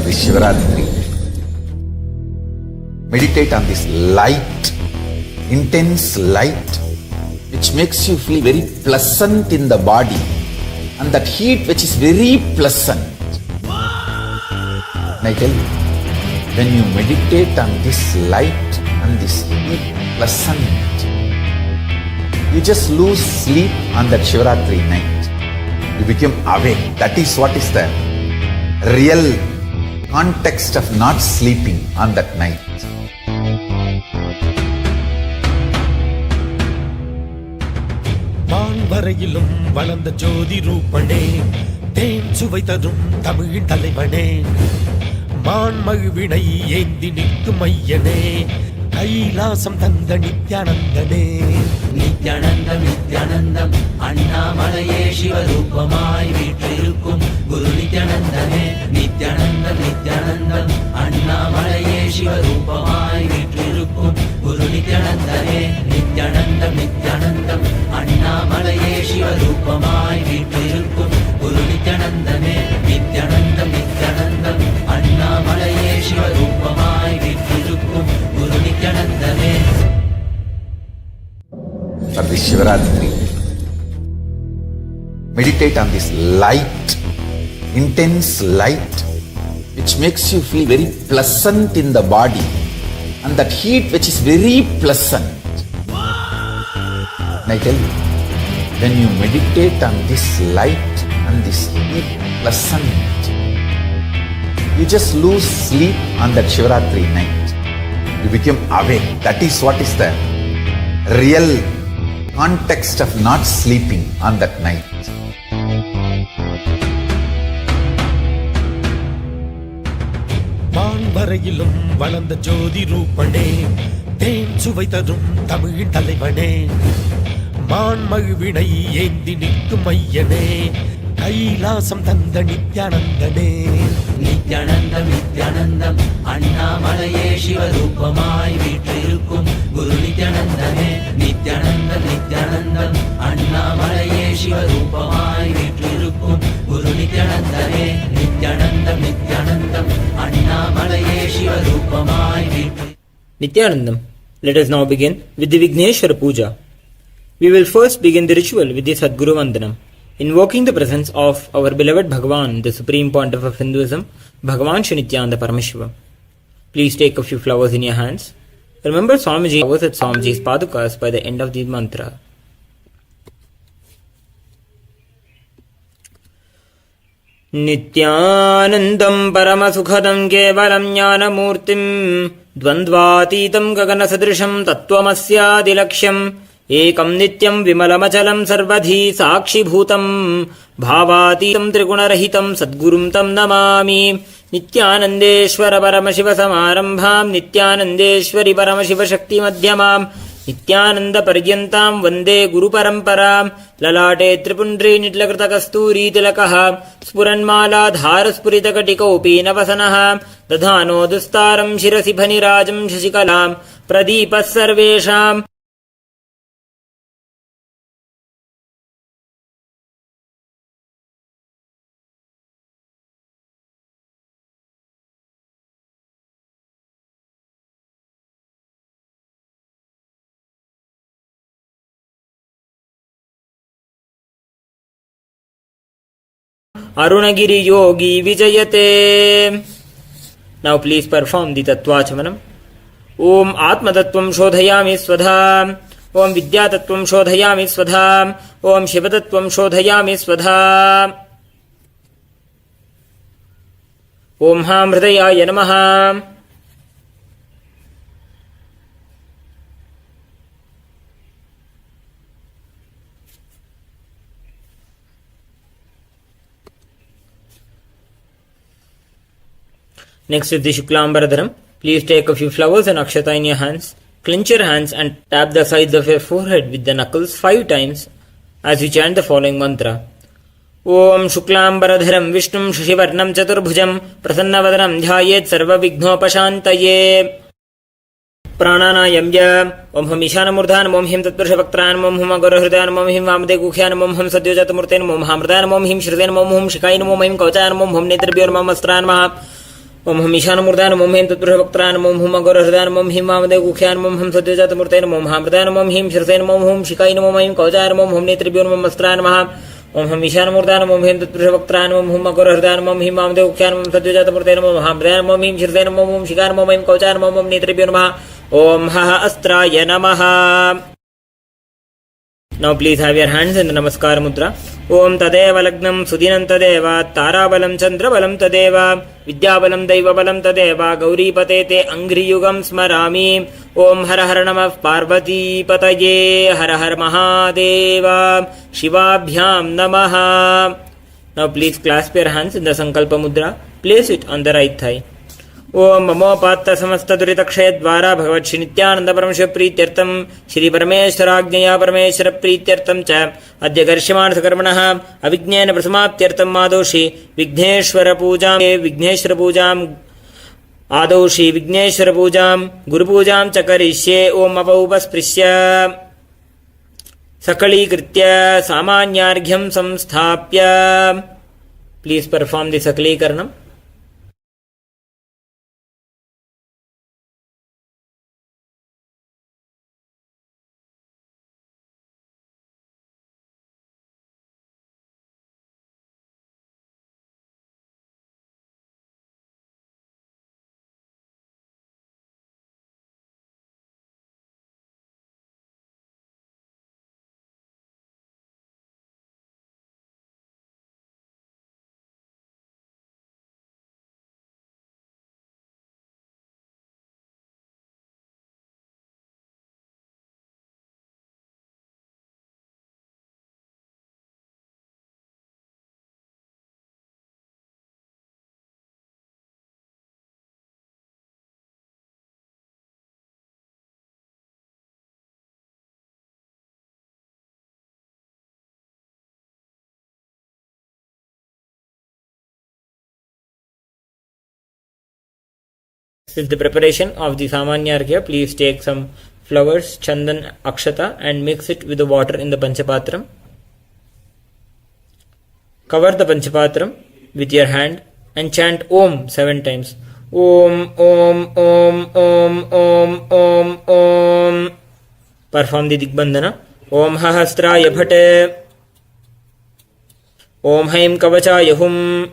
this Shivaratri. Meditate on this light, intense light, which makes you feel very pleasant in the body, and that heat which is very pleasant. And I tell you, when you meditate on this light and this heat pleasant, you just lose sleep on that Shivaratri night. You become awake. That is what is the real context of not sleeping on that night. வான்வரையிலும் வளர்ந்த ஜோதி ரூபனே, தேன் சுவை தரும் தமிழின் தலைவனே, மான்மகிழ்வினை ஏந்தி நிற்கும் ஐயனே, கைலாசம் தந்த நித்யானந்தனே. நித்யானந்தம் நித்யானந்தம் அண்ணாமலையே சிவரூபமாய் வீற்றிருக்கும் குரு நித்யானந்தனே. நித்யானந்தம் நித்யானந்தம் அண்ணாமலையே சிவரூபமாய் வீற்றிருக்கும் குரு நித்யானந்தனே. நித்யானந்தம் நித்யானந்தம் அண்ணாமலையே சிவரூபமாய் வீற்றிருக்கும் குரு நித்யானந்தனே. நித்யானந்தம் நித்யானந்தம் அண்ணாமலையே சிவரூபமாய் வீற்றிருக்கும் குரு நித்யானந்தனே. For this Shivaratri, meditate on this light, intense light, which makes you feel very pleasant in the body, and that heat which is very pleasant. And I tell you, when you meditate on this light and this heat pleasant, you just lose sleep on that Shivaratri night. You become awake. That is what is the real context of not sleeping on that night. வான்வரையிலும் வளர்ந்த ஜோதி ரூபனே, தேன் சுவை தரும் தமிழின் தலைவனே, மான்மகிழ்வினை ஏந்தி நிற்கும் ஐயனே, கைலாசம் தந்த நித்யானந்தனே. நித்யானந்தம் நித்யானந்தம் அண்ணாமலையே சிவரூபமாய் வீற்றிருக்கும் குரு நித்யானந்தனே. நித்யானந்தம் நித்யானந்தம் அண்ணாமலையே சிவரூபமாய் வீற்றிருக்கும் குரு நித்யானந்தனே. நித்யானந்தம் நித்யானந்தம் அண்ணாமலையே சிவரூபமாய் வீற்றிருக்கும். Nithyanandam. Let us now begin with the Vigneshwara Puja. We will first begin the ritual with the Sadguru Vandanam, invoking the presence of our beloved Bhagavan, the Supreme Pontiff of Hinduism, Bhagavan Shri Nithyananda Paramashivam. Please take a few flowers in your hands. Remember Swamiji was at Swamiji's Padukas by the end of the mantra. Nithyanandam Paramasukhadam Kevalam Jnanamurtim Dvandvatītam Gaganasadrisham Tattvamasyaadilaksham Ekam Nityam Vimalamachalam Sarvadhi Sakshibhutam Bhavatītam Trigunarahitam Sadgurum Tam Namami. Nithyanandeshwara Paramashiva Samarambham Nithyanandeshwari Paramashivashakti Madhyamam Nithyananda Paryantam Vande Guru Paramparam. Lalate Tripundri Nitlakrita Kasturi Tilakaha Spuranmala Dharaspurita Katikopi Navasanaha Dadhano Dustaram Shirasi Bhanirajam Shashikalam Pradeepas Sarvesham. Arunagiri Yogi Vijayate. Now please perform the Tattvachamanam. Om Atma Tattvam Shodhayami Swadha. Om Vidya Tattvam Shodhayami Swadha. Om Shiva Tattvam Shodhayami Swadha. Om Ham Hridayaya Namaha. Next is the Shuklambaradharam. Please take a few flowers and akshata in your hands. Clench your hands and tap the sides of your forehead with the knuckles 5 times as you chant the following mantra. Om Shuklambaradharam Vishnum Shashivarnam Chaturbhujam Prasannavadanam Dhyayet Sarva Vighnopashantaye. Prananayam ya. Om Hum Ishanamurdhanam Om Him Tatpurushavaktranam Om Hum Agorahridanam Om Him Vamade Gukhyanam Om Hum Sadyojatamurtenam Om Hamrdanam Om Him Shridanam Om Hum Shikainam Om Him Kauchanam Om Hum Netrabhyor Om Astranam ओम हम ईशानमूर्ताय नमो हेम तत्पुरुषवक्त्राय नमो हम अघोरहृदयाय नमो हिं वामदेव गुख्याय नमो हम सद्योजातमूर्तये नमो महामृताय नमो हिं शिरसे नमो हम शिखाय नमो हिं कवचाय नमो हम नेत्रेभ्यो नमो वस्त्राय नमः। ओम हम ईशानमूर्ताय नमो हेम तत्पुरुषवक्त्राय नमो हम अघोरहृदयाय नमो हिं वामदेव गुख्याय नमो सद्योजातमूर्तये नमो महामृताय नमो हिं शिरसे नमो हम शिखाय नमो हिं कवचाय नमो हम नेत्रेभ्यो नमः। ओम हः अस्त्राय नमः। Now please have your hands in the Namaskar Mudra. Om Tadeva Lagnam Sudinan Tadeva Tarabalam Chandrabalam Tadeva Vidyabalam Daivabalam Tadeva Gauri Patete Angri Yugam Smarami. Om Har Har Namah Parvati Pataye Har Har Mahadeva Shivabhyam Namaha. Now please clasp your hands in the Sankalpa Mudra. Place it on the right thigh. ओम ममोपात्त समस्त दुरितक्षय द्वारा भगवत् श्री नित्यानंद परमशिव प्रीत्यर्थम श्री परमेश्वराज्ञया परमेश्वर प्रीत्यर्थम च अद्य कर्ष्यमाण सकर्मणः अविज्ञेन प्रसमाप्त्यर्थम आदौषि विघ्नेश्वर पूजां आदौषि विघ्नेश्वर पूजां गुरुपूजां च करिष्ये। ओम अपौपस्पृश्य सकलीकृत्य सामान्यार्घ्यं संस्थाप्य प्लीज परफॉर्म द सकलीकरणम। Since the preparation of the Samanya Arghya, please take some flowers, chandan, akshata and mix it with the water in the Panchapatram. Cover the Panchapatram with your hand and chant Om 7 times. Om, Om, Om, Om, Om, Om, Om. Perform the Digbandhana. Om Hahasraya Bhate. Om Haim Kavachaya Hum.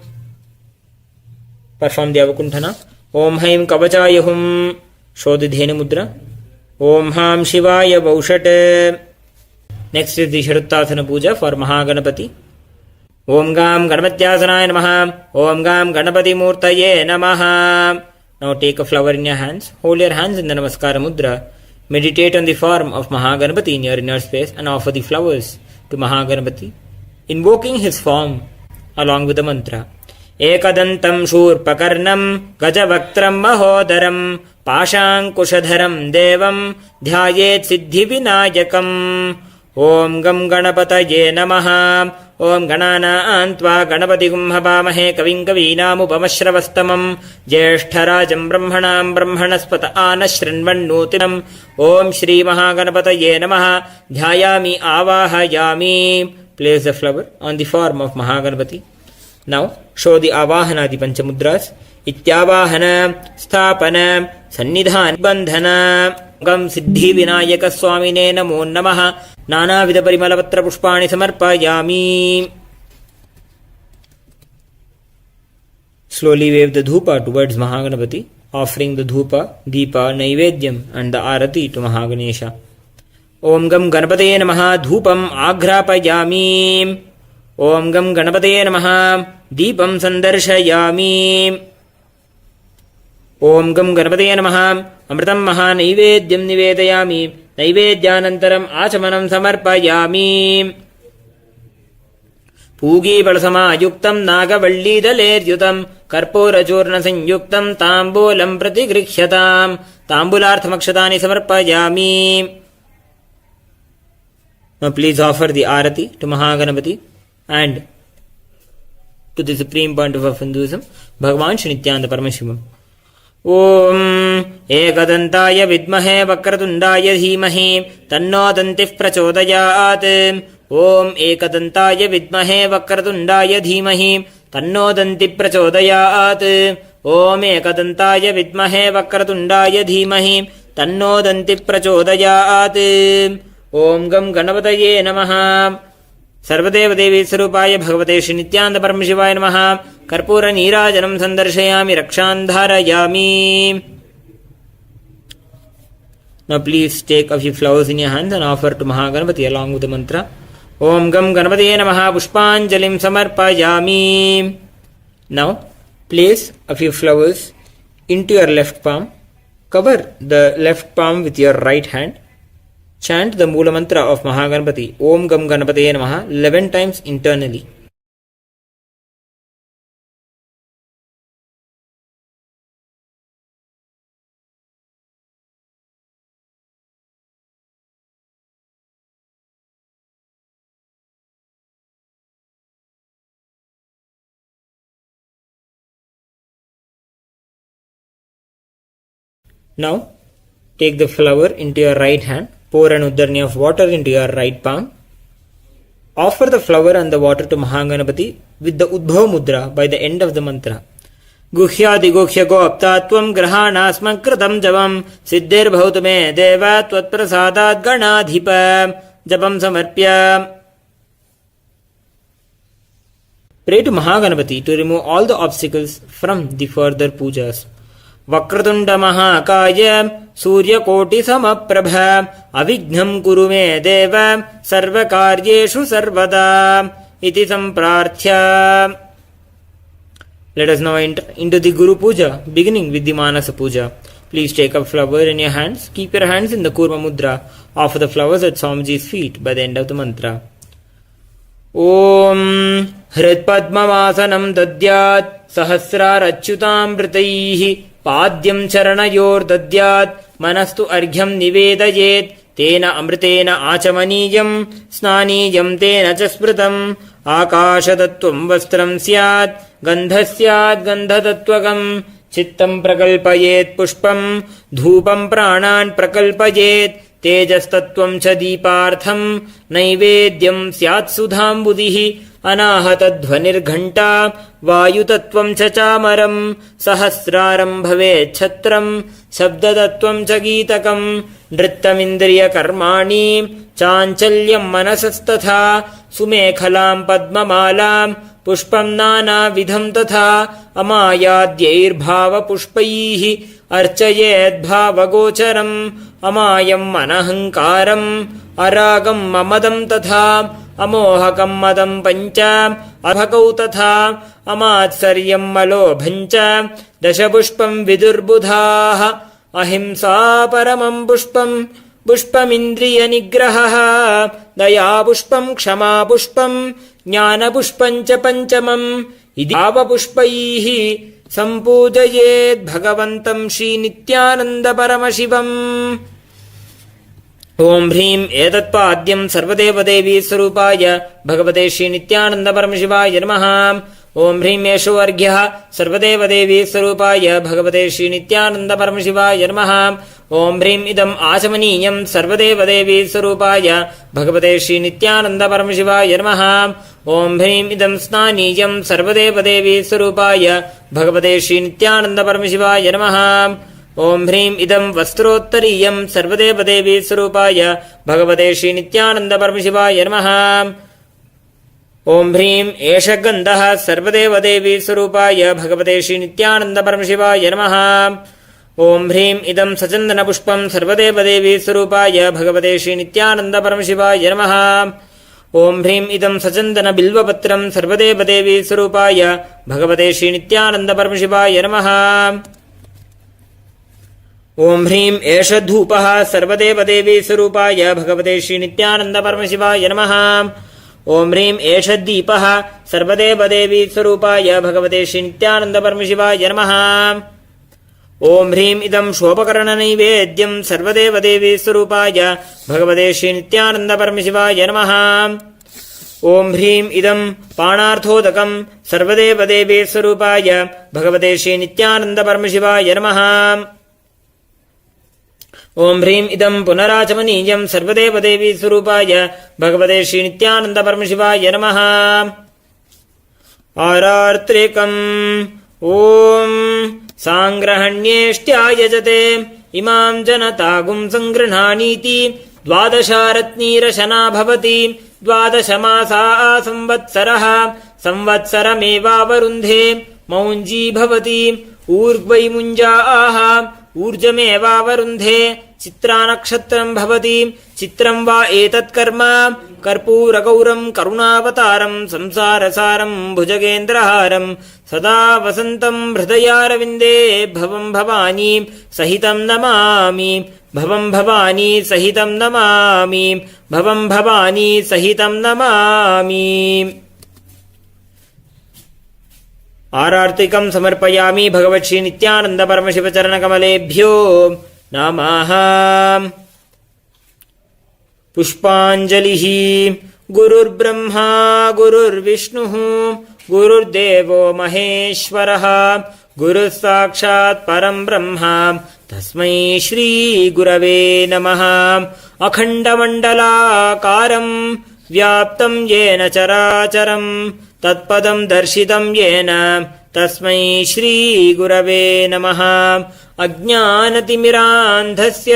Perform the Avakunthana. Om Haim Kavachaya Hum. Show the Dhenu Mudra. Om Ham Shivaya Baushate. Next is the Sharuttasana Puja for Mahaganapati. Om Gam Ganapatyasanaya Namaha. Om Gam Ganapati Murtaye Namaha. Now take a flower in your hands. Hold your hands in the Namaskara Mudra. Meditate on the form of Mahaganapati in your inner space and offer the flowers to Mahaganapati, invoking his form along with the mantra. Ekadantam Shurpakarnam Gajavaktram Mahodaram Pashankushadharam Devam Dhyayet Siddhi Vinayakam. Om Gam Ganapataye Namaha. Om Ganana Antva Ganapati Kumbh Kavin Kavinam Upamashravastamam Jeshtarajam Brahmanam Brahmanaspata Anashrinvannutinam. Om Shri Mahaganapataye Namaha. Dhyayami Avahayami. Place the flower on the form of Mahaganapati. Now show the Avahana, the Panchamudras. Ityavahana, Sthapana, Sannidhan, Bandhana. Gam Siddhi Vinayaka Swamine Namo Namaha. Nana Vida Parimalapatra Pushpani Samarpayami. Slowly wave the dhupa towards Mahaganapati, offering the dhupa, deepa, naivedyam and the arati to Mahaganesha. Om Gam Ganapataye Namaha dhupam agrapayami. Om Gam Ganapataye Namaha deepam sandarshayami. Om Gam Ganapataye Namaha Amritam Maha Naivedyam Nivedayami. Naivedyanantaram Achamanam Samarpayami. Pugi Balasama Yuktam Nagavalli Dalerjutam Karpura Churna Sanyuktam Tambulam Pratigrikshatam Tambularthamakshatani Samarpayami. Now please offer the Arati to Mahaganapati and to the supreme point of Hinduism, Bhagavan Shri Nithyananda Paramashivam. Om Ekadantaye Vidmahe Vakratundaye Dhimahi Tanno Dantif Prachodayat. Om Ekadantaye Vidmahe Vakratundaye Dhimahi Tanno Dantif Prachodayat. ॐ एकदन्ताय विद्महे वक्रतुण्डाय धीमहि तन्नो दन्ति प्रचोदयात्। ॐ गं गणपतये नमः। सर्वदेवदेवी स्वरूपाय भगवते श्री नित्यानंद परमशिवाय नमः। कर्पूर नीराजनं संदर्शयामि, रक्षां धारयामि। Now please take a few flowers in your hands and offer to Mahaganapati along with the mantra. Om Gam Ganapataye Namaha Pushpanjalim Samarpayami. Now place a few flowers into your left palm. Cover the left palm with your right hand. Chant the Mula mantra of Mahaganapati, Om Gam Ganapataye Namaha, 11 times internally. Now, take the flower into your right hand, pour an uddarni of water into your right palm. Offer the flower and the water to Mahaganapati with the Udbhava mudra by the end of the mantra. Guhyadi guhya goptatvam grahanasman kritam javam siddhir bhavatu me deva tvat prasadat ganadhipa japam samarpya. Pray to Mahaganapati to remove all the obstacles from the further pujas. Vakratunda महाकाय सूर्यकोटि समप्रभ अविघ्नं कुरु मे देव सर्वकार्येषु सर्वदा इति संप्रार्थ्य. Let us now enter into the Guru Puja, beginning with the Manasa Puja. Please take a flower in your hands. Keep your hands in the Kurma Mudra. Offer the flowers at Swamiji's feet by the end of the mantra. Om Hritpadmavasanam dadyat सहस्रारच्युतामृतैः पाद्यं चरणयोर्दद्यात् मनस्तु अर्घ्यं निवेदयेत् तेन अमृतेन आचमनीयं स्नानीयं तेन च स्मृतम् आकाशतत्त्वं वस्त्रं स्यात् गन्धस्यात् गन्धतत्त्वकं चित्तं प्रकल्पयेत् पुष्पं धूपं प्राणान् प्रकल्पयेत् तेजस्तत्त्वं च दीपार्थं नैवेद्यं स्यात् सुधाम्बुधिः अनाहतध्वनिर्घण्टा वायुतत्त्वं च चामरं सहस्रारं भवेत् छत्रं शब्दतत्त्वं च गीतकं नृत्तमिन्द्रियकर्माणि चाञ्चल्यं मनसस्तथा सुमेखलां पद्ममालां पुष्पं नानाविधं तथा अमायाद्यैर्भावपुष्पैः अर्चयेद्भावगोचरम् अमायं मनहङ्कारम् अरागं ममदं तथा अमोहकं मदं पञ्च अभकौ तथा अमात्सर्यं मलोभं च दशपुष्पं विदुर्बुधाः अहिंसा परमं पुष्पं पुष्पमिन्द्रियनिग्रहः दयापुष्पं क्षमापुष्पं ज्ञानपुष्पं च पञ्चमम् इति भावपुष्पैः सम्पूजयेत् भगवन्तं श्रीनित्यानन्द परमशिवम्. ओम ह्रीं एतत्पाद्यं सर्वदेवदेवी स्वरूपाय भगवते श्रीनित्यानन्द परमशिवाय नमः. ओम ह्रीं एषो अर्घ्यः सर्वदेवदेवी स्वरूपाय भगवते श्रीनित्यानन्द परमशिवाय नमः. ओम ह्रीं इदम् आचमनीयं सर्वदेवदेवी स्वरूपाय भगवते श्रीनित्यानन्द परमशिवाय नमः. ओम ह्रीं इदं स्नानीयं सर्वदेवदेवी स्वरूपाय भगवते श्रीनित्यानन्द परमशिवाय नमः. ओम ह्रीं इदं वस्त्रोत्तरीयं सर्वदेवदेवी स्वरूपाय भगवते श्रीनित्यानन्द परमशिवाय नमः. ओम ह्रीं एष गन्धः सर्वदेवदेवी स्वरूपाय भगवते श्रीनित्यानन्द परमशिवाय नमः. ओम ह्रीं इदं सचन्दनपुष्पं सर्वदेवदेवी स्वरूपाय भगवते श्रीनित्यानन्द परमशिवाय नमः. ओम ह्रीं इदं सचन्दनबिल्वपत्रं सर्वदेवदेवी स्वरूपाय भगवते श्रीनित्यानन्द परमशिवाय नमः. ओम ह्रीं एष धूपः सर्वदेवदेवी स्वरूपाय भगवते श्रीनित्यानन्द परमशिवाय नमः. ओम ह्रीं एष दीपः सर्वदेवदेवी स्वरूपाय भगवते श्रीनित्यानन्द परमशिवाय नमः. ओम ह्रीं इदं शोभकरणनैवेद्यं सर्वदेवदेवी स्वरूपाय भगवते श्रीनित्यानन्द परमशिवाय नमः. ओम ह्रीं इदं पाणार्थोदकं सर्वदेवदेवी स्वरूपाय भगवते श्रीनित्यानन्द परमशिवाय नमः. ओम ह्रीं इदं पुनराचमनीयं सर्वदेवदेवी स्वरूपाय भगवते श्रीनित्यानन्द परमशिवाय नमः. आरार्त्रिकम् ॐ साङ्ग्रहण्येष्ट्यायजते इमां जनतागुं सङ्गृह्णानीति द्वादशारत्नीरशना भवति द्वादशमासा संवत्सरः संवत्सरमेवावरुन्धे मौञ्जी भवति ऊर्ग्वै मुञ्जा आह ऊर्जमेवावरुन्धे चित्रानक्षत्रं भवति चित्रं वा एतत्कर्म कर्पूरगौरं करुणावतारं संसारसारं भुजगेन्द्रहारं सदा वसन्तं हृदयारविन्दे भवं भवानी सहितं नमामि भवं भवानी सहितं नमामि भवं भवानी सहितं नमामि। आरार्तिकं समर्पयामि भगवत् नित्यानन्द परमशिव चरणकमलेभ्यो नमः। पुष्पाञ्जलिः। गुरुर्ब्रह्मा गुरुर्विष्णुः गुरुर्देवो महेश्वरः गुरुः साक्षात् परं ब्रह्म तस्मै श्री गुरवे नमः। अखण्डमण्डलाकारं व्याप्तं येन चराचरं तत्पदं दर्शितं येन तस्मै श्री गुरवे नमः। अज्ञानतिमिरान्धस्य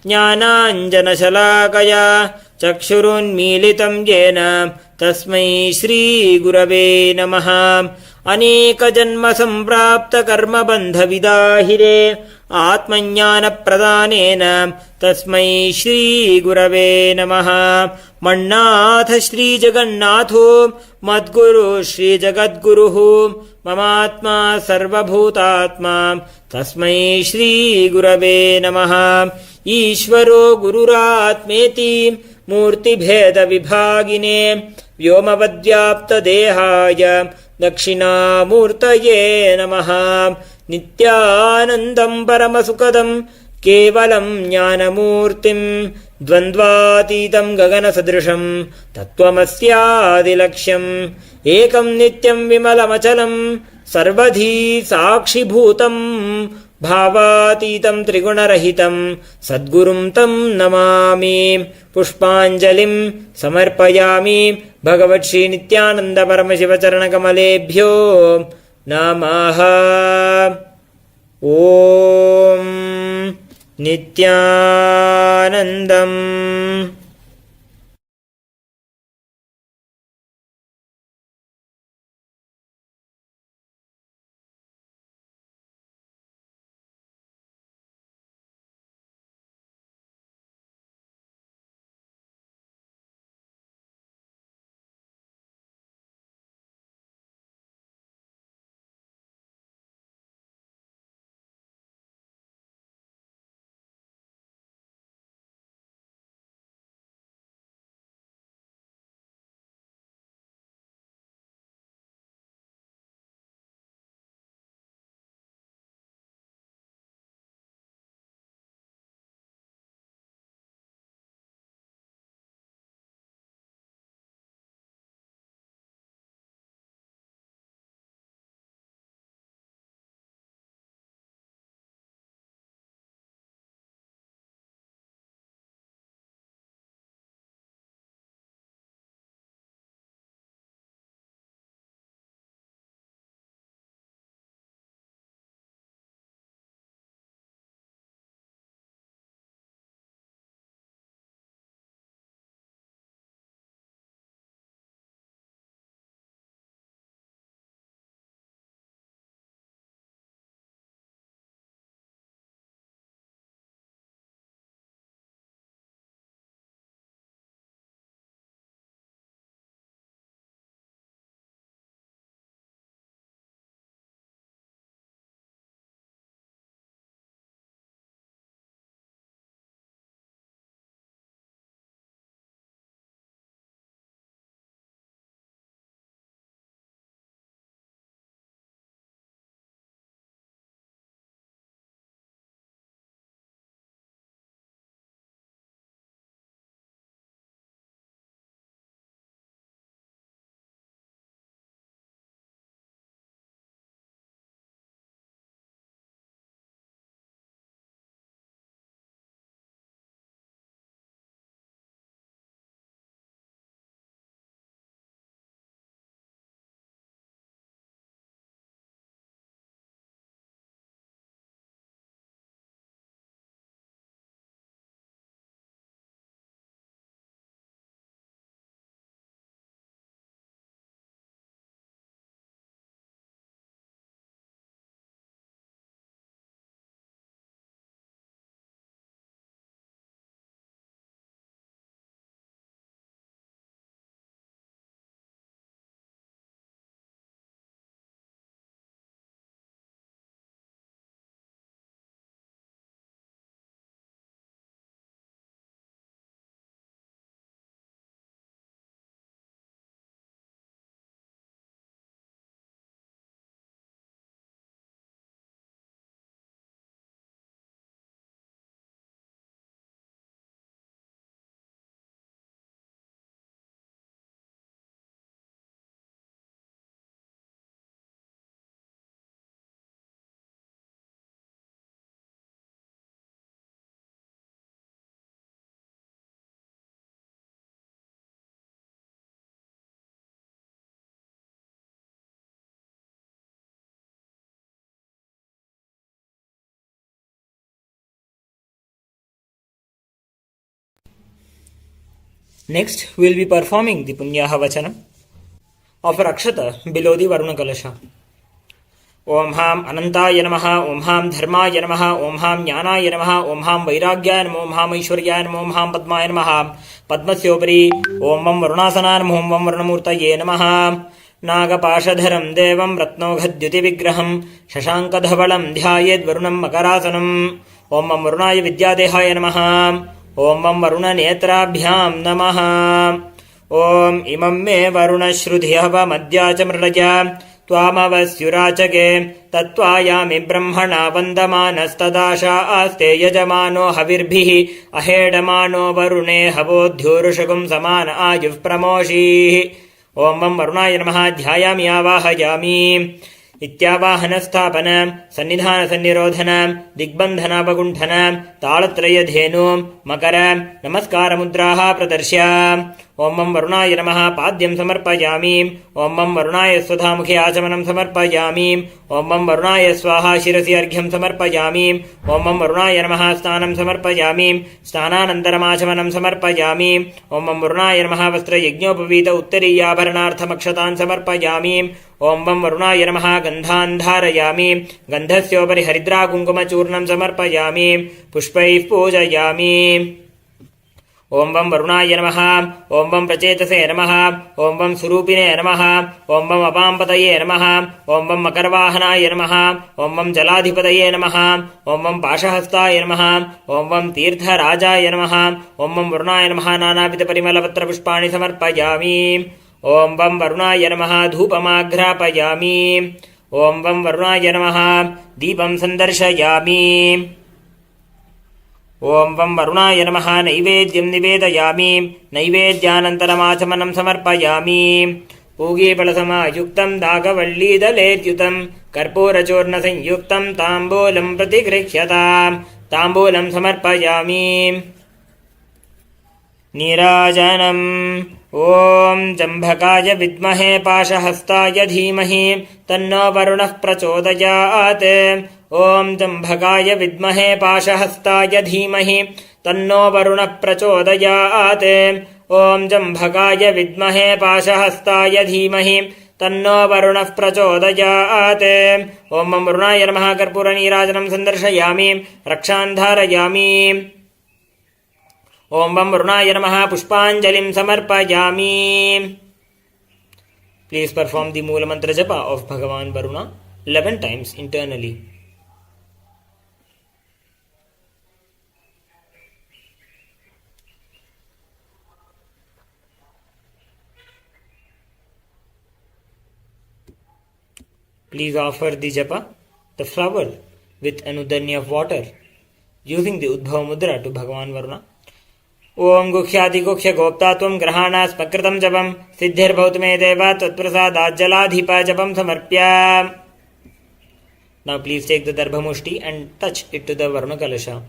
ज्ञानाञ्जनशलाकया चक्षुरुन्मीलितं येन तस्मै श्री गुरवे नमः। अनेकजन्मसम्प्राप्तकर्मबन्धविदाहिरे आत्मज्ञानप्रदानेन तस्मै श्री गुरवे नमः। मन्नाथ श्रीजगन्नाथो मद्गुरु श्रीजगद्गुरुः ममात्मा सर्वभूतात्मा तस्मै श्री गुरवे नमः। ईश्वरो गुरुरात्मेति मूर्तिभेदविभागिने व्योमवद्व्याप्तदेहाय दक्षिणामूर्तये नमः। नित्यानन्दं परमसुखदं केवलं ज्ञानमूर्तिं द्वन्द्वातीतं गगनसदृशं तत्त्वमस्यादिलक्ष्यम् एकं नित्यं विमलमचलं सर्वधी साक्षिभूतं भावातीतं त्रिगुणरहितं सद्गुरुं तं नमामि। पुष्पाञ्जलिं समर्पयामि भगवत् श्री नित्यानन्द परमशिव चरणकमलेभ्यो नमः। ॐ नित्यानन्दम्। Next, we will be performing the Punyaha Vachanam of Rakshata below the Varuna Kalasha. Om Ham Anantaya Namaha, Om Ham Dharmaya Namaha, Om Ham Jnanaya Namaha, Om Ham Vairagya Namaha, Om Ham Aishwarya Namaha, Om Ham Padmaya Namaha, Padmasyopari, Om Vam Varunasana Namaha, Om Vam Varunamurtaye Namaha, Nagapashadharam Devam Ratnoghadhyuti Vigraham, Shashankadhavalam Dhyayed Varunam Makarasanam, Om Vam Varunaya Vidyadehaya Namaha, Om Vam Varuna Netrabhyam Namaha, Om Imam Me Varuna Shrudhyava Madhyacha Mradaja, त्वामवस्युराचके तत्त्वायामि ब्रह्मणा वन्दमानस्तदाशा आस्ते यजमानो हविर्भिः अहेडमानो वरुणे हवोद्ध्यूरुषगुं समान आयुः प्रमोषीः ॐ वं वरुणाय नमः ध्यायामि आवाहयामि इत्यावाहनस्थापन सन्निधानसन्निरोधन दिग्बन्धनावगुण्ठन ताळत्रयधेनु मकर नमस्कारमुद्राः प्रदर्श्य ॐ वं वरुणाय नमः पाद्यं समर्पयामि ॐ वं वरुणाय स्वधामुखे आचमनं समर्पयामि ॐ वं वरुणाय स्वाहा शिरसि अर्घ्यं समर्पयामि ॐ वं वरुणाय नमः स्नानं समर्पयामि स्नानानन्तरमाचमनं समर्पयामि ॐ वं वरुणाय नमः वस्त्रयज्ञोपवीत उत्तरीयाभरणार्थमक्षतान् समर्पयामि ॐ वं वरुणाय नमः गन्धान् धारयामि गन्धस्योपरि हरिद्राकुङ्कुमचूर्णं समर्पयामि पुष्पैः पूजयामि ॐ वं वरुणाय नमः ॐ वं प्रचेतसे नमः ॐ वं स्वरूपिणे नमः ॐ वं अपाम्पतये नमः ॐ वं मकरवाहनाय नमः ॐ वं जलाधिपतये नमः ॐ वं पाशहस्ताय नमः ॐ वं तीर्थराजाय नमः ॐ वं वरुणाय नमः नानाविधपरिमलपत्रपुष्पाणि समर्पयामि ॐ वं वरुणाय नमः धूपमाघ्रापयामि ॐ वं वरुणाय नमः दीपं सन्दर्शयामि ॐ वं वरुणाय नमः नैवेद्यं निवेदयामि नैवेद्यानन्तरमाचमनं समर्पयामि पूगीफलसमायुक्तं दागवल्लीदलेद्युतं कर्पूरचूर्णसंयुक्तं ताम्बूलं प्रतिगृह्यतां ताम्बूलं समर्पयामि नीराजनम् ॐ जम्भकाय विद्महे पाशहस्ताय धीमहि तन्नो वरुणः प्रचोदयात् ॐ जम्भकाय विद्महे पाशहस्ताय धीमहि तन्नो वरुणः प्रचोदयात् ॐ जम्भकाय विद्महे पाशहस्ताय धीमहि तन्नो वरुणः प्रचोदयात् ॐ वं वरुणाय नमः कर्पूरनीराजनं सन्दर्शयामि रक्षान् धारयामि ॐ वं वरुणाय नमः पुष्पाञ्जलिं समर्पयामि Please perform the Moola Mantra Japa of Bhagavan Varuna 11 times internally. Please offer the japa, the flower, with anudanya of water, using the Udbhava Mudra to Bhagavan Varuna. Om Gukhyaadi Gukhya Gopta Tvam Grahana Spakritam Japam Siddhir Bhautame Deva Tatprasada Jaladhipa Japam Samarpya. Now please take the Darbha Mushti and touch it to the Varuna Kalasha.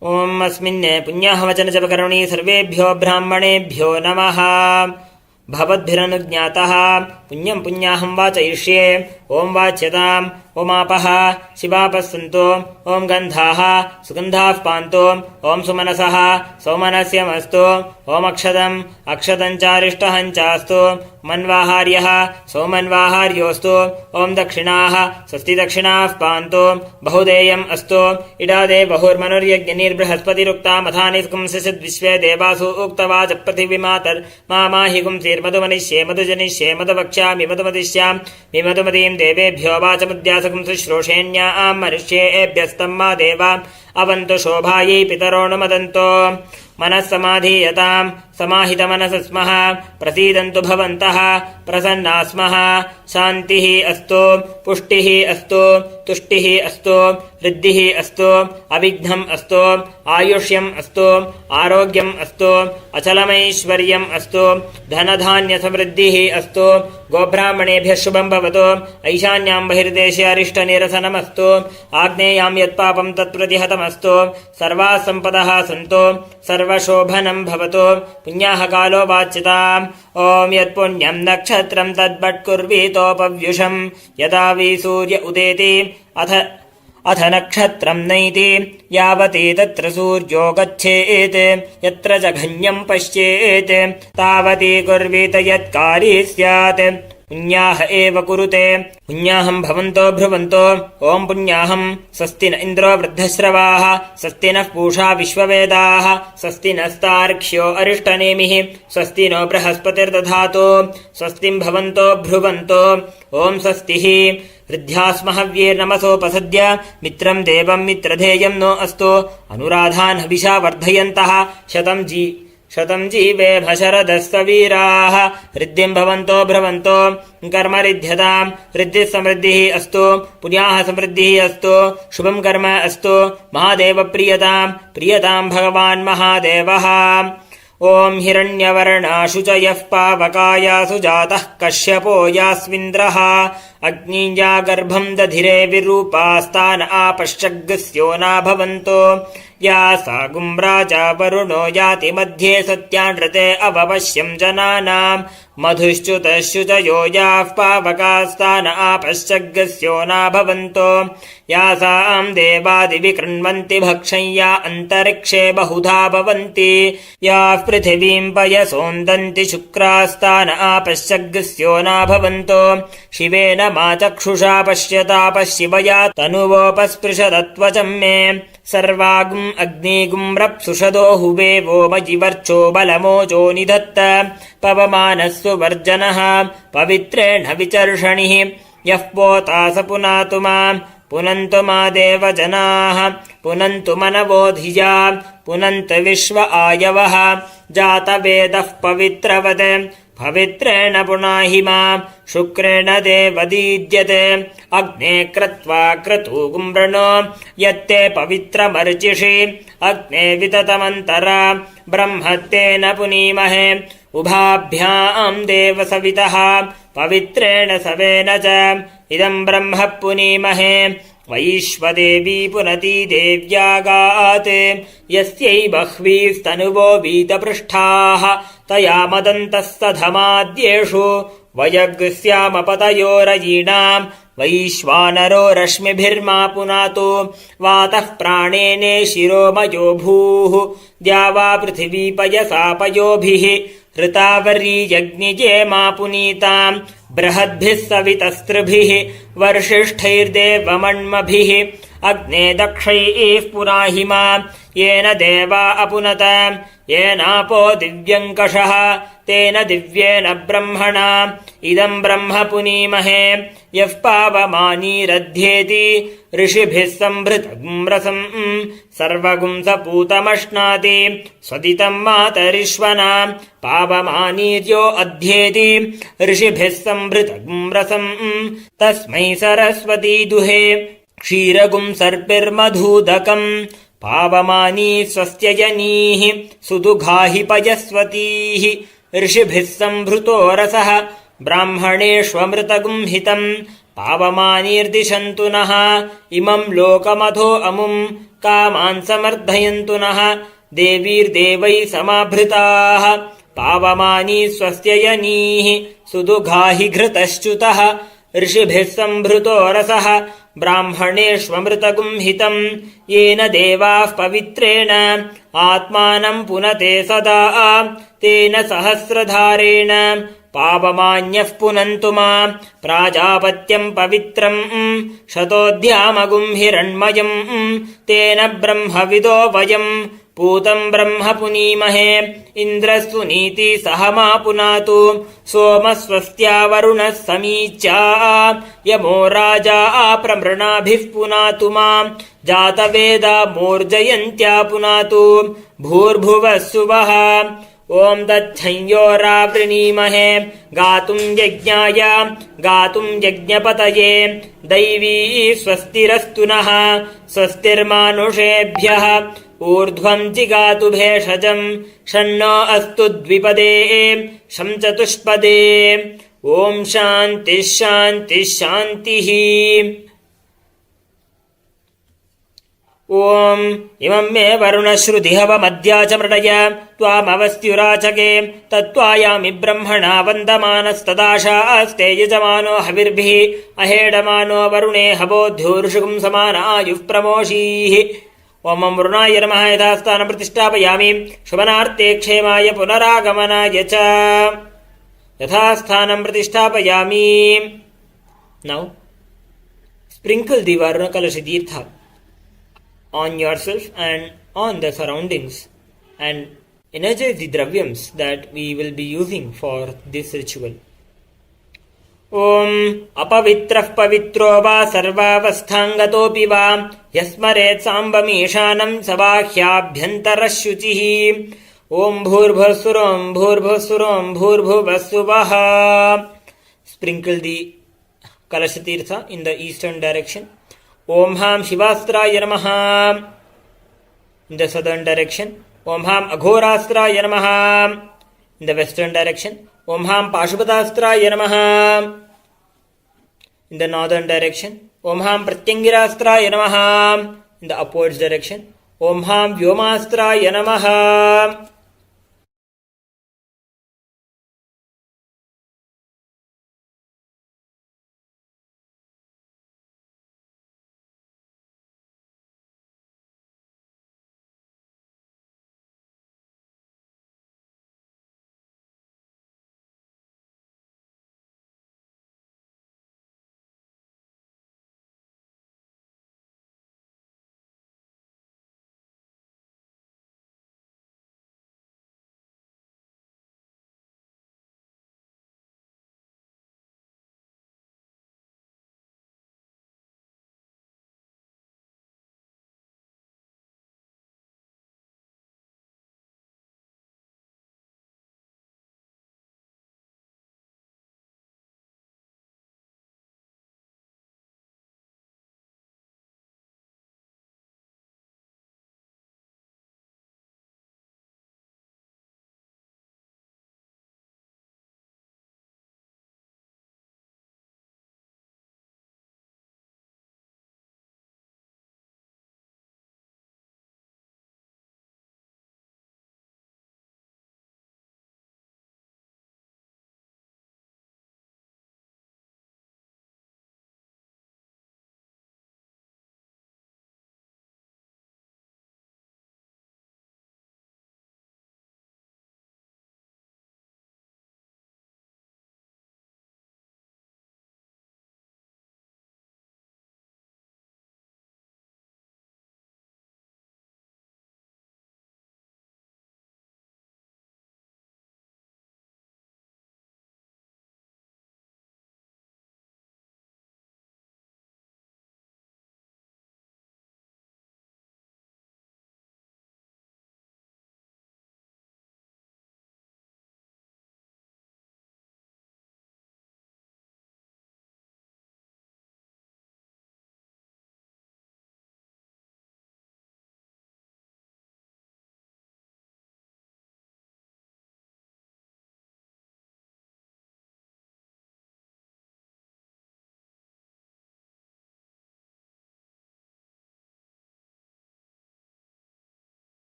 Om Asminne Punyaha Vachana Japakarani Sarvebhyo Brahmanebhyo Namaha Bhavadbhiranujñātah Punyam Punyaham Vachayishe Om Vachyataam Om Apaha Shivapasanto Om Gandhaha Sugandhav Panto Om Sumanasaha Somanasyamasto Om Akshadam Akshadancharishtahанчasto Manvaharyaha Somanvaharyosto Om Dakshinaha Sasti Dakshinav Panto Bahudeyam Asto Idade Bahur Manuryagyanir Brihaspati Mathaniskam Sisid Vishve Devasu Uktavaja Prathivimatar Mamahigum Sir Madhumanishye Madhujanishye Madhavakshyami Madhumadishyam Vimadhumadim Devebhyo Vachamudyasakam Sushroshenya Amarishe Ebhyastam Ma Deva Avanto Shobhaye Pitaro Namadanto Manasamadhiyataam Samahitamanasasmaha Prasidantu Bhavantaha Prasannasmaha Shantihi Astu Pushtihi Astu Tushtihi Astu Riddhihi Astu Avighnam Astu Ayushyam Astu Arogyam Astu Achalamaishwaryam Astu Dhanadhanya Samriddhihi Astu Gobrahmanebhyah Shubham Bhavato Aishanyam Bahirdeshe Arishta Nirasanam Astu Agneyam Yatpapam Tatpratihatam Astu Sarva Sampadaha Santo Sarvashobhanam Bhavato Punyaha Kalo Vachitaam Om Yat Punyam Nakshatram Tadbhat Kurvitopavyusham Yada Vi Surya Udeti Atha अथ नक्षत्रम् नैति यावती तत्र सूर्यो गच्छेत् यत्र जघन्यम् पश्येत् तावती कुर्वीत यत्कारी स्यात् पुण्याह एव कुरुते पुण्याहम् भवन्तो ब्रुवन्तो ॐ पुण्याहम् स्वस्ति न इन्द्रो वृद्धश्रवाः स्वस्ति नः पूषा विश्ववेदाः स्वस्ति नस्तार्क्ष्यो अरिष्टनेमिः स्वस्ति नो बृहस्पतिर्दधातु स्वस्तिम् भवन्तो ब्रुवन्तो ॐ स्वस्तिः वृद्ध्यास्महव्येर्नमसोपसद्य मित्रम् देवम् मित्रधेयम् नो अस्तु अनुराधान् हविषा वर्धयन्तः शतम् जीवेभ शरदस्सवीराः रिद्धिम् भवन्तो भ्रवन्तो कर्म रिध्यताम् रिद्धिः समृद्धिः अस्तु पुण्याः समृद्धिः अस्तु शुभम् कर्म अस्तु महादेव प्रियताम् भगवान् महादेवः ॐ हिरण्यवर्णाशु च यः पावकायासु जातः कश्यपो यास्मिन्द्रः अग्निया गर्भम् दधिरे विरूपास्तान आपश्चग्स्यो न भवन्तो या सा गुम्राजा वरुणो याति मध्ये सत्यानृते अवपश्यम् जनानाम् मधुश्च्युतश्च्युतयो याः पावकास्तान आपश्चग्स्यो न भवन्तो यासाम् देवादिविकृण्वन्ति भक्षय्या अन्तरिक्षे बहुधा भवन्ति याः पृथिवीम् पयसोन्दन्ति शुक्रास्तान आपश्चग्स्यो न भवन्तो शिवेन मा चक्षुषा पश्यतापः शिवया तनुवोपस्पृशदत्वचम् मे सर्वागुम् अग्निगुम् रप्सुषदो हुवे वो मजिवर्चो बलमोजो निधत्त पवमानस्सु वर्जनः पवित्रेण विचर्षणिः यः पोता स पुनातु माम् पुनन्तु मा देवजनाः पुनन्तु मनवोधिया पुनन्तु विश्व आयवः जातवेदः पवित्रवत् पवित्रेण पुनाहि माम् शुक्रेण देवदीद्यते अग्ने क्रत्वा क्रतूगुम् वृणो यत्ते पवित्रमर्चिषि अग्ने विततमन्तरा ब्रह्मत्तेन पुनीमहे उभाभ्याम् देवसवितः पवित्रेण सवेन च इदम् ब्रह्म पुनीमहे वैश्वदेवी पुनती देव्यागात् यस्यै बह्वीस्तनुवो वीतपृष्ठाः तया मदन्तः सधमाद्येषु वयग्स्यामपतयोरयीणाम् वैश्वानरो रश्मिभिर्मा पुनातु वातः प्राणेने शिरोमयो भूः द्यावा पृथिवी पयसा पयोभिः ऋतावर्यज्ञिजे मा पुनीताम् बृहद्भिः सवितस्त्रिभिः वर्षिष्ठैर्देवमण्मभिः अग्ने दक्षैः पुनाहि मा येन देवा अपुनत येनापो दिव्यङ्कषः तेन दिव्येन ब्रह्मणा इदम् ब्रह्म पुनीमहे यः पावमानीरध्येति ऋषिभिः सम्भृतगुम् रसम् सर्वगुम् सपूतमश्नाति स्वदितम् मातरिष्वना पावमानीर्यो अध्येति ऋषिभिः सम्भृतगुम् रसम् तस्मै सरस्वती दुहे क्षीरगुम् सर्पिर्मधूदकम् पावमानी स्वस्त्यजनीः सुदुघाहि पयस्वतीः ऋषिभिः सम्भृतो रसः ब्राह्मणेष्वमृतगुम् हितम् पावमानीर्दिशन्तु नः इमम् लोकमधो अमुम् कामान् समर्धयन्तु नः देवीर्देवैः समाभृताः पावमानी स्वस्त्यजनीः सुदुघाहि घृतश्च्युतः ऋषिभिः सम्भृतो रसः ब्राह्मणेष्वमृतगुम् हितम् येन देवाः पवित्रेण आत्मानम् पुनते सदा तेन सहस्रधारेण पावमान्यः पुनन्तु मा प्राजापत्यम् पवित्रम् शतोऽध्यामगुम् हिरण्मयम् तेन ब्रह्मविदो वयम् पूतम् ब्रह्म पुनीमहे इन्द्रस्तु नीति सह मा पुनातु सोमस्वस्त्या वरुणः समीच्या यमो राजा प्रमृणाभिः पुनातु माम् जातवेदा मूर्जयन्त्या पुनातु भूर्भुवः सुवः ॐ तच्छंयोरावृणीमहे गातुम् यज्ञाय गातुम् यज्ञपतये दैवी स्वस्तिरस्तु नः स्वस्तिर्मानुषेभ्यः ऊर्ध्वम् जिगातु भेषजम् षण्णो अस्तु द्विपदे शं चतुष्पदे ॐ शान्तिः शान्तिः शान्तिः ॐ इमं मे वरुणश्रुतिहवमद्या च मृडय त्वामवस्त्युराचके तत्त्वायामि ब्रह्मणा वन्दमानस्तदाशास्ते यजमानो हविर्भिः अहेडमानो वरुणे हवोद्योर्षुगुं समान आयुः प्रमोषीः ॐ वरुणाय नमः यथास्थानं प्रतिष्ठापयामि शुभनार्थे क्षेमाय पुनरागमनाय च यथास्थानं प्रतिष्ठापयामि. Now sprinkle the Varuna Kalashi Tirtha on yourself and on the surroundings and energize the dravyams that we will be using for this ritual. Om apavitrah pavitro va sarvavasthangatoppi va yasmaret sambameshanam savahyaabhyantara shuchihi. Om bhurvasuram bhurvasuram bhurvuvasuvaha. Sprinkle the Kalashi Tirtha in the eastern direction. Om Ham Shivastraya Namaha in the southern direction. Om Ham Aghorastraya Namaha in the western direction. Om Ham Pashupatastraya Namaha in the northern direction. Om Ham Pratyangirastraya Namaha in the upwards direction. Om Ham Vyomastraya Namaha.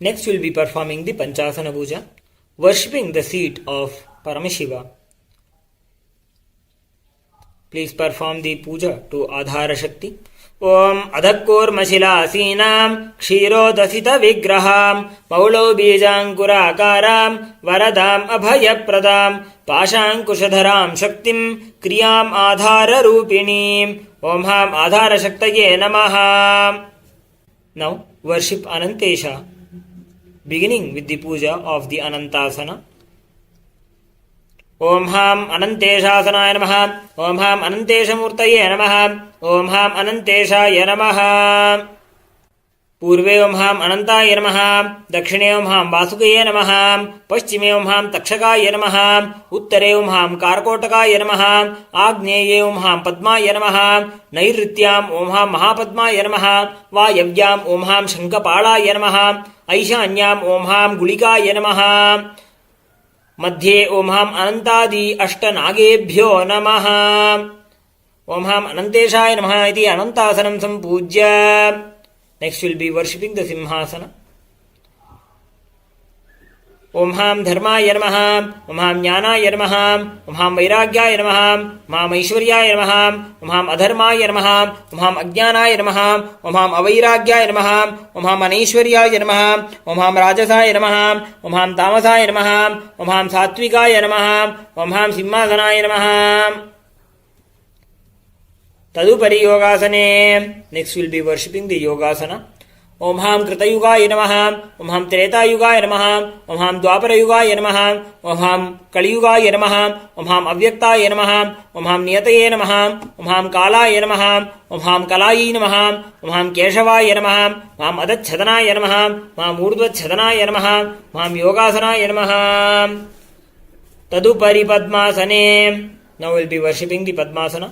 Next we will be performing the Panchasana Puja, worshipping the seat of Paramashiva. Please perform the puja to Adhara Shakti. Om Adhakurmashilasinam Kshirodasita Vigraham Paulo Bijankurakaram Varadam Abhayapradam Pashankushadharam Shaktim Kriyam Adhara Rupinim Om Ham Adhara Shaktaye Namaha. Now worship Anantesha, beginning with the puja of the Anantasana. ॐ हां अनन्तेशासनाय नमः। ॐ हां अनन्तेशमूर्तये नमः। ॐ हां अनन्तेशाय नमः। पूर्वे ॐ हां अनन्ताय नमः। दक्षिणे ॐ हां वासुकये नमः। पश्चिमे ॐ हां तक्षकाय नमः। उत्तरे ॐ हां कारकोटकाय नमः। आग्नेये ॐ हां पद्माय नमः। नैऋत्याम् ॐ हां महापद्माय नमः। वायव्याम् ॐ हां शङ्खपालाय नमः। ऐशान्याम् ॐ हां गुलिकाय नमः। मध्ये ॐ हां अनन्तादि अष्टनागेभ्यो नमः। ॐ हां अनन्तेशाय नमः इति अनन्तासनं सम्पूज्य next we'll be worshipping the simhasana. ॐ हां धर्माय नमः। ॐ हां ज्ञानाय नमः। ॐ हां वैराग्याय नमः। ॐ हां ऐश्वर्याय नमः। ॐ हां अधर्माय नमः। ॐ हां अज्ञानाय नमः। ॐ हां अवैराग्याय नमः। ॐ हां अनैश्वर्याय नमः। ॐ हां राजसाय नमः। ॐ हां तामसाय नमः। ॐ हां सात्विकाय नमः। ॐ हां सिंहासनाय नमः। तदुपरि योगासने next we'll be worshipping the yogasana. ॐ हां कृतयुगाय नमः। ॐ हां त्रेतायुगाय नमः। ॐ हां द्वापरयुगाय नमः। ॐ हां कलियुगाय नमः। ॐ हां अव्यक्ताय नमः। ॐ हां नियतये नमः। ॐ हां कालाय नमः। ॐ हां कलायै नमः। ॐ हां केशवाय नमः। ॐ हां अधच्छदनाय नमः। ॐ हां ऊर्ध्वच्छदनाय नमः। ॐ हां योगासनाय नमः। तदुपरि पद्मासने now we'll be worshipping the padmasana.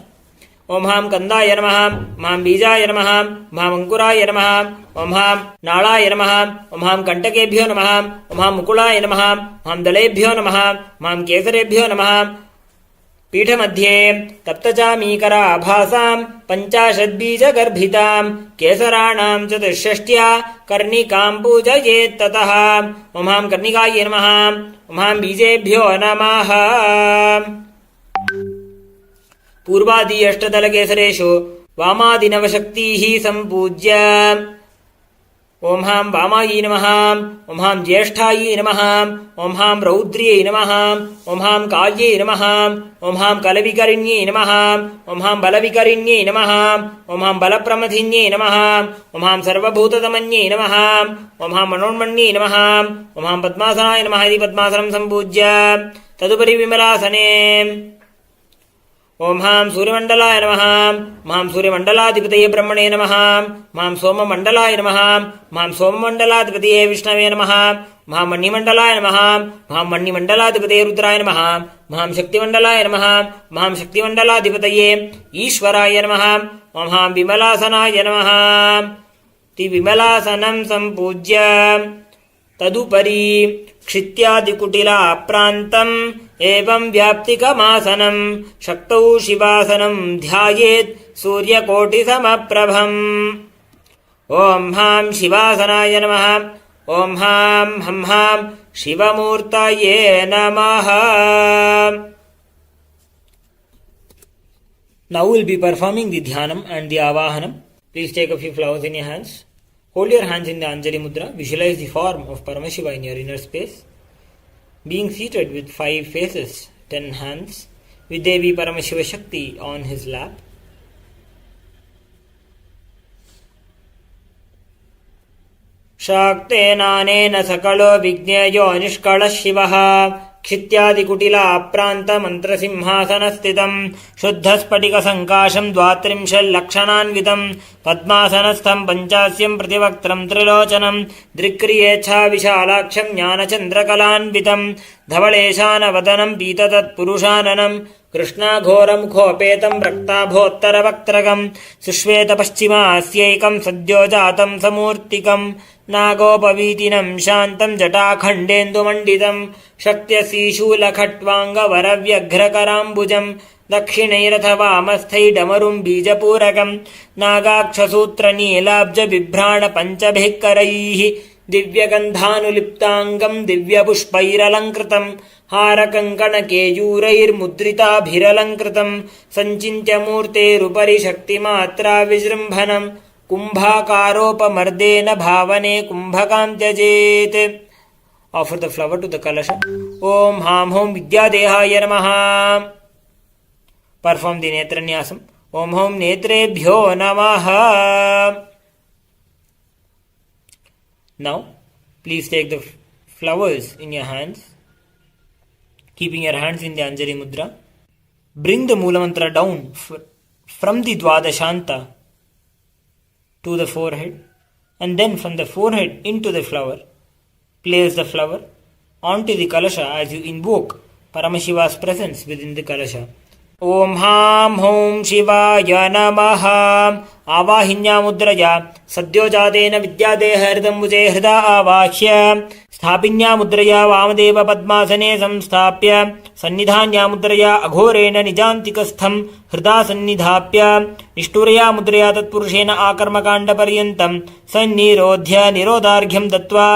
ॐ हां कन्दाय नमः। ॐ हां बीजाय नमः। ॐ हां अङ्कुराय नमः। ॐ हां नाळाय नमः। ॐ हां कण्टकेभ्यो नमः। ॐ हां मुकुलाय नमः। ॐ हां दलेभ्यो नमः। ॐ हां केसरेभ्यो नमः। पीठमध्ये तप्तचामीकराभासां पञ्चाशद्बीजगर्भितां केसराणां चतुष्षष्ट्या कर्णिकां पूजयेत्ततः। ॐ हां कर्णिकाय नमः। ॐ हां बीजेभ्यो नमः। पूर्वादि अष्टदलकेसरेषु वामादिनवशक्तिः सम्पूज्य ॐ हां वामायै नमः। ॐ हां ज्येष्ठायै नमः। ॐ हां रौद्र्यै नमः। ॐ हां काल्यै नमः। ॐ हां कलविकरिण्यै नमः। ॐ हां बलविकरिण्यै नमः। ॐ हां बलप्रमथिन्यै नमः। ॐ हां सर्वभूततमन्यै नमः। ॐ हां मनोन्मन्यै नमः। ॐ हां पद्मासनाय नमः इति पद्मासनं सम्पूज्य तदुपरि विमलासने ॐ हां सूर्यमण्डलाय नमः। ॐ हां सूर्यमण्डलाधिपतये ब्रह्मणे नमः। ॐ हां सोममण्डलाय नमः। ॐ हां सोममण्डलाधिपतये विष्णवे नमः। ॐ हां मण्डिमण्डलाय नमः। ॐ हां मण्डिमण्डलाधिपतये रुद्राय नमः। ॐ हां शक्तिमण्डलाय नमः। ॐ हां शक्तिमण्डलाधिपतये ईश्वराय नमः। ॐ हां विमलासनाय नमः इति विमलासनं सम्पूज्य तदुपरि क्षित्यादिकुटिलाप्रान्तम् एवं व्याप्तिकमासनं शक्तौ शिवासनं ध्यायेत् सूर्यकोटिसमप्रभम्। ॐ हां शिवासनाय नमः। ॐ हां हं हां शिवमूर्तये नमः। Now we'll be performing the dhyanam and the avahanam. Please take a few flowers in your hands. Hold your hands in the Anjali Mudra. Visualize the form of Paramashiva in your inner space. Being seated with 5 faces, 10 hands, with Devi Paramashivashakti on his lap. Shaktenanen sakalo vigneyo nishkala Shivaha क्षित्यादिकुटिलाप्रान्तमन्त्रसिंहासनस्थितम् शुद्धस्फटिकसङ्काशम् 32 पद्मासनस्थम् पञ्चास्यम् प्रतिवक्त्रम् त्रिलोचनम् दृक्क्रियेच्छा विशालाक्षम् ज्ञानचन्द्रकलान्वितम् धवलेशानवदनम् पीततत्पुरुषाननम् कृष्णाघोरमुखोपेतम् रक्ताभोत्तरवक्त्रकम् सुश्वेतपश्चिमास्यैकम् सद्योजातम् समूर्तिकम् नागोपवीतिनम् शान्तम् जटाखण्डेन्दुमण्डितम् शक्त्यसीशूलखट्वाङ्गवरव्यघ्रकराम्बुजम् दक्षिणैरथ वामस्थैडमरुम् बीजपूरकम् नागाक्षसूत्रनीलाब्जबिभ्राणपञ्चभिक्करैः दिव्यगन्धानुलिप्ताङ्गम् दिव्यपुष्पैरलङ्कृतम् हारकङ्कणकेयूरैर्मुद्रिताभिरलङ्कृतम् सञ्चिन्त्यमूर्तेरुपरि शक्तिमात्रा विजृम्भणम् कुम्भाकारोपमर्देन भावने कुम्भकां त्यजेत्. Offer the flower to the kalasha. Om Ham Hom Vidyadehaye Namaha. Perform the Netranyasam. Om Hom Netrebhyo Namaha. Now, please take the flowers in your hands. keeping your hands in the Anjali Mudra. Bring the Mula Mantra down from the Dwadashanta to the forehead, and then from the forehead into the flower. Place the flower onto the Kalasha as you invoke Paramashiva's presence within the Kalasha. Om Ham Hom Shivaya Namaha. Avahinya Mudraya Sadyojadena Vidyadeha Hridambuje Hrida Avahya Sthapinya Mudraya Vamadeva Padmasane Samsthapya Sannidhanya Mudraya Aghorena Nijantikastham Hrida Sannidhapya Nishturaya Mudraya Tatpurushena Akarmakanda Paryantam Sannirodhya Nirodharghyam Dattva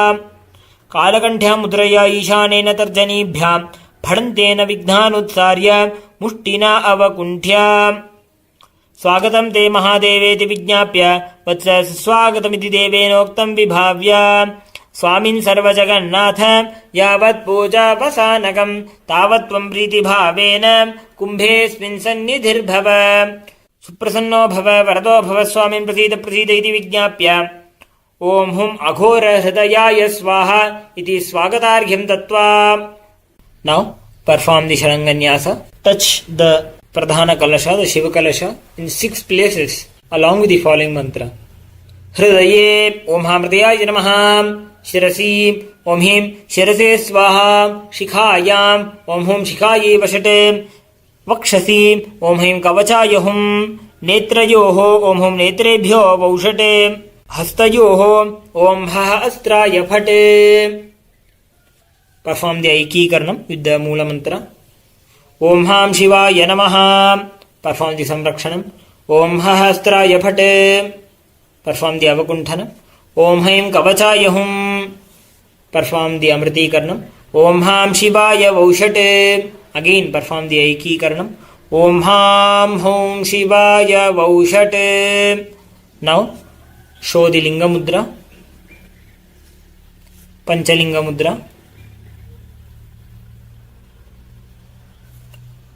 Kalakantya Mudraya Ishanena Tarjanibhyam Phadantena Vignanutsarya Mushtina Avakunthya स्वागतं ते महादेवेति विज्ञाप्य वत्स स्वागतमिति देवेनोक्तं विभाव्य स्वामिन् सर्वजगन्नाथ यावत् पूजावसानकं तावत् त्वं प्रीतिभावेन कुम्भेऽस्मिन् सन्निधिर्भव सुप्रसन्नो भव वरदो भव स्वामिन् प्रसीद प्रसीद इति विज्ञाप्य ॐ हुं अघोर हृदयाय स्वाहा इति स्वागतार्घ्यं दत्त्वा. Now perform the Sharanganyasa. Touch the Pradhana Kalasha, the Shiva Kalasha, in 6 places along with the following mantra. Hridaye Om Hamridayaya Namaha. Shirasi Om Him Shirase Swaha. Shikhayam Om Hum Shikhaye Vashate. Vakshasi Om Him Kavachaya Hum. Netrayoho Om Hum Netrebhyo Vaushate. Hastayoho Om Haha Astraya Phate. Perform the Aikikaranam with the Mula mantra. Om Ham Shivaya Namaha. Perform the Samrakshanam. Om Hahastraya Phate. Perform the Avakunthanam. Om Haim Kavachaya Hum. Perform the Amritikaranam. Om Ham Shivaya Vaushate. Again perform the Aikikaranam. Om Ham Hom Shivaya Vaushate. Now show the Linga Mudra, Panchalinga Mudra,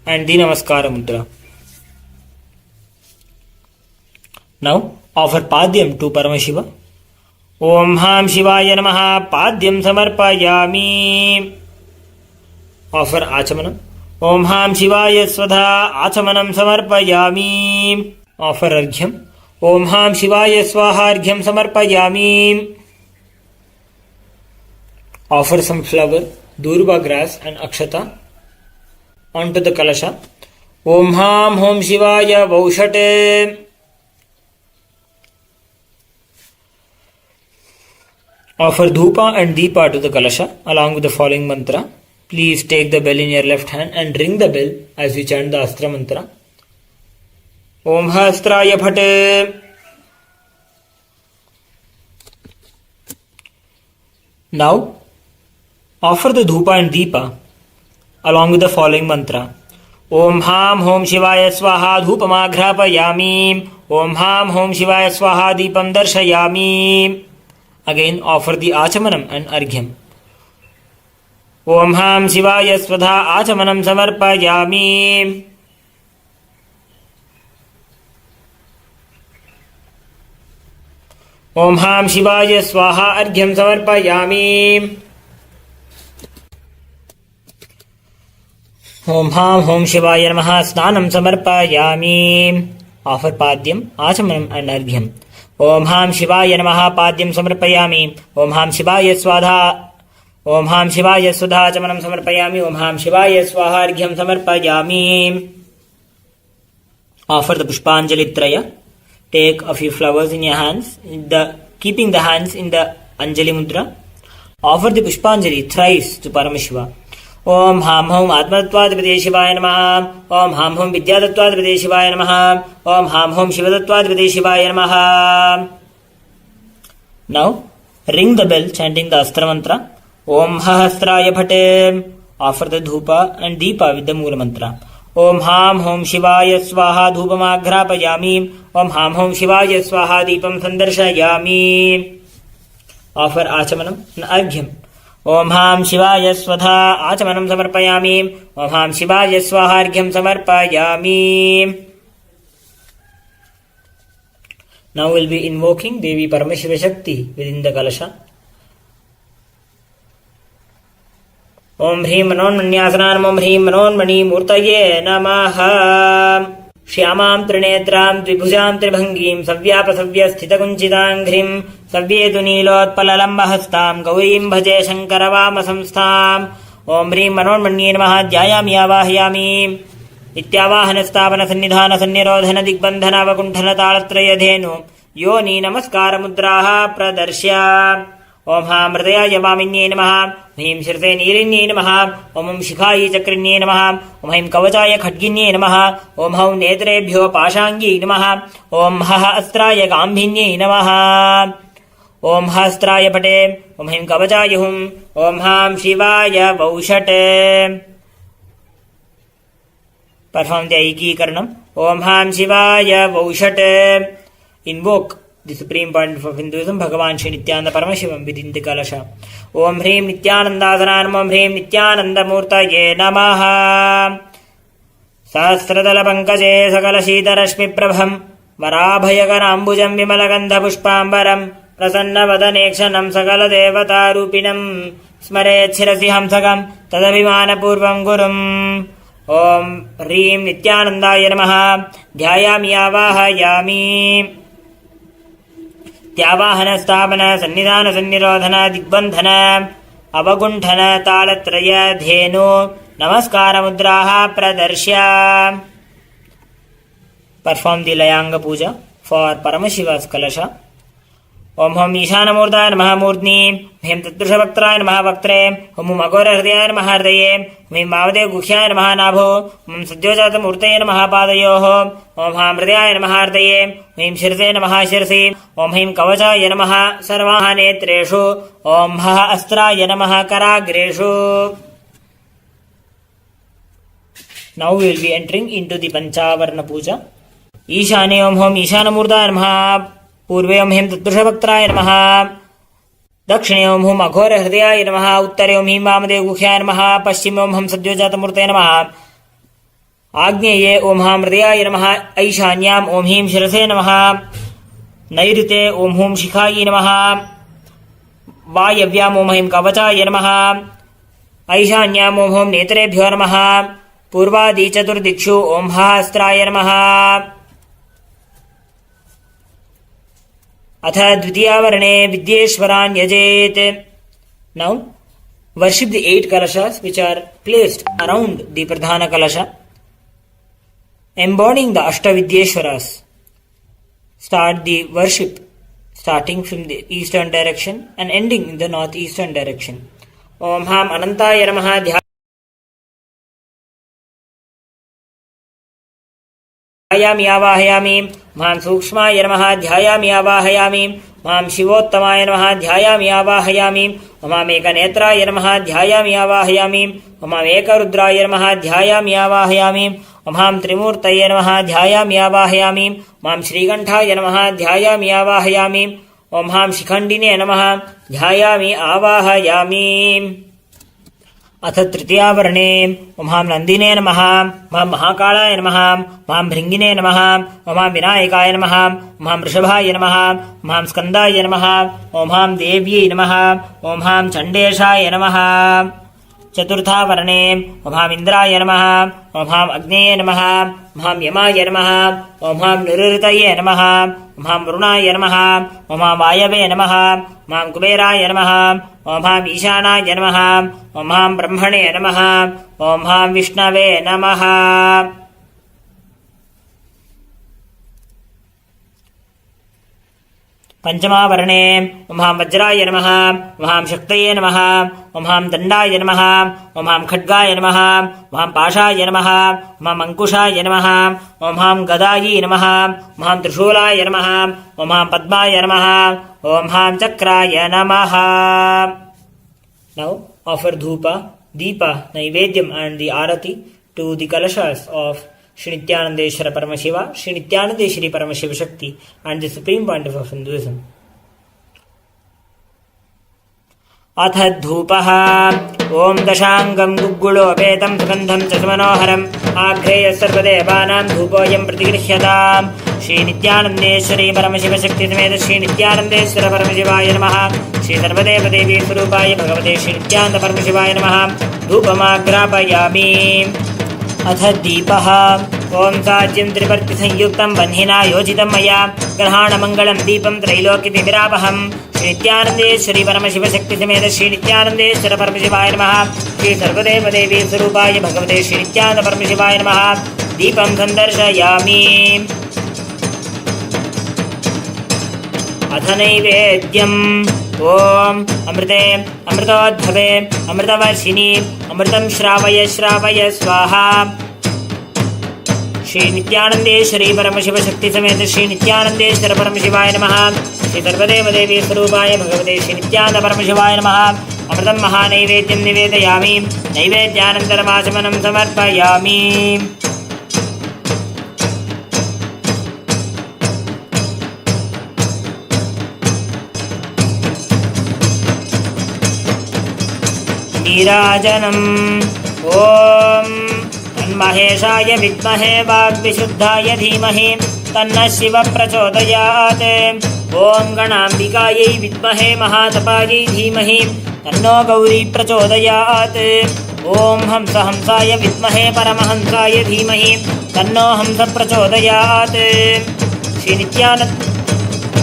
and the Namaskara Mudra. Now offer Padyam to Paramashiva. Om Ham Shivaya Namaha. Padyam Samarpayami. Offer Achamanam. Om Ham Shivaya Svadha. Achamanam Samarpayami. Offer Arghyam. Om Ham Shivaya Swaha. Arghyam Samarpayami. Offer some flower, Durva grass and Akshata onto the Kalasha. Om Ham Hom Shivaya Vaushate. Offer Dhupa and Deepa to the Kalasha along with the following mantra. Please take the bell in your left hand and ring the bell as we chant the Astra mantra. Om Hastraya Phate. Now offer the Dhupa and Deepa along with the following mantra. Om Ham Hom Shivaya Swaha Dhupamagrapayami. Om Ham Hom Shivaya Swaha Deepam Darshayami. Again offer the Achamanam and Arghyam. Om Ham Shivaya Svadha Achamanam Samarpayami. Om Ham Shivaya Swaha Arghyam Samarpayami. Om Ham Hom Shivaya Namaha. Snanam Samarpayami. Offer Padyam, Achamanam and Arghyam. Om Ham Shivaya Namaha. Padyam Samarpayami. Om Ham Shivaya Swadha. Om Ham Shivaya Sudha Chamanam Samarpayami. Om Ham Shivaya Swaha Arghyam Samarpayami. Offer the Pushpanjali Traya. Take a few flowers in your hands, keeping the hands in the Anjali Mudra. Offer the Pushpanjali thrice to Paramashiva. Om Ham Hom Atmadattvaadipade Shivaya Namaha. Om Ham Hom Vidyadattvaadipade Shivaya Namaha. Om Ham Hom Shivadattvaadipade Shivaya Namaha. Now ring the bell chanting the Astra mantra. Om Hahastraya Phate. Offer the Dhupa and Deepa with the Mula mantra. Om Ham Hom Shivaya Swaha Dhupamagrapayami. Om Ham Hom Shivaya Swaha Deepam Sandarshayami. Offer Achamanam and Arghyam. Om Ham Shivaya Svadha Achamanam Samarpayami. Om Ham Shivaya Swaha Arghyam Samarpayami. Now we'll be invoking Devi Paramashivashakti within the Kalasha. ॐ ह्रीं मनोन्मण्यासनान् ॐ ह्रीं मनोन्मणिमूर्तये नमः। श्यामां त्रिनेत्रां द्विभुजां त्रिभङ्गीं सव्यापसव्यस्थितकुञ्चिताङ्घ्रिं सव्येतु नीलोत्पललम्बहस्तां गौरीं भजे शङ्करवामसंस्थाम्। ॐ ह्रीं मनोन्मण्ये नमः। ध्यायामि आवाहयामि। नित्यावाहनस्थापनसन्निधानसन्निरोधनदिग्बन्धनावकुण्ठनताळत्रयधेनु योनि नमस्कारमुद्राः प्रदर्श्य। ॐ हां हृदयाय वामिन्ये नमः। ह्रीं शिरसे नीलिन्ये नमः। ॐ शिखायै चक्रिण्ये नमः। ॐ ऐं कवचाय खड्गिन्ये नमः। ॐ हौं नेत्रेभ्यो पाशाङ्ग्यै नमः। ॐ हः अस्त्राय गाम्भिन्यै नमः। ॐ हस्त्राय पटे। ॐ ऐं कवचाय हुं। ॐ हां शिवाय वौषट्। Perform the Aikikaranam. Om Ham Shivaya Vaushate. Invoke the supreme point of Hinduism, Bhagavan Shri Nithyananda Paramashivamam within the Kailasa. Om Hrim Nithyanandasaranam Om Hrim Nithyananda Murtaye Namaha. Sahasradala Pankaje Sakala Shita Rashmi Prabham Varabhayakarambujaam Vimalagandha Pushpambaram Prasanna Vadanekshanam Sakala Devata Rupinam Smaret Shirasi Hamsagam Tadabhimana Purvam Gurum. ॐ ह्रीं नित्यानन्दाय नमः। ध्यायामि आवाहयामि। त्यावाहन स्थापन सन्निधान सन्निरोधन दिग्बन्धन अवगुण्ठन तालत्रय धेनु नमस्कारमुद्राः प्रदर्श्य। Perform the Layanga Puja for Paramashiva's Kalasha. ॐ हं ईशानमूर्ताय नमः मूर्ध्नि ह्रीं तत्पुरुषवक्त्राय नमः वक्त्रे ॐ अघोरहृदयाय नमः हृदये ह्रीं वामदेव गुह्याय नमः नाभो ॐ सद्योजातमूर्तये नमः पादयोः ॐ हां हृदयाय नमः हृदये ह्रीं शिरसे नमः शिरसि ॐ ह्रीं कवचाय नमः सर्वाः नेत्रेषु ॐ हः अस्त्राय नमः कराग्रेषु। Now we will be entering into the Panchavarna Puja. ईशाने ॐ हं ईशानमूर्ताय नमः। पूर्वे ॐ ह्रीं तत्पुरुषवक्त्राय नमः। दक्षिणे ॐ हुं अघोरहृदयाय नमः। उत्तरे ॐ ह्रीं वामदेव गुह्याय नमः। पश्चिमे ॐ हं सद्योजातमूर्तये नमः। आग्नेये ॐ हां हृदयाय नमः। ऐशान्यां ॐ ह्रीं शिरसे नमः। नैऋते ॐ हुं शिखायै नमः। वायव्यां ॐ ह्रीं कवचाय नमः। ऐशान्यां ॐ हुं नेत्रेभ्यो नमः। पूर्वादिचतुर्दिक्षु ॐ हस्त्राय नमः। अथ द्वितीयावर्णे विद्येश्वरान् यजेत्. Now worship the 8 kalashas which are placed around the Pradhana Kalasha, embodying the Ashtavidyeshwaras. Start the worship starting from the eastern direction and ending in the northeastern direction. Om Ham Anantaya Namaha. ध्यायामि आवाहयामि। मां सूक्ष्माय नमः। ध्यायामि आवाहयामि। मां शिवोत्तमाय नमः। ध्यायामि आवाहयामि। मां एकनेत्राय नमः। ध्यायामि आवाहयामि। मां एकरुद्राय नमः। ध्यायामि आवाहयामि। मां त्रिमूर्तये नमः। ध्यायामि आवाहयामि। मां श्रीकण्ठाय नमः। ध्यायामि आवाहयामि। मां शिखण्डिने नमः। ध्यायामि आवाहयामि। अथ तृतीयावर्णे मां नन्दिने नमः। मां महाकालाय नमः। मां भृङ्गिने नमः। मां विनायकाय नमः। मां वृषभाय नमः। मां स्कन्दाय नमः। मां देव्यै नमः। मां चण्डेशाय नमः। चतुर्थावर्णे मां इन्द्राय नमः। मां अग्नेये नमः। मां यमाय नमः। मां निरृतये नमः। मां वरुणाय नमः। मां वायवे नमः। मां कुबेराय नमः। मां ईशानाय नमः। मां ब्रह्मणे नमः। मां विष्णवे नमः। पंचमावर्णे मां वज्राय नमः। मां शक्तये नमः। मां दण्डाय नमः। मां खड्गाय नमः। मां पाशाय नमः। मां अंकुशाय नमः। मां गदायै नमः। मां त्रिशूलाय नमः। मां पद्माय नमः। मां चक्राय नमः। Now offer dhupa, deepa, naivedyam and the arati to the kalashas of Shri Nithyanandeshwara Paramashiva, Shri Nithyanandeshwari Paramashivashakti and the supreme point of Hinduism. अथ धूपः ॐ दशाङ्गं गुग्गुलोपेतं सुगन्धं च सुमनोहरम् आघ्रेय सर्वदेवानां धूपोऽयं प्रतिगृह्यताम् श्रीनित्यानन्देश्वरी परमशिवशक्ति समेत श्रीनित्यानन्देश्वर परमशिवाय नमः श्री सर्वदेवदेवी स्वरूपाय भगवते श्रीनित्यानन्द परमशिवाय नमः धूपमाग्रापयामि अथ दीपः ॐ साज्यं त्रिवर्तिसंयुक्तं बह्निना योजितं मया ग्रहाणमङ्गलं दीपं त्रैलोक्यतिमिरापहम् श्रीनित्यानन्देश्वरी परमशिवशक्ति समेत श्रीनित्यानन्देश्वर परमशिवाय नमः श्री सर्वदेवदेवी स्वरूपाय भगवते श्रीनित्यानन्द परमशिवाय नमः दीपं सन्दर्शयामि अथ नैवेद्यम् ॐ अमृते अमृतोद्भवे अमृतवर्षिणि अमृतं श्रावय श्रावय स्वाहा श्रीनित्यानन्देश्वरी परमशिवशक्ति समेत श्रीनित्यानन्देश्वर परमशिवाय नमः श्री सर्वदेवदेवी स्वरूपाय भगवते श्रीनित्यानन्द परमशिवाय नमः अमृतं महानैवेद्यं निवेदयामि नैवेद्यानन्तरमाचमनं समर्पयामि नीराजनम् ॐ तन्महेशाय विद्महे वाग्विशुद्धाय धीमहि तन्नः शिवः प्रचोदयात् ॐ गणाम्बिकायै विद्महे महातपायै धीमहि तन्नो गौरी प्रचोदयात् ॐ हंसाय विद्महे परमहंसाय धीमहि तन्नो हंस प्रचोदयात्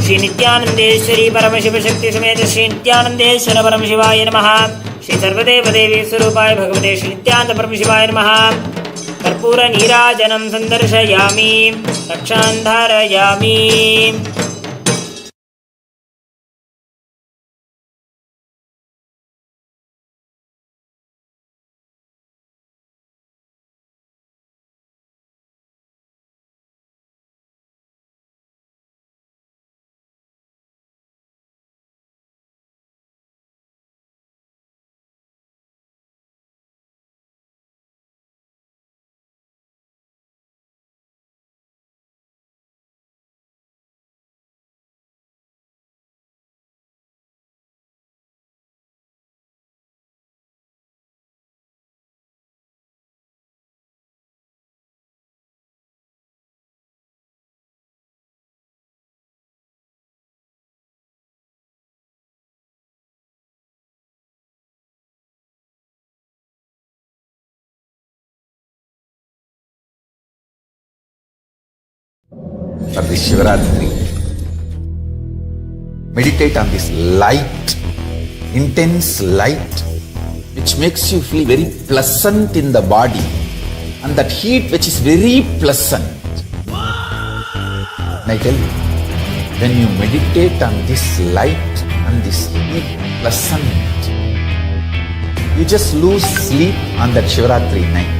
श्रीनित्यानन्देश्वरी परमशिवशक्ति समेत श्रीनित्यानन्देश्वर परमशिवाय नमः श्री सर्वदेवदेवी स्वरूपाय भगवते श्रीनित्यानन्द परमशिवाय नमः कर्पूर नीराजनं सन्दर्शयामि रक्षान् धारयामि For this Shivaratri, meditate on this light, intense light, which makes you feel very pleasant in the body, and that heat which is very pleasant. And I tell you, when you meditate on this light and this heat pleasant, you just lose sleep on that Shivaratri night.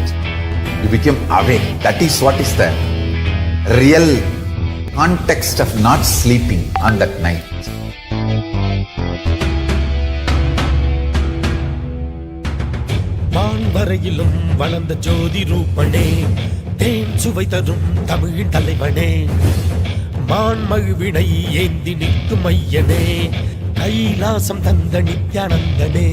You become awake. That is what is the real context of not sleeping on that night. வான்வரையிலும் வளர்ந்த ஜோதி ரூபனே தேன் சுவை தரும் தமிழின் தலைவனே மான்மழுவினை ஏந்தி நிற்கும் ஐயனே கைலாசம் தந்த நித்யானந்தனே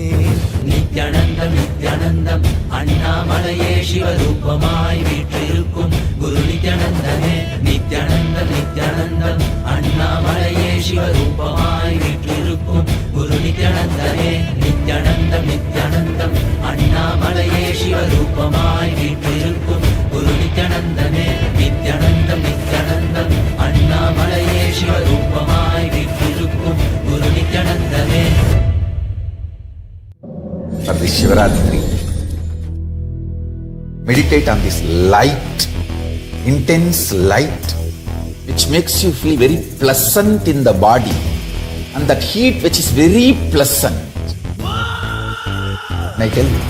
நித்யானந்தம் நித்யானந்தம் அண்ணாமலையே சிவரூபமாய் வீற்றிருக்கும் குரு நித்யானந்தனே நித்யானந்தம் நித்யானந்தம் அண்ணாமலையே சிவரூபமாய் வீற்றிருக்கும் குரு நித்யானந்தனே நித்யானந்தம் நித்யானந்தம் அண்ணாமலையே சிவரூபமாய் வீற்றிருக்கும் குரு நித்யானந்தனே நித்யானந்தம் நித்யானந்தம் அண்ணாமலையே சிவரூபமாய் வீற்றிருக்கும் குரு நித்யானந்தனே. For this Shivaratri, meditate on this light, intense light, which makes you feel very pleasant in the body, and that heat which is very pleasant. And I tell you,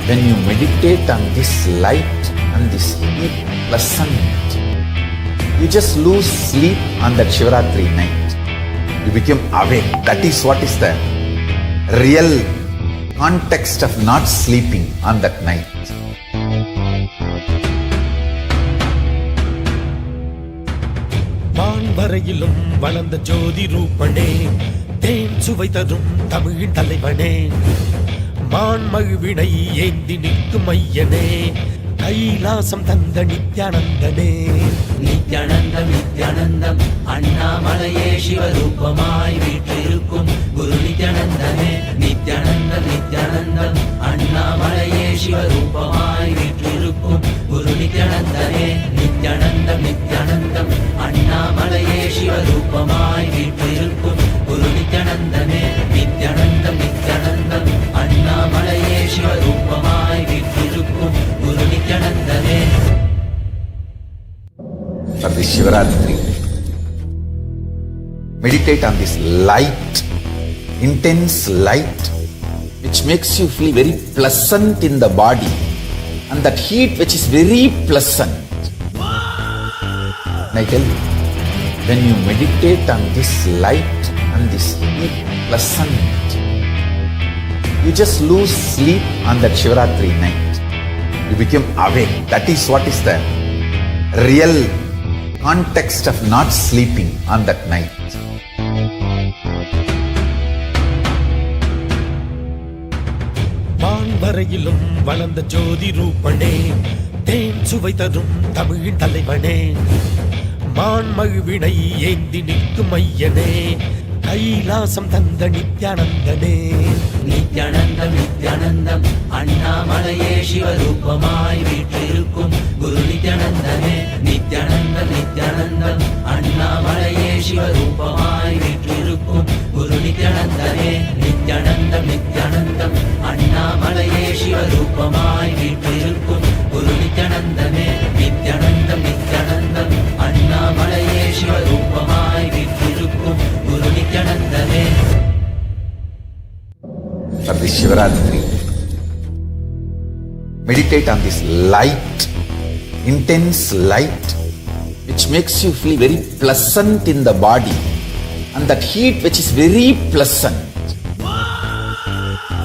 when you meditate on this light and this heat pleasant, you just lose sleep on that Shivaratri night. You become awake. That is what is the real context of not sleeping on that night. வான்வரையிலும் வளர்ந்த ஜோதி ரூபனே தேன் சுவை தரும் தமிழின் தலைவனே, மான்மழுவினை ஏந்தி நிற்கும் ஐயனே, கைலாசம் தந்த நித்யானந்தனே. நித்யானந்தம் நித்யானந்தம் அண்ணாமலையே சிவரூபமாய் வீற்றிருக்கும் குரு நித்யானந்தனே. நித்யானந்தம் நித்யானந்தம் அண்ணாமலையே சிவரூபமாய் வீற்றிருக்கும் குரு நித்யானந்தனே. நித்யானந்தம் நித்யானந்தம் அண்ணாமலையே சிவரூபமாய் வீற்றிருக்கும் குரு நித்யானந்தனே. நித்யானந்தம் நித்யானந்தம் அண்ணாமலையே சிவரூபமாய் வீற்றிருக்கும் குரு நித்யானந்தனே. For this Shivaratri, meditate on this light, intense light, which makes you feel very pleasant in the body, and that heat which is very pleasant. And I tell you, when you meditate on this light and this heat pleasant, you just lose sleep on that Shivaratri night. You become awake. That is what is the real context of not sleeping on that night. வான்வரையிலும் வளர்ந்த ஜோதி ரூபனே, தேன் சுவை தரும் தமிழின் தலைவனே, மான்மழுவினை ஏந்தி நிற்கும் ஐயனே, கைலாசம் தந்த நித்யானந்தனே. நித்யானந்தம் நித்யானந்தம் அண்ணாமலையே சிவரூபமாய் வீற்றிருக்கும் குரு நித்யானந்தனே. நித்யானந்தம் நித்யானந்தம் அண்ணாமலையே சிவரூபமாய் வீற்றிருக்கும் குரு நித்யானந்தனே. நித்யானந்தம் நித்யானந்தம் அண்ணாமலையே சிவரூபமாய் வீற்றிருக்கும் குரு நித்யானந்தனே. நித்யானந்தம் நித்யானந்தம் அண்ணாமலையே சிவரூபமாய் வீற்றிருக்கும் குரு நித்யானந்தனே. For this Shivaratri, meditate on this light, intense light, which makes you feel very pleasant in the body, and that heat which is very pleasant.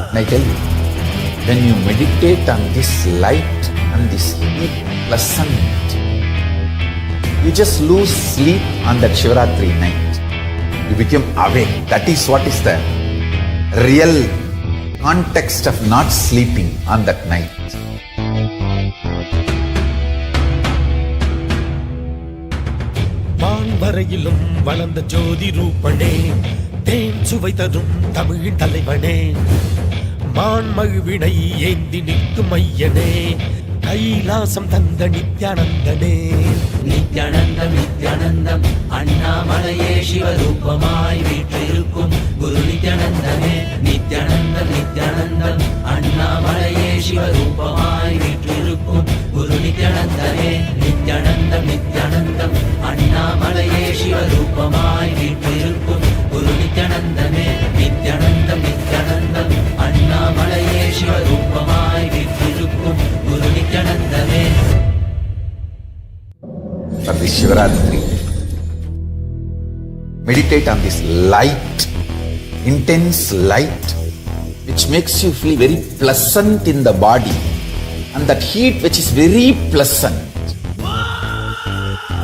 And I tell you, when you meditate on this light and this heat pleasant, you just lose sleep on that Shivaratri night. You become awake. That is what is the real context of not sleeping on that night. வான்வரையிலும் வளர்ந்த ஜோதி ரூபனே, தேன் சுவை தரும் தமிழின் தலைவனே, மான்மழுவினை ஏந்தி நிற்கும் ஐயனே, கைலாசம் தந்த நித்யானந்தனே. நித்யானந்தம் நித்யானந்தம் அண்ணாமலையே சிவரூபமாய் வீற்றிருக்கும் குரு நித்யானந்தனே. நித்யானந்தம் நித்யானந்தம் அண்ணாமலையே சிவரூபமாய் வீற்றிருக்கும் குரு நித்யானந்தனே. நித்யானந்தம் நித்யானந்தம் அண்ணாமலையே சிவரூபமாய் வீற்றிருக்கும் குரு நித்யானந்தனே. நித்யானந்தம் நித்யானந்தம் அண்ணாமலையே சிவரூபமாய் வீற்றிருக்கும் குரு நித்யானந்தனே. For this Shivaratri, meditate on this light, intense light, which makes you feel very pleasant in the body, and that heat which is very pleasant.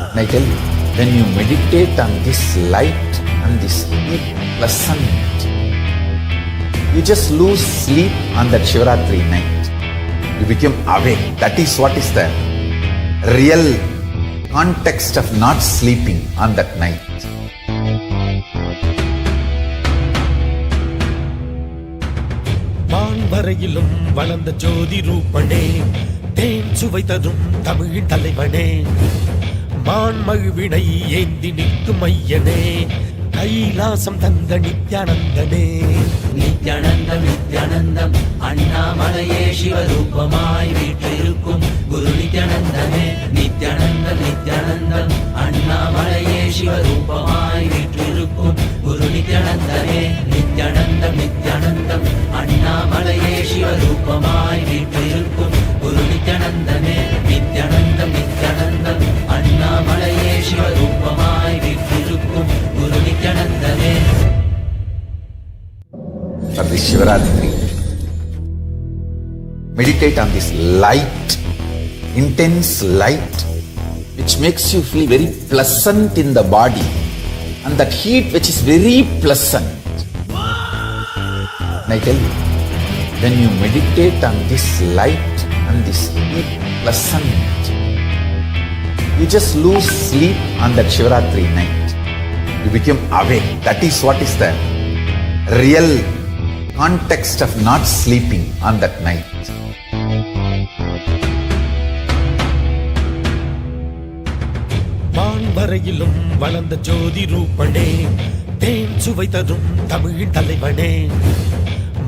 And I tell you, when you meditate on this light and this heat pleasant, you just lose sleep on that Shivaratri night. You become awake. That is what is the real context of not sleeping on that night. வான்வரையிலும் வளர்ந்த ஜோதி ரூபனே, தேன் சுவை தரும் தமிழின் தலைவனே, மான்மழுவினை ஏந்தி நிற்கும் ஐயனே, கைலாசம் தந்த நித்யானந்தனே. நித்யானந்தம் நித்யானந்தம் அண்ணாமலையே சிவரூபமாய் வீற்றிருக்கும் குரு நித்யானந்தனே. நித்யானந்தம் நித்யானந்தம் அண்ணாமலையே சிவரூபமாய் வீற்றிருக்கும் குரு நித்யானந்தனே. நித்யானந்தம் நித்யானந்தம் அண்ணாமலையே சிவரூபமாய் வீற்றிருக்கும் குரு நித்யானந்தனே. நித்யானந்தம் நித்யானந்தம் அண்ணாமலையே சிவரூபமாய் வீற்றிருக்கும் குரு நித்யானந்தனே. For this Shivaratri, meditate on this light, intense light, which makes you feel very pleasant in the body, and that heat which is very pleasant. And I tell you, when you meditate on this light and this heat pleasant, you just lose sleep on that Shivaratri night. You become awake. That is what is the real context of not sleeping on that night. வான்வரையிலும் வளர்ந்த ஜோதி ரூபனே, தேன் சுவை தரும் தமிழின் தலைவனே,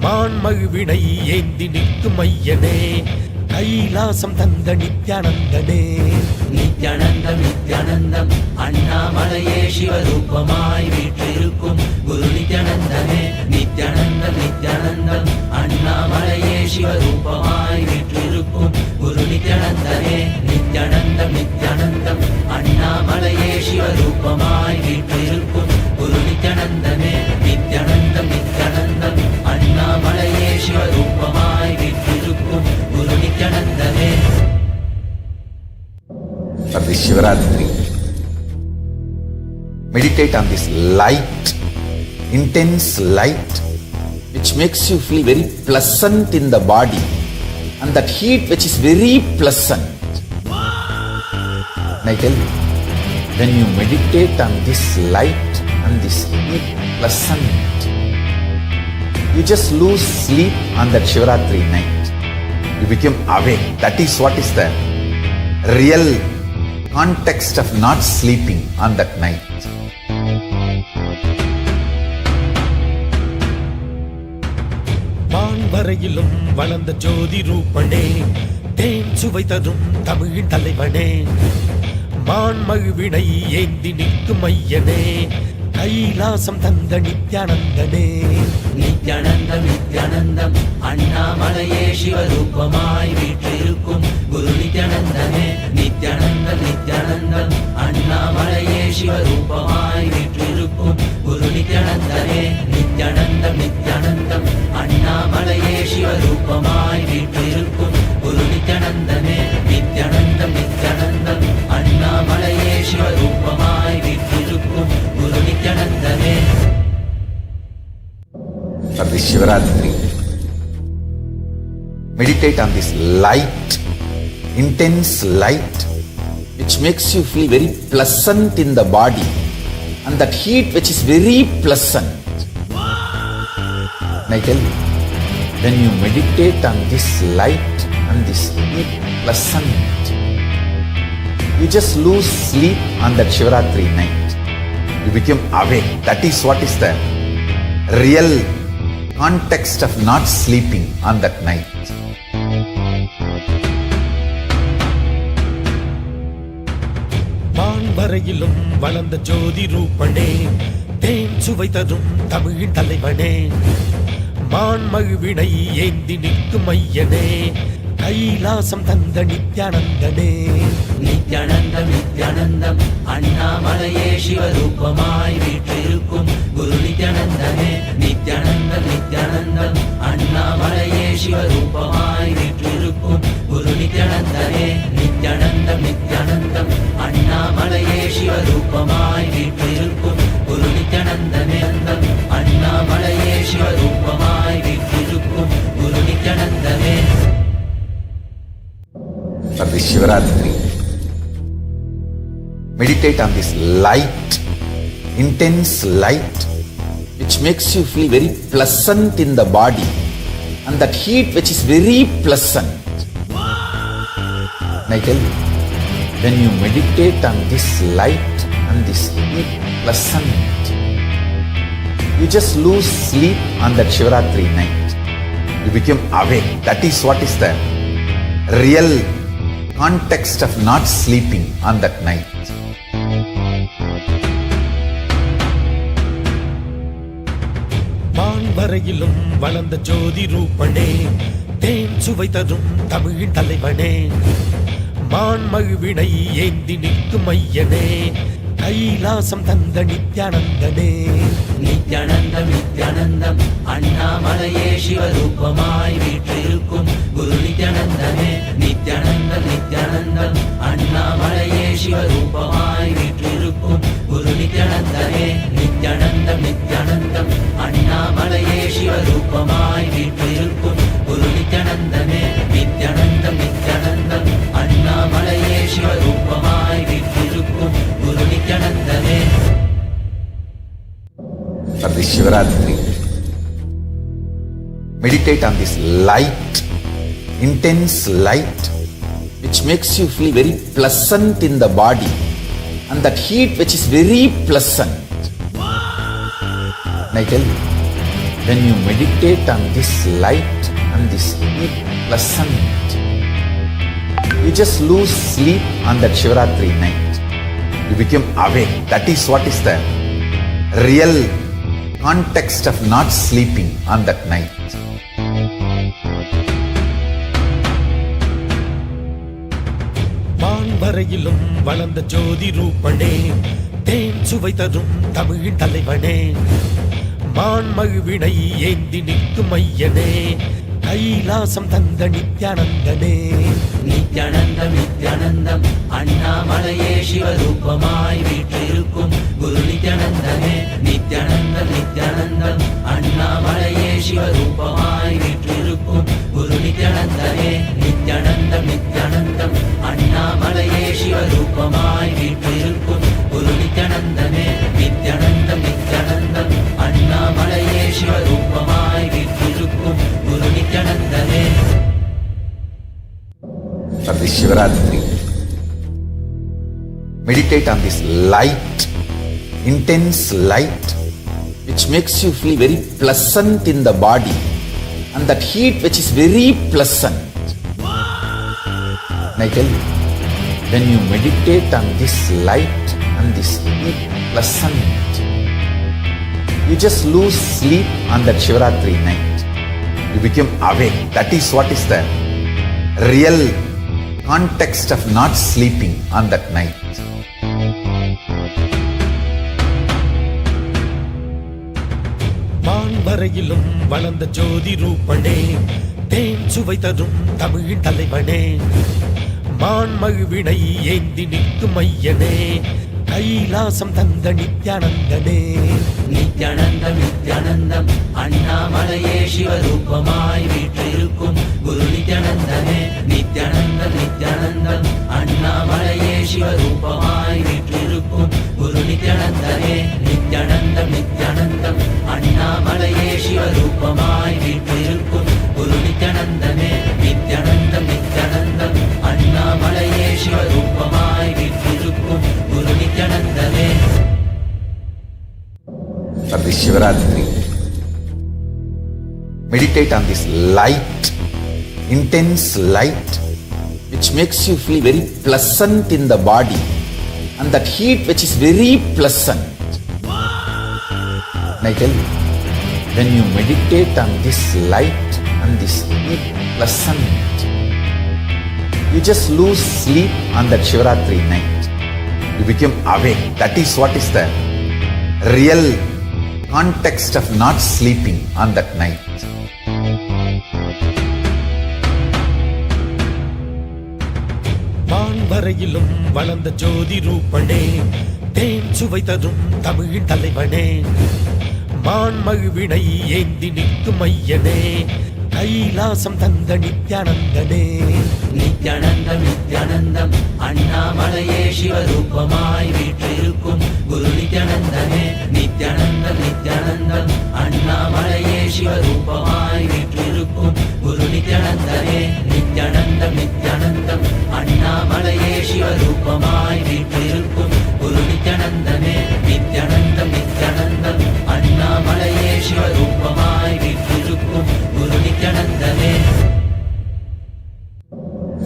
மான்மழுவினை ஏந்தி நிற்கும் ஐயனே, கைலாசம் தந்த நித்யானந்தனே. நித்யானந்தம் நித்யானந்தம் அண்ணாமலையே சிவரூபமாய் வீற்றிருக்கும் குரு நித்யானந்தனே. நித்யானந்தம் நித்யானந்தம் அண்ணாமலையே சிவரூபமாய் வீற்றிருக்கும் குரு நித்யானந்தனே. நித்யானந்தம் நித்யானந்தம் அண்ணாமலையே சிவரூபமாய் வீற்றிருக்கும் குரு நித்யானந்தனே. நித்யானந்தம் நித்யானந்தம் அண்ணாமலையே சிவரூபமாய் வீற்றிருக்கும் குரு நித்யானந்தனே. For this Shivaratri, meditate on this light, intense light, which makes you feel very pleasant in the body, and that heat which is very pleasant. And I tell you, when you meditate on this light and this heat pleasant, you just lose sleep on that Shivaratri night. You become awake. That is what is the real context of not sleeping on that night. வான்வரையிலும் வளர்ந்த ஜோதி ரூபனே, தேன் சுவை தரும் தமிழின் தலைவனே, மான்மழுவினை ஏந்தி நிற்கும் ஐயனே, கைலாசம் தந்த நித்யானந்தனே. நித்யானந்தம் நித்யானந்தம் அண்ணாமலையே சிவரூபமாய் வீற்றிருக்கும் குரு நித்யானந்தனே. நித்யானந்தம் நித்யானந்தம் அண்ணாமலையே சிவரூபமாய் வீற்றிருக்கும் குரு நித்யானந்தனே. நித்யானந்தம் நித்யானந்தம் அண்ணாமலையே சிவரூபமாய் வீற்றிருக்கும் குரு நித்யானந்தனே. நித்யானந்தம் நித்யானந்தம் அண்ணாமலையே சிவரூபமாய் வீற்றிருக்கும் குரு நித்யானந்தனே. For this Shivaratri, meditate on this light, intense light, which makes you feel very pleasant in the body, and that heat which is very pleasant. And I tell you, when you meditate on this light and this heat pleasant, you just lose sleep on that Shivaratri night. You become awake. That is what is the real context of not sleeping on that night. வான்வரையிலும் வளர்ந்த ஜோதி ரூபனே, தேன் சுவை தரும் தமிழின் தலைவனே, மான்மழுவினை ஏந்தி நிற்கும் ஐயனே, கைலாசம் தந்த நித்யானந்தனே. நித்யானந்தம் நித்யானந்தம் அண்ணாமலையே சிவரூபமாய் வீற்றிருக்கும் குரு நித்யானந்தனே. நித்யானந்தம் நித்யானந்தம் அண்ணாமலையே சிவரூபமாய் வீற்றிருக்கும் குரு நித்யானந்தனே. நித்யானந்தம் நித்யானந்தம் அண்ணாமலையே சிவரூபமாய் வீற்றிருக்கும் குரு நித்யானந்தனே. அண்ணாமலையே சிவரூபமாய் வீற்றிருக்கும் குரு நித்யானந்தனே. For this Shivaratri, meditate on this light, intense light, which makes you feel very pleasant in the body, and that heat which is very pleasant. And I tell you, when you meditate on this light and this heat pleasant, you just lose sleep on that Shivaratri night. You become awake. That is what is the real context of not sleeping on that night. வான்வரையிலும் வளர்ந்த ஜோதி ரூபனே, தேன் சுவை தரும் தமிழின் தலைவனே, மான்மழுவினை ஏந்தி நிற்கும் ஐயனே, கைலாசம் தந்த நித்யானந்தனே. நித்யானந்தம் நித்யானந்தம் அண்ணாமலையே சிவரூபமாய் வீற்றிருக்கும் குரு நித்யானந்தனே. நித்யானந்தம் நித்யானந்தம் அண்ணாமலையே சிவரூபமாய் வீற்றிருக்கும் குரு நித்யானந்தனே. நித்யானந்தம் நித்யானந்தம் அண்ணாமலையே சிவரூபமாய் this Shivaratri. Meditate on this light, intense light, which makes you feel very pleasant in the body, and that heat which is very pleasant. And I tell you, when you meditate on this light and this heat pleasant, you just lose sleep on that Shivaratri night. You become awake. That is what is the real context of not sleeping on that night. வான்வரையிலும் வளர்ந்த ஜோதி ரூபனே, தேன் சுவை தரும் தமிழின் தலைவனே, மான்மழுவினை ஏந்தி நிற்கும் ஐயனே, கைலாசம் தந்த நித்யானந்தனே. நித்யானந்தம் நித்யானந்தம் அண்ணாமலையே சிவரூபமாய் வீற்றிருக்கும் குரு நித்யானந்தனே. நித்யானந்தம் நித்யானந்தம் அண்ணாமலையே சிவரூபமாய் வீற்றிருக்கும் குரு நித்யானந்தனே. நித்யானந்தம் நித்யானந்தம் அண்ணாமலையே சிவரூபமாய் வீற்றிருக்கும் குரு நித்யானந்தனே. நித்யானந்தம் நித்யானந்தம் அண்ணாமலையே சிவரூபமாய் வீற்றிருக்கும் குரு நித்யானந்தனே. For this Shivaratri, meditate on this light, intense light, which makes you feel very pleasant in the body, and that heat which is very pleasant. And I tell you, when you meditate on this light and this heat pleasant, you just lose sleep on that Shivaratri night. You become awake. That is what is the real context of not sleeping on that night. வான்வரையிலும் வளர்ந்த ஜோதி ரூபனே, தேன் சுவை தரும் தமிழின் தலைவனே, மான்மழுவினை ஏந்தி நிற்கும் ஐயனே, கைலாசம் தந்த நித்யானந்தனே. நித்யானந்தம் நித்யானந்தம் அண்ணாமலையே சிவரூபமாய் வீற்றிருக்கும் குரு நித்யானந்தனே. நித்யானந்தம் நித்யானந்தம் அண்ணாமலையே சிவரூபமாய் வீற்றிருக்கும் குரு நித்யானந்தனே. நித்யானந்தம் நித்யானந்தம் அண்ணாமலையே சிவரூபமாய் வீற்றிருக்கும் குரு நித்யானந்தனே. நித்யானந்தம் நித்யானந்தம் அண்ணாமலையே சிவரூபமாய் வீற்றிருக்கும் குரு நித்யானந்தனே. For this Shivaratri, meditate on this light, intense light, which makes you feel very pleasant in the body, and that heat which is very pleasant. And I tell you, when you meditate on this light and this heat pleasant, you just lose sleep on that Shivaratri night. You become awake. That is what is the real context of not sleeping on that night. வான்வரையிலும் வளர்ந்த ஜோதி ரூபனே, தேன் சுவை தரும் தமிழின் தலைவனே, மான்மழுவினை ஏந்தி நிற்கும் ஐயனே, கைலாசம் தந்த நித்யானந்தனே. நித்யானந்தம் நித்யானந்தம் அண்ணாமலையே சிவரூபமாய் வீற்றிருக்கும் குரு நித்யானந்தனே. நித்யானந்தம் நித்யானந்தம் அண்ணாமலையே சிவரூபமாய் வீற்றிருக்கும் குரு நித்யானந்தனே. நித்யானந்தம் நித்யானந்தம் அண்ணாமலையே சிவரூபமாய் வீற்றிருக்கும் குரு நித்யானந்தனே. நித்யானந்தம் நித்யானந்தம் அண்ணாமலையே சிவரூபமாய் வீற்றிருக்கும் குரு நித்யானந்தனே.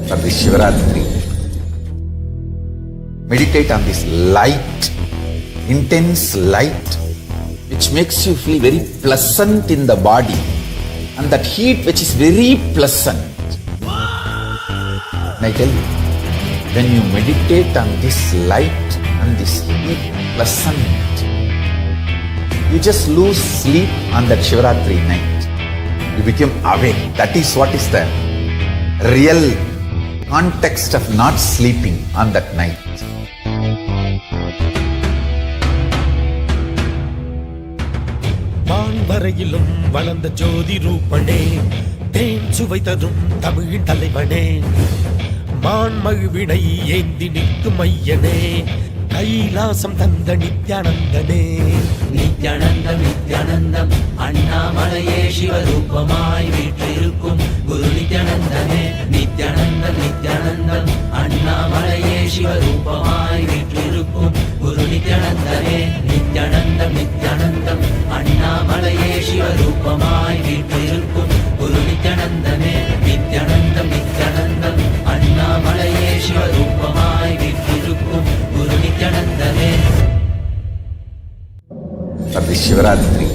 For this Shivaratri, meditate on this light, intense light, which makes you feel very pleasant in the body, and that heat which is very pleasant. And I tell you, when you meditate on this light and this heat pleasant, you just lose sleep on that Shivaratri night. You become awake. That is what is the real context of not sleeping on that night. வான்வரையிலும் வளர்ந்த ஜோதி ரூபனே, தேன் சுவை தரும் தமிழின் தலைவனே, மான்மழுவினை ஏந்தி நிற்கும் ஐயனே, கைலாசம் தந்த நித்யானந்தனே. நித்யானந்தம் நித்யானந்தம் அண்ணாமலையே சிவரூபமாய் வீற்றிருக்கும் குரு நித்யானந்தனே. நித்யானந்தம் நித்யானந்தம் அண்ணாமலையே சிவரூபமாய் வீற்றிருக்கும் குரு நித்யானந்தனே. நித்யானந்தம் நித்யானந்தம் அண்ணாமலையே சிவரூபமாய் வீற்றிருக்கும் குரு நித்யானந்தனே. நித்யானந்தம் நித்யானந்தம் அண்ணாமலையே சிவரூபமாய் வீற்றிருக்கும் குரு நித்யானந்தனே. For this Shivaratri,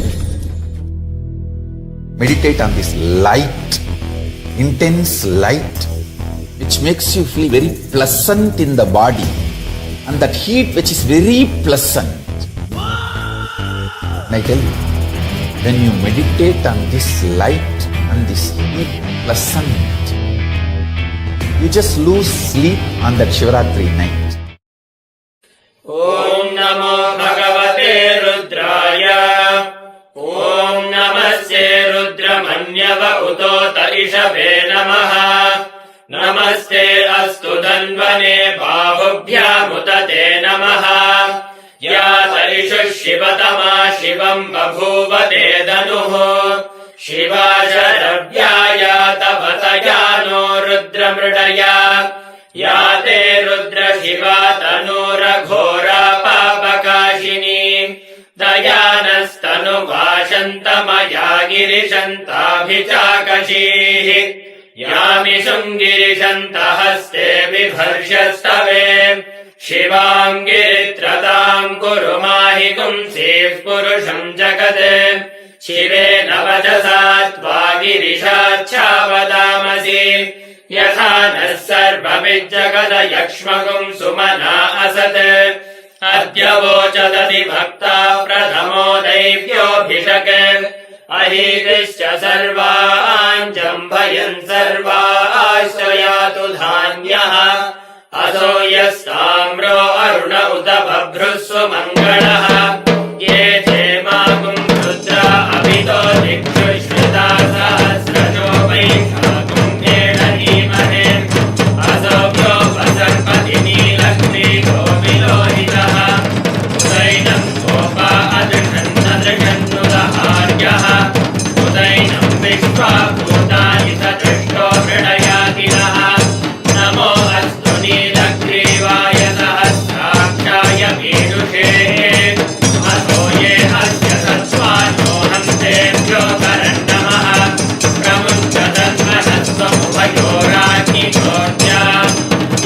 meditate on this light, intense light, which makes you feel very pleasant in the body, and that heat which is very pleasant. And I tell you, when you meditate on this light and this heat pleasant, you just lose sleep on that Shivaratri night. ॐ नमो भगवते रुद्राय ॐ नमस्ते रुद्रमन्यव उतोत इषभे नमः नमस्ते अस्तु धन्वने बाहुभ्यामुत ते नमः या तरिषु शिवतमा शिवम् बभूव ते धनुः शिवा शरव्याया तव तया नो रुद्रमृडया या ते रुद्र शिवा तनूरघोरा पापकाशिनी दयानस्तनुभाषन्तमया गिरिशन्ताभिचाकशीः यामिषुम् गिरिशन्तहस्ते बिभर्षस्तवे शिवाम् गिरित्रताम् कुरु माहि पुंसीः पुरुषम् जगत् शिवेन वचसा त्वा गिरिशाच्छावदामसि यथा नः सर्वविज्जगदयक्ष्मगुम् सुमना असत् अद्य वोचदति भक्ता प्रथमो दैव्योऽभिषक् अहीतिश्च सर्वान् जम्भयन् सर्वाश्रयातु धान्यः असो यस्ताम्रो अरुण उत बभ्रुः सुमङ्गलः ये क्षेमागुम् रुद्रा अभितो दिक्षु श्रुता सहस्रजो वैशाखुम् नमो अस्तु नीलग्रीवाय सहस्राक्षाय वीरुषे अथो ये अस्य सत्त्वानो हंसेभ्यो करन्नमः प्रमुञ्चतन्महस्त्वमुभयोराग्निचोर्या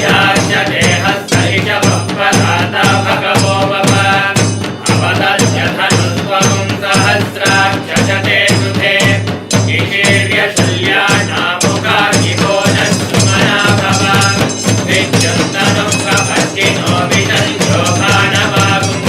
याश्च देहस्सहित वक्पदाता भगवो वप अवदस्य धनुस्त्वमुं सहस्राक्षते सुते ईशीर्यशल्यानामुकार्यिको नस्तुमना भव विद्युन्तनुः कपस्तिनो विशन्यो भानवागुम्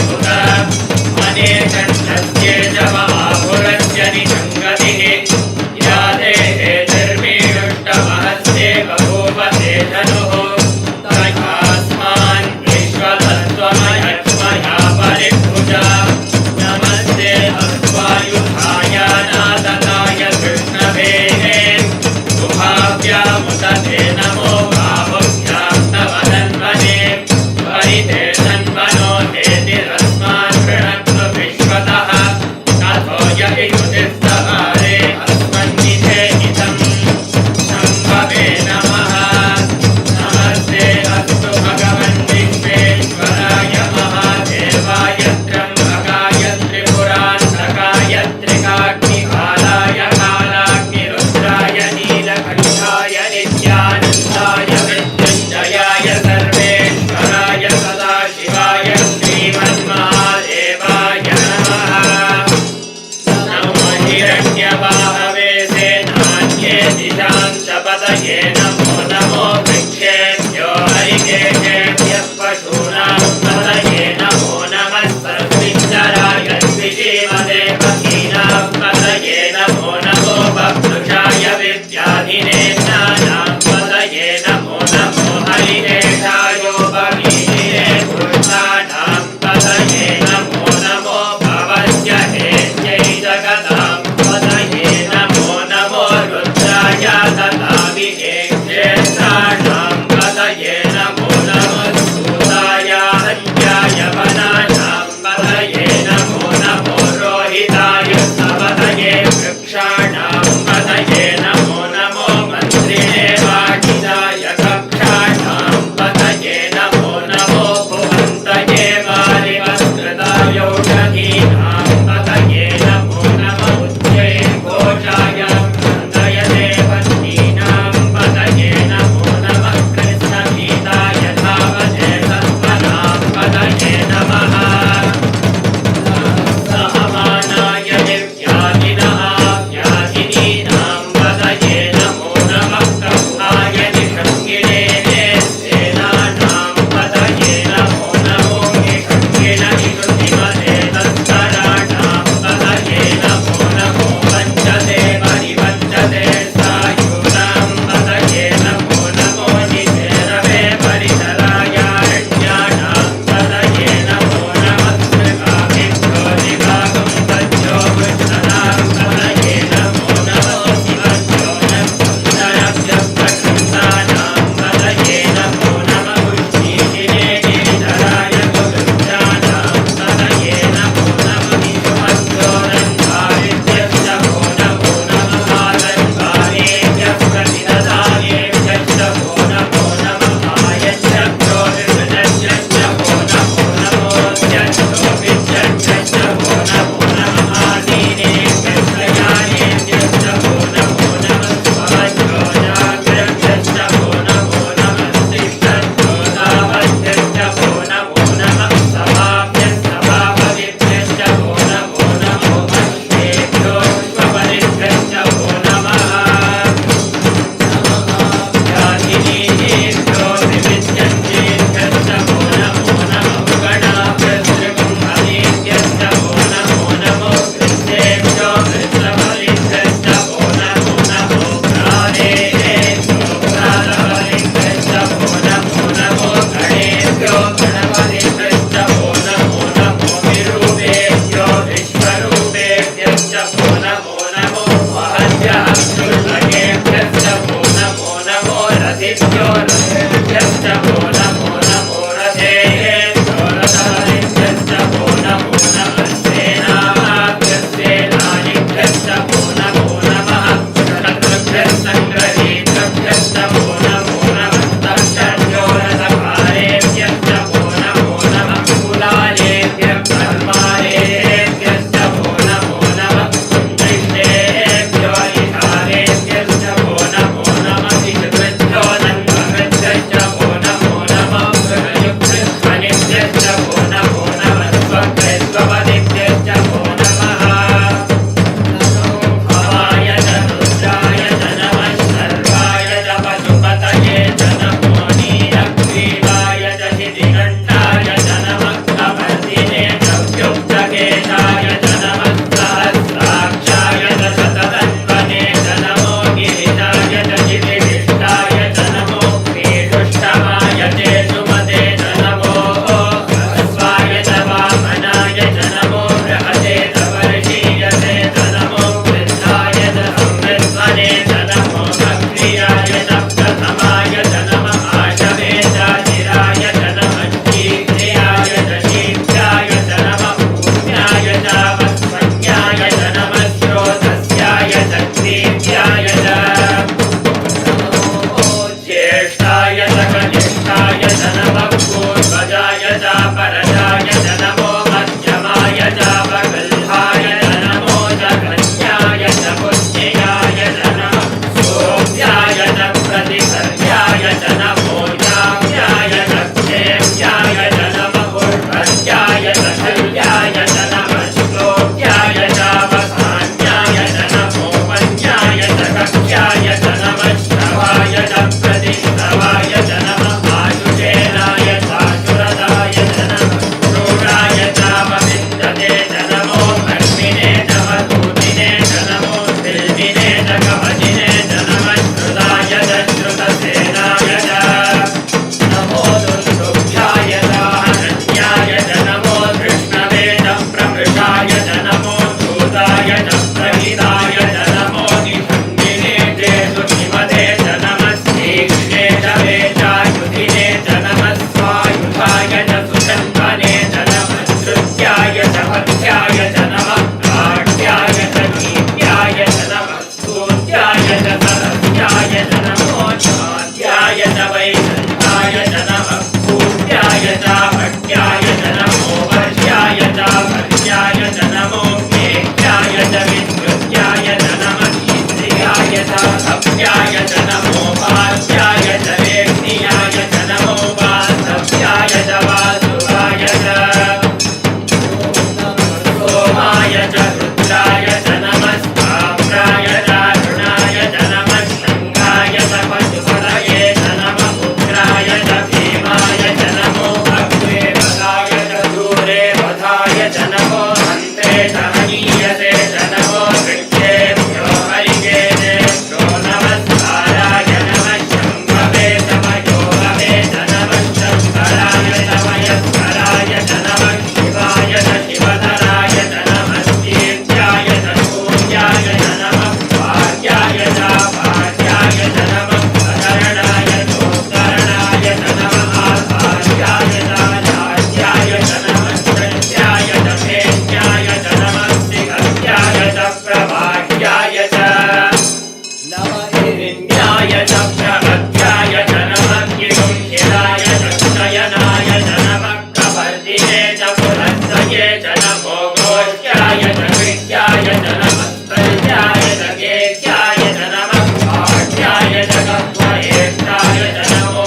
च पुरस्तये च नमो गोष्ठ्याय च कृत्याय च नमः प्रत्याय च केत्याय च नमः पाठ्याय च कत्वयेष्टाय च नमो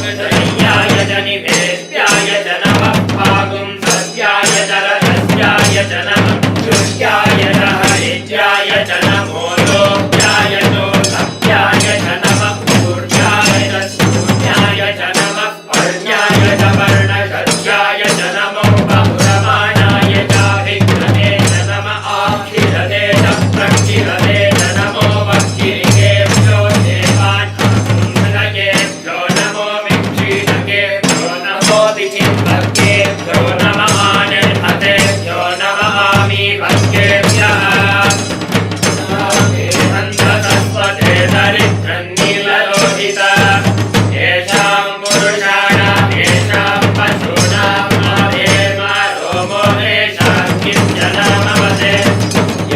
कृतय्याय च निवेद्याय च नमः भागुं सत्याय च रजस्याय च नमः कृत्याय च हरित्याय च नमो लोक्याय च सत्याय च नमः पूर्णाय च शून्याय च नमः पर्ण्याय च वर्णशत्याय च नमो बहुरमाणाय च विघ्नते च नमः आखिरते च प्रक्षिरते च नमो वक्किरिकेभ्यो देवानां नमो विक्षीणकेभ्यो नमो विचिन्वकेभ्यो नमः आनिर्हतेभ्यो नमः आमीभक्केभ्यः हन्तसस्वते दरिद्रन्नीललोहिता येषां पुरुषाणां येषां पशूनां माधेमा रोमो येषां किञ्चनामवते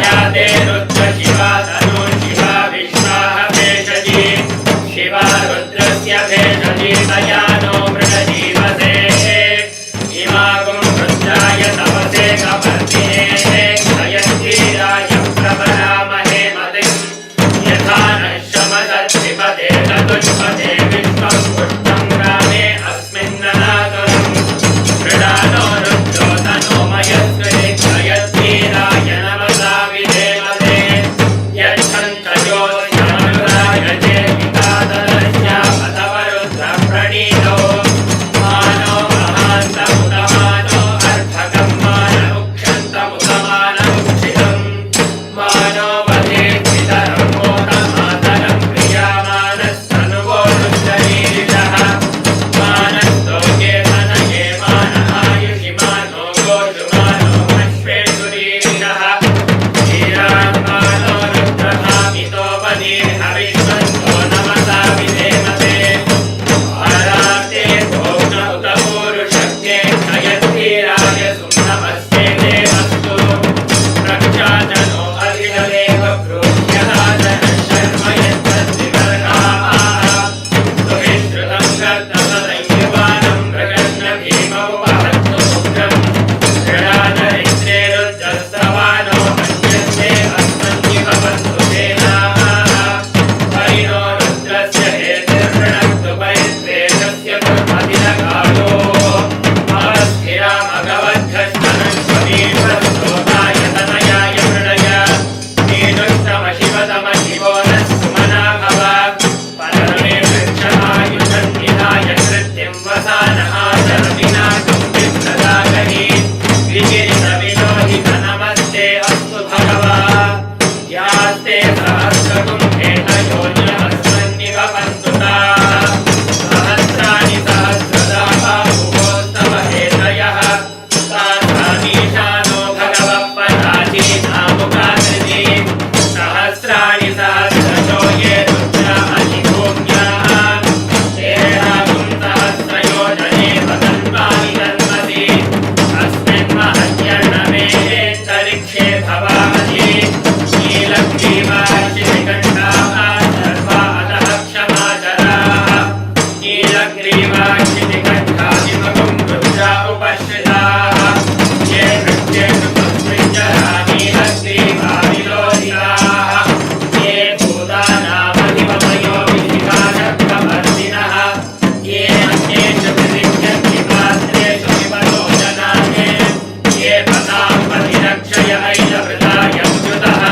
या ते रुद्रशिवा तनु शिवा विश्वाः भेषजी शिवा रुद्रस्य भेषजी तया नो मृगजीवसे इमागुं रुद्राय तपसे कपर्दिने क्षयन्तीराय प्रवरामहे मतिम् यथा नः शमदत्रिपदे चतुष्पदे विश्वं पुष्टं ग्रामे अस्मिन्ननातुरम् मृडानो रुद्रो तनोमयस्कृते क्षयन्तीराय नमसा विधेमते यच्छन्तयोऽस्यानुराय चेतिकादरस्यापतवरुद्रप्रणीतो मानो महान्तमुदमानो अर्धकं मानमुक्षन्तमुदमानमुक्षितम् मानो वधेत्पितरं मोदमातरं प्रियामानस्तनुवो रुद्रनीरिषः मानस्तोके तनये मानहायुषि मानो गोषुमानो अश्वेषुरीरिषः ीरान्मानो रुद्रभामितोपदीर्हविश्वन्तो नमसा विधेमते आराते भोग्न उत पूरुषक्ते क्षयन्तीराय सुम्नमस्ते देवस्तु प्रक्षाचनो अभिनवेव प्रोह्यदाचनः शर्म यत्तद्विवर्गाः सुविश्रुतं कर्तसदञ्जुवानं मृगन्न भीममुपहत्तु उग्रम् क्रीडादरिद्रे रुद्रस्तवानो मन्यन्ते अस्मन्निव बन्धु सेनाः परिणो रुद्रस्य हेतिर्वृणक्तु परित्वेषस्य दुर्मदिनकालो अस्थिरामगवद्धस्तनश्वमीश्वरोगाय तनयाय मृडय नीदुष्टमशिवतमशिवो नः सुमना भव परमे वृक्षमायुषं निधाय कृत्यं वसानहाचरविनाकं विप्रदागहि विगिरितविलोहित नमस्ते अस्तु भगवा यास्ते सहस्रकुम्भेतयोन्यमस्मन्निव पन्तुताः सहस्राणि सहस्रदा बाहुवोस्तव हेतयः तासामीशानो भगवः पदाचीनामुखाकृति सहस्राणि सहस्रशो ये रुद्रा अधिभूम्याः तेषां सहस्रयोजने वदन्वानि तन्मति अस्मिन् महत्यर्णवे तरिक्षे भवामहि नीलग्रीवाक्षितिकण्ठाः सर्वा अतः क्षमाचराः नीलग्रीवाक्षितिकण्ठादिमगुं रुद्रा उपश्रिताः ये नृत्येषु पुष्पिञ्जरा नीलग्रीवाविलोहिताः ये भूतानामधिपतयो विधिकाशक्तवर्तिनः ये अन्येषु विधिज्ञन्ति पात्रेषु विपदो जनाने ये पदां परिरक्षय ऐलवृतायच्युतः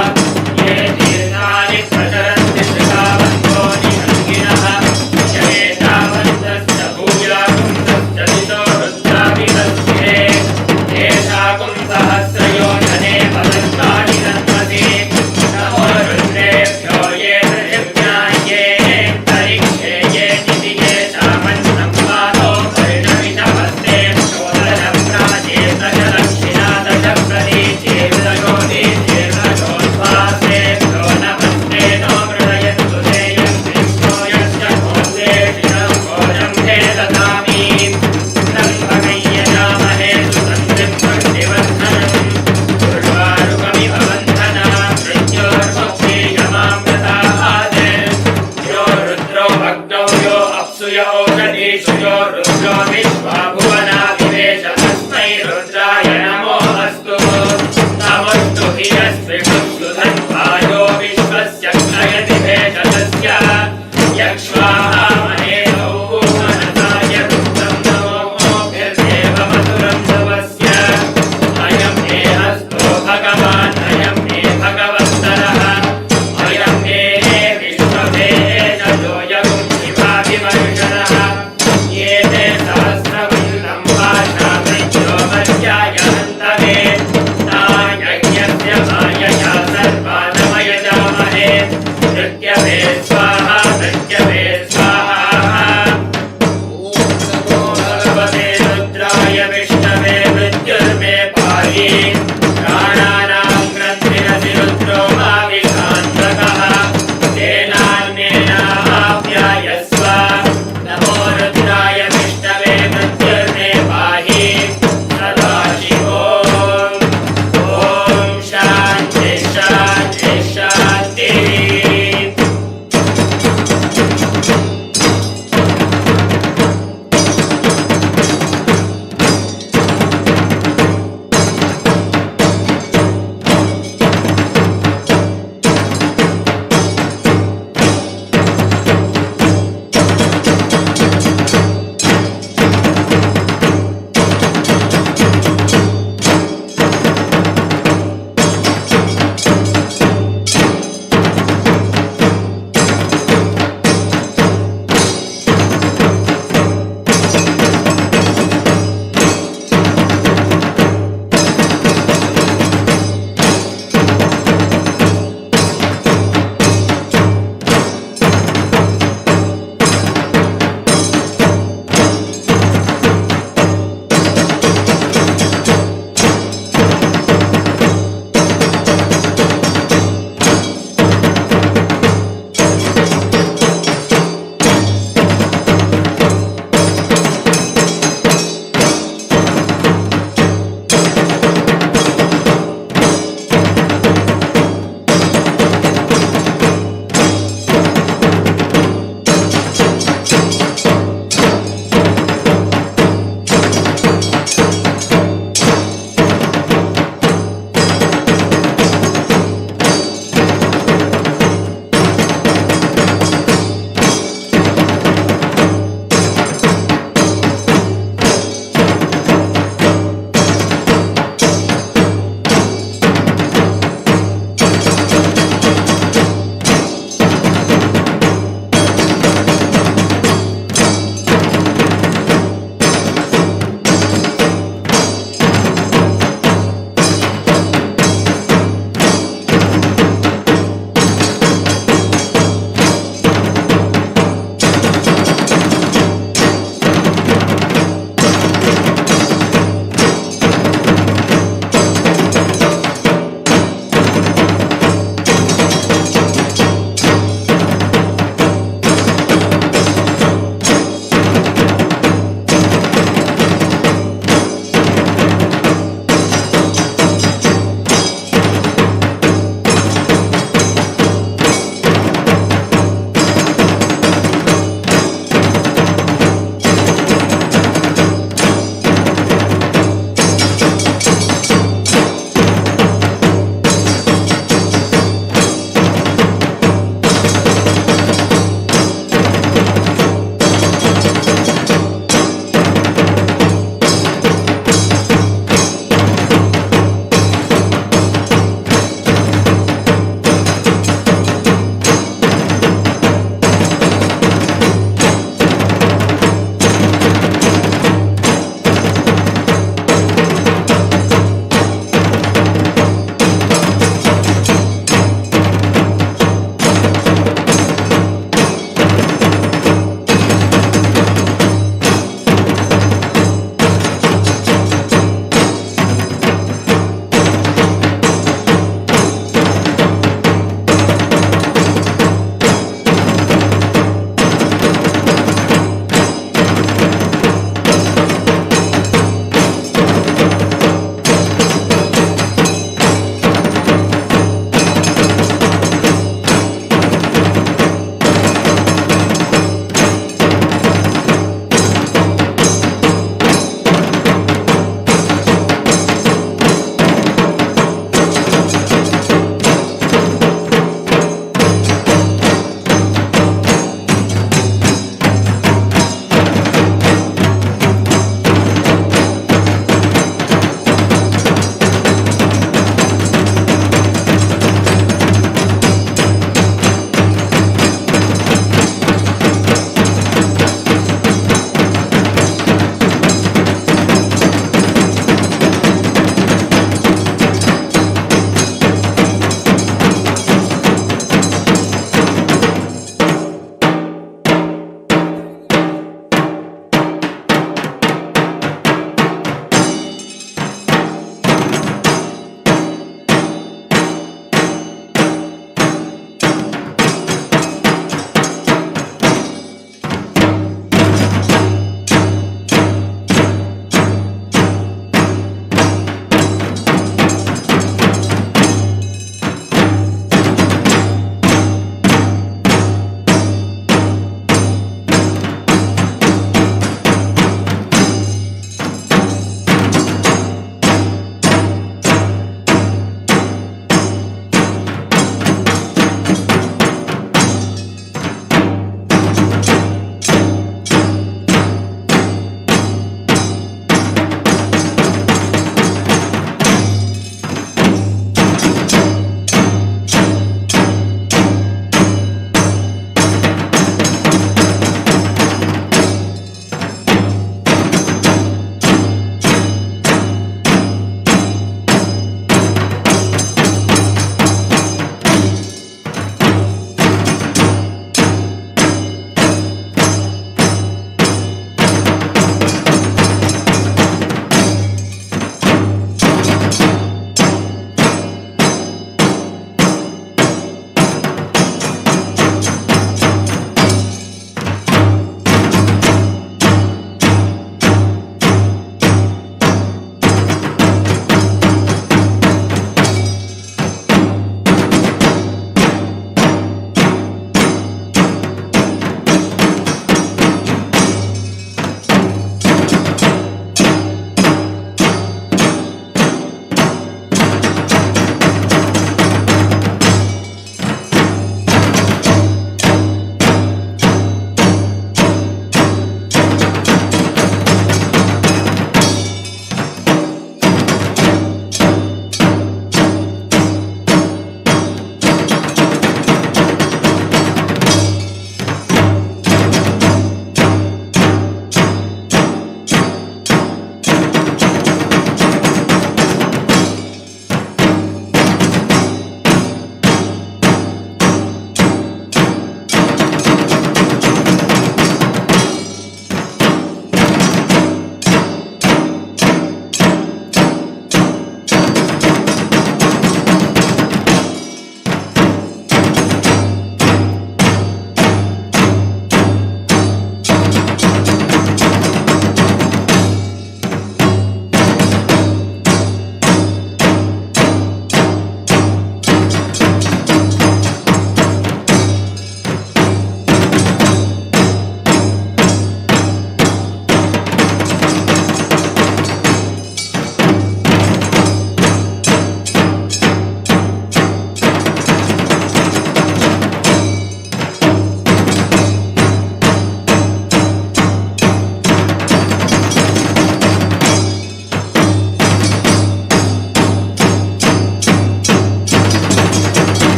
ये दीर्घानि प्रचरन्ति श्रुतावन्तो निहङ्गिनः यमेतावन्तस्य भूयाकुंसश्च दिशो रुद्राभितस्थे तेषाकुं सहस्रयोजने वदन्तानि तन्मति नमो रुद्रेभ्यो ये पृथिव्याये तरिक्षे ये निधि येषामन्नं वातो परिणमितमस्ते क्षोदनं प्राचे दशदक्षिणा दशप्रतीचेर्दशो दीचेर्दशोद्वासेभ्यो नमस्ते नो मृदयन्तु देयं कृष्णो यश्च भोजेषिणं भोजं हे ददामि तं भगय्यजामहे सुतन्त्रिं भक्तिवर्धन पाहि प्राणानां ग्रन्थिरसि रुद्रो भाविकान्तकः तेनान्येनाप्यायस्व नमो रुद्राय विष्णवे मृत्युर्मे पाहि सदाशिवो ॐ शान्ति शान्ति शान्तिः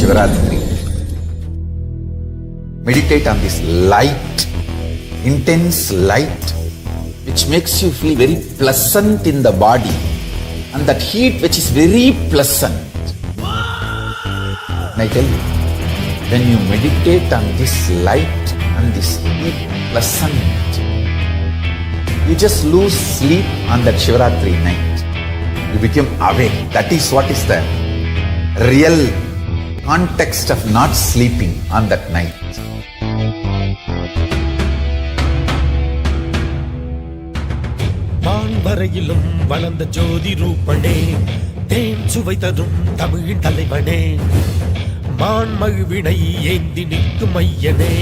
Shivaratri. Meditate on this light, intense light, which makes you feel very pleasant in the body, and that heat which is very pleasant. And I tell you, when you meditate on this light and this heat pleasant, you just lose sleep on that Shivaratri night. You become awake. That is what is the real context of not sleeping on that night. வரையிலும் வளர்ந்த ஜோதி ரூபனே, தேன் சுவை தரும் தமிழின் தலைவனே, மான்மழுவினை ஏந்தி நிற்கும் ஐயனே,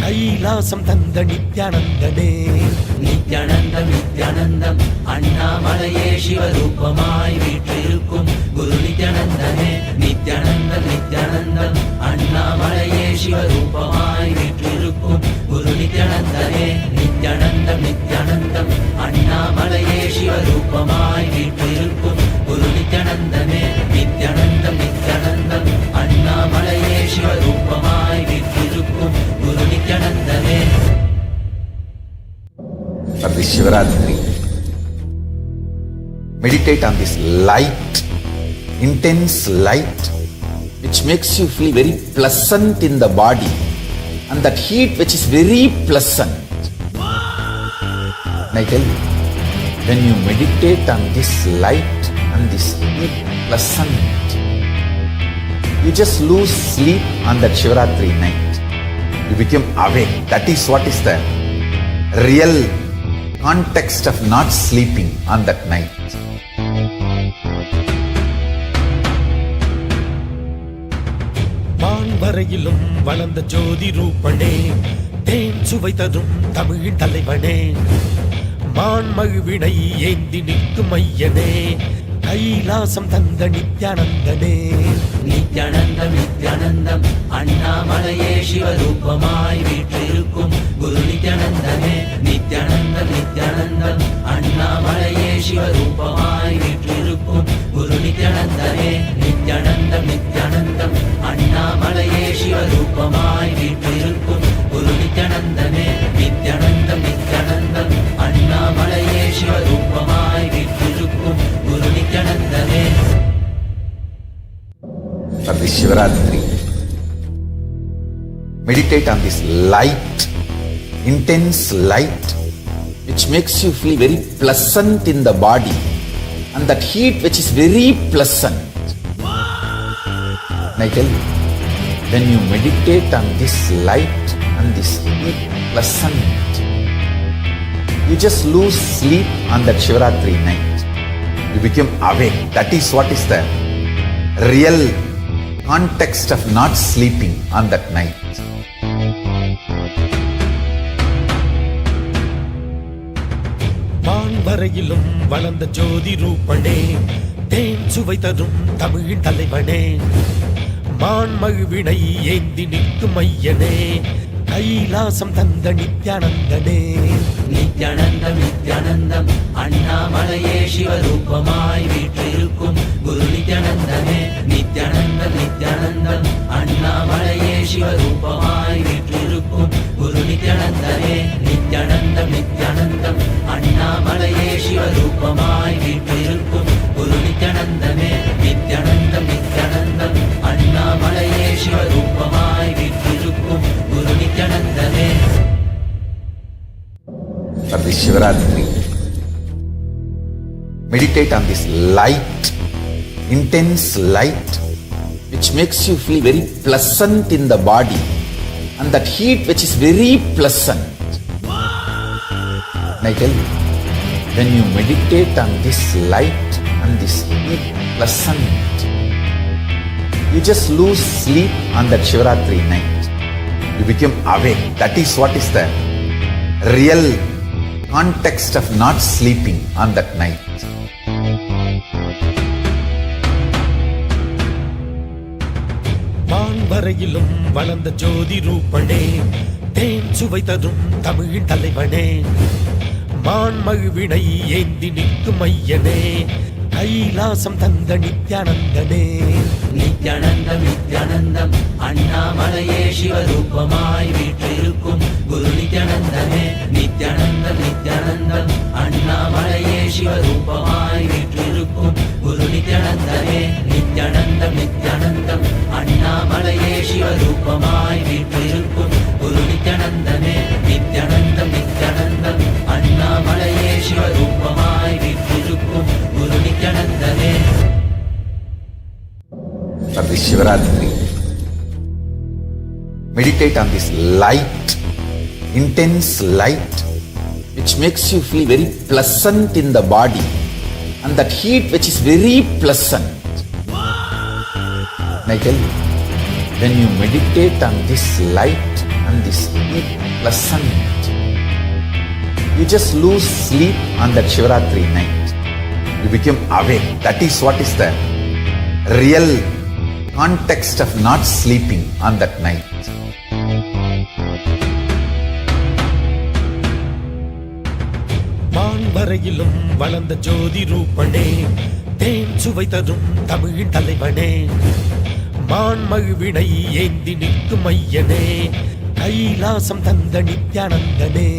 கைலாசம் தந்த நித்யானந்தனே. நித்யானந்தம் நித்யானந்தம் அண்ணாமலையே சிவரூபமாய் வீற்றிருக்கும் குரு நித்யானந்தனே. நித்யானந்தம் நித்யானந்தம் அண்ணாமலையே சிவரூபமாய் வீற்றிருக்கும் குரு நித்யானந்தனே. நித்யானந்தம் நித்யானந்தம் அண்ணாமலையே சிவரூபமாய் வீற்றிருக்கும் குரு நித்யானந்தனே. நித்யானந்தம் நித்யானந்தம் அண்ணாமலையே சிவரூபமாய் வீற்றிருக்கும் குரு நித்யானந்தனே. For this Shivaratri, meditate on this light, intense light, which makes you feel very pleasant in the body, and that heat which is very pleasant. And I tell you, when you meditate on this light and this heat pleasant, you just lose sleep on that Shivaratri night. You become awake. That is what is the real context of not sleeping on that night. வரையிலும் வளர்ந்த ஜோதி ரூபனே, தேன் சுவை தரும் தமிழின் தலைவனே, மான்மழுவினை ஏந்தி நிற்கும் ஐயனே, கைலாசம் தந்த நித்யானந்தனே. நித்யானந்தம் நித்யானந்தம் அண்ணாமலையே சிவரூபமாய் வீற்றிருக்கும் குரு நித்யானந்தனே. நித்யானந்தம் நித்யானந்தம் அண்ணாமலையே சிவரூபமாய் வீற்றிருக்கும் குரு நித்யானந்தனே. நித்யானந்தம் நித்யானந்தம் அண்ணாமலையே சிவரூபமாய் வீற்றிருக்கும் குரு நித்யானந்தனே. நித்யானந்தம் நித்யானந்தம் அண்ணாமலையே சிவரூபமாய் வீற்றிருக்கும் குரு நித்யானந்தனே. For this Shivaratri, meditate on this light, intense light, which makes you feel very pleasant in the body, and that heat which is very pleasant. And I tell you, when you meditate on this light and this heat pleasant, you just lose sleep on that Shivaratri night. You become awake. That is what is the real context of not sleeping on that night. வரையிலும் வளர்ந்த ஜோதி ரூபனே, தேன் சுவை தரும் தமிழின் தலைவனே, மான்மழுவினை ஏந்தி நிற்கும் ஐயனே, கைலாசம் தந்த நித்யானந்தனே. நித்யானந்தம் நித்யானந்தம் அண்ணாமலையே சிவரூபமாய் வீற்றிருக்கும் குரு நித்யானந்தனே. நித்யானந்தம் நித்யானந்தம் அண்ணாமலையே சிவரூபமாய் வீற்றிருக்கும் குரு நித்யானந்தனே. நித்யானந்தம் நித்யானந்தம் அண்ணாமலையே சிவரூபமாய் வீற்றிருக்கும் குரு நித்யானந்தனே. நித்யானந்தம் நித்யானந்தம் அண்ணாமலையே சிவரூபமாய் வீற்றிருக்கும் குரு நித்யானந்தனே. For this Shivaratri, meditate on this light, intense light, which makes you feel very pleasant in the body, and that heat which is very pleasant. And I tell you, when you meditate on this light and this heat pleasant, you just lose sleep on that Shivaratri night. You become awake. That is what is the real context of not sleeping on that night. வரையிலும் வளர்ந்த ஜோதி ரூபனே, தேன் சுவை தரும் தமிழின் தலைவனே, மான்மழுவினை ஏந்தி நிற்கும் ஐயனே, கைலாசம் தந்த நித்யானந்தனே. நித்யானந்தம் நித்யானந்தம் நித்யானந்தம் அண்ணாமலையே சிவரூபமாய் வீற்றிருக்கும் குரு நித்யானந்தமே நித்யானந்தம் நித்யானந்தம் அண்ணாமலையே சிவரூபமாய் வீற்றிருக்கும் குரு நித்யானந்தமே நித்யானந்தம் நித்யானந்தம் அண்ணாமலையே சிவரூபமாய் வீற்றிருக்கும் குரு நித்யானந்தமே நித்யானந்தம் நித்யானந்தம் அண்ணாமலையே சிவரூபமாய் வீற்றிருக்கும் குரு நித்யானந்தமே. For this Shivaratri, meditate on this light, intense light, which makes you feel very pleasant in the body, and that heat which is very pleasant. And I tell you, when you meditate on this light and this heat pleasant, you just lose sleep on that Shivaratri night. You become awake. That is what is the real context of not sleeping on that night. வான்வரையிலும் வளர்ந்த ஜோதி ரூபனே தேன் சுவை தரும் தமிழின் தலைவனே மான்மழுவினை ஏந்தி நிற்கும் ஐயனே கைலாசம் தந்த நித்யானந்தனே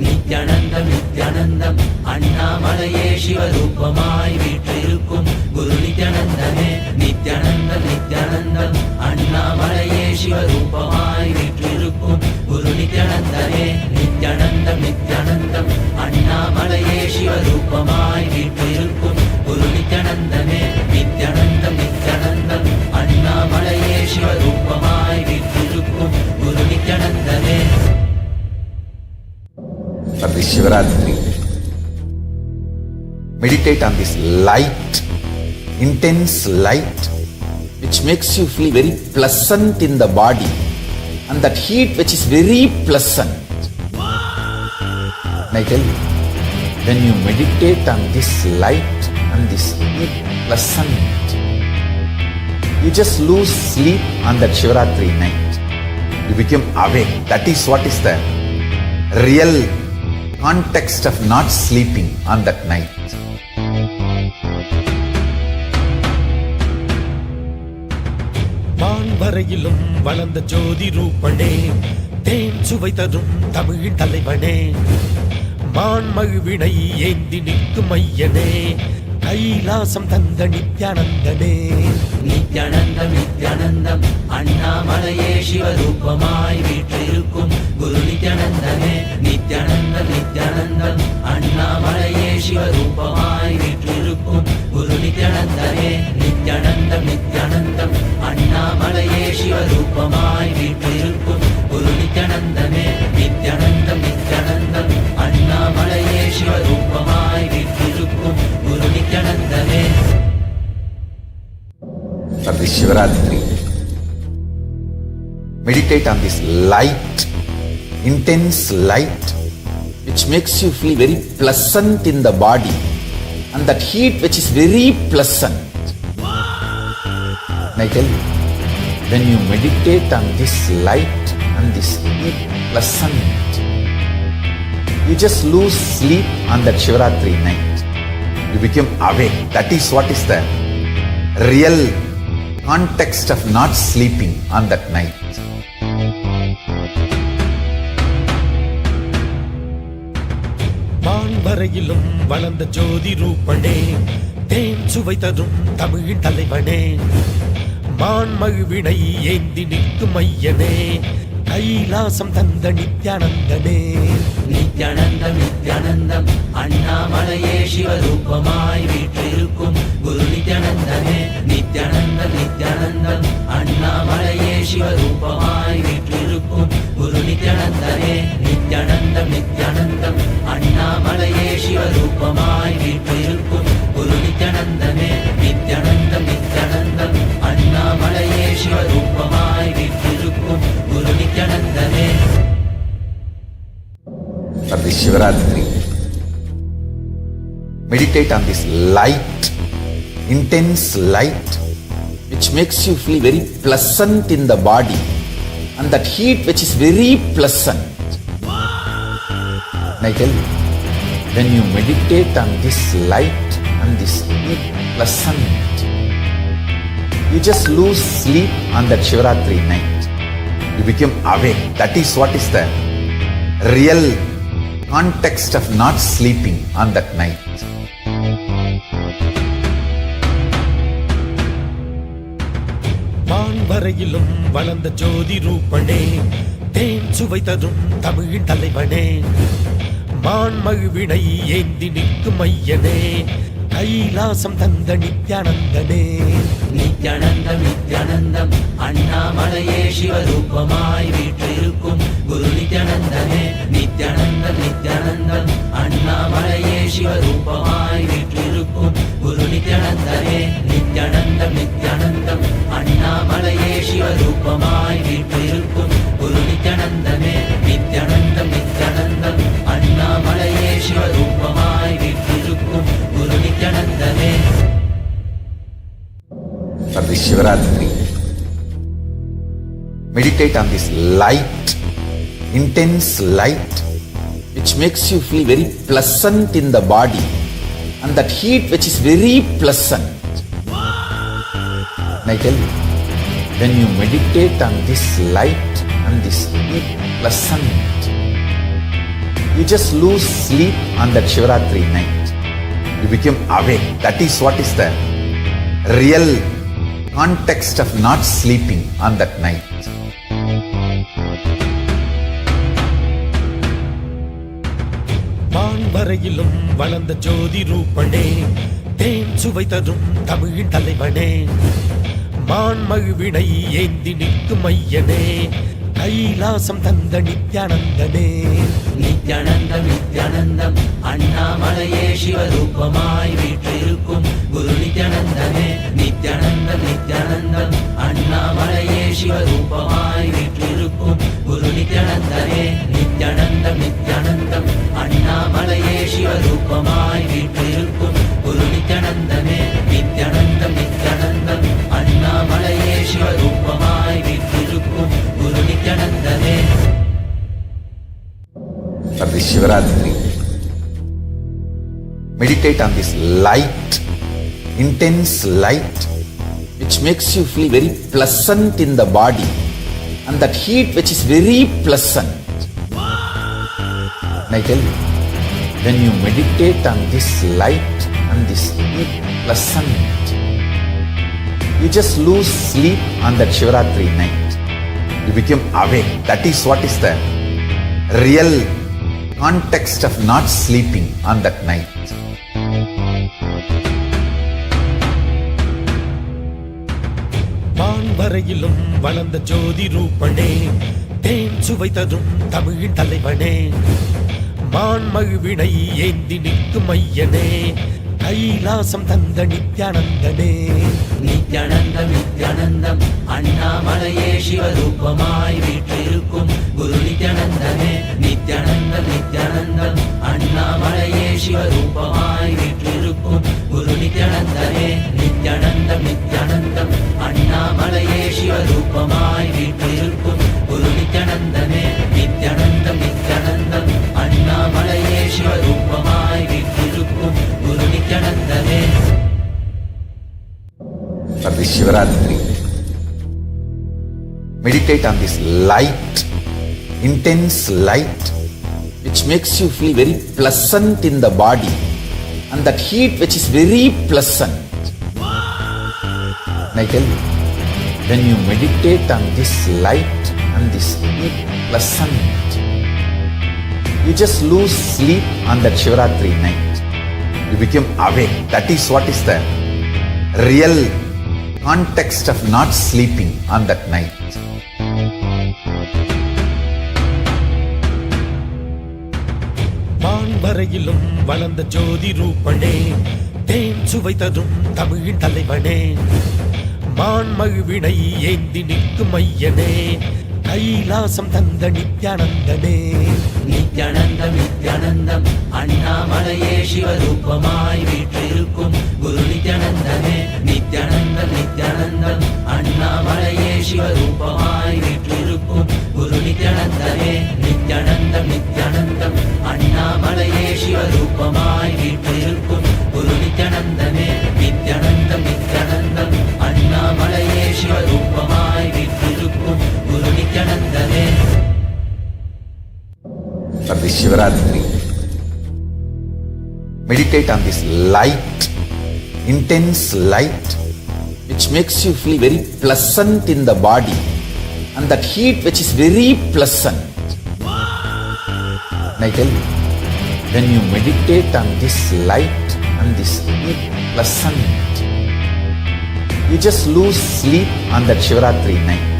நித்யானந்தம் நித்யானந்தம் அண்ணாமலையே சிவரூபமாய் வீற்றிருக்கும் குரு நித்யானந்தமே நித்யானந்தம் நித்யானந்தம் அண்ணாமலையே சிவரூபமாய் வீற்றிருக்கும் குரு நித்யானந்தமே நித்யானந்தம் நித்யானந்தம் அண்ணாமலையே சிவரூபமாய் வீற்றிருக்கும் குரு நித்யானந்தமே நித்யானந்தம் நித்யானந்தம் அண்ணாமலையே சிவரூபமாய் வீற்றிருக்கும் குரு நித்யானந்தமே. For this Shivaratri, meditate on this light, intense light, which makes you feel very pleasant in the body, and that heat which is very pleasant. And I tell you, when you meditate on this light and this heat pleasant, you just lose sleep on that Shivaratri night. You become awake. That is what is the real context of not sleeping on that night. வான்வரையிலும் வளர்ந்த ஜோதி ரூபனே தேன் சுவை தரும் தமிழின் தலைவனே மான்மழுவினை ஏந்தி நிற்கும் ஐயனே கைலாசம் தந்த நித்யானந்தனே நித்யானந்தம் நித்யானந்தம் அண்ணாமலையே சிவரூபமாய் வீற்றிருக்கும் குரு நித்யானந்தமே நித்யானந்தம் நித்யானந்தம் அண்ணாமலையே சிவரூபமாய் வீற்றிருக்கும் குரு நித்யானந்தமே நித்யானந்தம் நித்யானந்தம் அண்ணாமலையே சிவரூபமாய் வீற்றிருக்கும் குரு நித்யானந்தமே நித்யானந்தம் நித்யானந்தம் அண்ணாமலையே சிவரூபமாய் வீற்றிருக்கும் குரு நித்யானந்தமே. For this Shivaratri, meditate on this light, intense light, which makes you feel very pleasant in the body, and that heat which is very pleasant. And I tell you, when you meditate on this light and this heat pleasant, you just lose sleep on that Shivaratri night. You become awake. That is what is the real context of not sleeping on that night. வான்வரையிலும் வளர்ந்த ஜோதி ரூபனே தேன் சுவை தரும் தமிழின் தலைவனே மான்மழுவினை ஏந்தி நிற்கும் ஐயனே கைலாசம் தந்த நித்யானந்தனே நித்யானந்தம் நித்யானந்தம் அண்ணாமலையே சிவரூபமாய் வீற்றிருக்கும் குரு நித்யானந்தமே நித்யானந்தம் நித்யானந்தம் அண்ணாமலையே சிவரூபமாய் வீற்றிருக்கும் குரு நித்யானந்தமே நித்யானந்தம் நித்யானந்தம் அண்ணாமலையே சிவரூபமாய் வீற்றிருக்கும் குரு நித்யானந்தமே நித்யானந்தம் நித்யானந்தம் அண்ணாமலையே சிவரூபமாய் வீற்றிருக்கும் குரு நித்யானந்தமே. For this Shivaratri, meditate on this light, intense light, which makes you feel very pleasant in the body, and that heat which is very pleasant. And I tell you, when you meditate on this light and this heat pleasant, You just lose sleep on that Shivaratri night. You become awake. That is what is the real context of not sleeping on that night. வான்வரையிலும் வளர்ந்த ஜோதி ரூபனே, தேன் சுவை தரும் தமிழின் தலைவனே, மான்மகிழ்வினை ஏந்தி நிற்கும் ஐயனே, கைலாசம் தந்த நித்யானந்தனே. நித்யானந்தம் நித்யானந்தம் அண்ணாமலையே சிவரூபமாய் வீற்றிருக்கும் குரு நித்யானந்தனே. நித்யானந்தம் நித்யானந்தம் அண்ணாமலையே சிவரூபமாய் வீற்றிருக்கும் குரு நித்யானந்தனே. நித்யானந்தம் நித்யானந்தம் அண்ணாமலையே சிவரூபமாய் வீற்றிருக்கும் குரு நித்யானந்தனே. நித்யானந்தம் நித்யானந்தம் அண்ணாமலையே சிவரூபமாய் வீற்றிருக்கும் குரு நித்யானந்தனே. For the Shivaratri, meditate on this light, intense light, which makes you feel very pleasant in the body, and that heat which is very pleasant. And I tell you, when you meditate on this light and this heat pleasant, you just lose sleep on that Shivaratri night. You become awake. That is what is the real context of not sleeping on that night. வான்வரையிலும் வளர்ந்த ஜோதி ரூபனே, தேன் சுவை தரும் தமிழின் தலைவனே, மான்மகிழ்வினை ஏந்தி நிற்கும் ஐயனே, கைலாசம் தந்த நித்யானந்தனே. நித்யானந்தம் நித்யானந்தம் அண்ணாமலையே சிவரூபமாய் வீற்றிருக்கும் குரு நித்யானந்தனே. நித்யானந்தம் நித்யானந்தம் அண்ணாமலையே சிவரூபமாய் வீற்றிருக்கும் குரு நித்யானந்தனே. நித்யானந்தம் நித்யானந்தம் அண்ணாமலையே சிவரூபமாய் வீற்றிருக்கும் குரு நித்யானந்தனே. நித்யானந்தம் நித்யானந்தம் அண்ணாமலையே சிவரூபமாய் வீற்றிருக்கும் குரு நித்யானந்தனே. For the Shivaratri, meditate on this light, intense light, which makes you feel very pleasant in the body, and that heat which is very pleasant. And I tell you, when you meditate on this light and this heat pleasant, you just lose sleep on that Shivaratri night. You become awake. That is what is the real context of not sleeping on that night. வான்வரையிலும் வளர்ந்த ஜோதி ரூபனே, தேன் சுவை தரும் தமிழின் தலைவனே, மான்மகிழ்வினை ஏந்தி நிற்கும் ஐயனே, கைலாசம் தந்த நித்யானந்தனே. நித்யானந்தம் நித்யானந்தம் அண்ணாமலையே சிவரூபமாய் வீற்றிருக்கும் குரு நித்யானந்தனே. நித்யானந்தம் நித்யானந்தம் அண்ணாமலையே சிவரூபமாய் வீற்றிருக்கும் குரு நித்யானந்தனே. நித்யானந்தம் நித்யானந்தம் அண்ணாமலையே சிவரூபமாய் வீற்றிருக்கும் குரு நித்யானந்தனே. நித்யானந்தம் நித்யானந்தம் அண்ணாமலையே சிவரூபமாய் வீற்றிருக்கும் குரு நித்யானந்தனே. For the Shivaratri, meditate on this light, intense light, which makes you feel very pleasant in the body, and that heat which is very pleasant. And I tell you, when you meditate on this light and this heat pleasant, you just lose sleep on that Shivaratri night. You become awake. That is what is the real context of not sleeping on that night. வான்வரையிலும் வளர்ந்த ஜோதி ரூபனே, தேன் சுவை தரும் தமிழின் தலைவனே, மான்மகிழ்வினை ஏந்தி நிற்கும் ஐயனே, கைலாசம் தந்த நித்யானந்தனே. நித்யானந்தம் நித்யானந்தம் அண்ணாமலையே சிவரூபமாய் வீற்றிருக்கும் குரு நித்யானந்தனே. நித்யானந்தம் நித்யானந்தம் அண்ணாமலையே சிவரூபமாய் வீற்றிருக்கும் குரு நித்யானந்தனே. நித்யானந்தம் நித்யானந்தம் அண்ணாமலையே சிவரூபமாய் வீற்றிருக்கும் குரு நித்யானந்தனே. நித்யானந்தம் நித்யானந்தம் அண்ணாமலையே this Shivaratri. Meditate on this light, intense light, which makes you feel very pleasant in the body, and that heat which is very pleasant. And I tell you, when you meditate on this light and this heat pleasant, you just lose sleep on that Shivaratri night.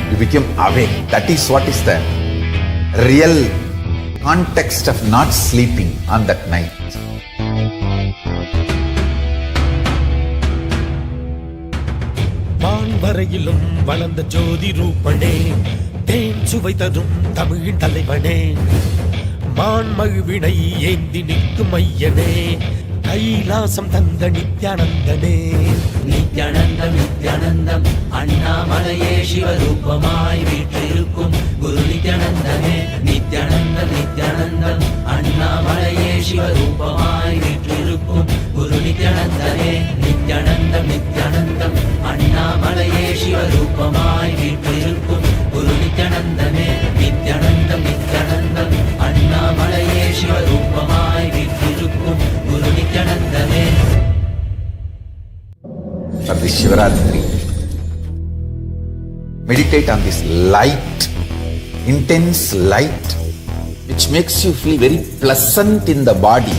You become awake. That is what is the real context of not sleeping on that night. வான்வரையிலும் வளர்ந்த ஜோதி ரூபனே, தேன் சுவை தரும் தமிழின் தலைவனே, மான்மழுவினை ஏந்தி நிற்கும் ஐயனே, கைலாசம் தந்த நித்யானந்தனே. நித்யானந்தம் நித்யானந்தம் அண்ணாமலையே சிவரூபமாய் வீற்றிருக்கும் குரு நித்யானந்தனே. நித்யானந்தம் நித்யானந்தம் அண்ணாமலையே சிவரூபமாய் வீற்றிருக்கும் குரு நித்யானந்தனே. நித்யானந்தம் நித்யானந்தம் அண்ணாமலையே சிவரூபமாய் வீற்றிருக்கும் குரு நித்யானந்தனே. நித்யானந்தம் நித்யானந்தம் அண்ணாமலையே சிவரூபமாய் வீற்றிருக்கும் குரு நித்யானந்தனே. For this Shivaratri, meditate on this light, intense light, which makes you feel very pleasant in the body,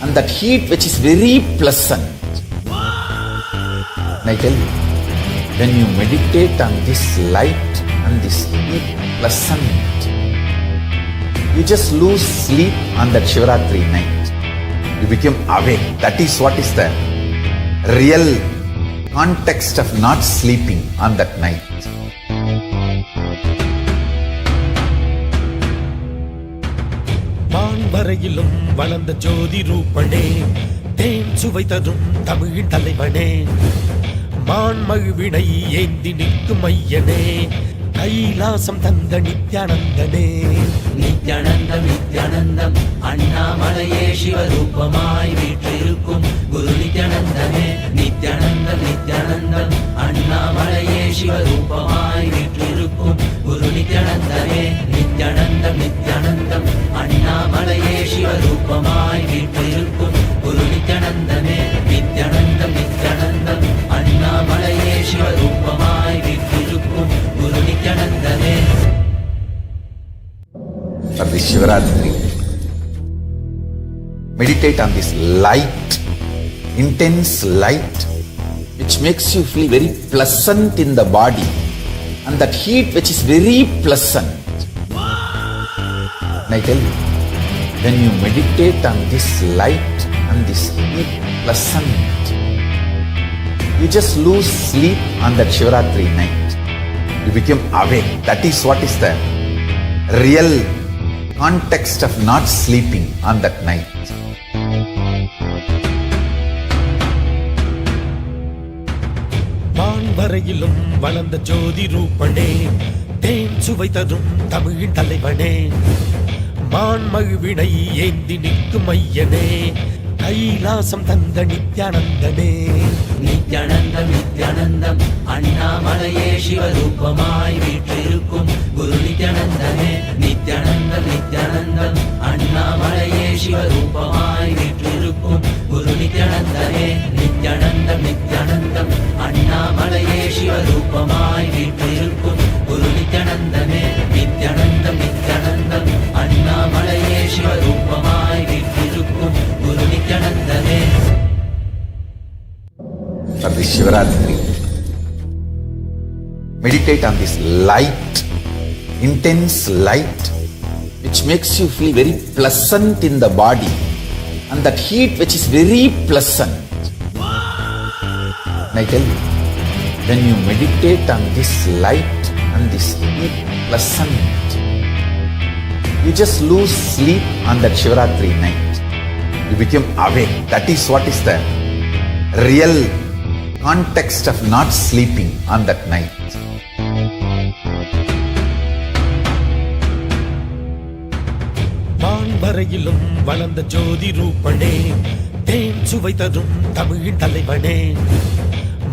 and that heat which is very pleasant. And I tell you, when you meditate on this light and this heat pleasant, you just lose sleep on that Shivaratri night. You become awake. That is what is the real context of not sleeping on that night. வான்வரையிலும் வளர்ந்த ஜோதி ரூபனே, தேன் சுவை தரும் தமிழின் தலைவனே, மான்மழுவினை ஏந்தி நிற்கும் ஐயனே, கைலாசம் தந்த நித்யானந்தனே. நித்யானந்தம் நித்யானந்தம் அண்ணாமலையே சிவரூபமாய் வீற்றிருக்கும் குரு நித்யானந்தனே. நித்யானந்தம் நித்யானந்தம் அண்ணாமலையே சிவரூபமாய் வீற்றிருக்கும் குரு நித்யானந்தனே. நித்யானந்தம் நித்யானந்தம் அண்ணாமலையே சிவரூபமாய் வீற்றிருக்கும் குரு நித்யானந்தனே. நித்யானந்தம் நித்யானந்தம் அண்ணாமலையே சிவரூபமாய் வீற்றிருக்கும் குரு நித்யானந்தனே. For this Shivaratri, meditate on this light, intense light, which makes you feel very pleasant in the body, and that heat which is very pleasant. And I tell you, when you meditate on this light and this heat pleasant, you just lose sleep on that Shivaratri night. You become awake. That is what is the real context of not sleeping on that night. வான்வரையிலும் வளர்ந்த ஜோதி ரூபனே, தேன் சுவை தரும் தமிழின் தலைவனே, மான்மழுவினை ஏந்தி நிற்கும் ஐயனே, கைலாசம் தந்த நித்யானந்தனே. நித்யானந்தம் நித்யானந்தம் அண்ணாமலையே சிவரூபமாய் வீற்றிருக்கும் குரு நித்யானந்தனே. நித்யானந்தம் நித்யானந்தம் அண்ணாமலையே சிவரூபமாய் வீற்றிருக்கும் குரு நித்யானந்தனே. நித்யானந்தம் நித்யானந்தம் அண்ணாமலையே சிவரூபமாய் வீற்றிருக்கும் குரு நித்யானந்தனே. நித்யானந்தம் நித்யானந்தம் அண்ணாமலையே சிவரூபமாய் வீற்றிருக்கும் குரு நித்யானந்தனே. For this Shivaratri, meditate on this light, intense light, which makes you feel very pleasant in the body, and that heat which is very pleasant. And I tell you, when you meditate on this light and this heat pleasant, you just lose sleep on that Shivaratri night. You become awake. That is what is the real context of not sleeping on that night. வான்வரையிலும் வளர்ந்த ஜோதி ரூபனே, தேன் சுவை தரும் தமிழின் தலைவனே,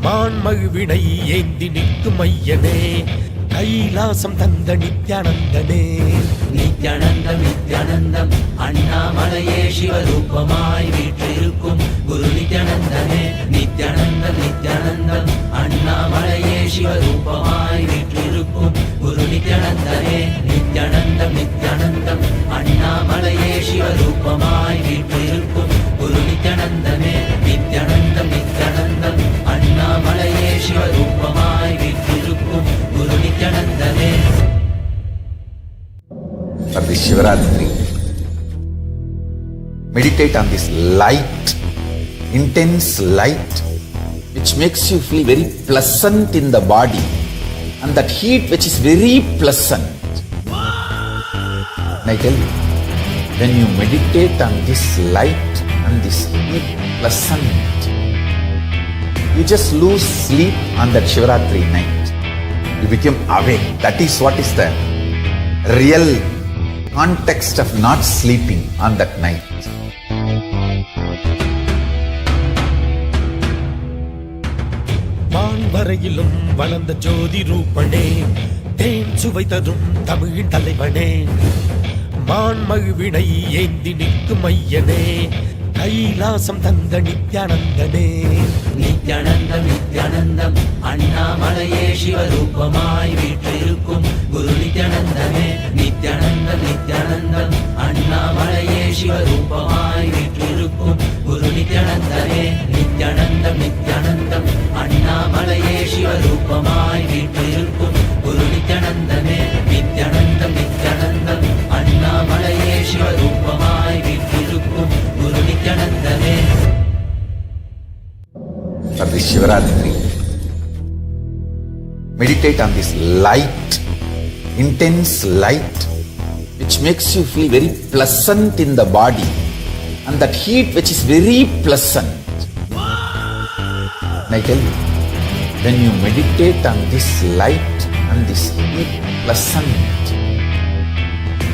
மான்மழுவினை ஏந்தி நிற்கும் ஐயனே, கைலாசம் தந்த நித்யானந்தனே. நித்யானந்தம் நித்யானந்தம் அண்ணாமலையே சிவரூபமாய் வீற்றிருக்கும் குரு நித்யானந்தனே. நித்யானந்தம் நித்யானந்தம் அண்ணாமலையே சிவரூபமாய் வீற்றிருக்கும் குரு நித்யானந்தனே. நித்யானந்தம் நித்யானந்தம் அண்ணாமலையே சிவரூபமாய் வீற்றிருக்கும் குரு நித்யானந்தனே. நித்யானந்தம் நித்யானந்தம் அண்ணாமலையே சிவரூபமாய் வீற்றிருக்கும் குரு நித்யானந்தனே. For this Shivaratri, meditate on this light, intense light, which makes you feel very pleasant in the body, and that heat which is very pleasant. And I tell you, when you meditate on this light and this heat pleasant, you just lose sleep on that Shivaratri night. You become awake. That is what is the real context of not sleeping on that night. வான்வரையிலும் வளர்ந்த ஜோதி ரூபனே, தேன் சுவை தரும் தமிழின் தலைவனே, மான்மழுவினை ஏந்தி நிற்கும் ஐயனே, கைலாசம் தந்த நித்யானந்தனே. நித்யானந்தம் நித்யானந்தம் அண்ணாமலையே சிவரூபமாய் வீற்றிருக்கும் குரு நித்யானந்தனே. நித்யானந்தம் நித்யானந்தம் அண்ணாமலையே சிவரூபமாய் வீற்றிருக்கும் குரு நித்யானந்தனே. நித்யானந்தம் நித்யானந்தம் அண்ணாமலையே சிவரூபமாய் வீற்றிருக்கும் குரு நித்யானந்தனே. நித்யானந்தம் நித்யானந்தம் அண்ணாமலையே சிவரூபமாய் வீற்றிருக்கும் குரு நித்யானந்தனே. For this Shivaratri, meditate on this light, intense light, which makes you feel very pleasant in the body, and that heat which is very pleasant. And I tell you, when you meditate on this light and this heat pleasant,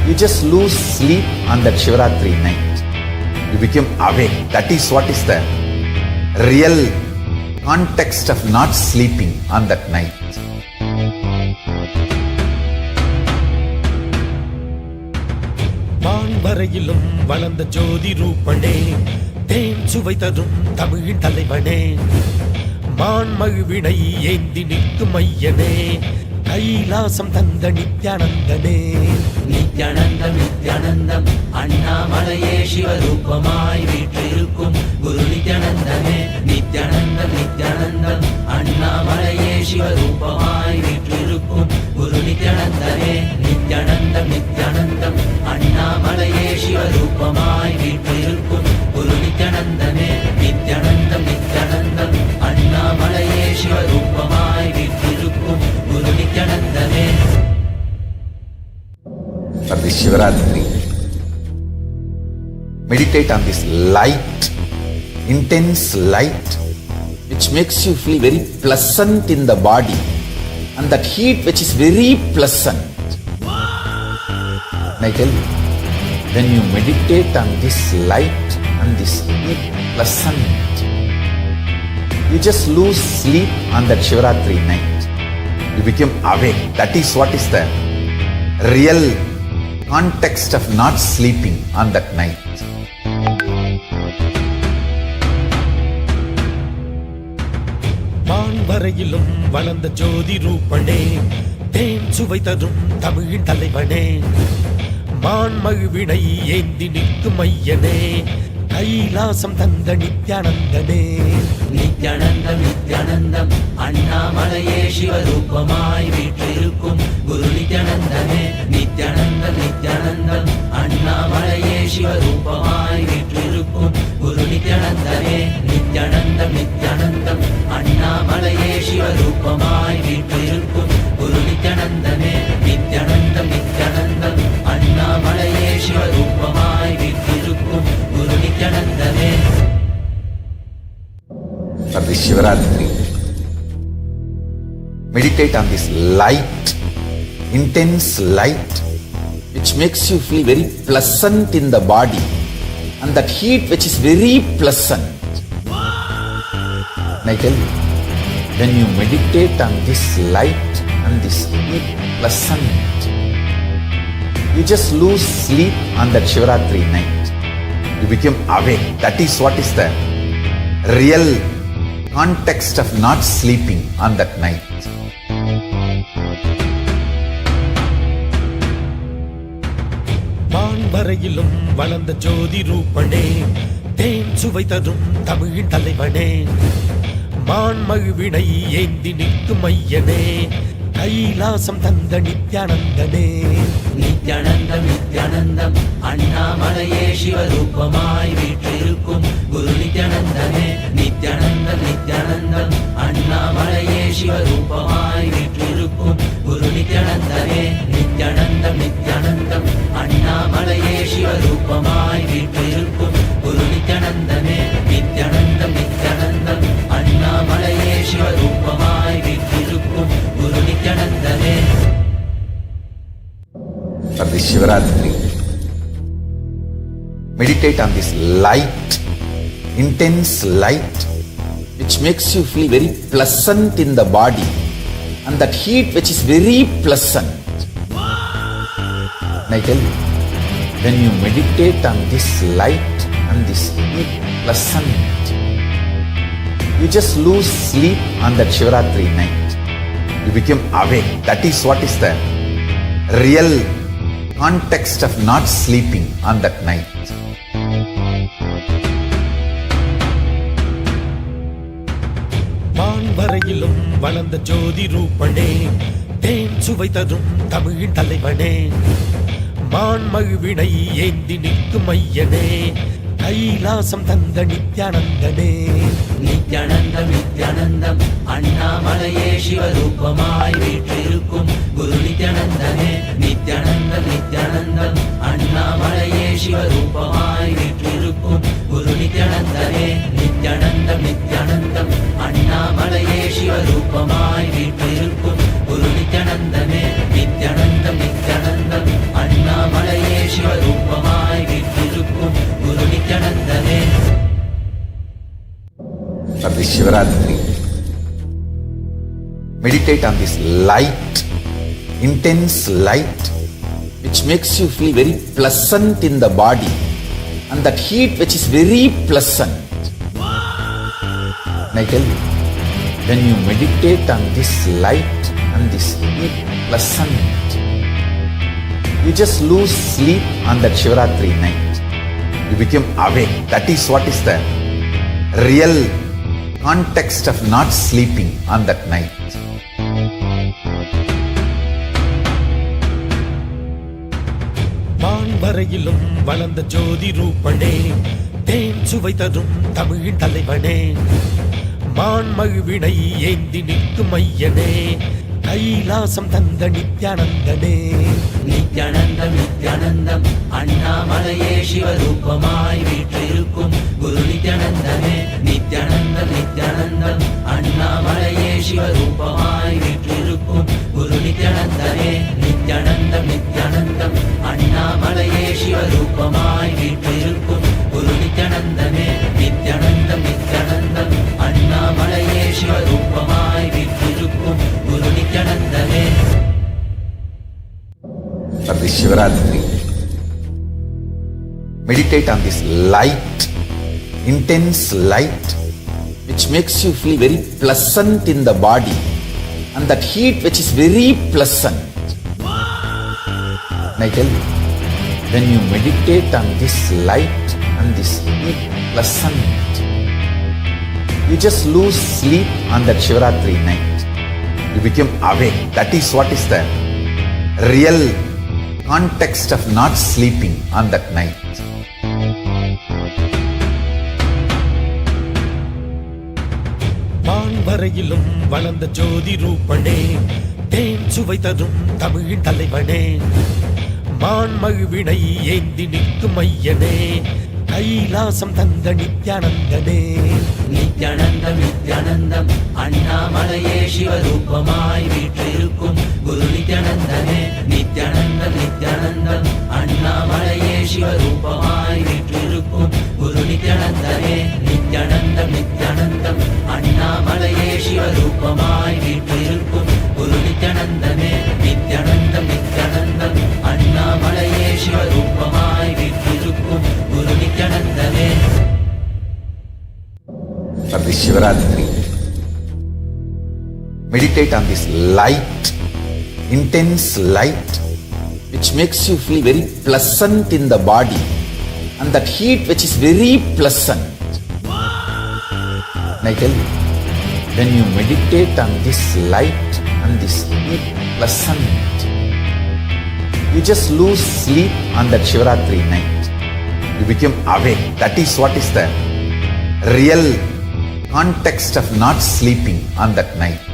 you just lose sleep on that Shivaratri night. You become awake. That is what is the real context of not sleeping on that night. வான்வரையிலும் வளர்ந்த ஜோதி ரூபனே, தேன் சுவை தரும் தமிழின் தலைவனே, மான்மழுவினை ஏந்தி நிற்கும் ஐயனே, கைலாசம் தந்த நித்யானந்தனே. நித்யானந்தம் நித்யானந்தம் அண்ணாமலையே சிவரூபமாய் வீற்றிருக்கும் குரு நித்யானந்தனே. நித்யானந்தம் நித்யானந்தம் அண்ணாமலையே சிவரூபமாய் வீற்றிருக்கும் குரு நித்யானந்தனே. நித்யானந்தம் நித்யானந்தம் அண்ணாமலையே சிவரூபமாய் வீற்றிருக்கும் குரு நித்யானந்தனே. நித்யானந்தம் நித்யானந்தம் அண்ணாமலையே சிவரூபமாய் வீற்றிருக்கும் குரு நித்யானந்தனே. For this Shivaratri, meditate on this light, intense light, which makes you feel very pleasant in the body, and that heat which is very pleasant. And I tell you, when you meditate on this light and this heat pleasant, you just lose sleep on that Shivaratri night. You become awake. That is what is the real context of not sleeping on that night. வான்வரையிலும் வளர்ந்த ஜோதி ரூபனே, தேன் சுவை தரும் தமிழின் தலைவனே, மான்மழுவினை ஏந்தி நிற்கும் ஐயனே, கைலாசம் தந்த நித்யானந்தனே. நித்யானந்தம் நித்யானந்தம் அண்ணாமலையே சிவரூபமாய் வீற்றிருக்கும் குரு நித்யானந்தனே. நித்யானந்தம் நித்யானந்தம் அண்ணாமலையே சிவரூபமாய் வீற்றிருக்கும் குரு நித்யானந்தனே. நித்யானந்தம் நித்யானந்தம் அண்ணாமலையே சிவரூபமாய் வீற்றிருக்கும் குரு நித்யானந்தனே. நித்யானந்தம் நித்யானந்தம் அண்ணாமலையே சிவரூபமாய் வீற்றிருக்கும் குரு நித்யானந்தனே. For this Shivaratri, meditate on this light, intense light, which makes you feel very pleasant in the body, and that heat which is very pleasant. And I tell you, when you meditate on this light and this heat pleasant, you just lose sleep on that Shivaratri night. You become awake. That is what is the real context of not sleeping on that night. வான்வரையிலும் வளர்ந்த ஜோதி ரூபனே, தேன் சுவை தரும் தமிழின் தலைவனே, மான்மகிழ்வினை ஏந்தி நிற்கும் ஐயனே, கைலாசம் தந்த நித்யானந்தனே. நித்யானந்தம் நித்யானந்தம் அண்ணாமலையே சிவரூபமாய் வீற்றிருக்கும் குரு நித்யானந்தனே. நித்யானந்தம் நித்யானந்தம் அண்ணாமலையே சிவரூபமாய் வீற்றிருக்கும் குரு நித்யானந்தனே. நித்யானந்தம் நித்யானந்தம் அண்ணாமலையே சிவரூபமாய் வீற்றிருக்கும் குரு நித்யானந்தனே. நித்யானந்தம் நித்யானந்தம் அண்ணாமலையே சிவரூபமாய் வீற்றிருக்கும் குரு நித்யானந்தனே. For this Shivaratri, meditate on this light, intense light, which makes you feel very pleasant in the body, and that heat which is very pleasant. And I tell you, when you meditate on this light and this heat pleasant, you just lose sleep on that Shivaratri night. You become awake. That is what is the real context of not sleeping on that night. வான்வரையிலும் வளர்ந்த ஜோதி ரூபனே, தேன் சுவை தரும் தமிழின் தலைவனே, மான்மகிழ்வினை ஏந்தி நிற்கும் ஐயனே, கைலாசம் தந்த நித்யானந்தனே. நித்யானந்தம் நித்யானந்தம் அண்ணாமலையே சிவரூபமாய் வீற்றிருக்கும் குரு நித்யானந்தனே. நித்யானந்தம் நித்யானந்தம் அண்ணாமலையே சிவரூபமாய் வீற்றிருக்கும் குரு நித்யானந்தனே. நித்யானந்தம் நித்யானந்தம் அண்ணாமலையே சிவரூபமாய் வீற்றிருக்கும் குரு நித்யானந்தனே. நித்யானந்தம் நித்யானந்தம் அண்ணாமலையே சிவரூபமாய் வீற்றிருக்கும் குரு நித்யானந்தனே. For this Shivaratri, meditate on this light, intense light, which makes you feel very pleasant in the body, and that heat which is very pleasant. And I tell you, when you meditate on this light and this heat pleasant, you just lose sleep on that Shivaratri night. You become awake. That is what is the real context of not sleeping on that night. வான்வரையிலும் வளர்ந்த ஜோதி ரூபனே, தேன் சுவை தரும் தமிழின் தலைவனே, மான்மகிழ்வினை ஏந்தி நிற்கும் ஐயனே, கைலாசம் தந்த நித்யானந்தனே. நித்யானந்தம் நித்யானந்தம் அண்ணாமலையே சிவரூபமாய் வீற்றிருக்கும் குரு நித்யானந்தனே. நித்யானந்தம் நித்யானந்தம் அண்ணாமலையே சிவரூபமாய் வீற்றிருக்கும் குரு நித்யானந்தனே. நித்யானந்தம் நித்யானந்தம் அண்ணாமலையே சிவரூபமாய் வீற்றிருக்கும் குரு நித்யானந்தனே. நித்யானந்தம் நித்யானந்தம் அண்ணாமலையே சிவரூபமாய் வீற்றிருக்கும் குரு நித்யானந்தனே. For this Shivaratri, meditate on this light, intense light, which makes you feel very pleasant in the body, and that heat which is very pleasant. And I tell you, when you meditate on this light and this heat pleasant, you just lose sleep on that Shivaratri night. You become awake. That is what is the real context of not sleeping on that night. வான்வரையிலும் வளர்ந்த ஜோதி ரூபனே, தேன் சுவை தரும் தமிழின் தலைவனே, மான்மகிழ்வினை ஏந்தி நிற்கும் ஐயனே, கைலாசம் தந்த நித்யானந்தனே. நித்யானந்தம் நித்யானந்தம் அண்ணாமலையே சிவரூபமாய் வீற்றிருக்கும் குரு நித்யானந்தனே. நித்யானந்தம் நித்யானந்தம் அண்ணாமலையே சிவரூபமாய் வீற்றிருக்கும் குரு நித்யானந்தனே. நித்யானந்தம் நித்யானந்தம் அண்ணாமலையே சிவ சிவரூபமாய் வீற்றிருக்கும் குரு நித்யானந்தமே நித்யானந்தம் நித்யானந்தம் அண்ணாமலையே சிவரூபமாய் வீற்றிருக்கும் குரு நித்யானந்தமே. For this Shivaratri, meditate on this light, intense light, which makes you feel very pleasant in the body, and that heat which is very pleasant. And I tell you, when you meditate on this light and this heat pleasant, you just lose sleep on that Shivaratri night. You become awake. That is what is the real context of not sleeping on that night.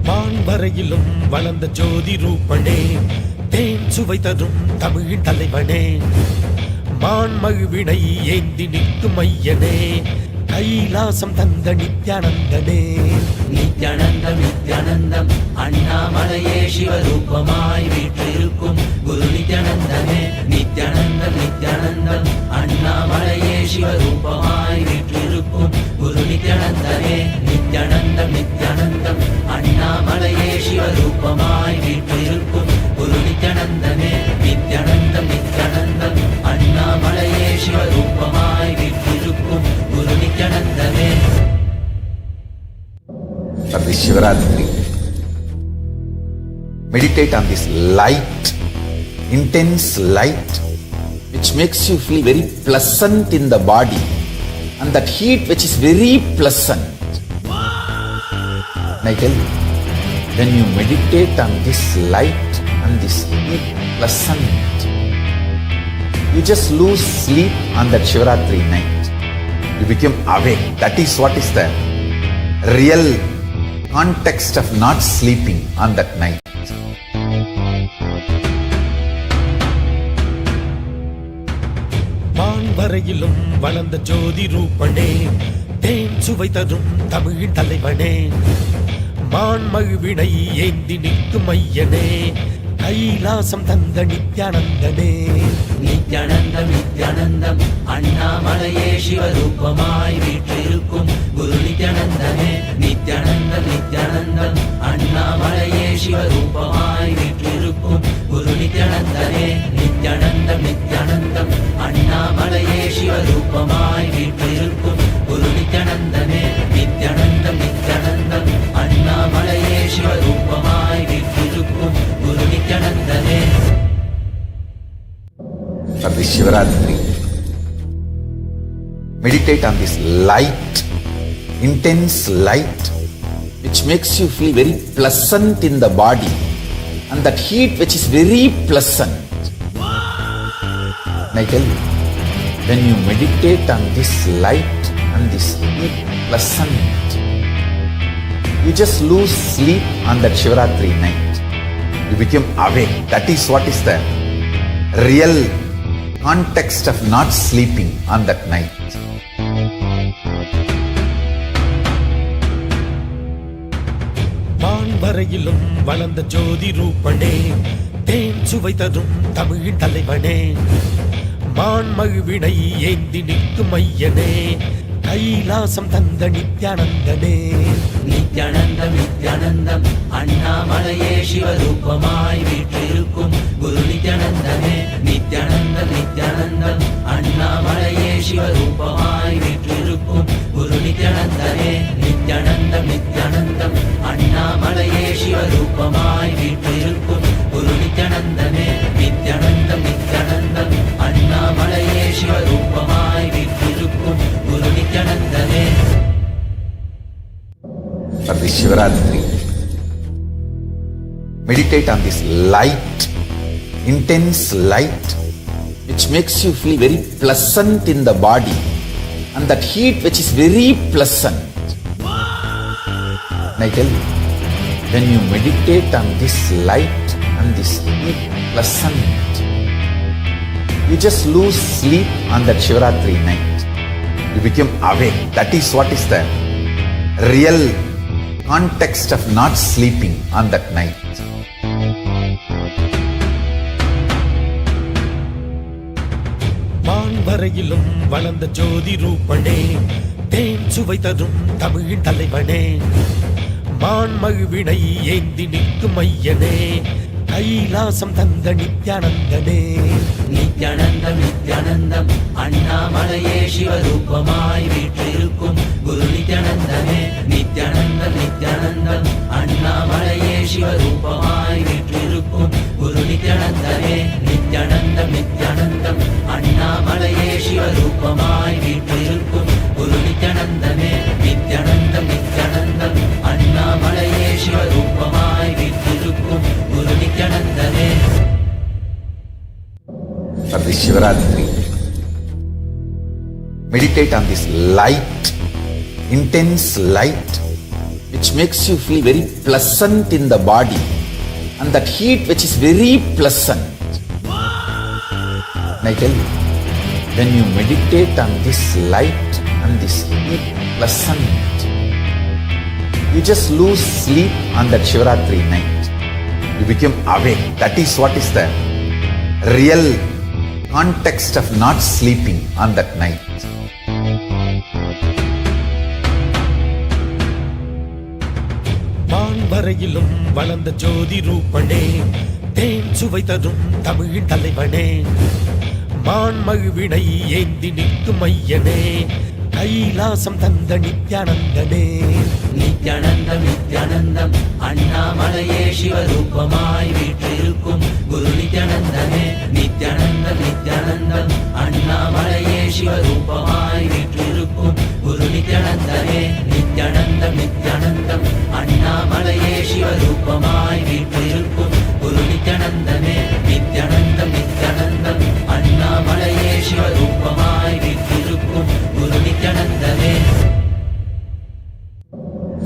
வான்வரையிலும் வளர்ந்த ஜோதி ரூபனே தேன் சுவை தரும் தமிழின் தலைவனே மான்மழுவினை ஏந்தி நிற்கும் ஐயனே கைலாசம் தந்த நித்யானந்தனே. நித்யானந்தம் நித்யானந்தம் அண்ணாமலையே சிவரூபமாய் வீற்றிருக்கும் குரு நித்யானந்தமே நித்யானந்தம் நித்யானந்தம் அண்ணாமலையே சிவரூபமாய் வீற்றிருக்கும் குரு நித்யானந்தமே நித்யானந்தம் நித்யானந்தம் அண்ணாமலையே சிவரூபமாய் வீற்றிருக்கும் குரு நித்யானந்தமே நித்யானந்தம் நித்யானந்தம் அண்ணாமலையே சிவரூபமாய் வீற்றிருக்கும் குரு நித்யானந்தமே. For this Shivaratri, meditate on this light, intense light, which makes you feel very pleasant in the body, and that heat which is very pleasant. And I tell you, when you meditate on this light and this heat pleasant, you just lose sleep on that Shivaratri night. You become awake. That is what is the real context of not sleeping on that night. வான்வரையிலும் வளர்ந்த ஜோதி ரூபனே தேன் சுவை தரும் தமிழின் தலைவனே மான்மழுவினை ஏந்தி நிற்கும் ஐயனே கைலாசம் தந்த நித்யானந்தனே. நித்யானந்தம் நித்யானந்தம் அண்ணாமலையே சிவரூபமாய் வீற்றிருக்கும் குரு நித்யானந்தமே நித்யானந்தம் நித்யானந்தம் அண்ணாமலையே சிவரூபமாய் வீற்றிருக்கும் குரு நித்யானந்தமே நித்யானந்தம் நித்யானந்தம் அண்ணாமலையே சிவரூபமாய் வீற்றிருக்கும் குரு நித்யானந்தமே நித்யானந்தம் நித்யானந்தம் அண்ணாமலையே சிவரூபமாய் வீற்றிருக்கும் குரு நித்யானந்தமே. For this Shivaratri, meditate on this light, intense light, which makes you feel very pleasant in the body, and that heat which is very pleasant. And I tell you, when you meditate on this light and this heat pleasant, you just lose sleep on that Shivaratri night. You become awake. That is what is the real context of not sleeping on that night. வான்வரையிலும் வளர்ந்த ஜோதி ரூபனே தேன் சுவை தரும் தமிழின் தலைவனே மான்மழுவினை ஏந்தி நிற்கும் ஐயனே கைலாசம் தந்த நித்யானந்தனே. நித்யானந்தம் நித்யானந்தம் அண்ணாமலையே சிவரூபமாய் வீற்றிருக்கும் குரு நித்யானந்தமே நித்யானந்தம் நித்யானந்தம் அண்ணாமலையே சிவரூபமாய் வீற்றிருக்கும் குரு நித்யானந்தமே நித்யானந்தம் நித்யானந்தம் அண்ணாமலையே சிவரூபமாய் வீற்றிருக்கும் குரு நித்யானந்தமே நித்யானந்தம் நித்யானந்தம் அண்ணாமலையே சிவரூபமாய் வீற்றிருக்கும் குரு நித்யானந்தமே. For this Shivaratri, meditate on this light, intense light, which makes you feel very pleasant in the body, and that heat which is very pleasant. And I tell you, when you meditate on this light and this heat pleasant, you just lose sleep on that Shivaratri night. You become awake. That is what is the real context of not sleeping on that night. வரையிலும் வளர்ந்த ஜோதி ரூபனே, தேன் சுவை தரும் தமிழின் தலைவனே, மான்மழுவினை ஏந்தி நிற்கும் ஐயனே, கைலாசம் தந்த நித்யானந்தனே. நித்யானந்தம் நித்யானந்தம் அண்ணாமலையே சிவரூபமாய் வீற்றிருக்கும் குரு நித்யானந்தனே. நித்யானந்தம் நித்யானந்தம் அண்ணாமலையே சிவரூபமாய் வீற்றிருக்கும் குரு நித்யானந்தனே. நித்யானந்தம் நித்யானந்தம் அண்ணாமலையே சிவரூபமாய் வீற்றிருக்கும் குரு நித்யானந்தனே. நித்யானந்தம் நித்யானந்தம் அண்ணாமலையே சிவரூபமாய் வீற்றிருக்கும் குரு நித்யானந்தனே. For this Shivaratri, meditate on this light, intense light, which makes you feel very pleasant in the body, and that heat which is very pleasant. And I tell you, when you meditate on this light and this heat pleasant, you just lose sleep on that Shivaratri night. You become awake. That is what is the real context of not sleeping on that night. வரையிலும் வளர்ந்த ஜோதி ரூபனே, தேன் சுவை தரும் தமிழின் தலைவனே, மான்மழுவினை ஏந்தி நிற்கும் ஐயனே, கைலாசம் தந்த நித்யானந்தனே. நித்யானந்தம் நித்யானந்தம் அண்ணாமலையே சிவரூபமாய் வீற்றிருக்கும் குரு நித்யானந்தனே. நித்யானந்தம் நித்யானந்தம் அண்ணாமலையே சிவரூபமாய் வீற்றிருக்கும் குரு நித்யானந்தனே. நித்யானந்தம் நித்யானந்தம் அண்ணாமலையே சிவரூபமாய் வீற்றிருக்கும் குரு நித்யானந்தனே. நித்யானந்தம் நித்யானந்தம் அண்ணாமலையே சிவரூபமாய் வீற்றிருக்கும் குரு நித்யானந்தனே.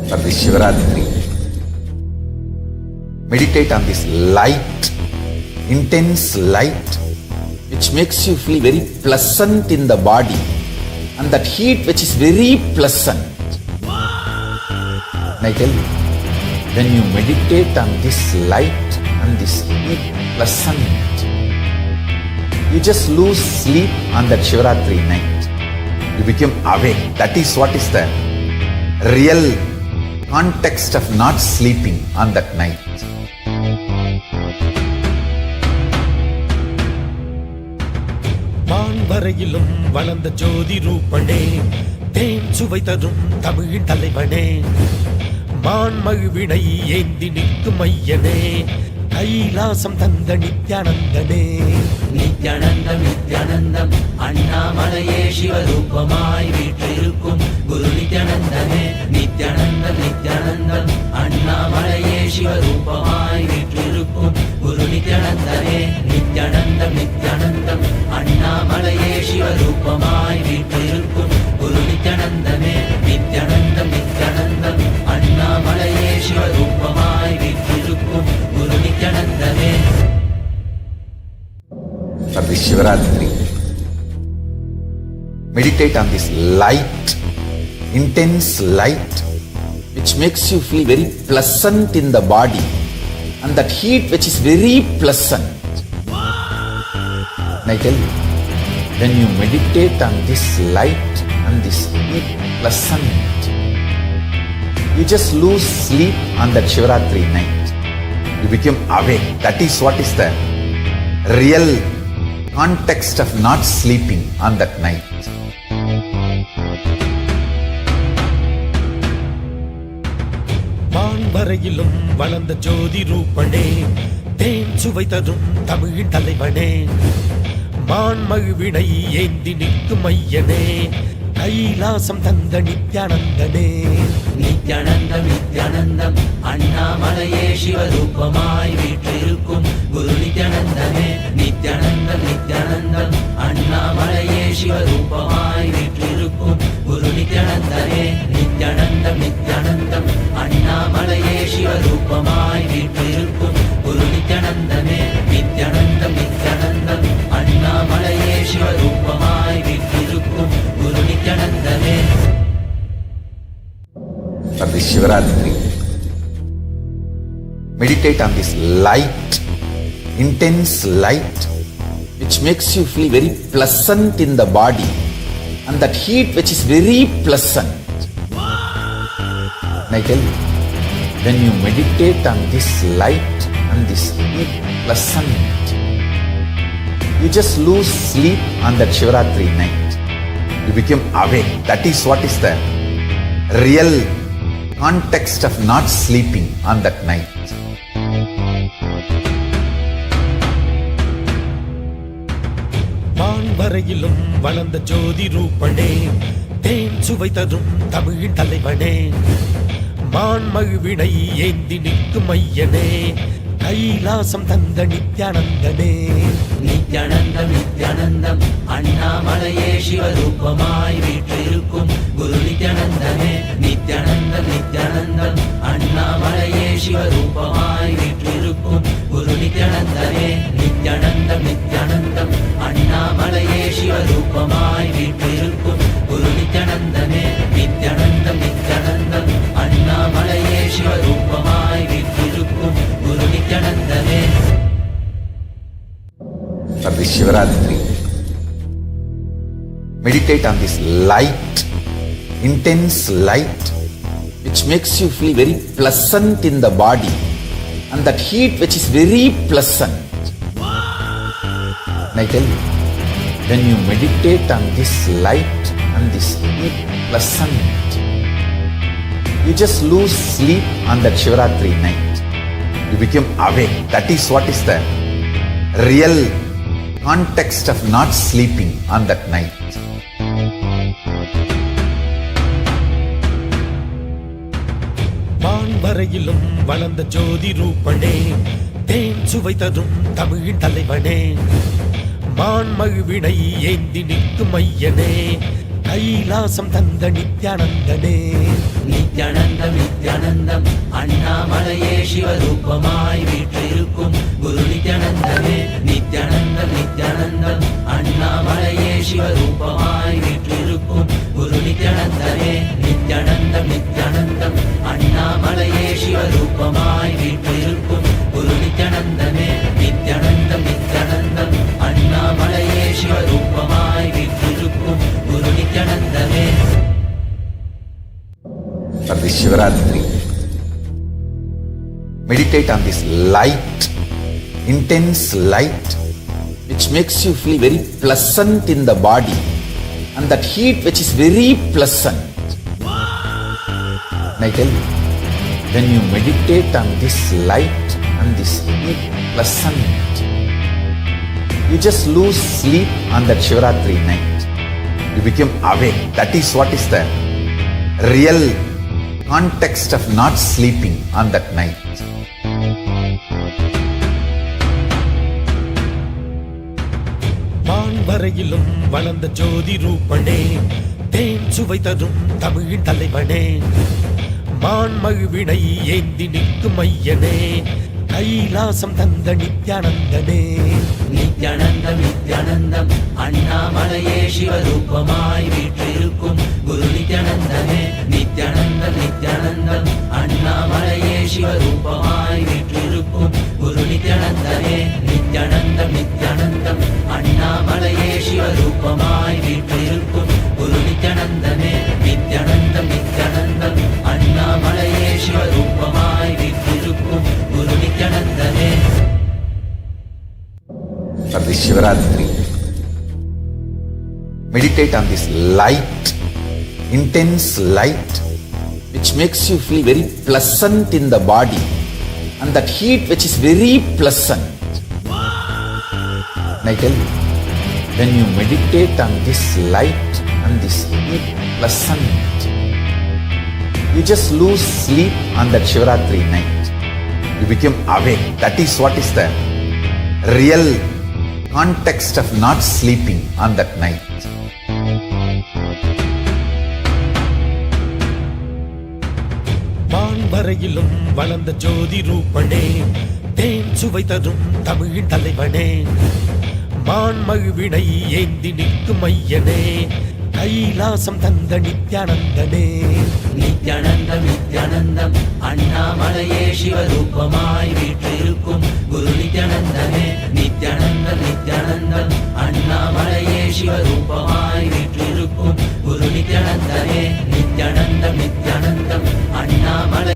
For this Shivaratri, meditate on this light, intense light, which makes you feel very pleasant in the body, and that heat which is very pleasant. And I tell you, when you meditate on this light and this heat pleasant, you just lose sleep on that Shivaratri night. You become awake. That is what is the real context of not sleeping on that night. வரையிலும் வளர்ந்த ஜோதி ரூபனே, தேன் சுவை தரும் தமிழின் தலைவனே, மான்மழுவினை ஏந்தி நிற்கும் ஐயனே, கைலாசம் தந்த நித்யானந்தனே. நித்யானந்தம் நித்யானந்தம் அண்ணாமலையே சிவரூபமாய் வீற்றிருக்கும் குரு நித்யானந்தனே. நித்யானந்தம் நித்யானந்தம் அண்ணாமலையே சிவரூபமாய் வீற்றிருக்கும் குரு நித்யானந்தனே. நித்யானந்தம் நித்யானந்தம் அண்ணாமலையே சிவரூபமாய் வீற்றிருக்கும் குரு நித்யானந்தனே. நித்யானந்தம் நித்யானந்தம் அண்ணாமலையே சிவரூபமாய் வீற்றிருக்கும் குரு நித்யானந்தனே. For this Shivaratri, meditate on this light, intense light, which makes you feel very pleasant in the body, and that heat which is very pleasant. And I tell you, when you meditate on this light and this heat pleasant, you just lose sleep on that Shivaratri night. You become awake. That is what is the real context of not sleeping on that night. வரையிலும் வளர்ந்த ஜோதி ரூபனே, தேன் சுவை தரும் தமிழின் தலைவனே, மான்மழுவினை ஏந்தி நிற்கும் ஐயனே, கைலாசம் தந்த நித்யானந்தனே. நித்யானந்தம் நித்யானந்தம் அண்ணாமலையே சிவரூபமாய் வீற்றிருக்கும் குரு நித்யானந்தனே. நித்யானந்தம் நித்யானந்தம் அண்ணாமலையே சிவரூபமாய் வீற்றிருக்கும் குரு நித்யானந்தனே. நித்யானந்தம் நித்யானந்தம் அண்ணாமலையே சிவரூபமாய் வீற்றிருக்கும் குரு நித்யானந்தனே. நித்யானந்தம் நித்யானந்தம் அண்ணாமலையே சிவரூபமாய் வீற்றிருக்கும் குரு நித்யானந்தனே. For this Shivaratri, meditate on this light, intense light, which makes you feel very pleasant in the body, and that heat which is very pleasant. And I tell you, when you meditate on this light and this heat pleasant, you just lose sleep on that Shivaratri night. You become awake. That is what is the real context of not sleeping on that night. வரையிலும் வளர்ந்த ஜோதி ரூபனே, தேன் சுவை தரும் தமிழின் தலைவனே, மான்மழுவினை ஏந்தி நிற்கும் ஐயனே, கைலாசம் தந்த நித்யானந்தனே. நித்யானந்தம் நித்யானந்தம் அண்ணாமலையே சிவரூபமாய் வீற்றிருக்கும் குரு நித்யானந்தனே. நித்யானந்தம் நித்யானந்தம் அண்ணாமலையே சிவரூபமாய் வீற்றிருக்கும் குரு நித்யானந்தனே. நித்யானந்தம் நித்யானந்தம் அண்ணாமலையே சிவரூபமாய் வீற்றிருக்கும் குரு நித்யானந்தனே. நித்யானந்தம் நித்யானந்தம் அண்ணாமலையே சிவரூபமாய் வீற்றிருக்கும் குரு நித்யானந்தனே. For this Shivaratri, meditate on this light, intense light, which makes you feel very pleasant in the body, and that heat which is very pleasant. And I tell you, when you meditate on this light and this heat pleasant, you just lose sleep on that Shivaratri night. You become awake. That is what is the real context of not sleeping on that night. வரையிலும் வளர்ந்த ஜோதி ரூபனே, தேன் சுவை தரும் தமிழின் தலைவனே, மான்மழுவினை ஏந்தி நிற்கும் ஐயனே, கைலாசம் தந்த நித்யானந்தனே. நித்யானந்தம் நித்யானந்தம் அண்ணாமலையே சிவரூபமாய் வீற்றிருக்கும் குரு நித்யானந்தனே. நித்யானந்தம் நித்யானந்தம் அண்ணாமலையே சிவரூபமாய் வீற்றிருக்கும் குரு நித்யானந்தனே. நித்யானந்தம் நித்யானந்தம் அண்ணாமலையே சிவரூபமாய் வீற்றிருக்கும் குரு நித்யானந்தனே. நித்யானந்தம் நித்யானந்தம் அண்ணாமலையே சிவரூபமாய் வீற்றிருக்கும் குரு நித்யானந்தனே. For this Shivaratri, meditate on this light, intense light, which makes you feel very pleasant in the body, and that heat which is very pleasant. And I tell you, when you meditate on this light and this heat pleasant, you just lose sleep on that Shivaratri night. You become awake. That is what is the real context of not sleeping on that night. வரையிலும் வளர்ந்த ஜோதி ரூபனே, தேன் சுவை தரும் தமிழின் தலைவனே, மான்மழுவினை ஏந்தி நிற்கும் ஐயனே, கைலாசம் தந்த நித்யானந்தனே. நித்யானந்தம் நித்யானந்தம் அண்ணாமலையே சிவரூபமாய் வீற்றிருக்கும் குரு நித்யானந்தனே. நித்யானந்தம் நித்யானந்தம் அண்ணாமலையே சிவரூபமாய் வீற்றிருக்கும் குரு நித்யானந்தனே. நித்யானந்தம் நித்யானந்தம் அண்ணாமலையே சிவரூபமாய் வீற்றிருக்கும் குரு நித்யானந்தனே. நித்யானந்தம் நித்யானந்தம் அண்ணாமலையே சிவரூபமாய் வீற்றிருக்கும் குரு நித்யானந்தனே. For this Shivaratri, meditate on this light, intense light, which makes you feel very pleasant in the body, and that heat which is very pleasant. And I tell you, when you meditate on this light and this heat pleasant, you just lose sleep on that Shivaratri night. You become awake. That is what is the real context of not sleeping on that night. வரையிலும் வளர்ந்த ஜோதி ரூபனே, தேன் சுவை தரும் தமிழின் தலைவனே, மான்மழுவினை ஏந்தி நிற்கும் ஐயனே, கைலாசம் தந்த நித்யானந்தனே. நித்யானந்தம் நித்யானந்தம் அண்ணாமலையே சிவரூபமாய் வீற்றிருக்கும் குரு நித்யானந்தமே. நித்யானந்தம் நித்யானந்தம் அண்ணாமலையே சிவரூபமாய் வீற்றிருக்கும் குரு நித்யானந்தமே. Nithyanandam Nithyanandam Annamalai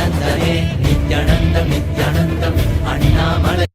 नित्यानन्दने नित्यानन्दं नित्यानन्दम् Annamalai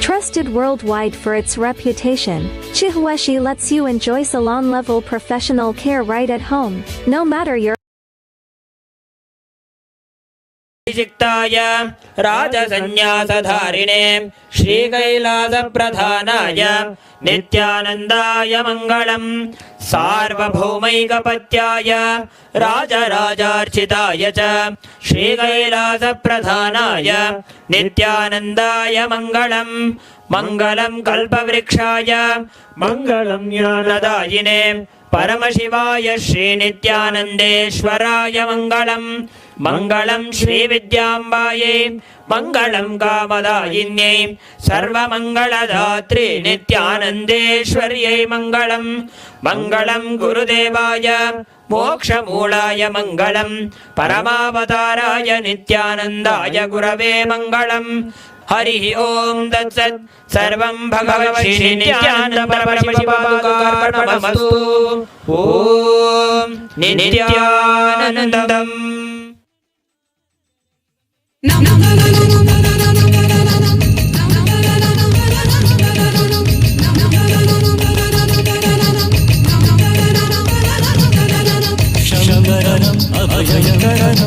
Trusted worldwide for its reputation, Chihuashi lets you enjoy salon-level professional care right at home, no matter your शिक्ताय राजसन्न्यासधारिणे श्रीकैलासप्रधानाय नित्यानन्दाय मङ्गलम् सार्वभौमैकपत्याय राजराजार्चिताय च श्रीकैलासप्रधानाय नित्यानन्दाय मङ्गलम् मङ्गलम् कल्पवृक्षाय मङ्गलम् ज्ञानदायिने परमशिवाय श्रीनित्यानन्देश्वराय मङ्गलम् मङ्गलम् श्रीविद्याम्बायै मङ्गलम् कामदायिन्यै सर्वमङ्गलदात्रे नित्यानन्देश्वर्यै मङ्गलम् मङ्गलम् गुरुदेवाय मोक्षमूलाय मङ्गलम् परमावताराय नित्यानन्दाय गुरवे मङ्गलम् हरिः ओम् तत्सत् सर्वं भगवते नित्यानन्द परमशिवार्पणमस्तु ओम् नित्यानन्दम् शङ्करम् अभयङ्करम्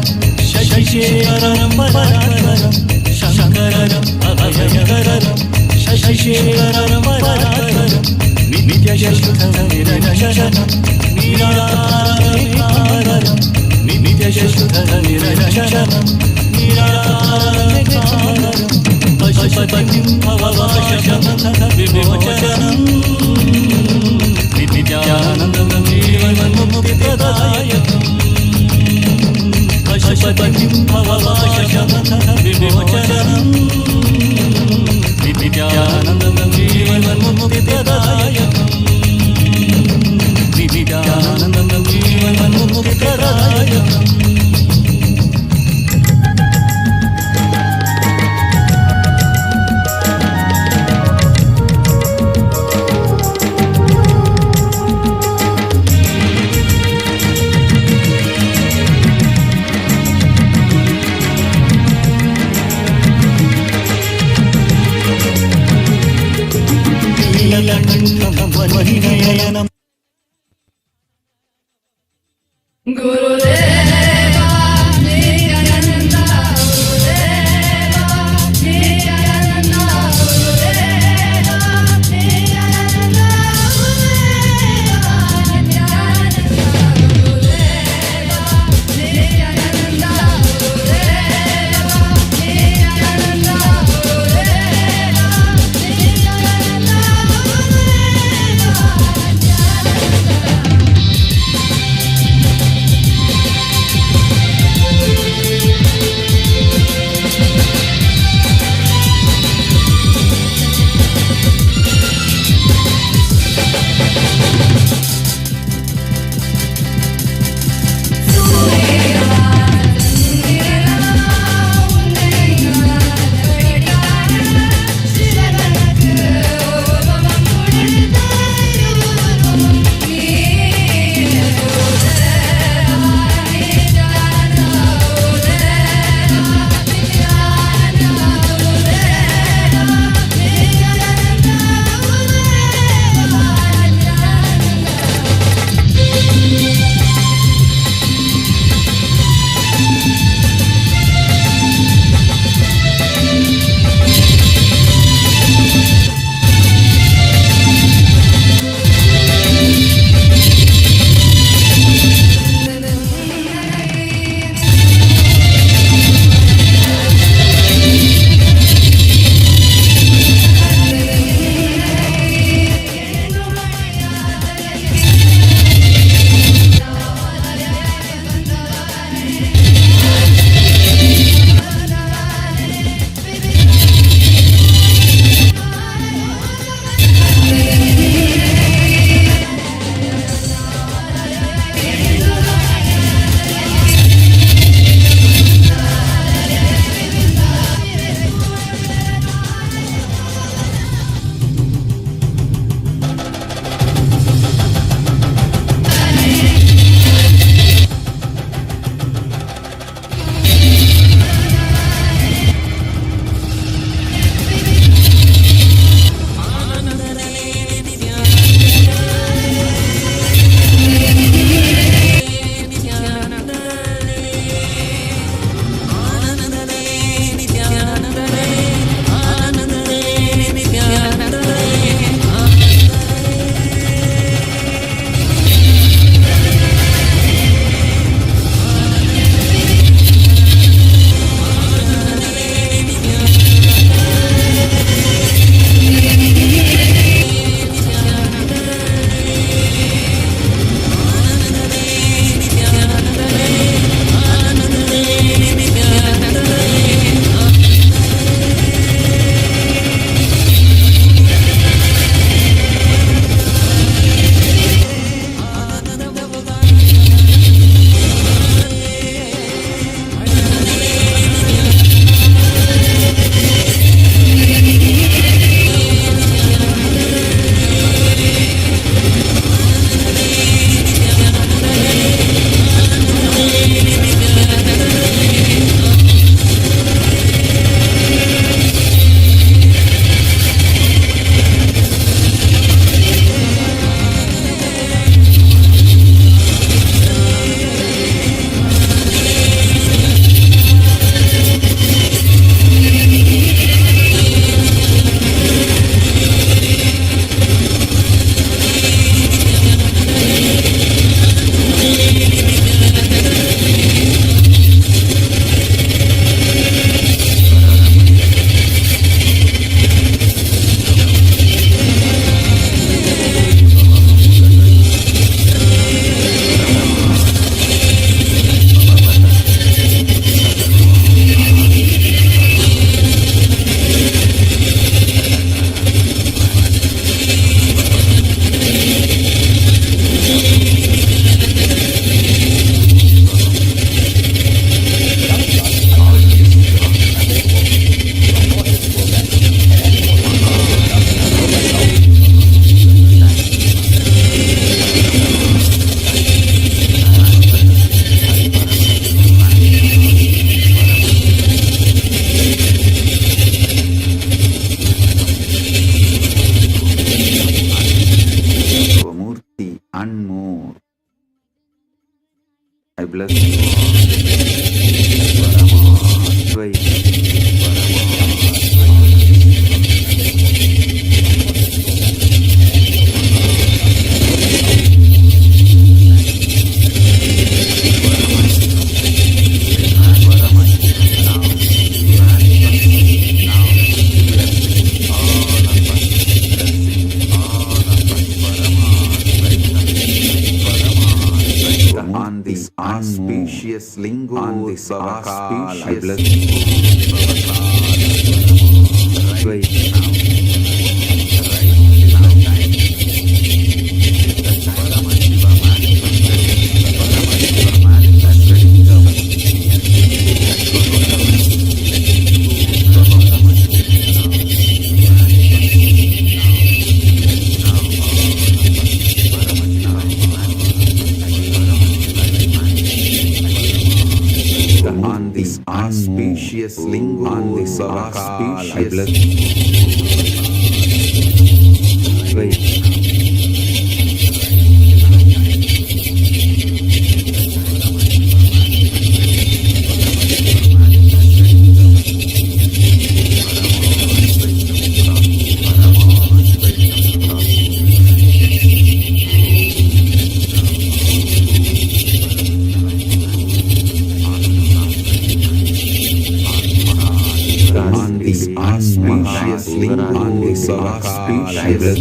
शशिशेखरम् परात्परम् शङ्करम् अभयङ्करम् शशिशेखरम् परात्परम् नित्यशुद्धनिरञ्जनम् निराकारम् नित्यशुद्धनिरञ्जनम् निराकारम् पशुपतिं भववाशमथ विमोचनम् नित्यानन्दं जीवन्मुक्तिप्रदायकम् पशुपतिं भववाशमथ विमोचनम् नित्यानन्दं जीवन्मुक्तिप्रदायकम् नित्यानन्दं जीवन्मुक्तिप्रदायकम् Gurudeva Nityananda Gurudeva Nityananda Gurudeva Nityananda Gurudeva Nityananda Nityananda Gurudeva Nityananda Gurudeva Nityananda more. I bless you all. On this auspicious Lingodbhava Kala, I bless on this auspicious Lingodbhava Kala, I bless on this auspicious Lingodbhava Kala, I bless on this auspicious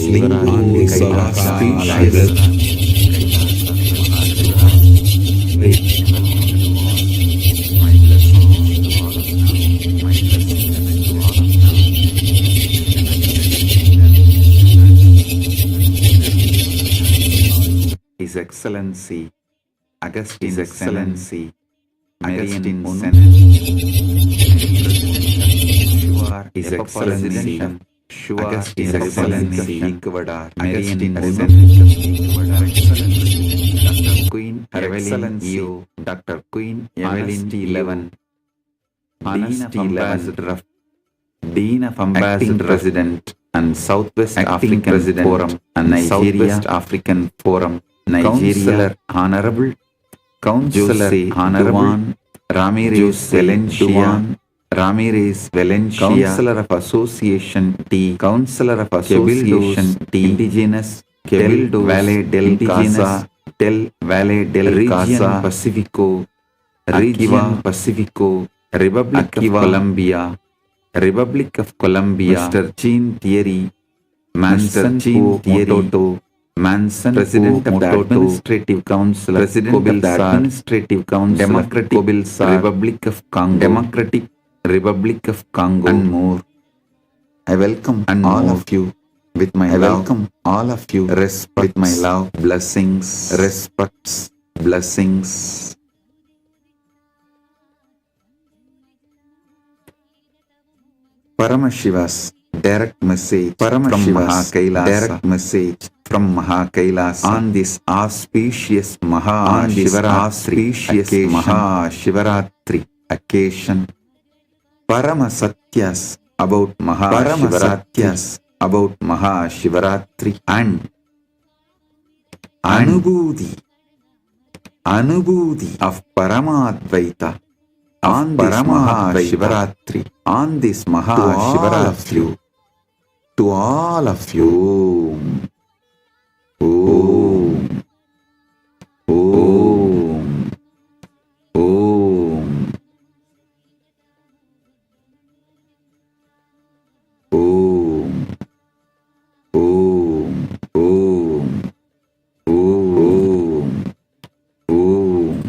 Lingodbhava Kala, I bless His Excellency, His Excellency, Mediation, His Excellency, His Excellency, Mediation, Queen Excellency, Dr. Queen Evelyn 11, Honesty Ambassador, Dean of Ambassador President and Southwest African President Forum and Southwest African Forum, Nigeria, Honorable Counselor Honorable Ramirez Valencia, Counselor of Association T, Counselor of Association T, Indigenous Del Valle del Casa, Del Valle del Casa, Pacifico, Region Pacifico, Republic of Colombia, Mr. Jean Thierry, Manson Thierry, Manson, President of the Administrative Council, President of the Administrative Council, Democratic Republic of Congo, Democratic Republic of Congo, and more. I welcome all of you with my love. Welcome all of you with my love, blessings, respects, blessings. Paramashiva's direct message from MAHAKAILASA, direct message from MAHAKAILASA on this auspicious Maha Shivaratri occasion. Paramasatyas about Maha Shivaratri and Anubhuti of Paramadvaita on this Maha Shivaratri, on this Maha Shivaratri, to all of you. Om, Om, Om, Om, Om, Om, Om, Om.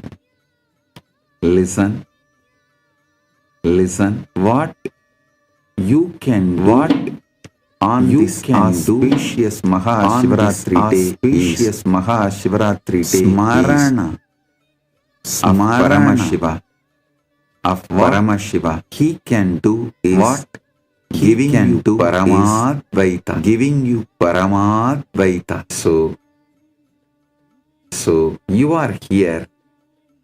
Listen, what you can do on this auspicious Maha Shivaratri day, Smarana, Paramashiva, of Paramashiva. He can do is what? Giving you Paramadvaita. Giving you Paramadvaita. So you are here.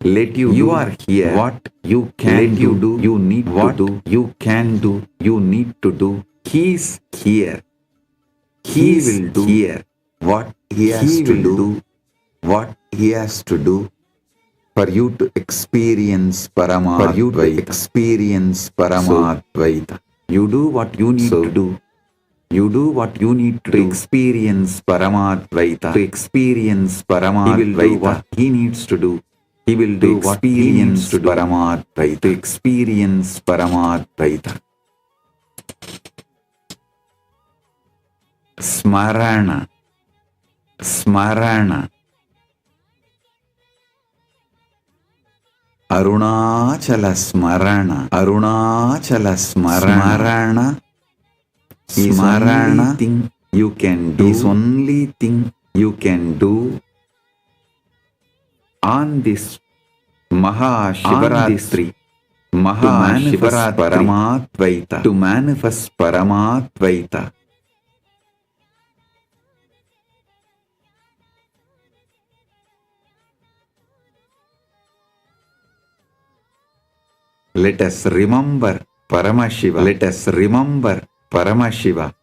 Let you are here. What you can do, you need to do. You can do, you need to do. He is here. He will do here what he has to do. What he has to do for you to experience Paramadvaita. For you to experience Paramadvaita. You do what you need to do. You do what you need to experience Paramadvaita. To experience Paramadvaita. He will do what he needs to do. He will do what he needs to do. Paramadvaita. To experience Paramadvaita. Smarana. Smarana. Arunachala Smarana. Arunachala Smarana. Is only thing you can do. Is only thing you can do on this Maha Shivaratri. Maha Shivaratri. Paramadvaita. To manifest Paramadvaita. Let us remember Paramashiva. Let us remember Paramashiva.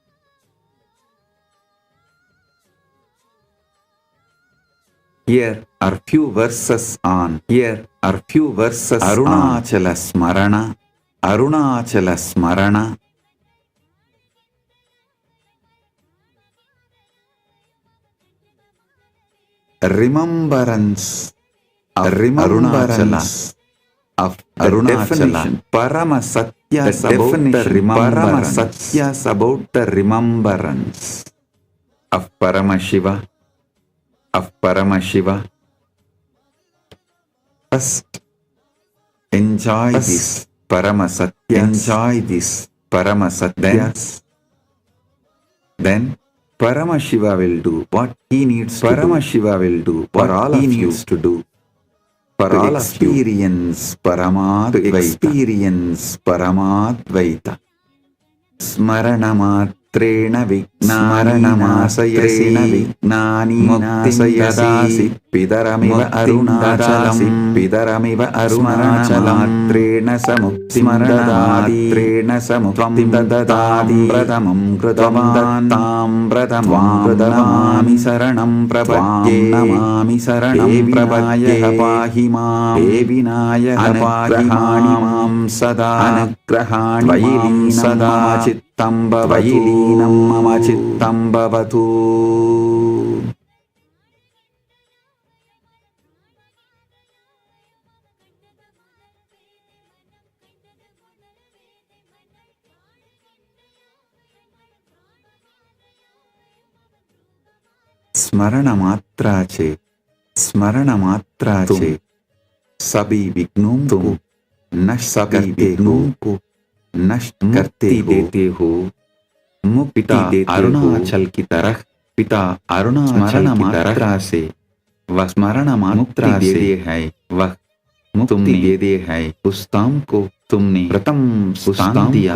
Here are few verses on. Here are few verses Arunachala Smarana. Arunachala Smarana. Remembrance of Arunachala. Of Arunachala. Paramasatya about the remembrance. Paramasatya about the remembrance of Paramashiva. Of Paramashiva. First, enjoy this Paramasatya. Enjoy this Paramasatya. Then Paramashiva will do what he needs to do. Paramashiva will do what all he needs to do. For all experience Paramadvaita. To experience Paramadvaita. Smaranamatreena Vijnani Nasayasi Pidaramiva Arunachalam. Pidaramiva Arunachalam. Smaranamatreena Samuktim Dadadam Pradamam Kritavam Namami Saranam Prabhye. Namami Saranam Prabhye. Pahimam Devinaya Pahimam Sada. Anagrahani Sada Chittam Bhavatu. Mama Chittam Bhavatu. स्मरण मात्रा से सभी विघ्नों को नष्ट करते देते हो। पिता अरुणाचल की तरह पिता अरुणाचल की तरह से वह स्मरण मात्रा से है, वह मुक्ति दे दे है। पुस्ताम को तुमने प्रथम स्थान दिया,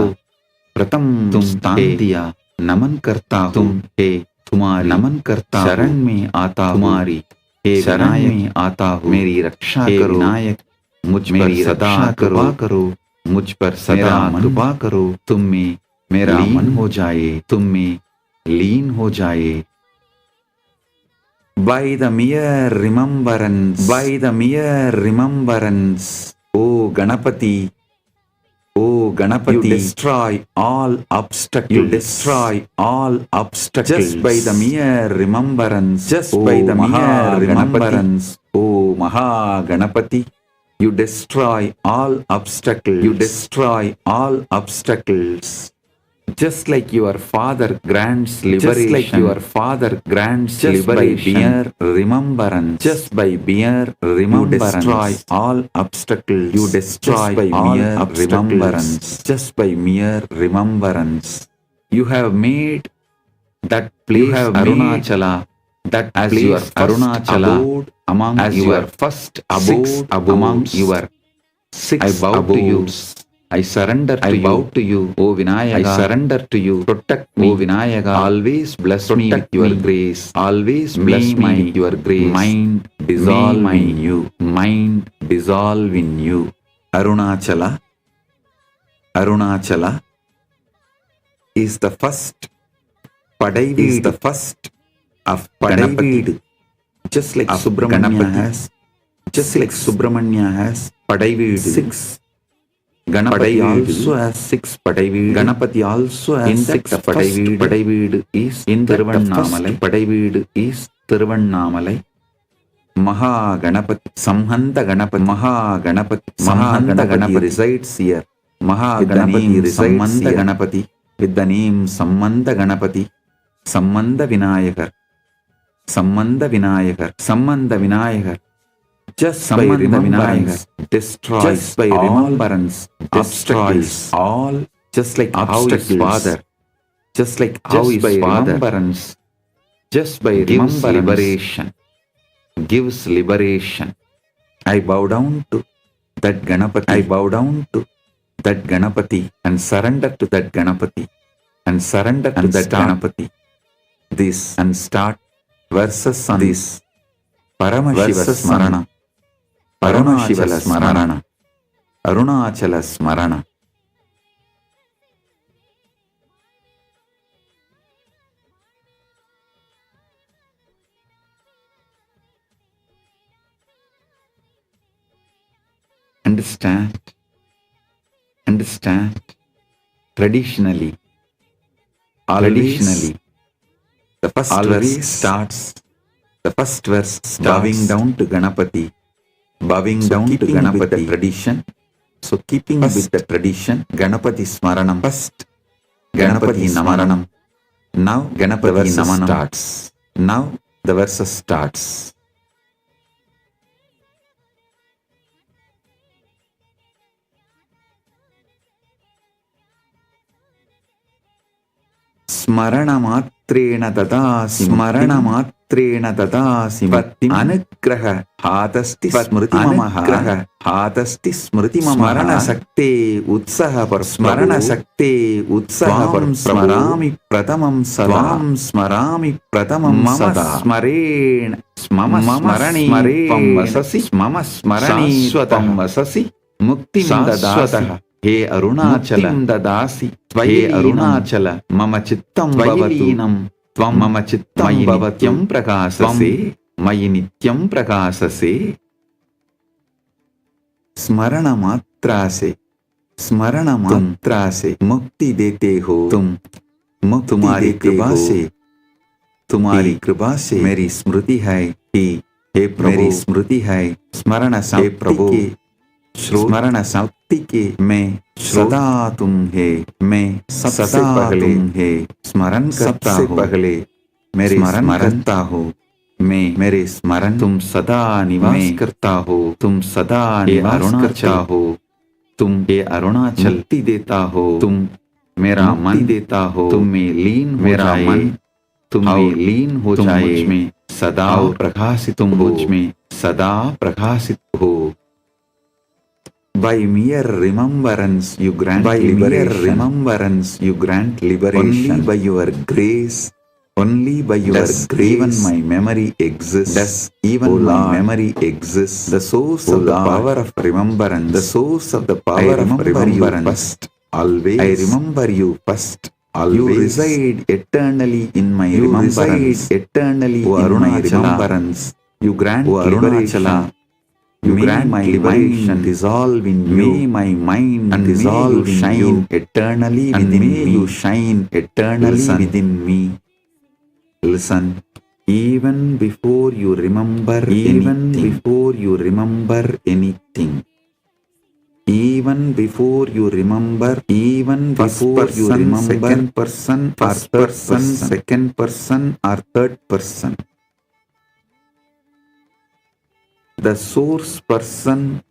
प्रथम स्थान दिया। नमन करता हूँ हे तुम्हारी, नमन करता शरण में आता तुम्हारी, हे शरण में आता हूँ। मेरी रक्षा करो विनायक, मुझ पर सदा कृपा करो, मुझ पर सदा कृपा करो। तुम में मेरा मन हो जाए, तुम में लीन हो जाए। By the mere remembrance, by the mere remembrance, O Ganapati, O Ganapati, you destroy all obstacles. You destroy all obstacles. Just by the mere remembrance, just by the mere remembrance, O Maha Ganapati, you destroy all obstacles. You destroy all obstacles. Just like your father grants liberation, just like your father grants just liberation, by mere remembrance, just by mere remembrance, you destroy all obstacles. You destroy by mere remembrance, just by mere remembrance. You have made that place Arunachala that as your Arunachala among your first abode among your six I bow abodes. To you. I surrender to you. I bow to you, O Vinayaga. I surrender to you. Protect me, O Vinayaga. Always bless me with your grace. Always bless me with your grace. Mind dissolve in you. Mind dissolve in you. Arunachala. Arunachala is the first. Padaivid is the first of Padaivid. Just like Subramanya has. Just like Subramanya has. Padaivid 6. Ganapati also has 6 Padaivid. Ganapati also has 6 Padaivid. Padaivid is in Thiruvannamalai. Padaivid is Thiruvannamalai. Maha Ganapati, Samhanta Ganapati, Maha Ganapati, Samhanta Ganapati resides here. Maha Ganapati resides here. Ganapati with the name Sammanda Ganapati, Sammanda Vinayakar, Sammanda Vinayakar, Sammanda Vinayakar. Just by remembrance, destroys. Just by remembrance, destroys all. Just like how his father, just like how his father, just by gives liberation, gives liberation. I bow down to that Ganapati. I bow down to that Ganapati and surrender to that Ganapati and surrender to that Ganapati. This and start verses on this Paramashiva Smarana. Paramashiva Smarana. Arunachala Smarana. Understand. Understand. Traditionally, the first verse starts. The first verse bowing down to Ganapati. Bowing down to Ganapati tradition. So keeping with the tradition, Ganapati Smaranam first. Ganapati Namaranam. Now Ganapati Namanam starts. Now the verse starts. Smaranamatreena tadasi. Smaranamatreena tadasi. Vattim anugraha hatasti smriti mamaha. Hatasti smriti mamaha. Smarana sakte utsaha par. Smarana sakte utsaha par. Smarami pratamam sada. Smarami pratamam sada. Smarena. Mama smarani pam vasasi. Mama smarani pam vasasi. Muktim dadasataha. He Arunachala dadasi. He Arunachala mama chittam bhavatinam. Tvam mama chittam bhavatyam prakasase. Mayi nityam prakasase. Smarana matra se. Smarana matra se. Mukti dete ho. Tum. Tumhari kripa se. Tumhari kripa se. Meri smriti hai. He Prabhu. Meri smriti hai. Smarana sa. He Prabhu. स्मरण शक्ति के मैं सदा तुम है. मैं सबसे पहले है. स्मरण करता हूँ. पहले मेरे स्मरण करता हो. मैं मेरे स्मरण. तुम सदा निवास करता हो. तुम सदा निवास करता हो. तुम ये अरुणाचल देता हो. तुम मेरा मन देता हो. तुम में लीन हो. मेरा मन तुम में लीन हो जाए. मुझ में सदा प्रकाशित. तुम मुझ में सदा प्रकाशित हो. By mere remembrance you grant liberation. By mere remembrance you grant liberation. Only by your grace. Only by your grace. Even my memory exists. Does even my memory exists. The source of the power of remembrance. The source of the power of remembrance. First, always. I remember you first. Always. You reside eternally in my remembrance. You reside eternally in my remembrance. You grant liberation. You grant my liberation. Dissolve in you. May my mind and dissolve in you. Eternally within me. You shine eternally within me. Listen. Even before you remember anything. Before you remember anything. Even before you remember. Even before you remember. Second person, first person, second person or third person. The source person,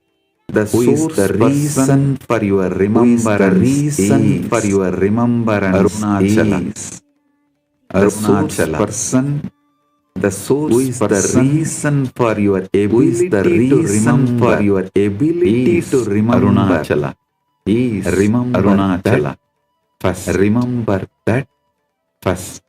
the source, the reason for your remembrance, the reason for your remembrance Arunachala. The source person, the source, who is the reason for your ability to remember, your ability to remember. Arunachala is remember Arunachala. First, remember that first.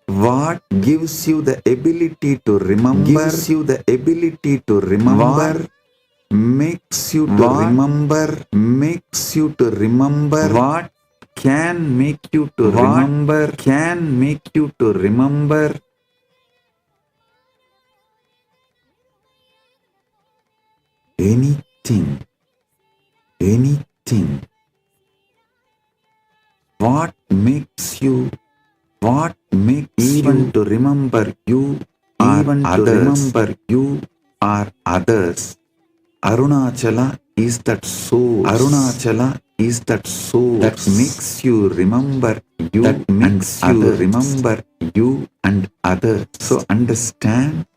What gives you the ability to remember? Gives you the ability to remember? Makes you to remember? Makes you to remember? What can make you to remember? Can make you to remember? Anything. Anything. What makes you? What makes even you to remember you even to remember you or others? Arunachala is that soul. Arunachala is that soul that makes you remember you, that makes you remember you and others. So understand.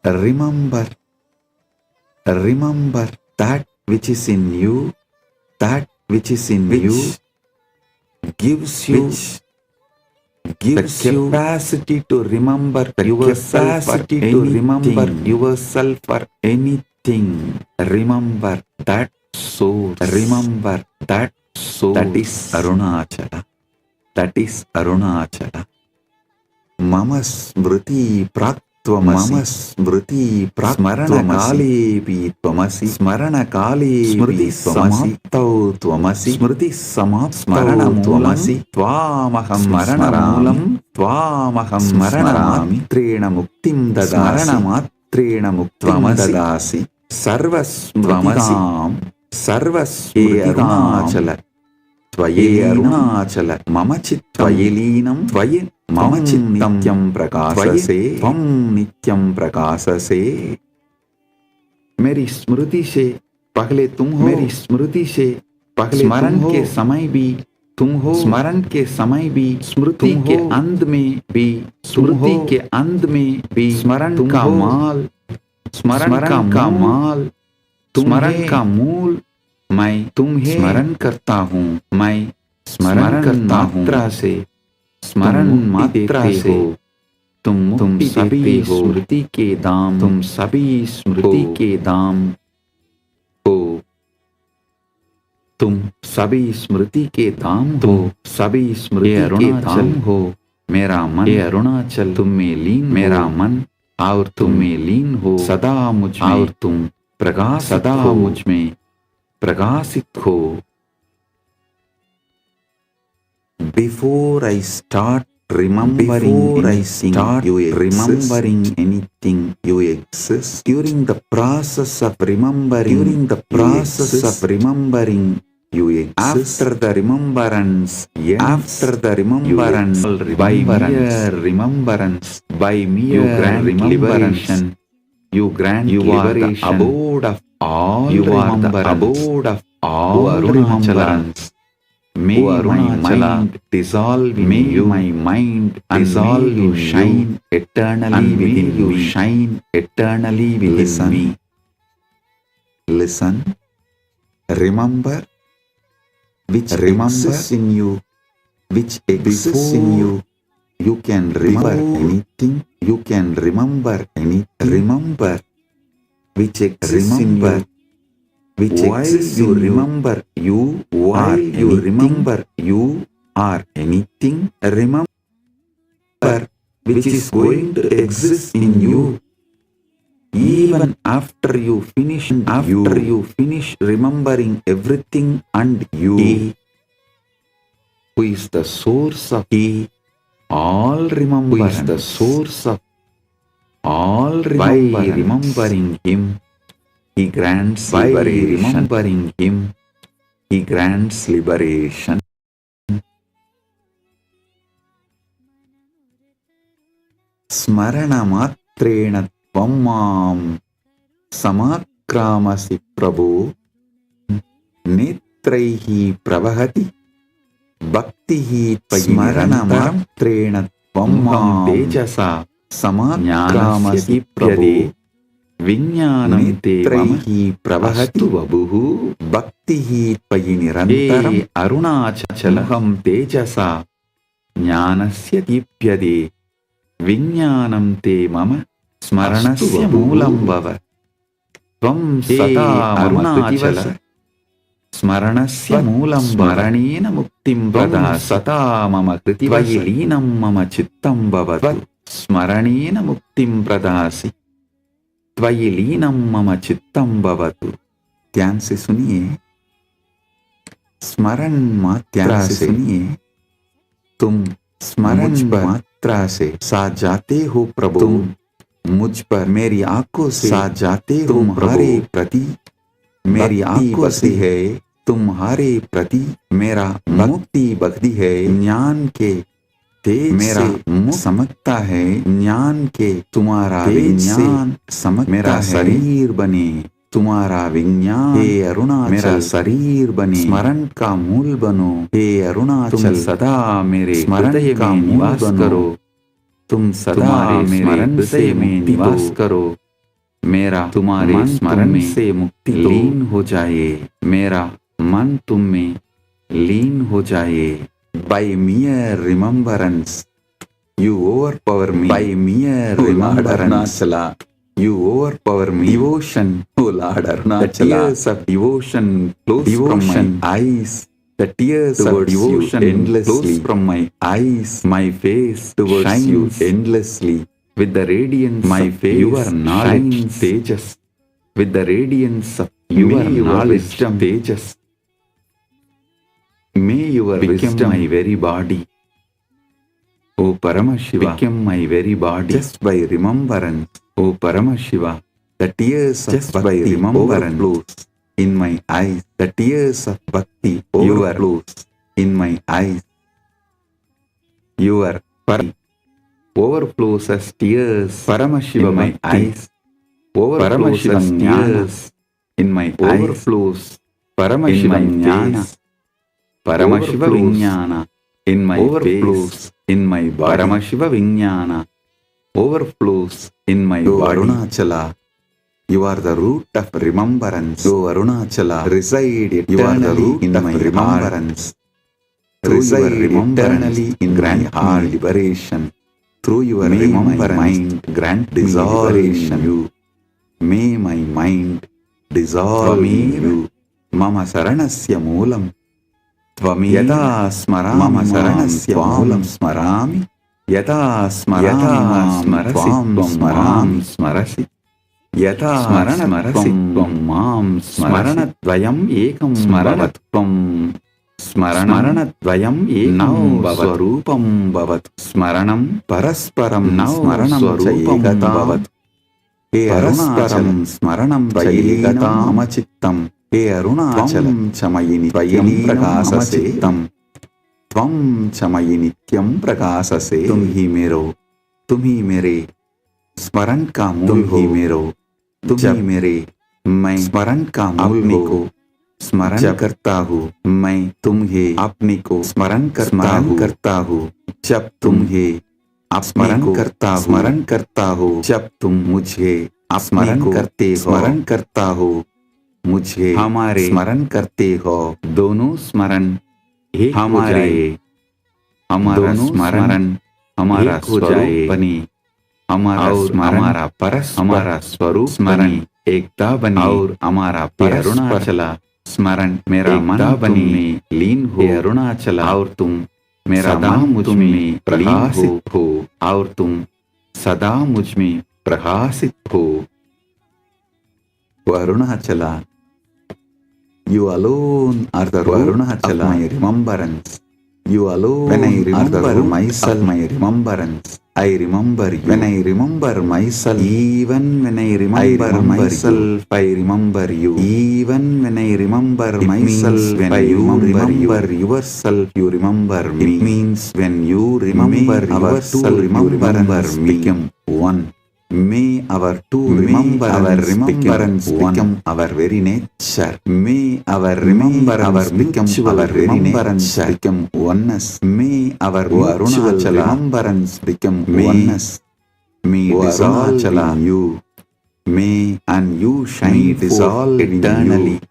Remember that which is in you, that which is in you gives you the capacity to remember yourself for anything. Remember that soul. Remember that soul. That is Arunachala. That is Arunachala. Mama Smriti Prak Mama Smriti Smaranakalepi Tvamasi Smaranakalepi Samaptau Tvamasi Smriti Samaptau Tvamasi Tvamaham Smaranamulam Tvamaham Smaranamami Trena Muktim Dadasi Smaranamatrena Muktim Dadasi Sarvasmritikam Tvaye Arunachala Mama Chitvayelinam Tvaye Mama Chittam Nityam Prakasase Tvam Nityam Prakasase. मेरी स्मृति से पहले तुम हो, मेरी स्मृति से पहले स्मरण के समय भी तुम हो, स्मरण के समय भी स्मृति के अंत में भी स्मृति के अंत में भी स्मरण का माल स्मरण का माल स्मरण का मूल मैं तुम्हें स्मरण करता हूँ, मैं स्मरण करता हूँ से स्मरण मात्रा से तुम सभी स्मृति के दाम, तुम सभी स्मृति के दाम हो, तुम सभी स्मृति के दाम हो, सभी स्मृति के दाम हो। मेरा मन अरुणाचल तुम में लीन, मेरा मन और तुम में लीन हो सदा मुझ में, और तुम प्रकाश सदा मुझ में प्रकाशित हो। Before I start remembering anything, you exist. During the process of remembering, you exist. After the remembrance, by mere remembrance, you grant liberation. You are the abode of all. You are the abode of all remembrance. May my mind dissolve in you. May my mind dissolve in you. Shine eternally within you. Shine eternally within me. Listen. Remember. Which exists in you. Which exists in you. You can remember anything. You can remember anything. Remember. Which exists in you. Which exists you remember you, while you remember you or anything, remember which is going to exist in you. Even after you finish remembering everything and you, who is the source of all remembrance, who is the source of all remembrance. By remembering him, he grants liberation. By remembering him, he grants liberation. Smarana matrena tvam mam samakramasi prabhu నేత్రైః ప్రవహతి భక్తిః స్మరణమాత్రేణ త్వం మాం తేజసా సమాక్రామసి ప్రభో విజ్ఞానం తే ప్రవహతి వపుః భక్తిః త్వయి నిరంతరం అరుణాచలహం తేజసా జ్ఞానస్య దీప్యతే విజ్ఞానం తే మమ స్మరణస్య మూలం భవ త్వం సదా అరుణాచల స్మరణస్య మూలం స్మరణేన ముక్తిం ప్రదాసి సదా మమ త్వయి లీనం మమ చిత్తం భవతు స్మరణేన ముక్తిం ప్రదాసి त्वयि लीनं मम चित्तं भवतु। ध्यान से सुनिए, स्मरण मात्रा से सुनिए, तुम स्मरण मात्रा से साथ जाते हो प्रभु, तुम मुझ पर मेरी आंखों से साथ जाते हो तुम्हारे प्रति, मेरी आंखों से है तुम्हारे प्रति मेरा मुक्ति भक्ति है, ज्ञान के तेज मेरा मुख समझता है, ज्ञान के तुम्हारा विज्ञान समझ मेरा शरीर बने, तुम्हारा विज्ञान हे अरुणाचल मेरा शरीर बने, स्मरण का मूल बनो हे अरुणाचल, तुम सदा मेरे स्मरण का निवास करो, तुम सदा मेरे हृदय में निवास करो, मेरा तुम्हारे स्मरण से मुक्ति लीन हो जाए, मेरा मन तुम में लीन हो जाए। By mere remembrance, you overpower me. By mere remembrance, you overpower me. Devotion, O Lord Arunachala. The tears of devotion flows from my eyes. The tears of devotion flows from my eyes. My face shines you endlessly with the radiance my face. Your knowledge tejas with the radiance of your knowledge tejas. May your wisdom my very body, O Paramashiva, become my very body just by remembrance, O Paramashiva. The tears just of by remembrance flows in my eyes. The tears of bhakti overflows in my eyes. Your overflows as tears, Paramashiva, my eyes. Overflows as tears in my eyes. Overflows, Paramashiva, jnana. Paramashiva Vijnana in my overflows in my body. Paramashiva Vijnana overflows in my body. Arunachala, you are the root of remembrance. O Arunachala, reside eternally in my remembrance. Reside eternally in grand heart liberation. Through your remembrance, mind grant dissolvation. You may my mind dissolve in you. Mama Saranasya Moolam. यदा स्मरामि मम शरणस्य मूलं स्मरामि, यदा स्मरामि त्वां स्मरामि स्मरसि, यदा स्मरसि त्वं मां स्मरणद्वयम् एकं स्मरतु त्वं स्मरणद्वयम् एकं स्वरूपं भवतु, स्मरणं परस्परं स्मरणं स्वरूपं भवतु, हे परस्परं स्मरणं त्वयैकता मम चित्तम्, हे अरुणाचलं च मयि नित्यं प्रकाशसे, त्वं च मयि नित्यं प्रकाशसे। तुम ही मेरे स्मरण का मूल हो, तुम ही मेरे मैं स्मरण का मूल को स्मरण करता हूँ, मैं तुम्हें अपने को स्मरण करता हूँ, जब तुम्हें स्मरण करता हो, जब तुम मुझे स्मरण करता हो, मुझे हमारे स्मरण करते हो, दोनों स्मरण एक हमारे हमारा स्मरण हमारा स्वरूप बने, हमारा परस्पर हमारा स्वरूप स्मरण एकता बने, और हमारा अरुणाचला स्मरण मेरा मन बने लीन हो, अरुणाचला और तुम मेरा मन मुझ में प्रकाशित हो, और तुम सदा मुझ में प्रकाशित हो। Arunachala, you alone are the Arunachala, my remembrance. You alone when I remember myself, my remembrance. I remember you. When I remember myself, even when I remember myself, I remember you. Even when I remember myself, when you remember yourself, you remember me. It means when you remember yourself, you remember me. Become one. May our remembrance become our very nature. May our remembrance become our very nature. Become oneness. May our mutual remembrance become oneness. May dissolve in you. May and you shine dissolve eternally.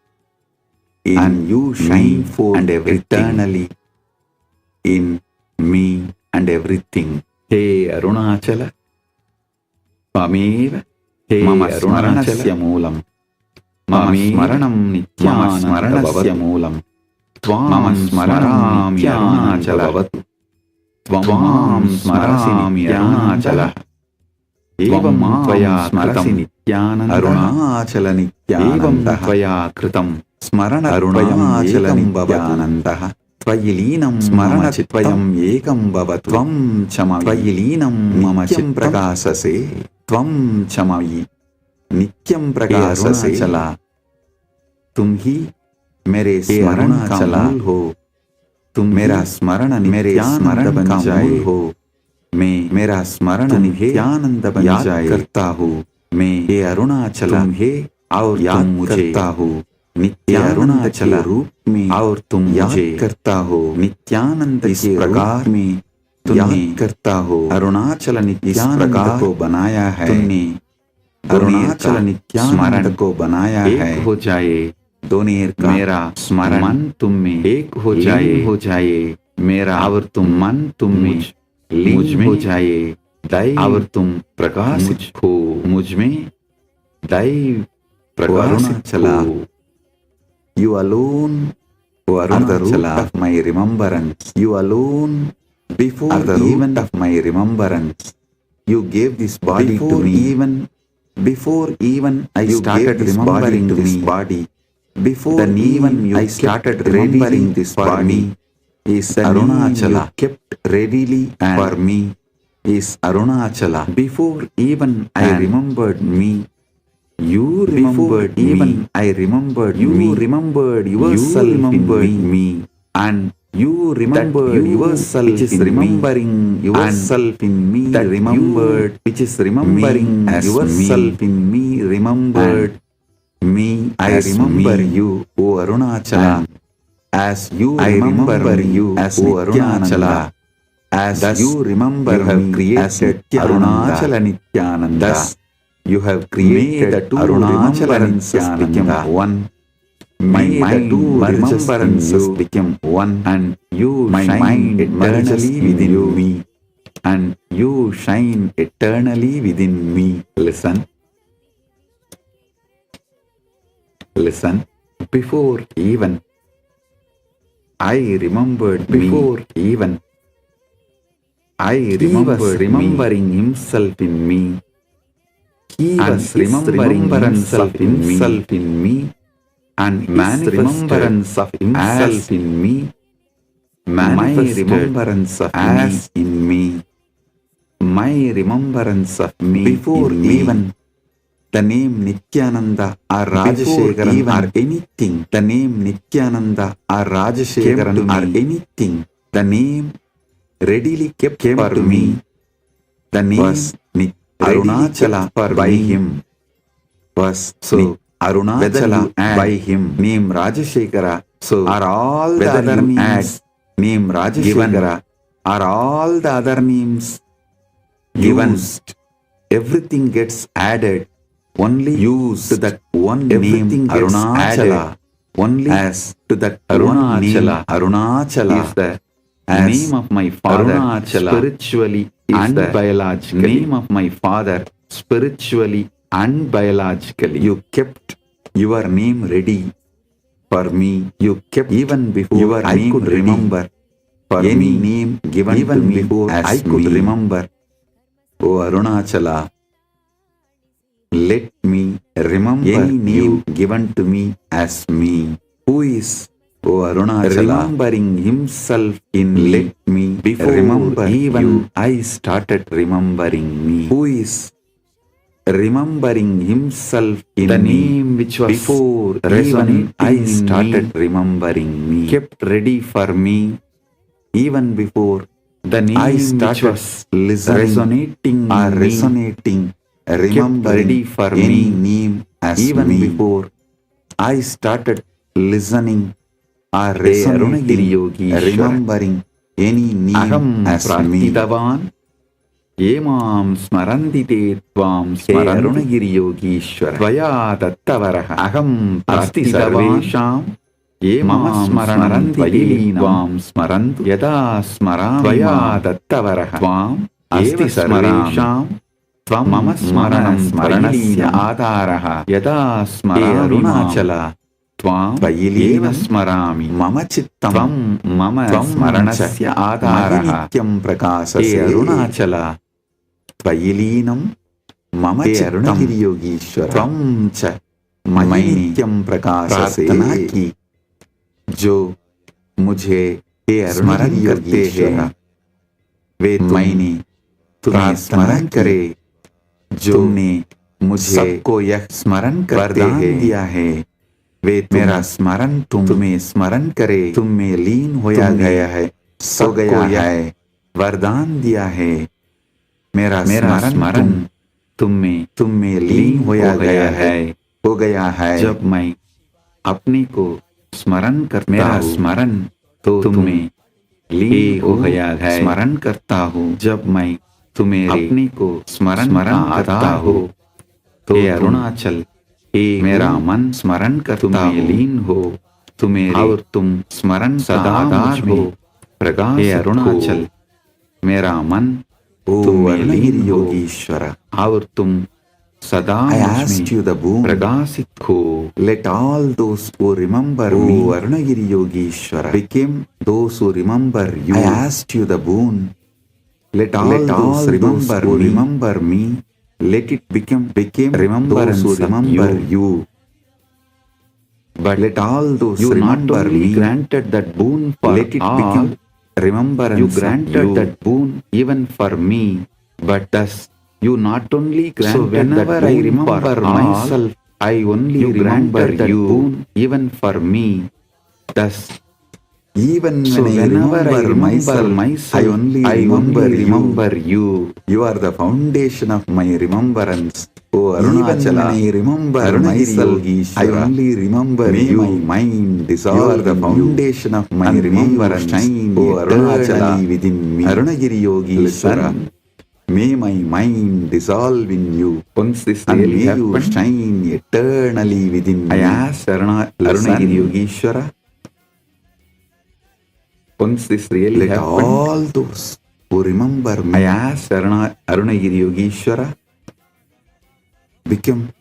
And you shine forth eternally in me and everything. Hey Arunachala, Tvameva mama smaranasya moolam. Mama smaranam nityananda moolam. Tvam smarami Arunachala bhavatu. Tvam smarami Arunachala. Evam tvaya smarasi nityananda. Arunachala nityananda. Evam tvaya kritam. Smarana Arunachala nityananda. Tvayilinam smarana chitvayam ekam bhavatu. Tvam chamavi. Tvayilinam mama chityam prakasase. Tvam chamavi. Nityam prakasase. तुम ही मेरे स्मरण का मूल हो. तुम मेरा स्मरण नित्यानंद बन जाए हो. मैं मेरा स्मरण नित्यानंद बन जाए करता हूँ. मैं ये अरुणाचल तुम है और याद करता हूँ. नित्यानंद रूप में और तुम मुझे करता हो. नित्यानंद इस प्रकार में तुमने करता हो. अरुणाचल नित्यानंद को बनाया है. तुमने अरुणाचल नित्यानंद को बनाया है. हो जाए दोनेर का मेरा स्मरण मन तुम में एक हो जाए. मेरा और तुम मन तुम में मुझ में हो जाए. दैव और तुम प्रकाशित हो मुझ में. दैव प्रकाशित हो. You alone are the root of my remembrance. You alone before the event of my remembrance. You gave this body to me. Before even I started remembering this body. Before even I started remembering this body. Is Arunachala. You kept readily for me. Is Arunachala. Before even I remembered me. You remembered even I remembered you me. Remembered yourself in me. And you remembered yourself which is remembering yourself in me. That remembered which is remembering yourself in me. Remembered me. I remember you, O Arunachala. As you I remember you as O Arunachala. As you remember me created Arunachala Nithyananda. Thus you have created the two remembrances become one. My two remembrances become one. And you shine eternally within me. And you shine eternally within me. Listen. Before even I remembered before even I remembered remembering himself in me. He was remembering himself in me. And remembrance of himself in me. My remembrance of as in me. My remembrance of me before even the name Nithyananda or Rajashekaran or anything. The name Nithyananda or Rajashekaran or anything. The name readily kept for me. The name was Arunachala by him. Was so Arunachala by him. Name Rajashekara. So are all the other names name Rajashekara are all the other names given. Everything gets added. Only used to that one name Arunachala. Only as to that Arunachala. Arunachala is the name of my father. Arunachala spiritually and biologically. Name of my father spiritually and biologically. You kept your name ready for me. You kept even before I could remember. For any name given even to me before I could remember. O Arunachala, let me remember any name given to me as me. Who is O Arunachala remembering himself in let me before remember even you, I started remembering me. Who is remembering himself in the name which was before resonating I started remembering me. Kept ready for me even before the name I started resonating or resonating kept ready for any name as even before I started listening or resonating, remembering any name as me. Emam smaranti te tvam smararunagiri yogishwara tvaya dattavaraha aham asti sarvesham emam smaranti tvam smarantu yada smarami tvaya dattavaraha tvam asti sarvesham tvam mama smaranam smaranasya adaraha yada smarami arunachala tvam tvayilena smarami mama chittam tvam mama smaranasya adaraha nityam prakasase arunachala tvayileenam mama chittam yogishwara tvam cha मयि नित्यम प्रकाशसे की जो मुझे स्मरण करते हैं वे मैंने तुम्हें स्मरण करे जो ने मुझे सबको यह स्मरण करते हैं दिया है वे मेरा स्मरण तुम्हें स्मरण करे तुम में लीन होया गया है सो गया है वरदान दिया है मेरा स्मरण तुम में लीन होया गया है हो गया है जब मैं अपने को स्मरण करता मेरा स्मरण तो तुम्हें लीन हो गया है स्मरण करता हूँ जब मैं तुम्हें अपने को स्मरण करता हूँ तो अरुणाचल मेरा मन स्मरण कर तुम्हें लीन हो तुम्हें और तुम स्मरण सदा हो प्रकाश अरुणाचल मेरा मन तुम्हें लीन योगीश्वर और तुम सदा I asked you the boon प्रकाशित हो let all those who remember me Arunagiri Yogeshwara became those who remember you I asked you the boon let all those who remember me let it became remembrance who remember you but let all those you remember not only me granted that boon for let it become remembrance you granted that boon even for me but thus you not only granted so whenever I remember myself, I only remember you boon even for me. Thus, even so when whenever I remember myself, I only remember you. You are the foundation of my remembrance. Oh Arunachala, even when I remember myself, I only remember you. My mind dissolve. You are the foundation of my remembrance. Oh Arunachala, within me. Arunagiri Yogeshwara. May my mind dissolve in you. Once this really and you shine eternally within me. I asked Arunagiri Yogeshwara. Once this really happened, all those who remember me, I asked Arunagiri Yogeshwara become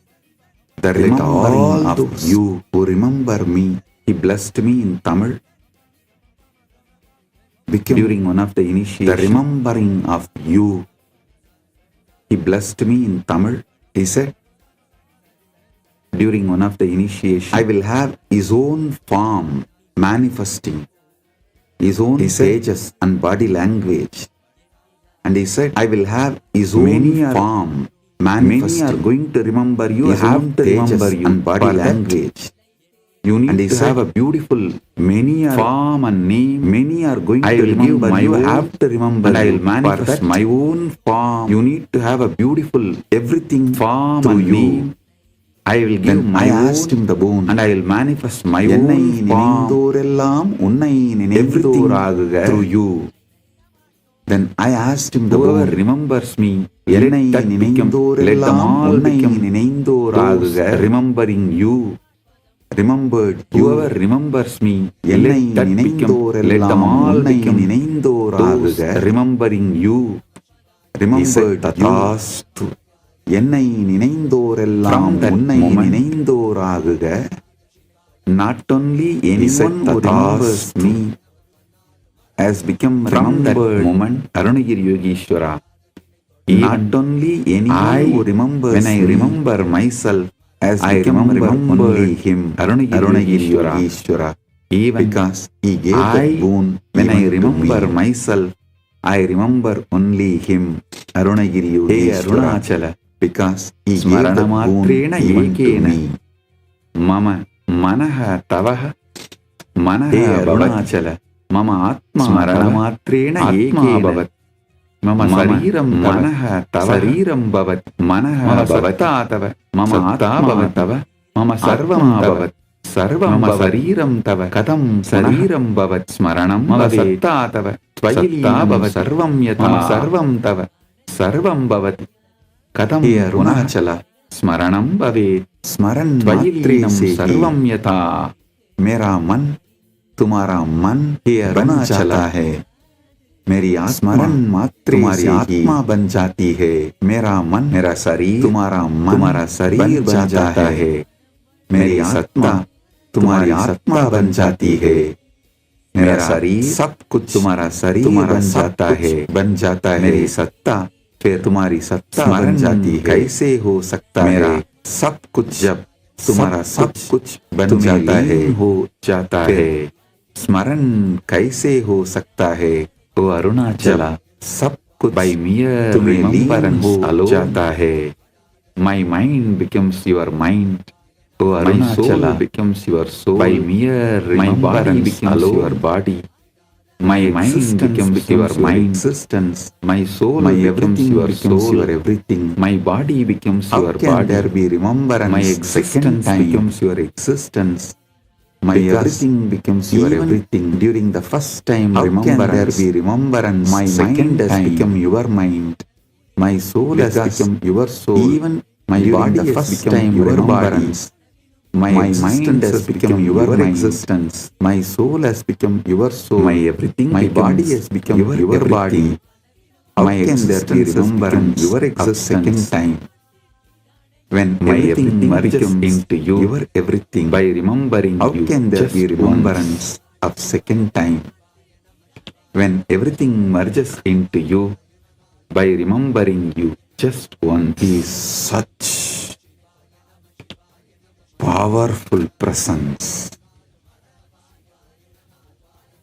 the remembering of you who remember me. He blessed me in Tamil. Became during one of the initiation, the remembering of you. He blessed me in Tamil. He said, during one of the initiation, I will have his own form manifesting, his own stages and body language. And he said, I will have his own form manifesting. Many are going to remember you, have to remember you and body language. You need to have a beautiful form and name. Many are going to remember you. Have to remember and I will manifest my own form. You need to have a beautiful everything form and name. I will give my own. I asked him the boon and I will manifest my own form. Everything through you. Then I asked him the whoever boon. Remembers me. Let them all become remembering you. Remembered you. Whoever remembers me, let that become, let them all become those remembering you. Remembered you. என்னை நினைந்தோரெல்லாம் உன்னை நினைந்தோராகுக. Not only anyone who remembers me has become from that moment Arunagiri Yogeshwara. Not only anyone who remembers when I remember myself as I remember only him, Arunagiri Yogeshwara, even because he gave the boon. When I remember myself, I remember only him, Arunagiri Yogeshwara, because he gave the boon even to me. Mama manaha tavaha manaha Arunachala, mama atma smaranamatreena ekena bhavat. मम शरीरं मनः तव शरीरं भवत् मनः भवता तव मम आत्मा भवतव मम सर्वं भवत् सर्वं शरीरं तव कथं शरीरं भवत् स्मरणं भवेत् तव त्वयि भवत् सर्वं यथा सर्वं तव सर्वं भवति कथं अरुणाचल स्मरणं भवेत् स्मरन् त्वयि सर्वं यथा मेरा मन तुम्हारा मन ये अरुणाचल है मेरी स्मरण मात्र तुम्हारी आत्मा बन जाती है मेरा मन मेरा शरीर तुम्हारा मन तुम्हारा शरीर बन जाता है मेरी आत्मा तुम्हारी आत्मा बन जाती है मेरा शरीर सब कुछ तुम्हारा शरीर बन जाता है मेरी सत्ता फिर तुम्हारी सत्ता बन जाती है कैसे हो सकता मेरा सब कुछ जब तुम्हारा सब कुछ बन जाता है हो जाता है स्मरण कैसे हो सकता है ओ अरुणाचला सब कुछ बाय मियर रिमेम्बरेंस हो जाता है my mind becomes your mind O Arunachala becomes your soul by mere remembrance becomes your body my mind becomes your mind existence my soul becomes your soul your everything my body becomes your body there be remembrance my existence becomes your existence My everything becomes your everything. During the first time remembrance, there be remembrance. My mind has become your mind. My soul has become your soul. Even my body has become your remembrance. My mind has become your existence. My soul has become your soul. My everything, my body has become your body. My existence has become your existence. Second time. When my everything merges into you, your everything, by remembering how you, can there be remembrance of second time? When everything merges into you, by remembering you, just one is such powerful presence.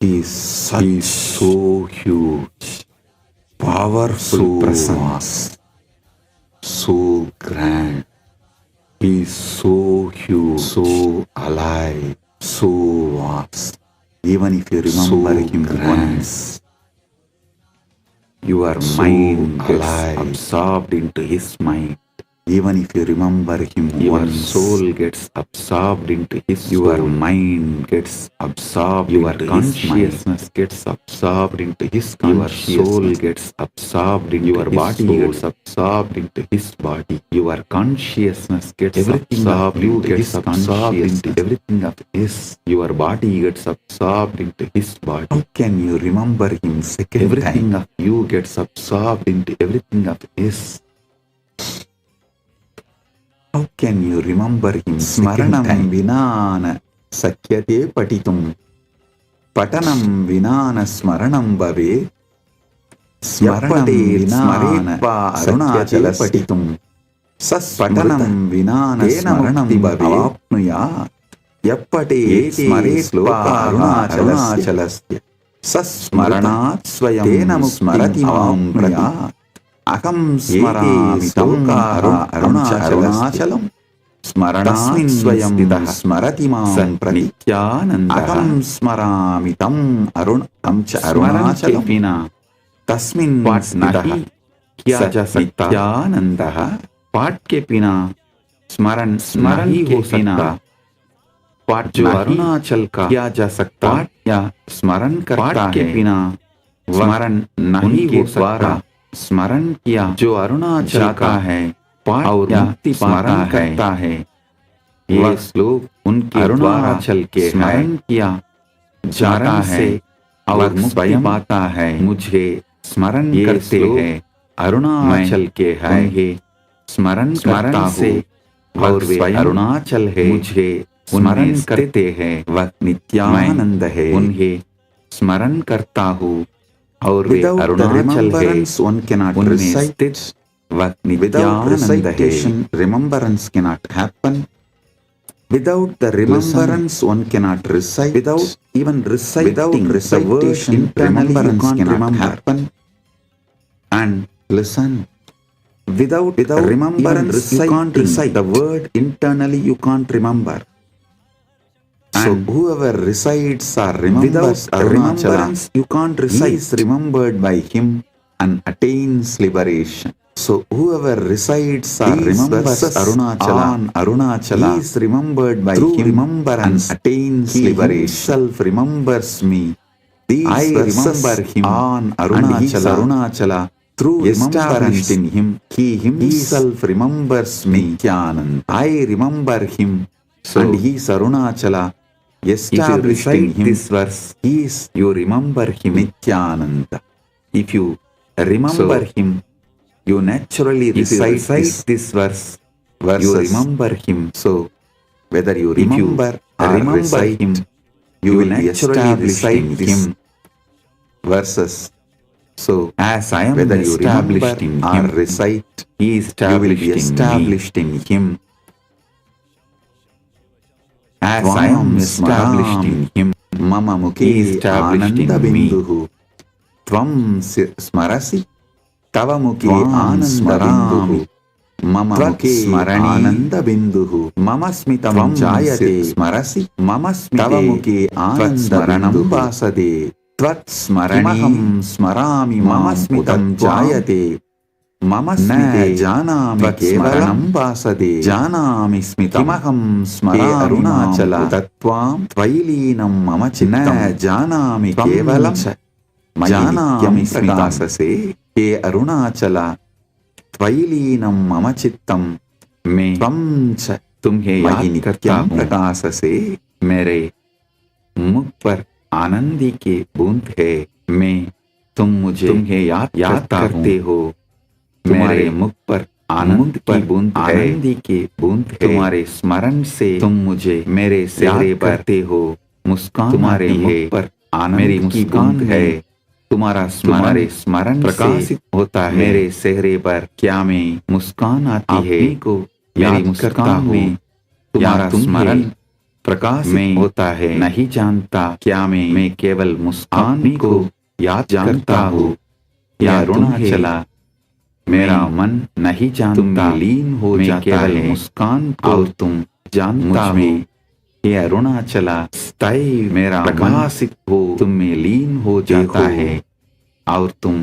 Is such so huge, powerful presence, so grand. He is so huge, so alive, so vast. Even if you remember him once, your mind gets absorbed into his mind. Even if you remember him once, your soul gets absorbed into his soul. Your mind gets absorbed into his mind. Your consciousness gets absorbed into his consciousness. Your soul gets absorbed into your body gets absorbed into his body. Your consciousness gets absorbed into his consciousness. Everything of his. Your body gets absorbed into his body. How can you remember him second time? Everything of you gets absorbed into everything of his. How can you remember him? Smaranam vinana sakyate patitum. Patanam vinana smaranam bhave. Smaranam vinana arunachala patitum. Sas patanam vinana smaranam bhave. Avapnuya. Yappate smaretva arunachalasya. Sas smaranat swayam tenam smarati avapnuya. Aham smarami tam arunachalam स्मरणास्मिन् स्वयं स्थितः स्मरति मां प्रनित्यानन्दः अहं स्मरामि तम् अरुणं च अरुणाचलं विना तस्मिन् स्थितः किया जा सकता नित्यानन्दः पाठ के बिना स्मरण नहीं हो सकता पाठ जो अरुणाचल का किया जा सकता या स्मरण करता है के बिना स्मरण नहीं हो सकता स्मरण किया जो अरुणाचल का है और मुक्ति स्मरण करता है ये श्लोक उनके अरुणाचल के स्मरण किया जाता है और मुक्ति पाता है मुझे स्मरण करते हैं अरुणाचल के है ये स्मरण करता से और वे अरुणाचल है मुझे स्मरण करते हैं वह नित्यानंद है उन्हें स्मरण करता हूँ और वे अरुणाचल है उनमें स्थित without recitation remembrance cannot happen without the remembrance one cannot recite without even reciting the word internally cannot happen and listen without remembrance you can't recite the word internally you can't remember so whoever recites or remembers without remembrance you can't recite is remembered by him and attains liberation. So whoever resides or remembers Arunachala on Arunachala is remembered by him remembrance and attains liberation. Himself remembers me. I remember him on Arunachala through established in him. He himself remembers me. Nithyananda. I remember him. And he is Arunachala. Established in him. This verse, you remember him. Nithyananda. If you remember him, you naturally recite this verse. You remember him. So whether you remember or recite him, you will naturally recite him verses. So as I am whether you established in him or recite, he is established in him. As I am established in him, Mama Mukhe Ananda Binduhu. Tvam Smarasi Tava Mukhe Ananda Binduhu. Mama Mukhe Ananda Binduhu. Mama Smitam Jayate Smarasi. Mama Smite Tava Mukhe Ananda Binduhu. Basade Tvat Smaraniham Smarami Mama Smitam Jayate. Mama Smite Janami Kevalam Basade Janami Smitam Kimaham Smarami Arunachala Tattvam Tvailinam Mama Chittam Janami Kevalam Janami Smitasase He Arunachala Tvailinam Mama Chittam Me Tvam Cha Tumhe Yaad Karta Prakasase Mere मुख पर आनंदी के बूंद है मैं तुम्हें याद करते हो तुम्हारे मुख पर आनंद की बूंद आनंदी की बूंद है तुम्हारे स्मरण से तुम मुझे मेरे चेहरे पर करते हो मुस्कान तुम्हारे मुख पर आनंद की बूंद है तुम्हारा स्मरण प्रकाशित होता है मेरे चेहरे पर क्या मैं मुस्कान आती है को मेरी मुस्कान में तुम्हारा स्मरण प्रकाश में होता है नहीं जानता क्या मैं केवल मुस्कान को याद जानता हूँ या अरुणाचला मेरा मन नहीं जानता लीन हो जाता है मुस्कान को तुम जानता हो ये अरुणाचला स्थायी मेरा प्रकाशित हो तुम में लीन हो जाता है और तुम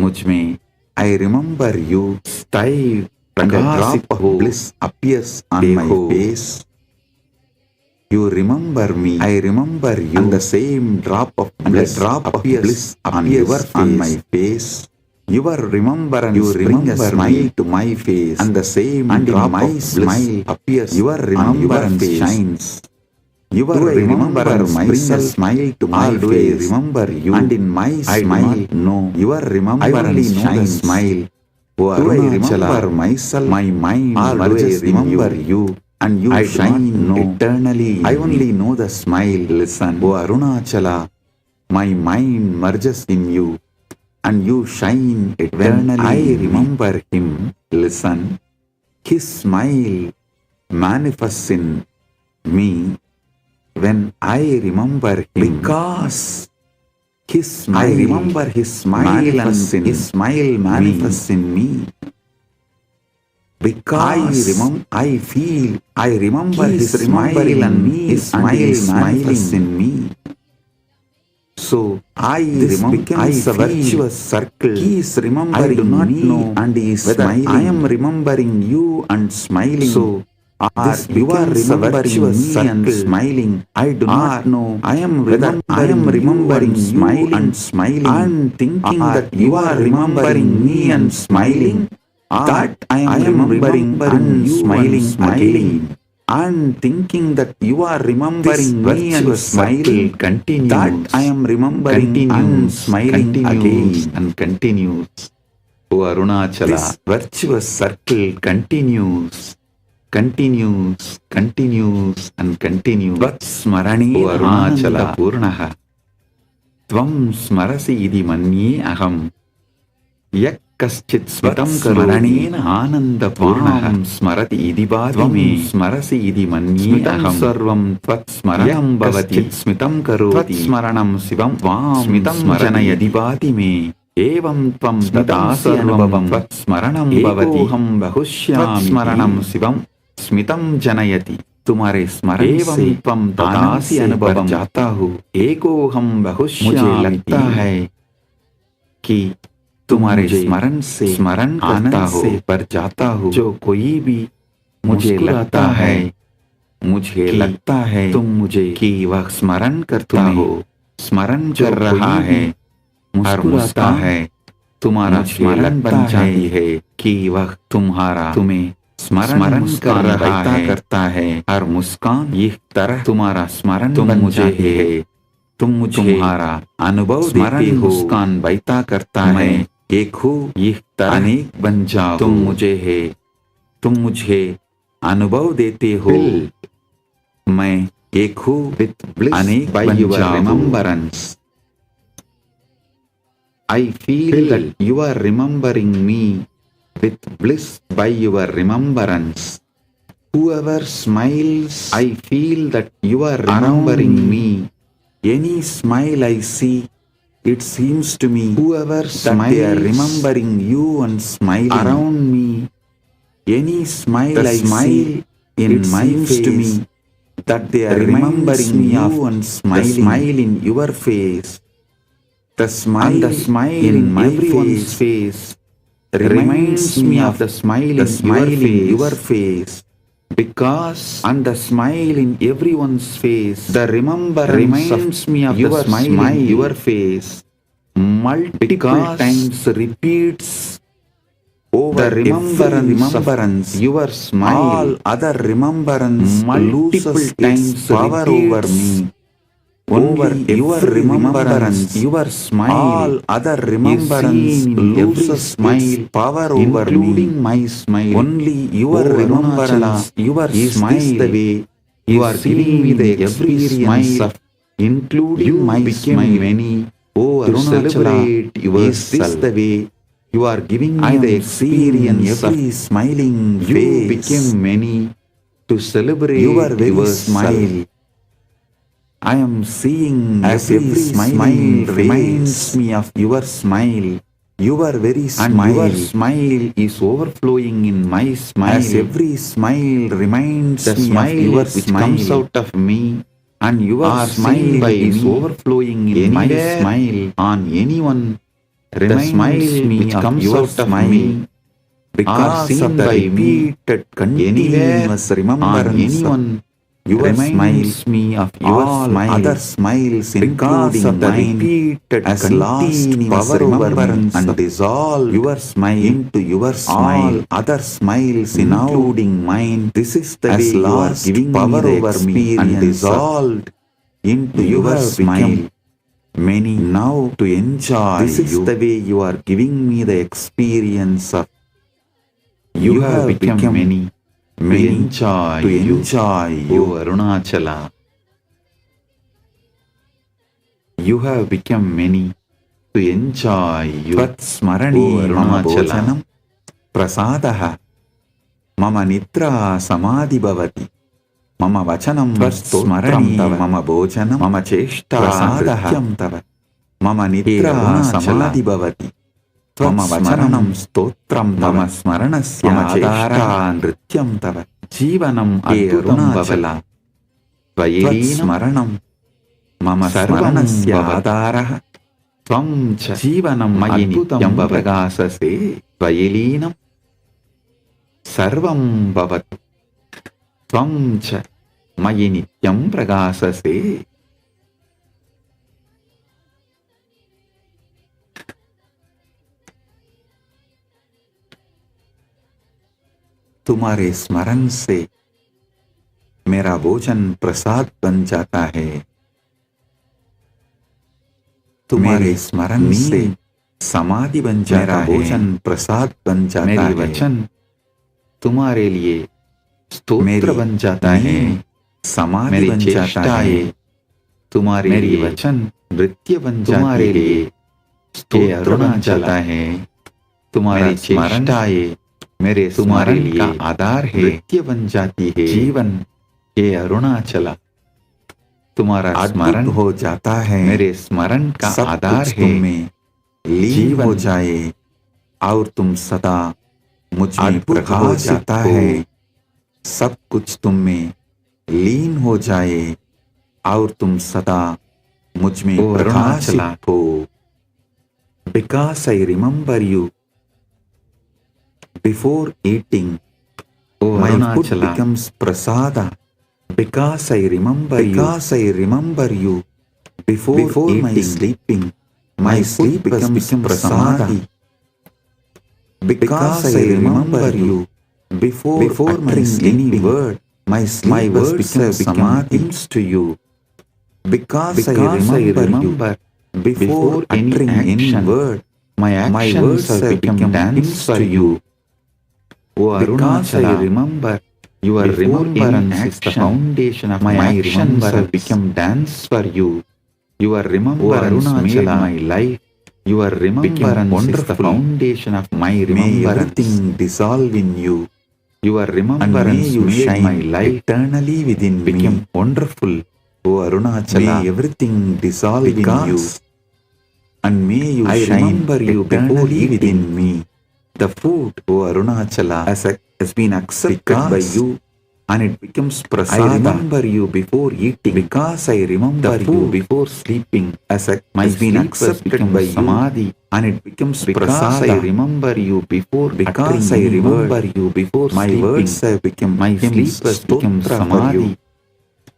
मुझ में आई रिमेम्बर यू स्थायी प्रकाशित हो bliss appears on my face You remember me, I remember you, and the same drop of bliss appears on my face. Your remembrance brings a smile to my face, and the same drop of smile appears. Your remembrance shines. Your remembrance brings a smile to my face. Remember you, and in my smile, no, your remembrance shines. Smile. Oh, I remember myself, my mind always remember you. And you I shine eternally. I only know the smile. Listen, O Arunachala, my mind merges in you, and you shine eternally. I remember him. Listen, his smile manifests in me when I remember him. Because his smile, I remember his smile, and his smile manifests in me. Because I remember his smile and his smile manifests in me. So this becomes a virtuous circle. He is remembering I do not me know and he is whether smiling. I am remembering you and smiling. So this you are remembering me and smiling. I do not know. I am remembering you and smiling. I am thinking that you are remembering me and smiling. That I am remembering and smiling again. And thinking that you are remembering me and smiling. Continues. That I am remembering and smiling again. And continues. O Arunachala, this virtuous circle continues. Continues and continues. Vat smarani O Arunachala Purnaha. Tvam smarasi idi manye aham. Yak कश्चित् स्मृतं स्मरणेन आनन्दपूर्णः स्मरति इति भाति मे स्मरसि इति मन्ये अहं सर्वं त्वत्स्मरणं भवति स्मितं करोति स्मरणं शिवं त्वां स्मितं जनयति भाति मे एवं त्वं ददासि अनुभवं त्वत्स्मरणं भवति अहं बहुश्यामि स्मरणं शिवं स्मितं जनयति तुम्हारे स्मरण से त्वं ददासि अनुभवं जाता हूँ एकोऽहं बहुश्यामि मुझे लगता है कि तुम्हारे स्मरण से स्मरण करता हो पर जाता हो। जो कोई भी मुझे लगता है, मुझे लगता है तुम मुझे कि वह स्मरण करता हो, स्मरण कर रहा है, मुस्कुराता है, तुम्हारा स्मरण बन जाती है कि वह तुम्हारा तुम्हें स्मरण कर रहा है करता है। हर मुस्कान इस तरह तुम्हारा स्मरण बन जाती है। तुम मुझे तुम्हारा अनुभव देते हो, मुस्कान बैठा करता है। एक हो इस तरह अनेक बन जाओ। तुम मुझे अनुभव देते हो, मैं एक हूँ अनेक बन जाओ। Remembrance, I feel that you are remembering me with bliss by your remembrance. Whoever smiles, I feel that you are remembering me. Any smile I see, it seems to me whoever smiles, they are remembering you and smiling around me. Any smile I see in my face, to me that they are remembering me of and smiling. The smile in your face, the smile in everyone's face reminds me of the smile in your face. Because and the smile in everyone's face, the remembrance reminds me of the smile in your face. Multiple times repeats over the remembrance, your smile. All other remembrance multiple times power over me. Over your remembrance, your smile, all other remembrance loses smile power over me, including my smile. Only your remembrance, your smile, the way you are giving me the experience of including my smile. Many, oh to celebrate yourself. Is this the way you are giving me the experience of smiling face? You became many to celebrate your very smile. I am seeing as every smile reminds me of your smile. Your very smile, your smile is overflowing in my smile. As every smile reminds me of your which comes out of me, and your smile is overflowing in my smile on anyone. Reminds me which comes out of me, because of the repeated continuous remembrance on anyone. Your reminds me of your smile, other smiles including of the repeated as lost power over me and dissolve your smile into your smile. All other smiles including mine. This is the way you are giving power over me and dissolved into your smile. Many now to enjoy. This is the way you are giving me the experience of. You have become many. Many to enjoy you, Arunachala. You have become many to enjoy you. Tvatsmarani mama bhojanam prasadaha mama nitra samadhi bhavati. Mama vachanam smarani mama bhojanam mama cheshta prasadha tava mama nitra samadhi bhavati. Mama vachanam stotram mama smaranasya adhara nrityam tava jivanam adhutam bhavala tvayet smaranam mama smaranasya adhara tvam cha jivanam adhutam pragasase tvayelinam sarvam bhavatu tvam cha mayi nityam pragasase. तुम्हारे स्मरण से मेरा भोजन प्रसाद बन जाता है। तुम्हारे स्मरण से समाधि बन जाता है। भोजन प्रसाद बन जाता है। मेरी वचन तुम्हारे लिए स्तोत्र बन जाता है। समाधि बन जाता है। तुम्हारे मेरी वचन नृत्य बन तुम्हारे लिए स्तोत्र बन जाता है। तुम्हारी चेष्टाएं मेरे तुम्हारे लिए आधार है, नृत्य बन जाती है। जीवन के अरुणाचला तुम्हारा स्मरण हो जाता है। मेरे स्मरण का आधार है, में लीन हो जाए और तुम सदा मुझ में प्रकाश जाता है। सब कुछ तुम में लीन हो जाए और तुम सदा मुझ में प्रकाश हो। because I remember you. Before eating, my food becomes prasada. Because I remember you. Before my sleeping, my sleep becomes prasada. Because I remember you. Before my sleeping word, my words become samadhi to you. Because I remember you. Before uttering any word, my words have become dance for you. O Arunachala, I remember your remembrance is the foundation of my actions have become dance for you. Your remembrance made my life. Your remembrance is the foundation of my remembrance. May everything dissolve in you. Your remembrance made my life eternally within me. Became wonderful. O Arunachala, may everything dissolve in you. And may you shine eternally within me. The food, O Arunachala, has been accepted by you, and it becomes prasada. I remember you before eating. Because I remember the food before sleeping, has been accepted by samadhi, and it becomes prasada. I remember you before. Because I remember you before my sleeping, words have become my sleep has become samadhi.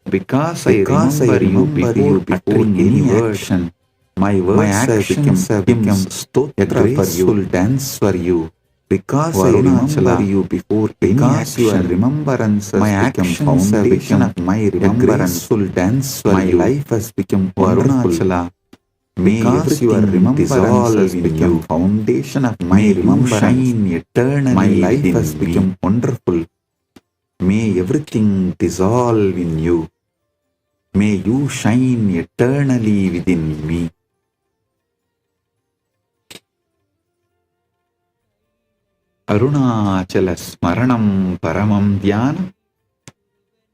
Because I remember you before any action, my actions have become stotra, a graceful dance for you. Because I remember you before any action, your remembrance has become foundation of my remembrance. A graceful dance for my life has become wonderful. May your remembrance has become foundation of my remembrance. Shine eternally. My life has become wonderful. May everything dissolve in you. May you shine eternally within me. Arunachala Smaranam Paramam Dhyanam.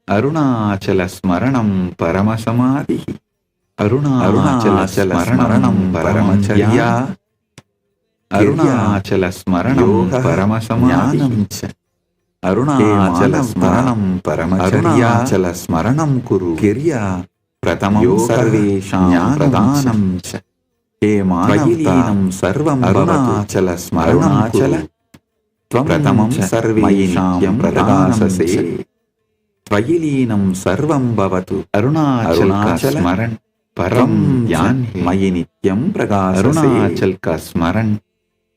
Arunachala Smaranam Paramasamadhi. Arunachala Smaranam Paramacharya. Arunachala Smaranam Paramasamadhi. Arunachala Smaranam Paramacharya. Arunachala Smaranam Kuru. Kirya Pratamam Sarvesham Pradhanam Cha. He Manavtam Sarvam Arunachala Smaranam Kuru. Pratamam sarvesham pradhanasase. Tvayilinam sarvam bhavatu. Arunachala smaran param dhyan he. Mayi nityam prakasase. Arunachal ka smaran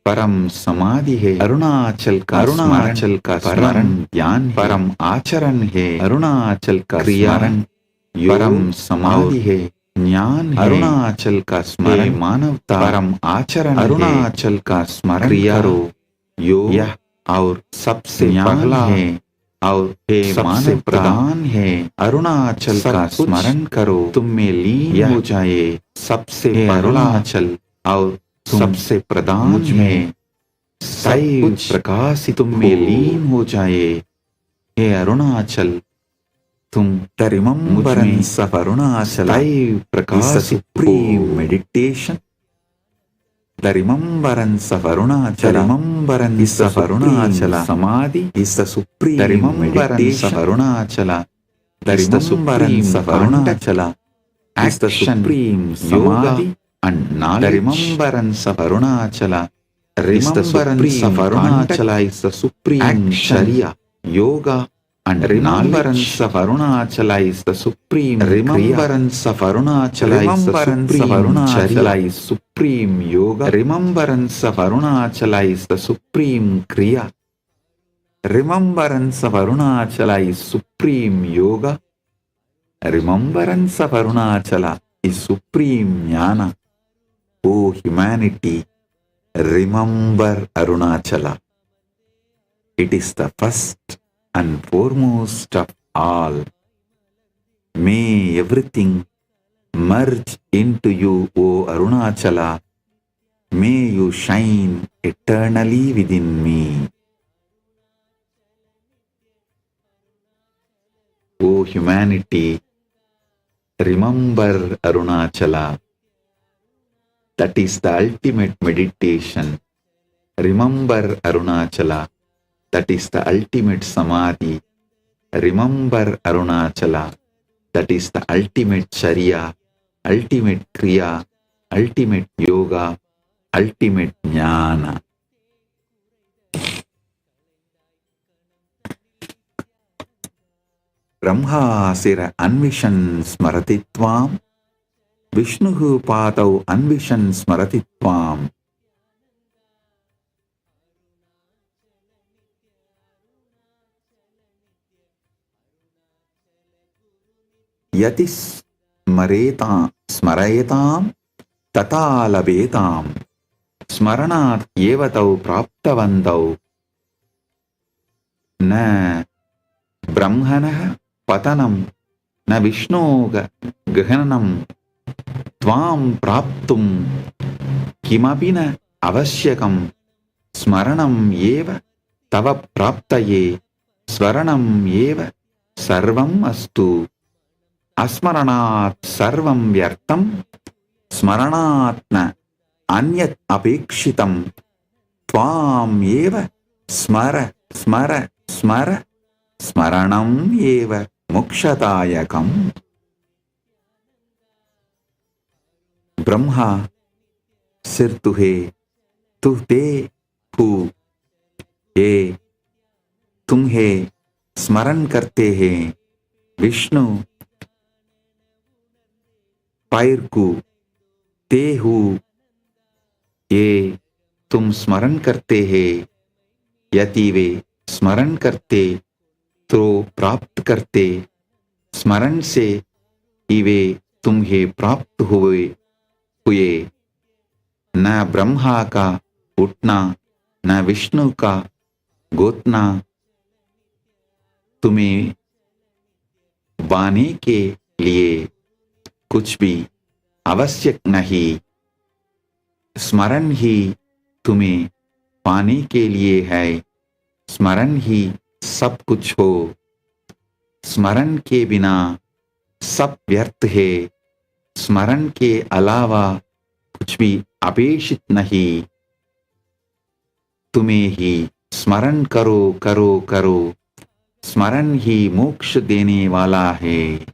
param samadhi hai. Arunachal ka smaran dhyan hai. Param acharan hai. Arunachal ka smaran param samadhi hai. ज्ञान है। अरुणाचल का स्मरण मानवता परम आचरण। अरुणाचल का स्मरण करो। योग और सबसे पहला है और सबसे प्रधान है। अरुणाचल का स्मरण करो, तुम में लीन हो जाए। सबसे अरुणाचल और सबसे प्रधान है। सब प्रकाश तुम में लीन हो जाए। हे अरुणाचल, तुम the remembrance of Arunachala is the supreme meditation. The remembrance of Arunachala is the Arunachala Samadhi is the supreme. The remembrance of Arunachala, the remembrance of Arunachala is the supreme Samadhi and knowledge. The remembrance of Arunachala is the supreme Sharia, yoga and remembrance of Arunachala is the supreme. Remembrance of Arunachala is the supreme Sharia is supreme yoga. Remembrance of Arunachala is the supreme Kriya. Remembrance of Arunachala is supreme yoga. Remembrance of Arunachala is supreme jnana. O humanity, remember Arunachala. It is the first and foremost of all. May everything merge into you, O Arunachala. May you shine eternally within me. O humanity, remember Arunachala. That is the ultimate meditation. Remember Arunachala. That is the ultimate samadhi. Remember Arunachala. That is the ultimate Sharia, ultimate Kriya, ultimate yoga. ultimate jnana. Brahmasira anvishan smaratitvam, Vishnuhu patau anvishan smaratitvam. Yatis smarayetam tata labetam, smaranat yevatau praptavantau, na brahmanah patanam na vishnoga gahanam tvam praptum kimapi na avashyakam, smaranam yeva tava praptaye, svaranam yeva sarvam astu. Asmaranat sarvam vyartam, smaranatna anyat apekshitam, tvam eva smara smara smara, smaranam eva mokshatayakam. Brahma sir tuhe, tu te hu, ye tumhe smaran karte hai, Vishnu पैर को ते who, ये तुम स्मरण करते हैं, यदि वे स्मरण करते तो प्राप्त करते, स्मरण से ही वे तुम्हें प्राप्त हुए। न ब्रह्मा का उठना न विष्णु का गोतना तुम्हें पाने के लिए कुछ भी आवश्यक नहीं, स्मरण ही तुम्हें पाने के लिए है, स्मरण ही सब कुछ हो, स्मरण के बिना सब व्यर्थ है, स्मरण के अलावा कुछ भी अपेक्षित नहीं। तुम्हें ही स्मरण करो करो करो, स्मरण ही मोक्ष देने वाला है।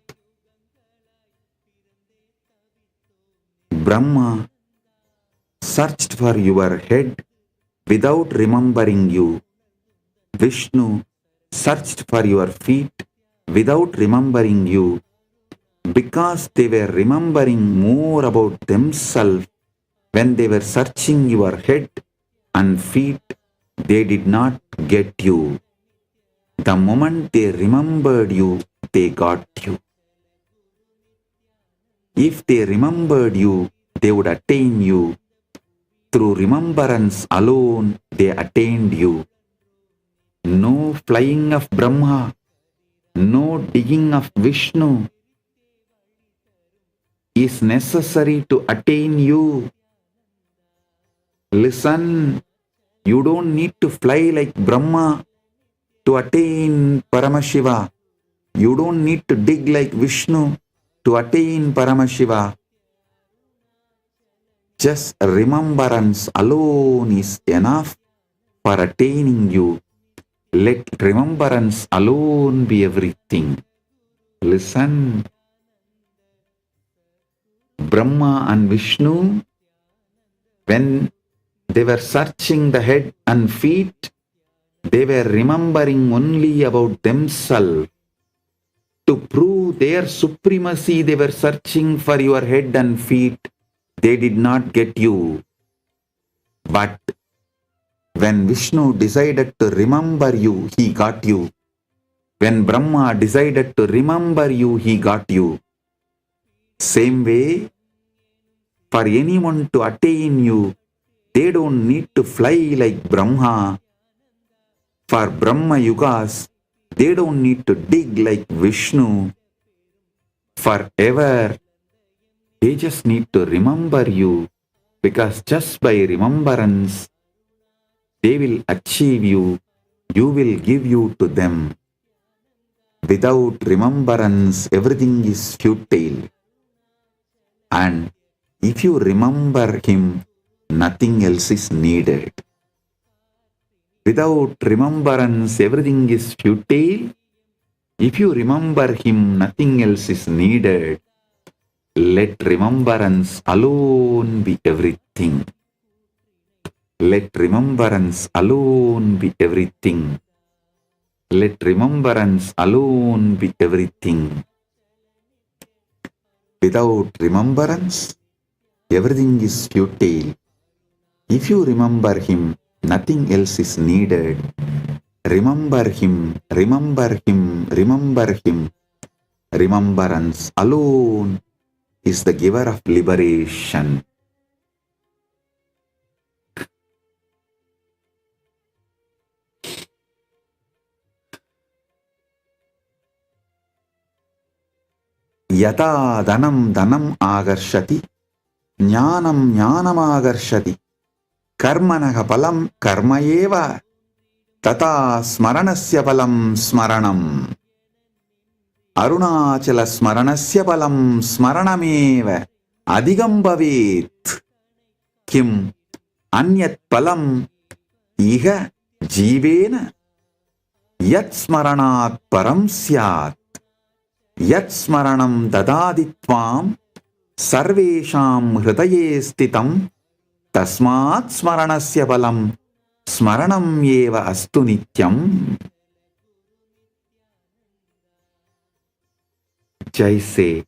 Brahma searched for your head without remembering you. Vishnu searched for your feet without remembering you. Because they were remembering more about themselves when they were searching your head and feet, they did not get you. The moment they remembered you, they got you. If they remembered you, they would attain you. Through remembrance alone, they attained you. No flying of Brahma, no digging of Vishnu is necessary to attain you. Listen, you don't need to fly like Brahma to attain Paramashiva. You don't need to dig like Vishnu to attain Paramashiva. Just remembrance alone is enough for attaining you. Let remembrance alone be everything. Listen. Brahma and Vishnu, when they were searching the head and feet, they were remembering only about themselves. To prove their supremacy, they were searching for your head and feet. They did not get you. But when Vishnu decided to remember you, he got you. When Brahma decided to remember you, he got you. Same way, for anyone to attain you, they don't need to fly like Brahma. For Brahma Yugas, they don't need to dig like Vishnu. Forever, they just need to remember you, because just by remembrance, they will achieve you, you will give you to them. Without remembrance, everything is futile. And if you remember him, nothing else is needed. Without remembrance, everything is futile. If you remember him, nothing else is needed. Let remembrance alone be everything. Let remembrance alone be everything. Let remembrance alone be everything. Without remembrance, everything is futile. If you remember Him, nothing else is needed. Remember Him, remember Him, remember Him. Remembrance alone is the giver of liberation. Yata dhanam dhanam agarshati, jnanam jnanam agarshati, karmanaha palam karma eva, tata smaranasya palam smaranam. Arunachala smaranasya palam smaranameva adhigam bhavet. Kim anyat palam iha jivena yat smaranat param syat. Yat smaranam dadaditvam sarvesham hridaye stitam tasmat smaranasya balam smaranam eva astu nityam. जैसे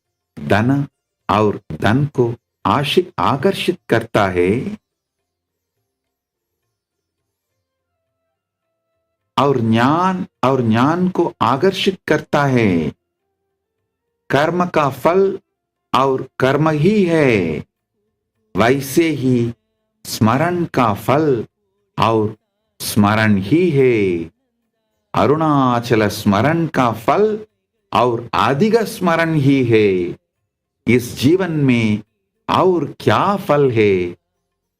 धन और धन को आकर्षित करता है और ज्ञान को आकर्षित करता है, कर्म का फल और कर्म ही है, वैसे ही स्मरण का फल और स्मरण ही है। अरुणाचल स्मरण का फल और आदिग स्मरण ही है। इस जीवन में और क्या फल है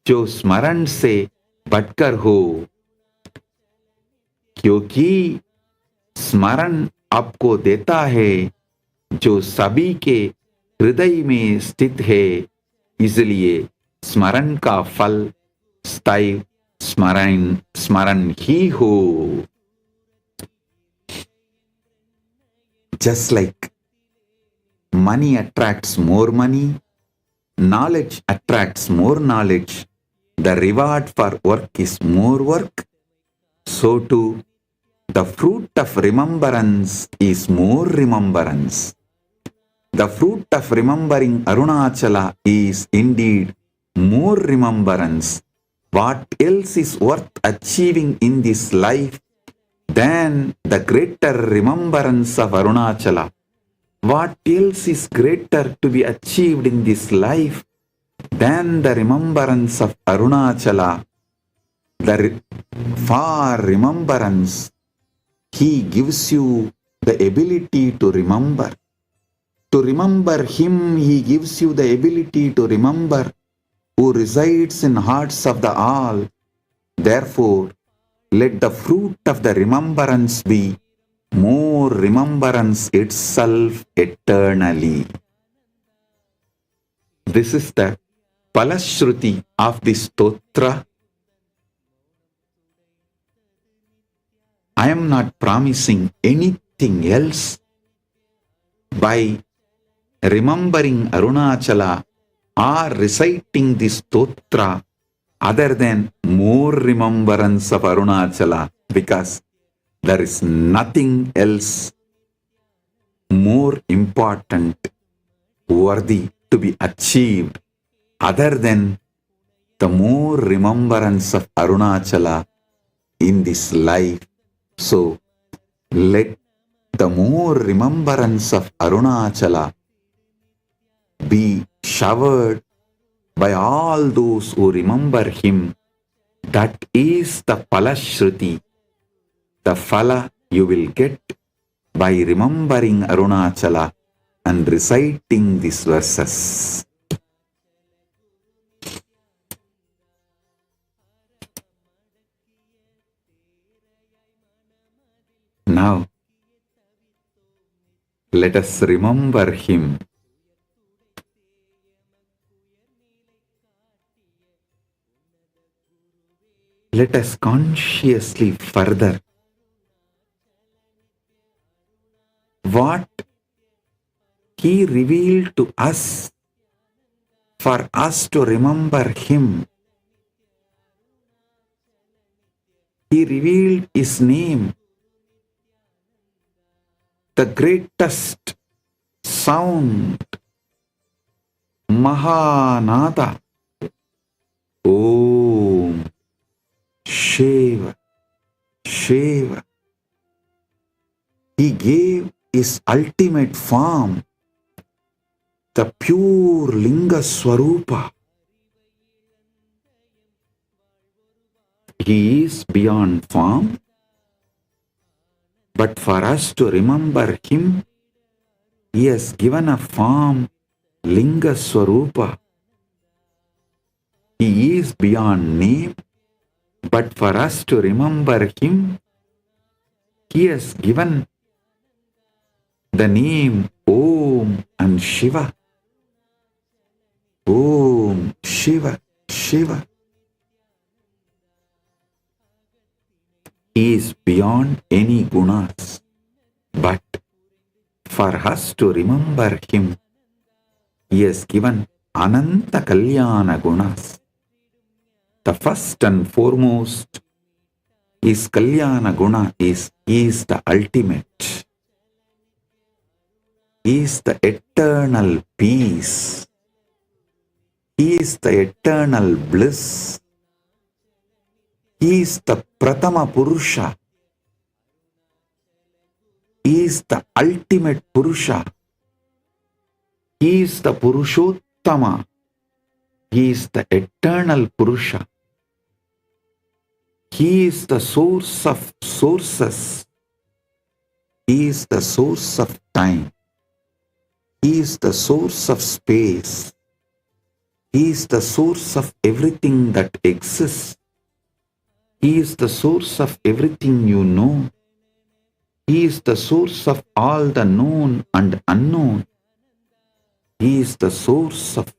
जो स्मरण से बढ़कर हो, क्योंकि स्मरण आपको देता है जो सभी के हृदय में स्थित है। इसलिए स्मरण का फल स्थायी स्मरण ही हो। Just like money attracts more money, knowledge attracts more knowledge, the reward for work is more work, so too the fruit of remembrance is more remembrance. The fruit of remembering Arunachala is indeed more remembrance. What else is worth achieving in this life than the greater remembrance of Arunachala? What else is greater to be achieved in this life than the remembrance of Arunachala? For remembrance, He gives you the ability to remember. To remember Him, He gives you the ability to remember, who resides in hearts of the all. Therefore, let the fruit of the remembrance be more remembrance itself eternally. This is the Palashruti of this stotra. I am not promising anything else. By remembering Arunachala or reciting this stotra other than more remembrance of Arunachala, because there is nothing else more important, worthy to be achieved other than the more remembrance of Arunachala in this life. So let the more remembrance of Arunachala be showered by all those who remember Him. That is the Palashruti, the Phala you will get by remembering Arunachala and reciting these verses. Now, let us remember Him. Let us consciously further what He revealed to us for us to remember Him. He revealed His name, the greatest sound, Mahanada. Om Shiva, Shiva. He gave His ultimate form, the pure Linga Swarupa. He is beyond form, but for us to remember Him, He has given a form, Linga Swarupa. He is beyond name, but for us to remember Him, He has given the name Om and Shiva. Om Shiva, Shiva. He is beyond any gunas, but for us to remember Him, He has given Ananta Kalyana gunas. The first and foremost is Kalyana guna, He is the ultimate. He is the eternal peace. He is the eternal bliss. He is the Pratama Purusha. He is the ultimate Purusha. He is the Purushottama. He is the eternal Purusha. He is the source of sources. He is the source of time. He is the source of space. He is the source of everything that exists. He is the source of everything you know. He is the source of all the known and unknown. He is the source of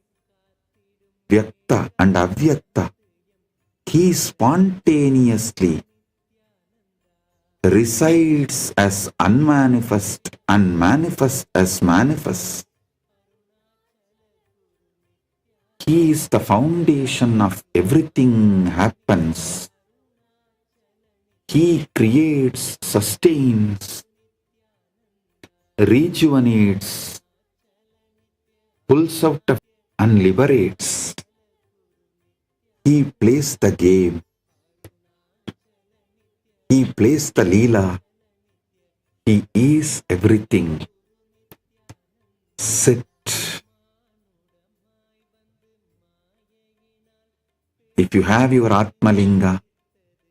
Vyakta and Avyakta. He spontaneously resides as unmanifest and manifest as manifest. He is the foundation of everything happens. He creates, sustains, rejuvenates, pulls out of and liberates. He plays the game. He plays the Leela. He is everything. Sit. If you have your Atmalinga,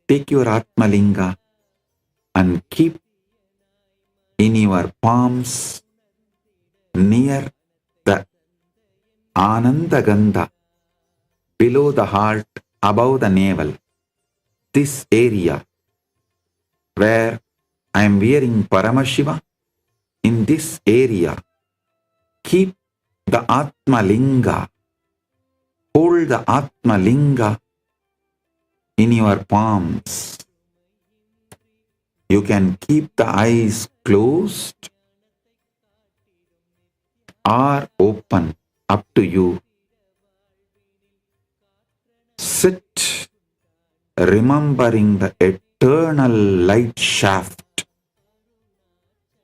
take your Atmalinga and keep in your palms near the Ananda Gandha, below the heart, above the navel. This area where I am wearing Paramashiva, in this area, keep the Atmalinga. Hold the Atmalinga in your palms. You can keep the eyes closed or open, up to you. Sit, remembering the eternal light shaft,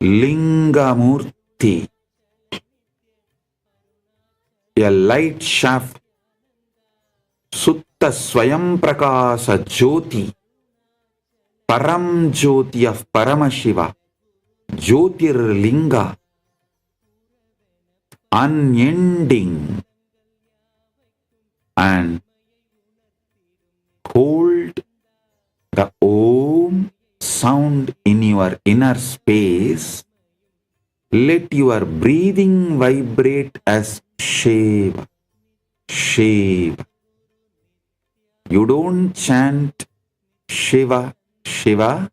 Lingamurti, a light shaft, Sutta Swayam Prakasa Jyoti, Param Jyoti of Paramashiva, Jyotir Linga, unending, and hold the Om sound in your inner space. Let your breathing vibrate as Shiva, Shiva. You don't chant Shiva, Shiva.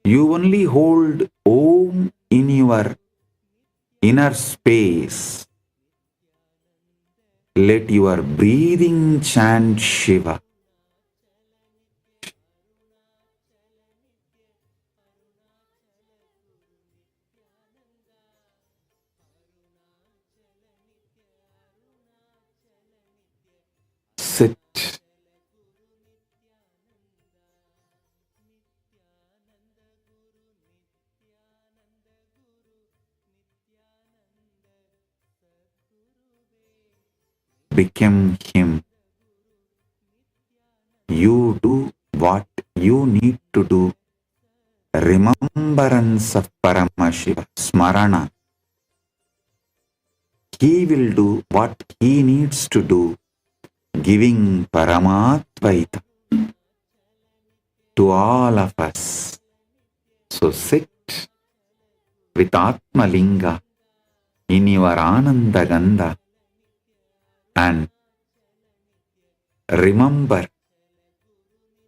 You only hold Om in your inner space. Let your breathing chant Shiva. Sit. become Him. You do what you need to do. Remembrance of Paramashiva, Smarana. He will do what He needs to do, giving Paramatvaita to all of us. So sit with Atmalinga in your Ananda Gandha and remember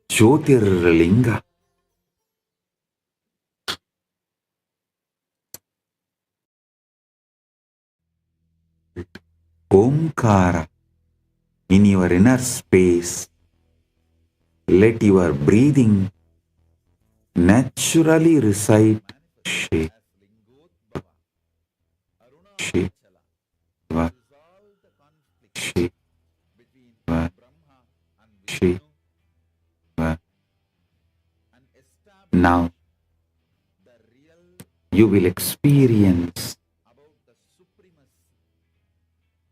Jyotirlinga. Omkara in your inner space. Let your breathing naturally recite Shiva, Shiva, Shiva, Shiva. Now you will experience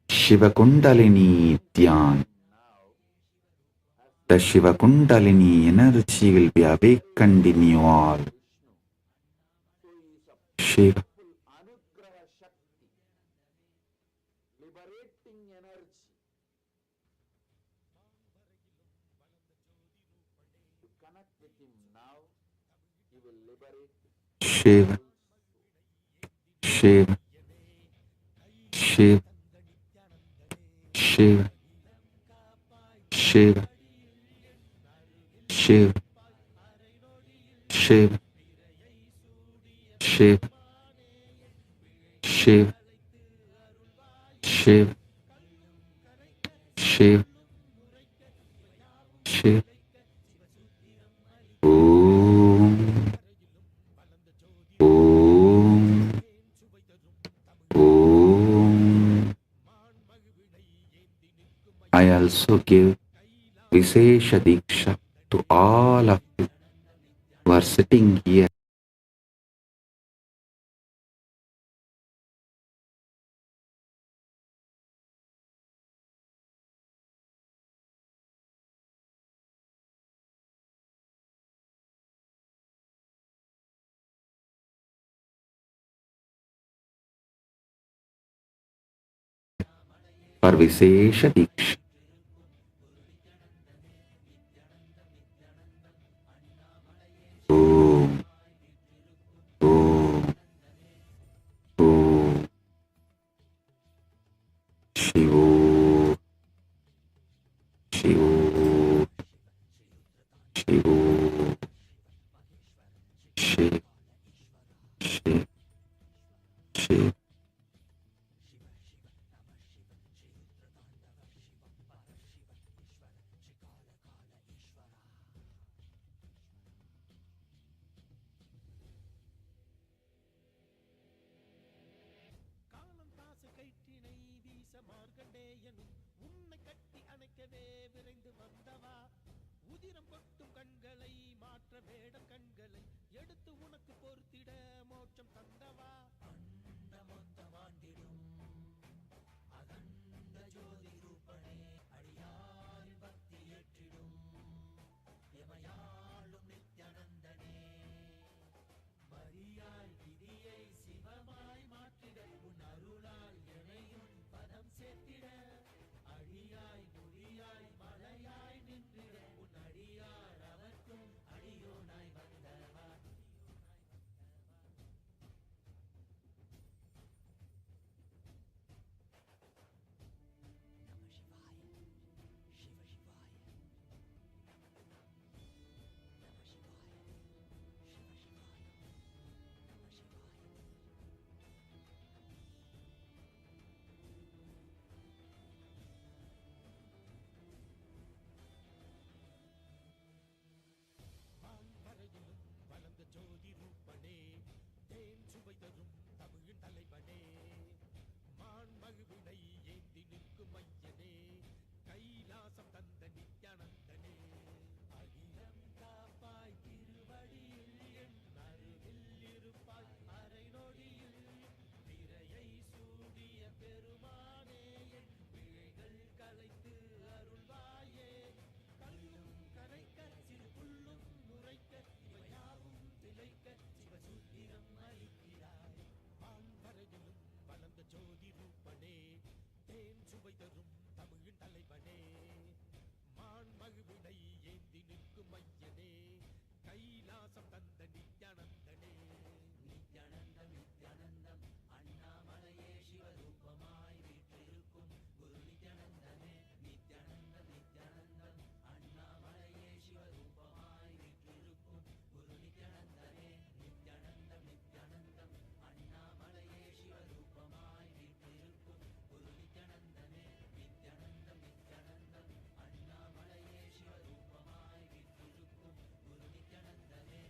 Shiva Kundalini Dhyan. The Shiva Kundalini energy will be awakened in you all. Shiva. Shiva. Shiva. Shiva. Shiva. Shiva. Shiva. Shiva. Shiva. Shiva. Shiva. Shiva. Shiva. Om. Om. Om. I also give Vishesha Diksha to all of you who are sitting here. For Vishesha Diksha. Om. Om. Om. Shivo. Shivo. Shivo. Shiv. Shiv. Shiv. ஜோதி ரூபனே, தேன் சுவை தரும் தமிழின் தலைவனே, மான் மகிழ்வினை ஏந்தி நிற்கும் மையனே, கைலாசம் தந்த நித்யானந்தனே. நித்யானந்தம் நித்யானந்தம் அண்ணாமலையே சிவரூபமாய் வீற்றிருக்கும் குரு நித்யானந்தனே. நித்யானந்தம் நித்யானந்தம் அண்ணாமலையே சிவரூபமாய் வீற்றிருக்கும் குரு நித்யானந்தனே. நித்யானந்தம் நித்யானந்தம் அண்ணாமலையே சிவரூபமாய் வீற்றிருக்கும் குரு நித்யானந்தனே. நித்யானந்தம் நித்யானந்தம் அண்ணாமலையே சிவரூபமாய் வீற்றிருக்கும் குரு நித்யானந்தனே.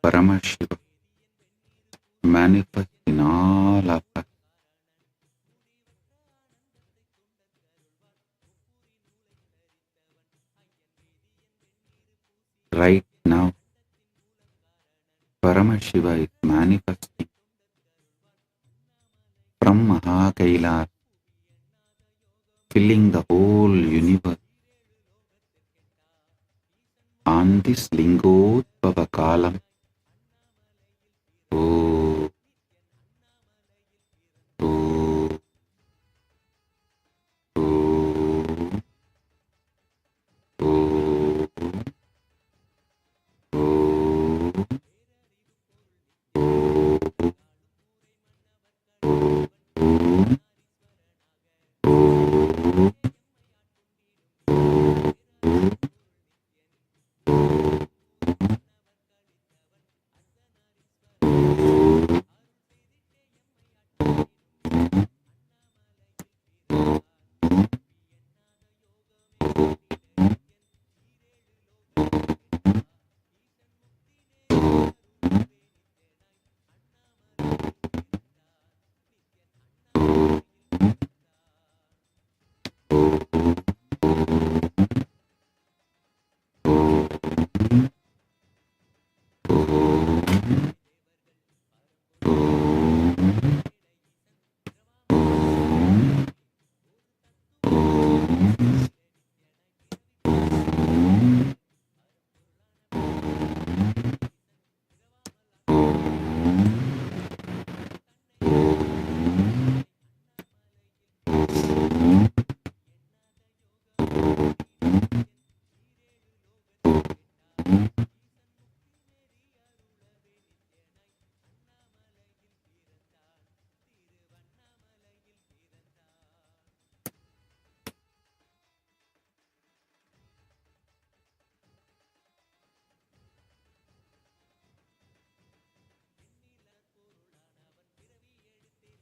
Paramashiva manifest in all of us. Right now, Paramashiva is manifesting from MAHAKAILASA, filling the whole universe. On this Lingodbhava Kala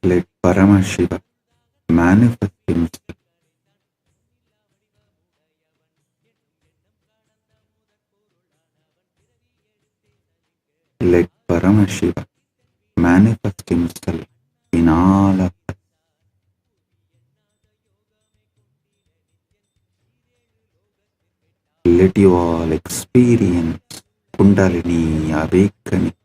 Let Paramashiva manifest himself. Let Paramashiva manifest himself in all of us. Let you all experience Kundalini awakening.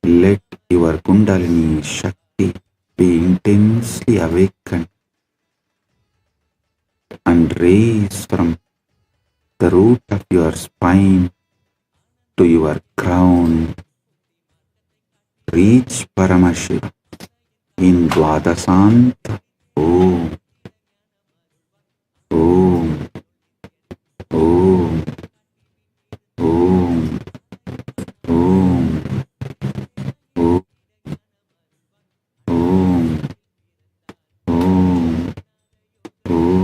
Let your Kundalini Shakti be intensely awakened and raise from the root of your spine to your crown. Reach Paramashiva in Dvadasanta. Om. Om. Om. Om. Om. Om. Om. Om. Om.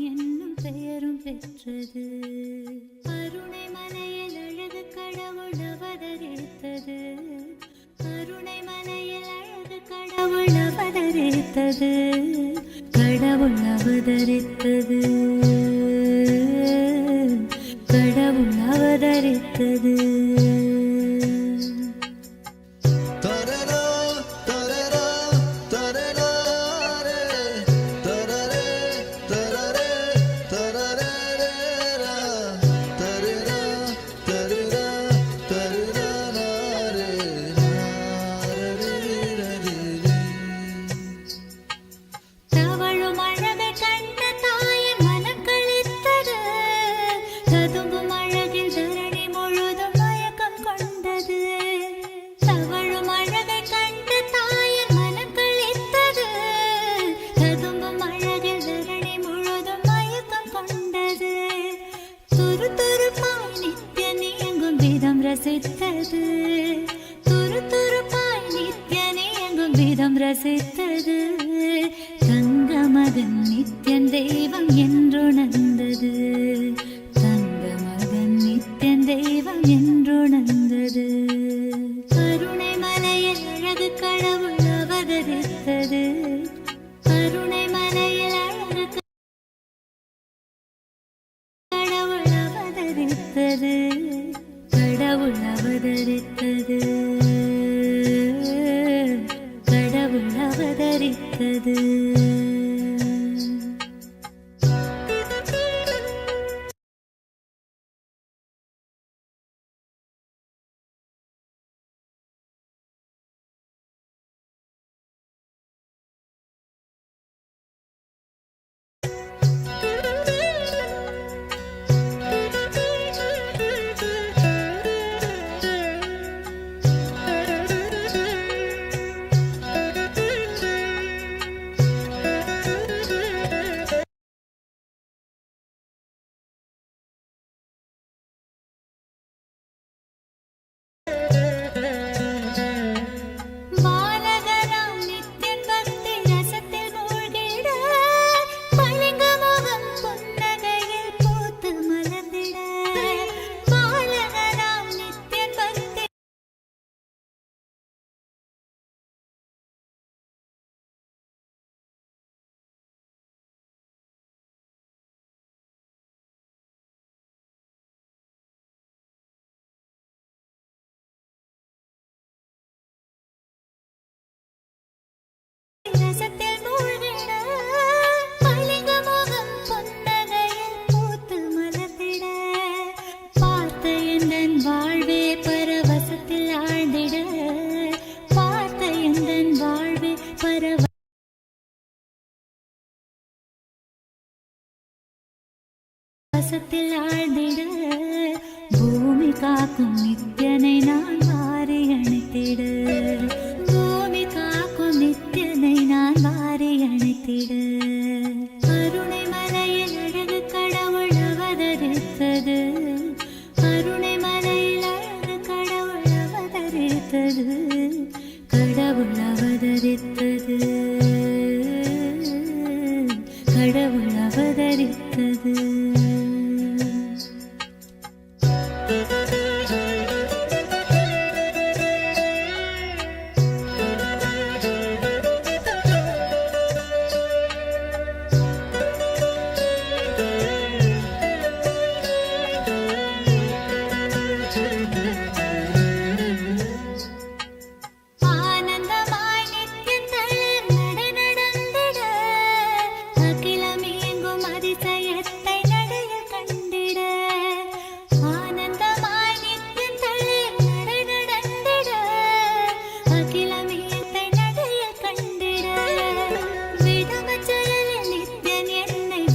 என்னும் பெயரும் பெற்றது. கருணை மலையில் அழகு கடவுள் அவதரித்தது. கருணை மலையில் அழகு கடவுள் அவதரித்தது. கடவுள் அவதரித்தது. கடவுள் அவதரித்தது. ரசித்தது. துரு துருப்பாய் நித்யனே எங்கும் விதம் ரசித்தது. தங்கமகன் நித்யன் தெய்வம் என்றுணர்ந்தது. தங்கமகன் நித்யன் தெய்வம் என்றுணர்ந்தது. கருணை மலையில் அழகு கடவுள் அவதரித்தது. கருணை மலையில் அழகு கடவுள் அவதரித்தது. கடவுள் அவதரித்தது. கடவுள் அவதரித்தது. வசத்தில் ஆழ்ந்திட பூமி காக்கும் நித்யனை நான் வாரி அணைத்திட. பூமி காக்கும் நித்யனை நான் வாரி அணைத்திட. கருணை மலையில் அழகு கடவுள் அவதரித்தது. கருணை மலையில் அழகு கடவுள் அவதரித்தது. கடவுள் அவதரித்தது. கடவுள் அவதரித்தது.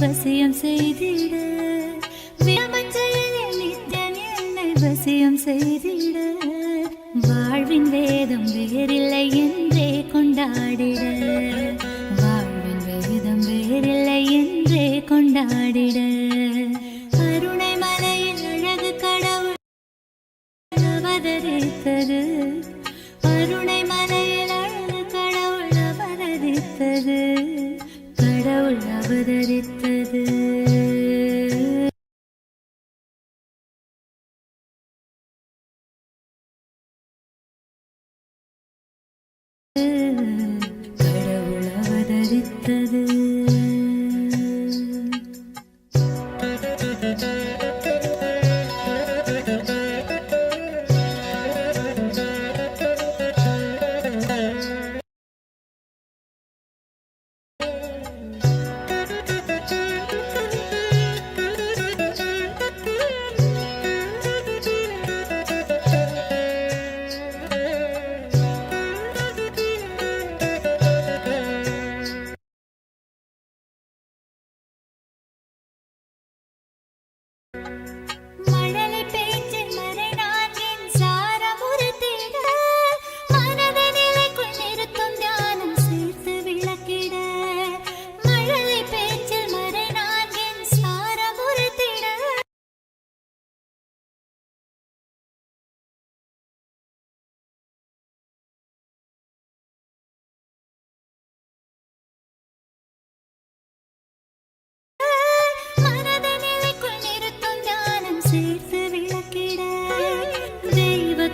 வசியம் செய்திட நித்யன் என்னை வசியம் செய்திட. வாழ்வின் வேதம் வேறில்லை என்றே கொண்டாடிட. வாழ்வின் வேதம் வேறில்லை என்றே கொண்டாடிட. அவதரித்தது, கடவுள் அவதரித்தது. கடவுள் அவதரித்தது.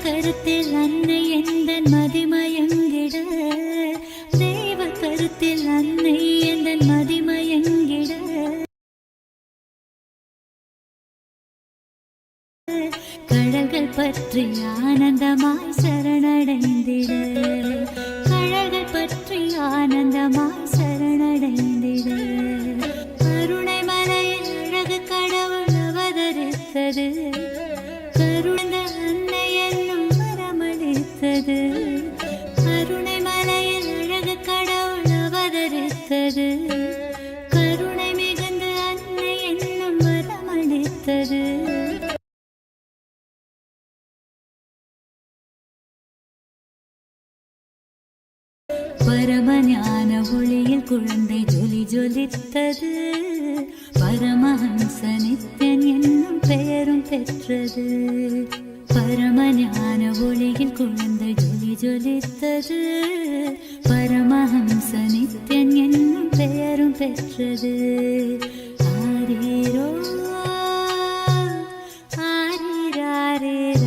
கருத்தில் அன்னை எந்தன் மதிமயங்கிட, தெய்வ கருத்தில் அன்னை எந்தன் மதிமயங்கிட, கடல்கள் பற்றி ஆனந்தமாய் சரணடைந்திட, கடல்கள் பற்றி ஆனந்தமாய் சரணடைந்திட, கருணை மலையில் அழகு கடவுள் அவதரித்தது, கருணை அன்னை என்னும் வரமளித்தது, கருணை மலையில் அழகு கடவுள் அவதரித்தது, கருணை மிகுந்த அன்னை என்னும் வரமளித்தது. பரமஞான ஒளியில் குழந்தை ஜொலி ஜொலித்தது, பரமஹம்ச நித்யன் என்னும் பெயரும் பெற்றது, பரமஞான ஒளியில் குழந்தை ஜொலி ஜொலித்தது, பரமஹம்ச நித்யன் என்னும் பெயரும் பெற்றது. ஆரீரோ ஆரீராரீராரீரோ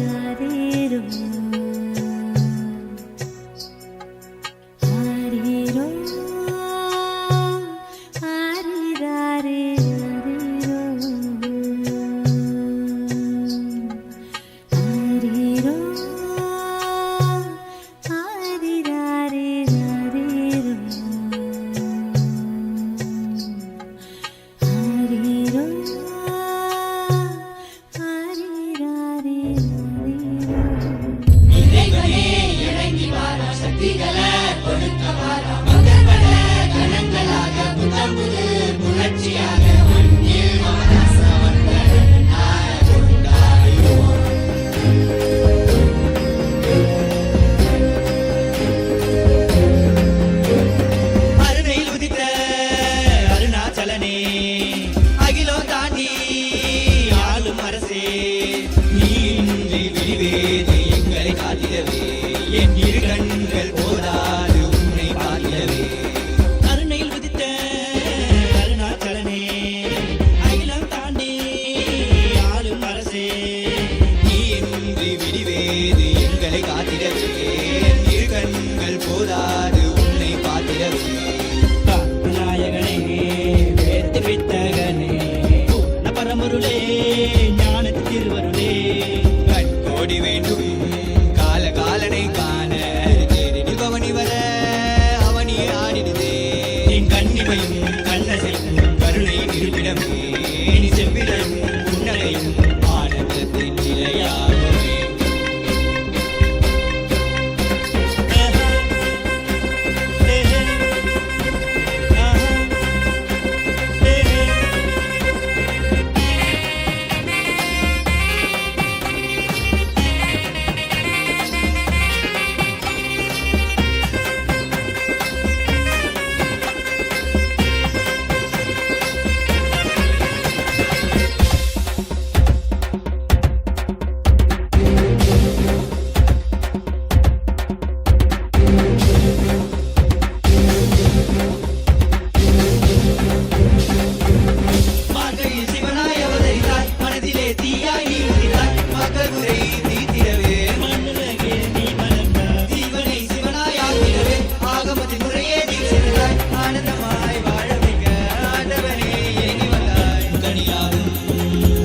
ஆனந்தமாய் வாழ வைக்க ஆண்டவனே ஏங்கி வந்தாய். கனியாகும்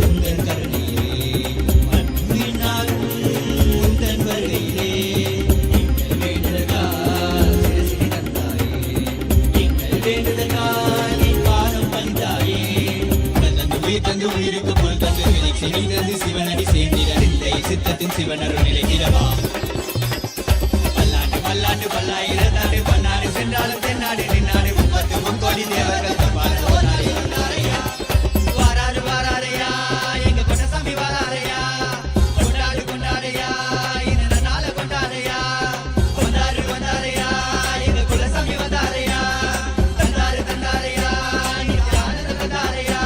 உந்தன் கருணையிலே மற்றும் நாளும் உந்தன் வருகையிலே எங்கள் வேண்டுதற்காய் சிரசினை தந்தாயே. எங்கள் வேண்டுதற்காய் நீ பாதம் பணிந்தாயே. தந்து உயிர் தந்து உயிருக்கு பொருள் தந்து நினைச்சு நீ தந்து சிவனடி சேர்ந்திடவில்லை. சித்தத்தின் சிவனருள் நிலைக்கிறவா. பல்லாண்டு பல்லாண்டு பல்லாயிரத்தாண்டு பன்னாடு சென்றாலும் தென்னாடு நின்னாடு 30 கோடி தேவர்கள் தப்பாடு வந்தாரையா வாராரு வாராரையா எங்க கொண்டசாமி வாராரையா. கொண்டாடு கொண்டாரையா இந்த நாள கொண்டாரையா. கொண்டாரு வந்தாரையா எங்க குலசாமி வந்தாரையா. தந்தாரு தந்தாரையா நித்யானந்த தந்தாரையா.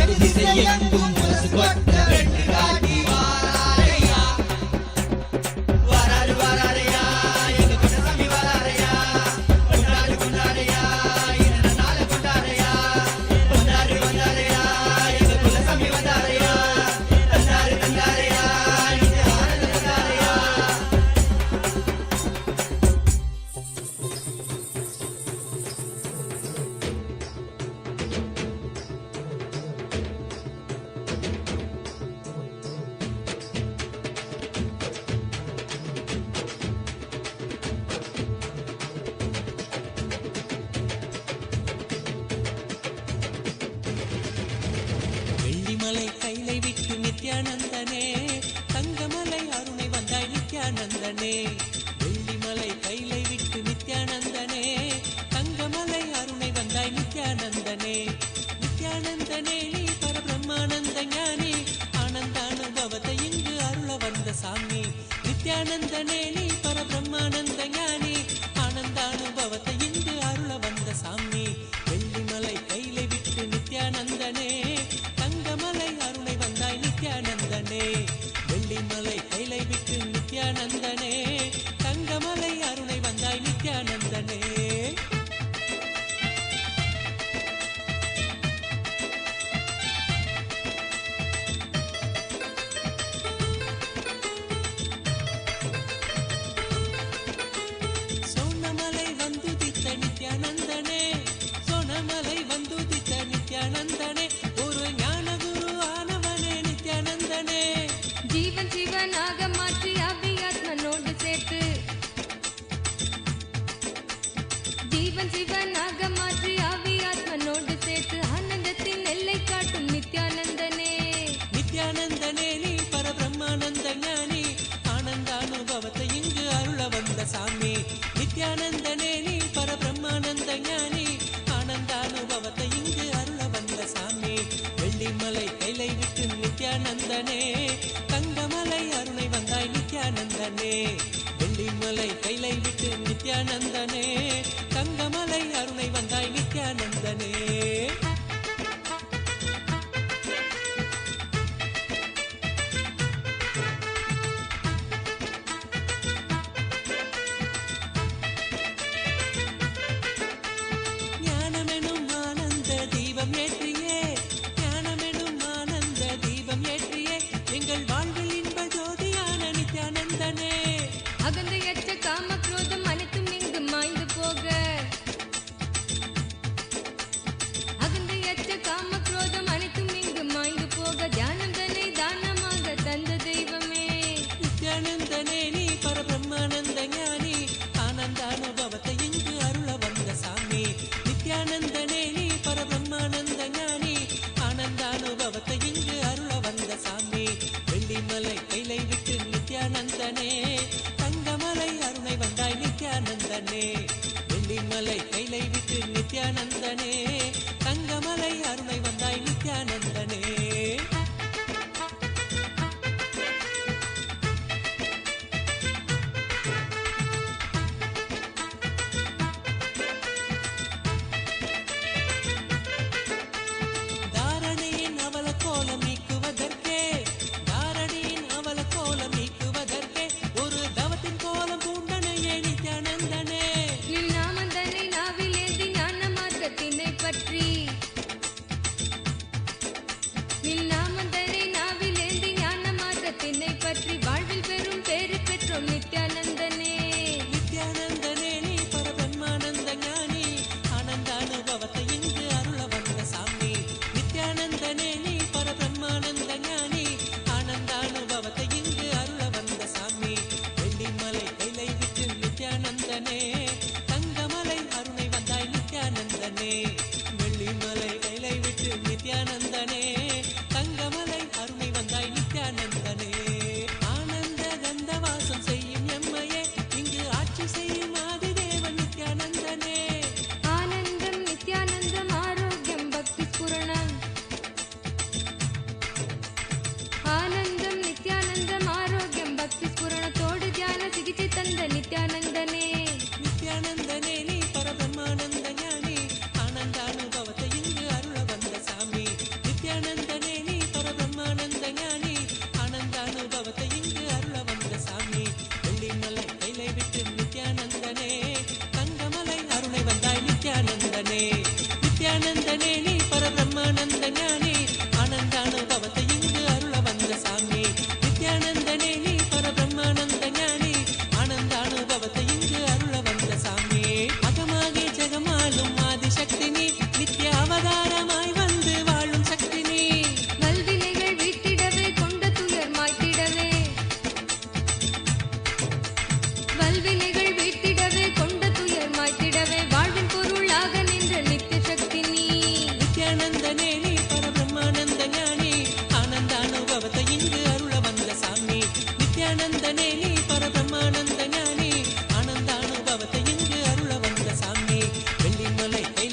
எது திசையெங்கும் முரசு கொட்ட வெட்டு காட்டி வாராரையா. வாராரு வாராரையா எங்க கொண்டசாமி வாராரையா. கொண்டாடு கொண்டாரையா இந்த நாள கொண்டாரையா. கொண்டாரு வந்தாரையா எங்க குலசாமி வந்தாரையா. தந்தாரு தந்தாரையா நித்யானந்த தந்தாரையா. வெள்ளிமலை கைலை விட்டு நித்யானந்தனே தங்கமலை அருணை வந்தாய் நித்யானந்தனே. வெள்ளிமலை கைலை விட்டு நித்யானந்தனே தங்கமலை அருணை வந்தாய் நித்யானந்தனே. நித்யானந்தனே நீ பரபிரம்மானந்த ஞானி ஆனந்தானுபவத்தை இங்கு அருள வந்த சாமி. நித்யானந்தனே நீ பரபிரம்மானந்த ஞானி ஆனந்தானுபவத்தை இங்கு அருள வந்த சாமி. வெள்ளிமலை கைலை விட்டு நித்யானந்தனே தங்கமலை அருணை வந்தாய் நித்யானந்தனே. வெள்ளிமலை கைலை விட்டு நித்யானந்தனே தங்கமலை அருணை வந்தாய் நித்யானந்தனே. சோனமலை வந்துதித்த நித்யானந்தனே சோனமலை வந்துதித்த நித்யானந்தனே. ஒரு ஞான குரு ஆனவனே நித்யானந்தனே. ஜீவன் சிவனாக மாற்றி அவ்வியாத்மனோடு சேர்த்து ஜீவன் சிவனாக மாற்றி அவ்வியாத்மனோடு சேர்த்து ஆனந்தத்தின் எல்லை காட்டும் நித்யானந்தனே. நித்யானந்தனே நீ பரபிரம்மானந்த ஞானி ஆனந்தானுபவத்தை இங்கு அருள வந்த சாமி. நித்யானந்தனே நீ பரபிரம்மானந்த ஞானி ஆனந்தானுபவத்தை இங்கு அருள வந்த சாமி. வெள்ளிமலை கைலை விட்டு நித்யானந்தனே தங்கமலை அருணை வந்தாய் நித்யானந்தனே. வெள்ளிமலை கைலை விட்டு நித்யானந்தனே தங்கமலை அருணை வந்தாய் நித்யானந்தனே. ஞானமெனும் ஆனந்த தீபம் ஏற்றியே ஞானமெனும் ஆனந்த தீபம் ஏற்றியே எங்கள் வாழ்வில் இன்ப ஜோதியான நித்யானந்தனே. அகந்தையற்ற காம குரோதம் அனைத்தும் இங்கு மாய்ந்து போக அகந்தையற்ற காம குரோதம் அனைத்தும் இங்கு மாய்ந்து போக தியானந்தனை தானமாக தந்த தெய்வமே. நித்யானந்தனே நீ பரபிரம்மானந்த ஞானி ஆனந்தானுபவத்தை இங்கு அருள வந்த சாமி. நித்யானந்தனே நீ பரபிரம்மானந்த ஞானி ஆனந்தானுபவத்தை இங்கு அருள வந்த சாமி. வெள்ளிமலை கைலை விட்டு நித்யானந்தனே தங்கமலை அருணை வந்தாய் நித்யானந்தனே. வெள்ளிமலை கைலை விட்டு நித்யானந்தனே தங்கமலை அருணை வந்தாய் நித்யானந்தனே.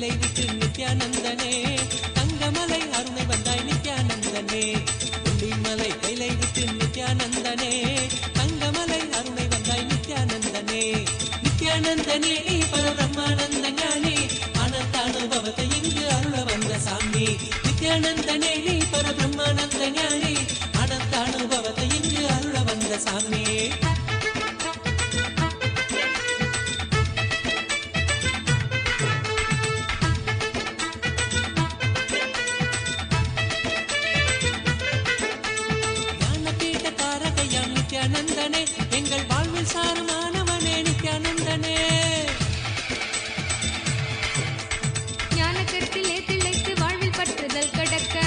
கைலை விட்டு நித்யானந்தனே தங்கமலை அருணை வந்தாய் நித்யானந்தனே வெள்ளிமலை கைலை விட்டு நித்யானந்தனே தங்கமலை அருணை வந்தாய் நித்யானந்தனே நித்யானந்தனே நீ பரபிரம்மானந்த ஞானி ஆனந்த அனுபவத்தை இங்கு அருள வந்த சாமி நித்யானந்தனே நீ பரபிரம்மானந்த ஞானி ஆனந்த அனுபவத்தை இங்கு அருள வந்த சாமி ஞானபீட தாரகையாம் நித்யானந்தனே எங்கள் வாழ்வில் சாரமானவனே நித்யானந்தனே ஞான கருத்திலே திளைத்து வாழ்வில் பற்றுதல் கடக்க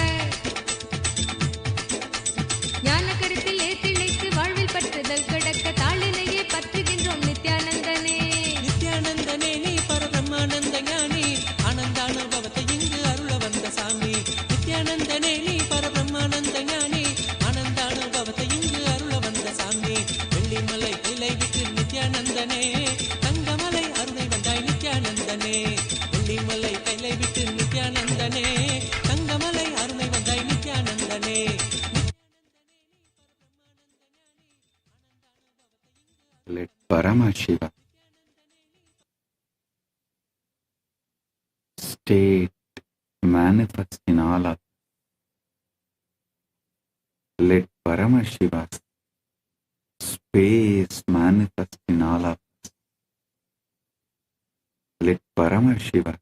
ஞான கருத்திலே திளைத்து வாழ்வில் பற்றுதல் கடக்க தாளினையே பற்றுகின்றோம் நித்யானந்தனே நித்யானந்தனே நீ பரபிரம்மானந்த ஞானி ஆனந்த அனுபவத்தை இங்கு அருள வந்த சாமி நித்யானந்தனே நீ பரபிரம்மானந்த ஞானி ஆனந்த அனுபவத்தை இங்கு அருள வந்த சாமி வெள்ளிமலை கைலை விட்டு நித்யானந்தனே தங்கமலை அருணை வந்தாய் நித்யானந்தனே வெள்ளிமலை கைலை விட்டு நித்யானந்தனே தங்கமலை அருணை வந்தாய் நித்யானந்தனே Let Paramashiva state manifest in all of us. Let Paramashiva's space manifest in all of us. Let Paramashiva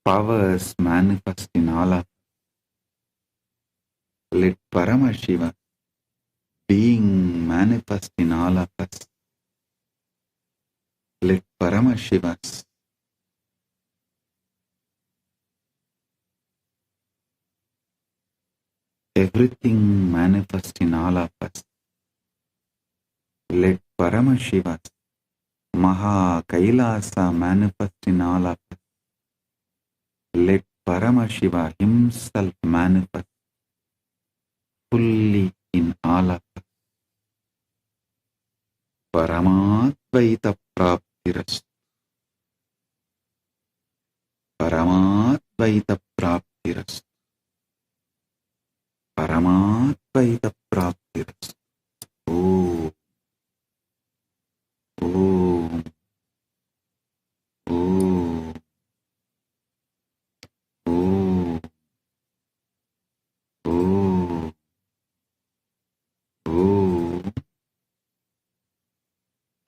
powers manifest in all of us. Let Paramashiva being manifest in all of us. Let Paramashiva's everything manifest in all of us. Let Paramashiva's Maha-Kailasa manifest in all of us. Let Paramashiva himself manifest fully in all of us. Paramadvaita praptirastu. Paramadvaita praptirastu. Paramadvaita praptirastu. Om. Om. Om. Om. Om. Om.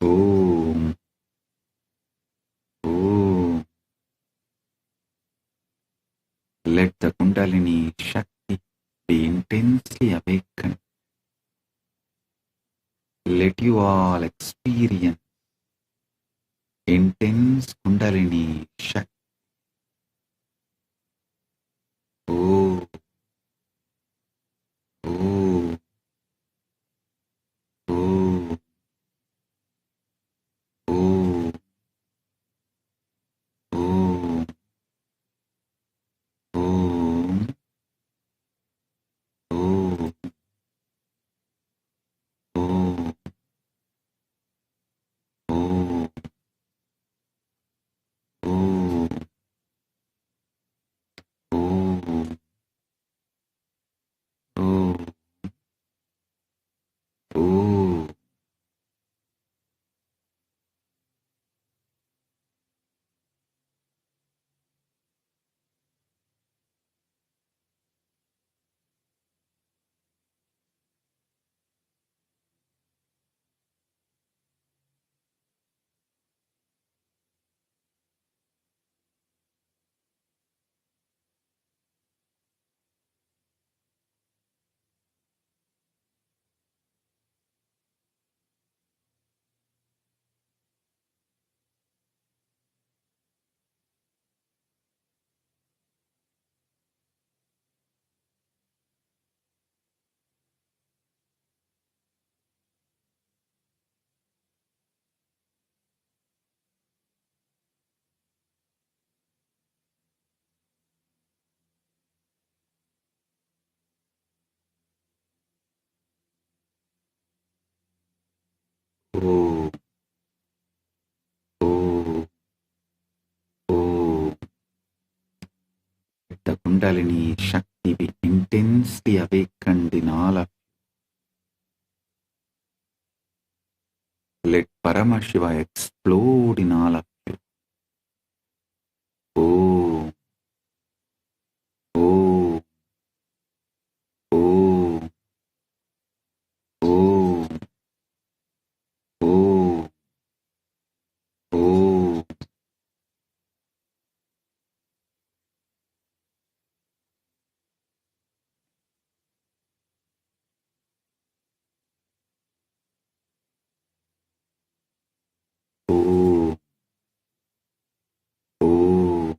Om. Om. Let the Kundalini Shakti be intensely awakened. Let you all experience intense Kundalini Shakti. Oh. Oh. Oh. Oh. Oh. Om. Kundalini Shakti be intensely awakened in all of you. Let Paramashiva explode in all of you. Om, Om, Om, Om, Om, Om. Om, Om, Om,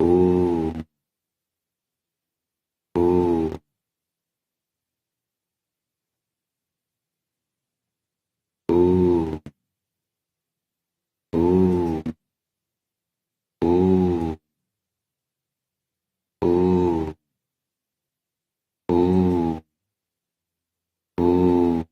Om, Om, Om, Om, Om, Om, Om.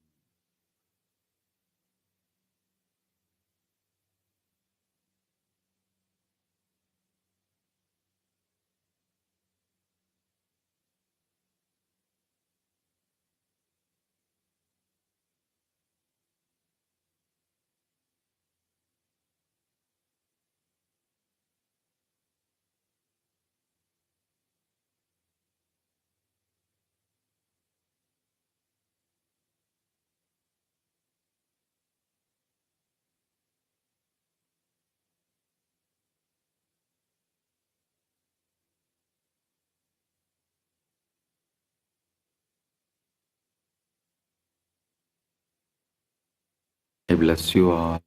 I bless you all.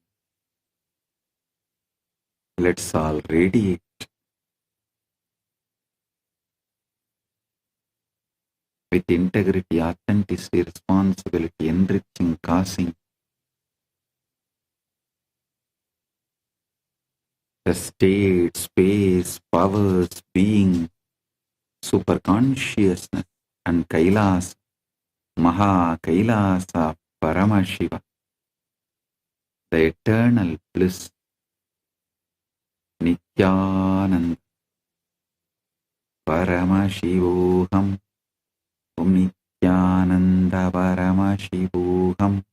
Let's all radiate with integrity, authenticity, responsibility, enriching, causing the state, space, powers, being, superconsciousness, and Kailasa, MAHAKAILASA, Paramashiva, the eternal bliss, Nithyananda, Paramashivoham, Nithyananda, Paramashivoham,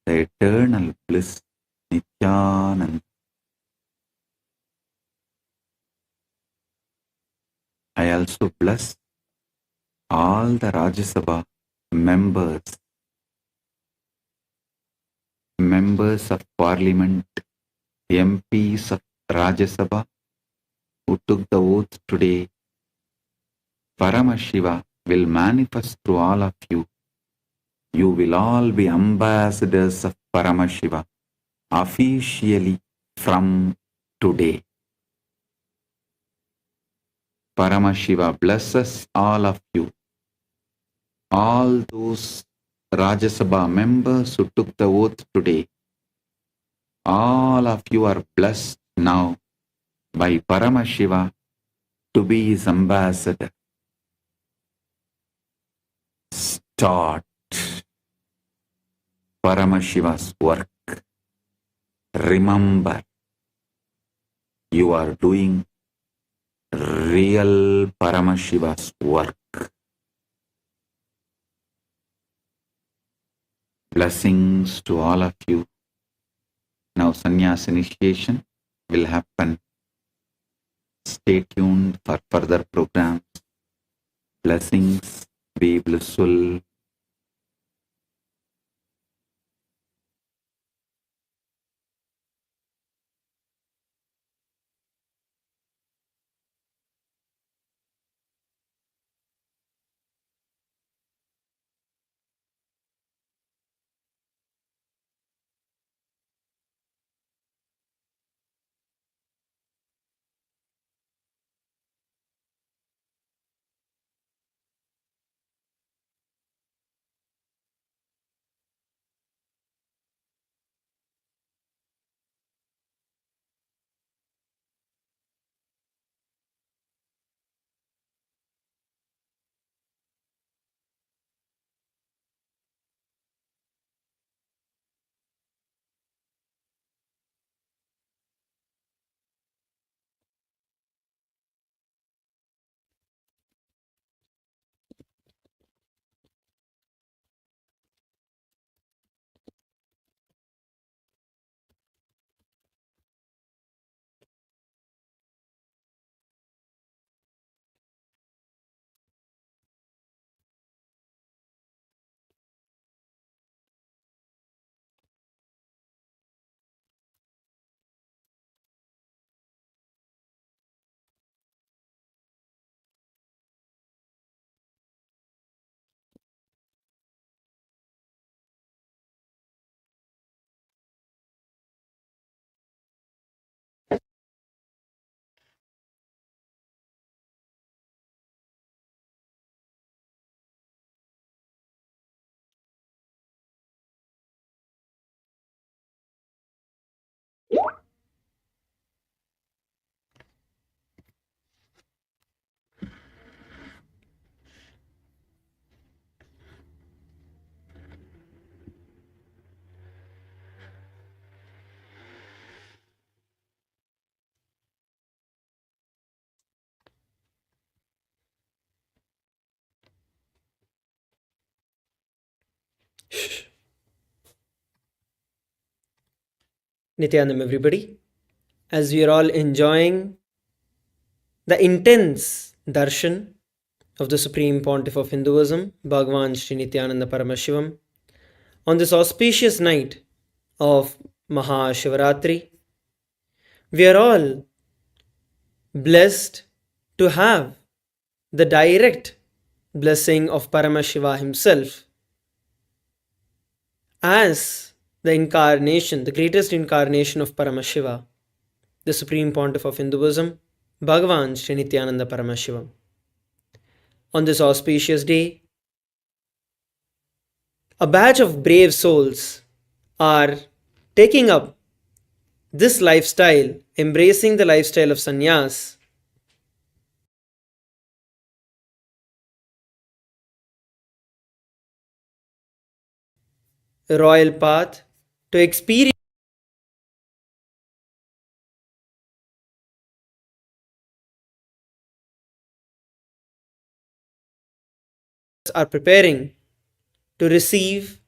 the eternal bliss, Nithyananda. I also bless all the Rajya Sabha members, members of Parliament, MPs of Rajya Sabha who took the oath today. Paramashiva will manifest through all of you. You will all be ambassadors of Paramashiva officially from today. Paramashiva blesses all of you. All those Rajya Sabha members who took the oath today, all of you are blessed now by Paramashiva to be his ambassador. Start Paramashiva's work. Remember, you are doing real Paramashiva's work. Blessings to all of you. Now sannyas initiation will happen. Stay tuned for further programs. Blessings. Be blissful. Nithyananda, everybody. As we are all enjoying the intense darshan of the Supreme Pontiff of Hinduism, Bhagavan Sri Nithyananda Paramashivam, on this auspicious night of Maha Shivaratri, we are all blessed to have the direct blessing of Paramashiva himself as the incarnation, the greatest incarnation of Paramashiva, the Supreme Pontiff of Hinduism, Bhagavan Sri Nithyananda Paramashivam. On this auspicious day, a batch of brave souls are taking up this lifestyle, embracing the lifestyle of sannyas, a royal path to experience are preparing to receive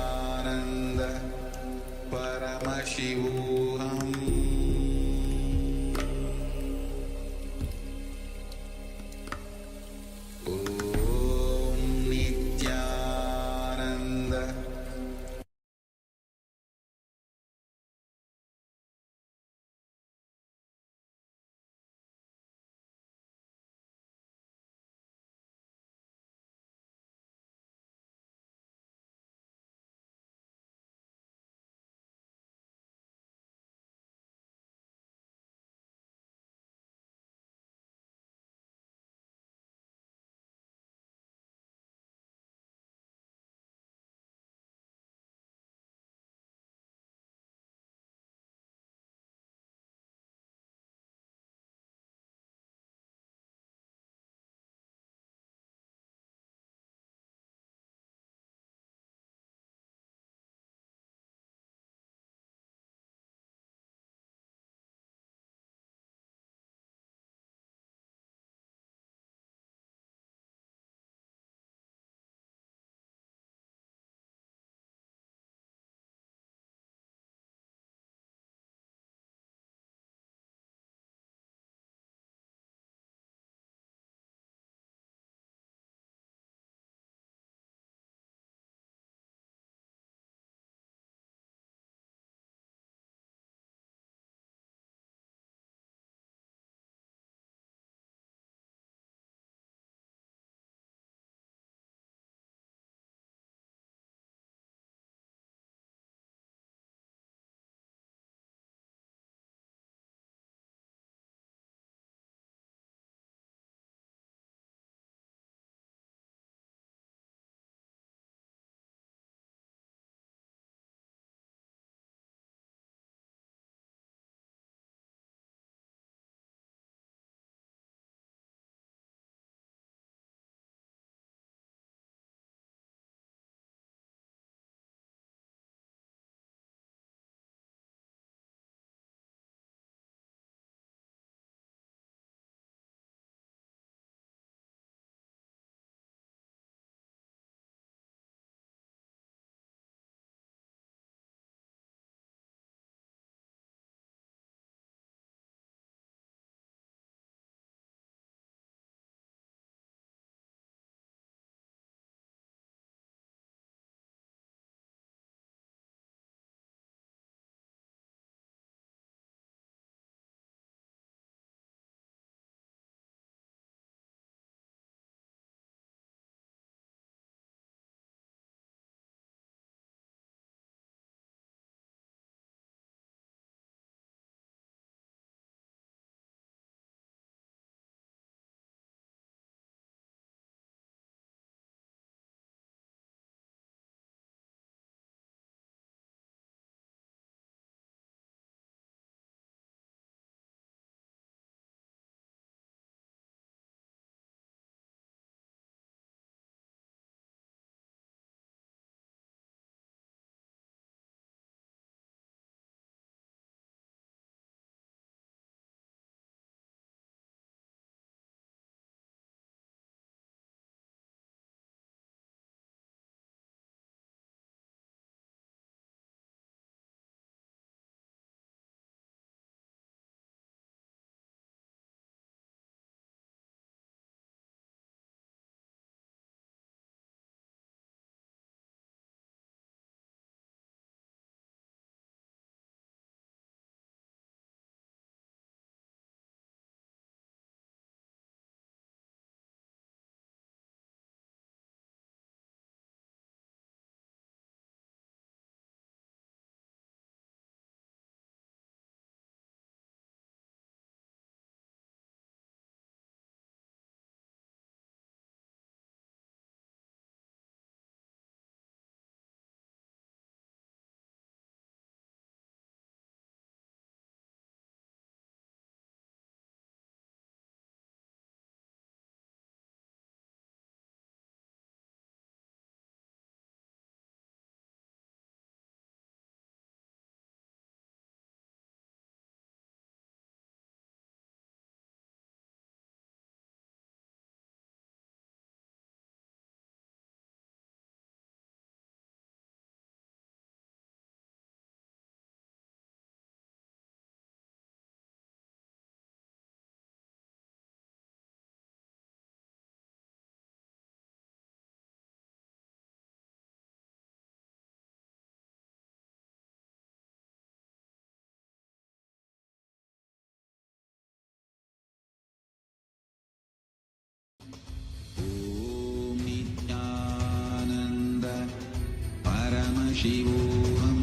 Nithyananda Paramashivam Paramashivoham.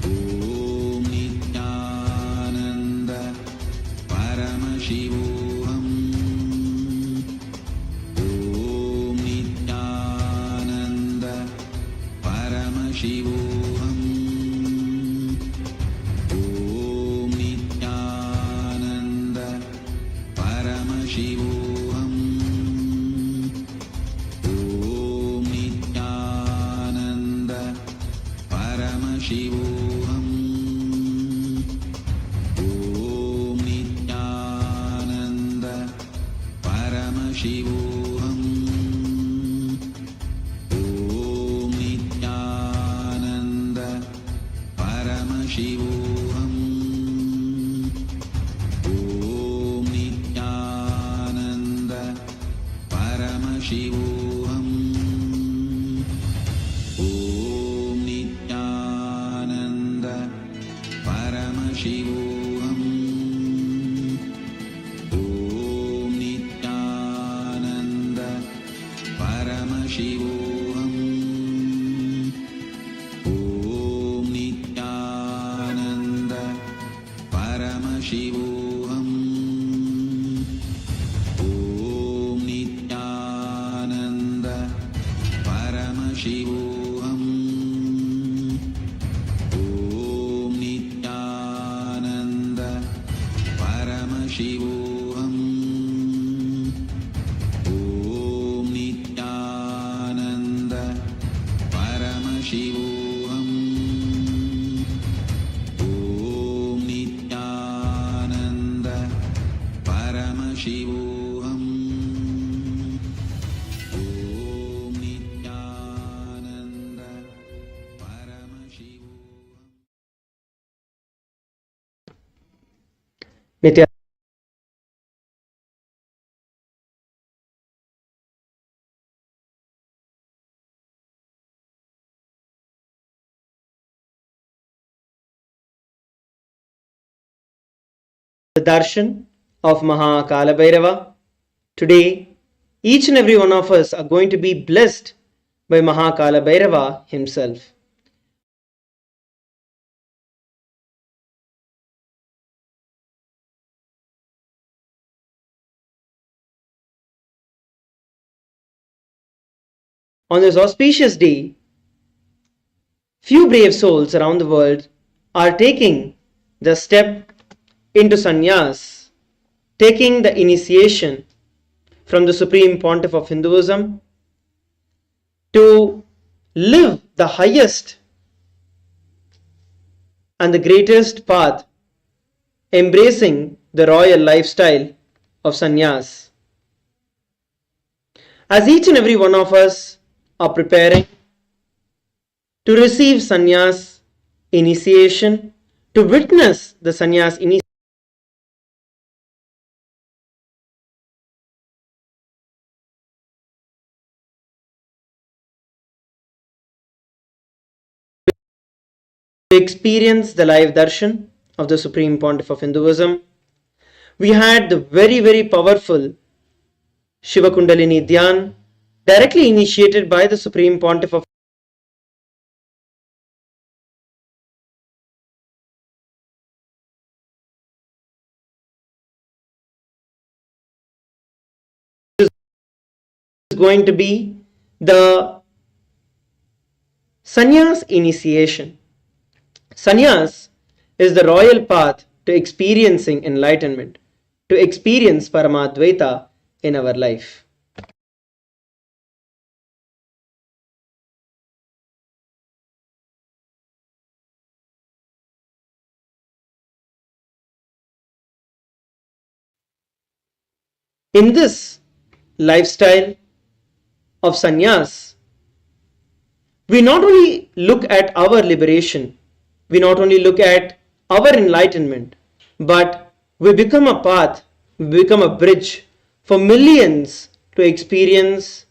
Om Nithyananda Paramashivoham. Om Nithyananda Paramashivoham. Om Nithyananda Paramashivoham. Om Nithyananda Paramashivoham. Om Nithyananda Paramashivoham. Om Nithyananda Paramashivoham. Om Nithyananda Paramashivoham. Om Nithyananda Paramashivoham. Om Nithyananda Paramashivoham. Om Nithyananda Paramashivoham. Om Nithyananda Paramashivoham. Om Nithyananda Paramashivoham. Om Nithyananda Paramashivoham. Om Nithyananda Paramashivoham. Om Nithyananda Paramashivoham. Nithya the darshan of Maha Kala Bhairava. Today, each and every one of us are going to be blessed by Maha Kala Bhairava himself. On this auspicious day, few brave souls around the world are taking the step into sannyas, taking the initiation from the Supreme Pontiff of Hinduism to live the highest and the greatest path, embracing the royal lifestyle of sannyas. As each and every one of us are preparing to receive sannyas initiation, to witness the sannyas initiation, to experience the live darshan of the Supreme Pontiff of Hinduism, we had the very powerful Shiva Kundalini Dhyan, directly initiated by the Supreme Pontiff of is going to be the sannyas initiation. Sannyas is the royal path to experiencing enlightenment, to experience Paramadvaita in our life. In this lifestyle of sannyas, we not only look at our liberation, we not only look at our enlightenment, but we become a path, we become a bridge for millions to experience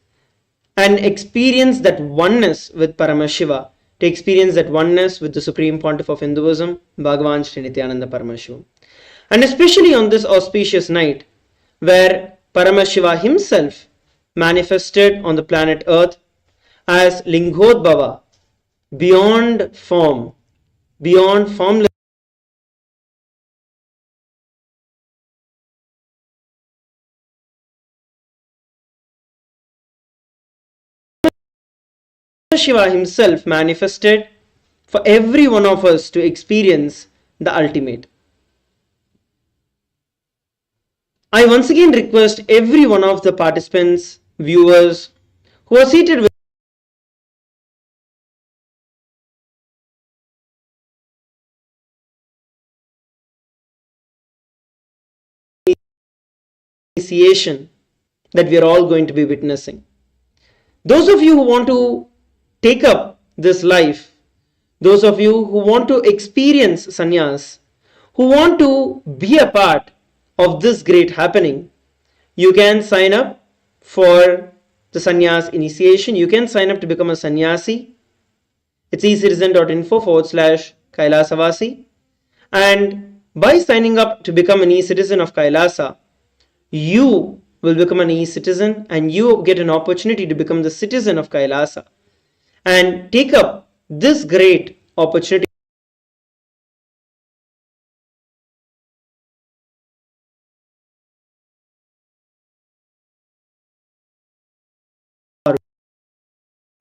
that oneness with Paramashiva, to experience that oneness with the Supreme Pontiff of Hinduism, Bhagavan Sri Nithyananda Paramashivam. And especially on this auspicious night, where Paramashiva himself manifested on the planet Earth, as Lingodbhava, beyond form, beyond formless. Shiva himself manifested for every one of us to experience the ultimate. I once again request every one of the participants, viewers who are seated with initiation that we are all going to be witnessing. Those of you who want to take up this life, those of you who want to experience sannyas, who want to be a part of this great happening, you can sign up for the sannyas initiation. You can sign up to become a sannyasi. It's ecitizen.info/Kailasavasi. And by signing up to become an e-citizen of Kailasa, you will become an e-citizen and you get an opportunity to become the citizen of Kailasa and take up this great opportunity.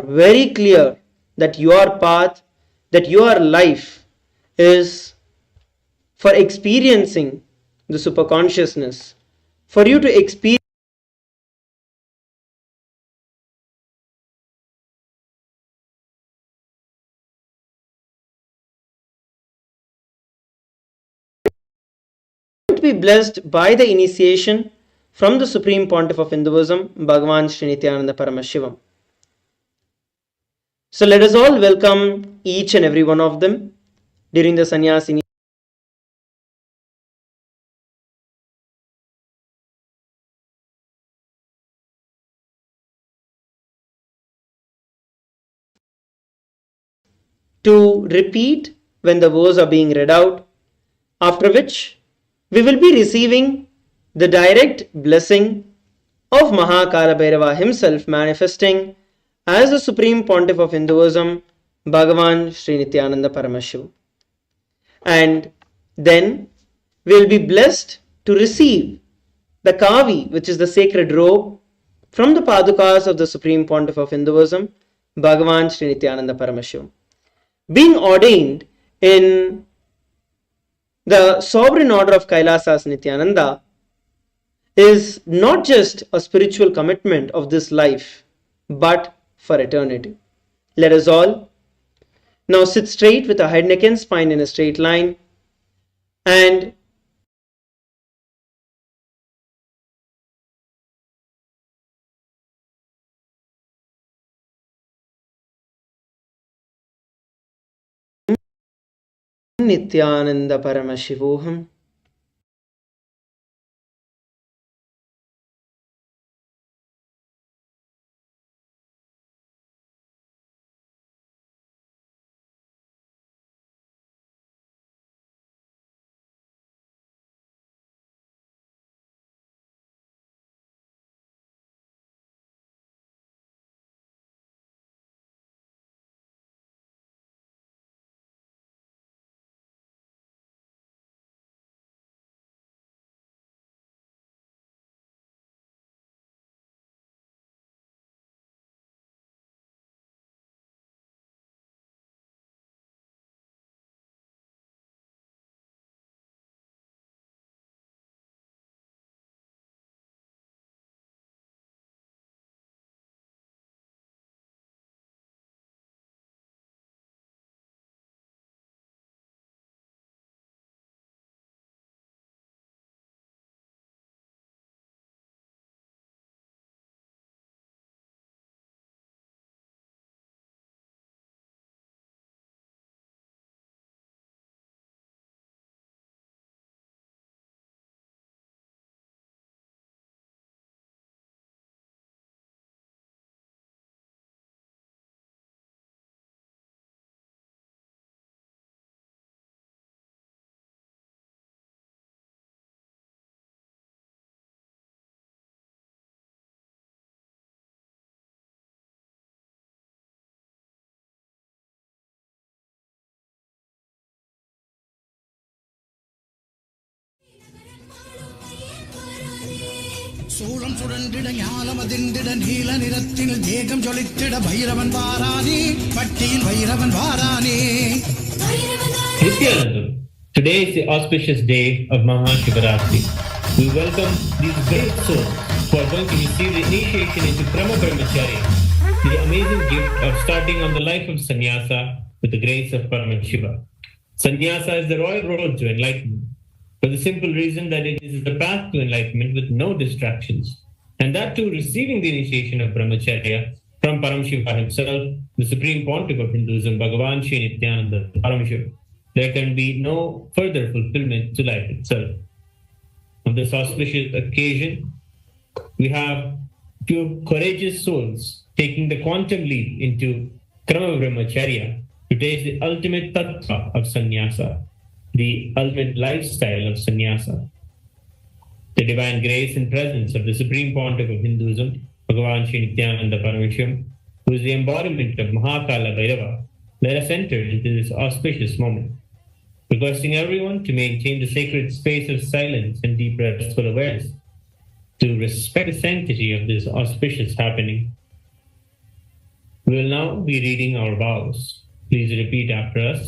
Very clear that your path, that your life is for experiencing the superconsciousness, for you to experience to be blessed by the initiation from the Supreme Pontiff of Hinduism, Bhagavan Sri Nithyananda Paramashivam. So let us all welcome each and every one of them during the sannyas initiation. To repeat when the words are being read out, after which we will be receiving the direct blessing of Mahakala himself manifesting as the Supreme Pontiff of Hinduism, Bhagavan Sri Nithyananda Paramashiva. And then we will be blessed to receive the kavi, which is the sacred robe, from the padukas of the Supreme Pontiff of Hinduism, Bhagavan Sri Nithyananda Paramashiva. Being ordained in the sovereign order of Kailasas Nithyananda is not just a spiritual commitment of this life, but for eternity. Let us all now sit straight with our head, neck and spine in a straight line and Nithyananda Paramashivoham. சூளம் சுழன்றிட ஞாலமதிந்திட நீல நிறத்தில் தேகம் ஜொலித்திட பைரவன் வாரானே பட்டியில் Bhairavan வாரானே. Nithyananda, today is the auspicious day of Maha Shivaratri. We welcome these great souls who are going to receive the initiation into Krama Brahmacharya, the amazing gift of starting on the life of sannyasa with the grace of Paramashiva. Sannyasa is the royal road to enlightenment, for the simple reason that it is the path to enlightenment with no distractions, and that too receiving the initiation of Brahmacharya from Paramashiva himself, the supreme pontiff of Hinduism, Bhagavan Shri Nithyananda, Paramashiva. There can be no further fulfillment to life itself. On this auspicious occasion, we have few courageous souls taking the quantum leap into Krama Brahmacharya to taste the ultimate tattva of sannyasa, the ultimate lifestyle of sannyasa. The divine grace and presence of the supreme pontiff of Hinduism, Bhagavan Shri Nithyananda Paramashivam, who is the embodiment of Mahakailasa, let us enter into this auspicious moment, requesting everyone to maintain the sacred space of silence and deep restful awareness, to respect the sanctity of this auspicious happening. We will now be reading our vows. Please repeat after us.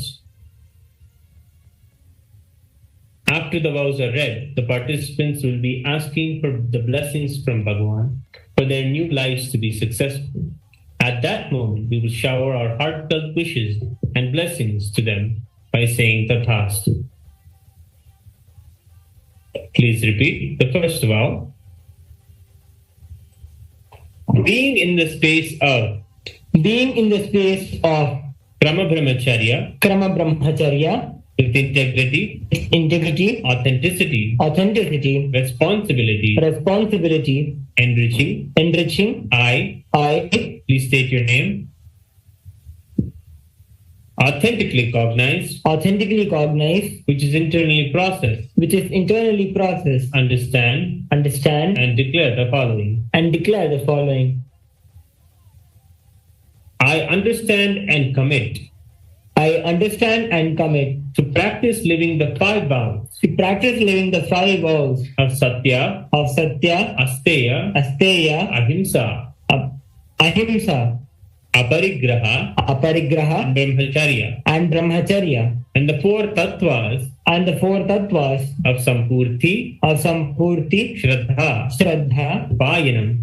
After the vows are read, the participants will be asking for the blessings from Bhagavan for their new lives to be successful. At that moment, we will shower our heartfelt wishes and blessings to them by saying Tathastu. Please repeat the first vow. Being in the space of Krama Brahmacharya, with integrity, authenticity, responsibility, enriching, I, please state your name, authentically cognize, which is internally processed, understand, and declare the following. I understand and commit to practice living the five vows of Satya, Asteya, Ahimsa, Aparigraha, and Brahmacharya, and the four tattvas of Sampurti, Shraddha,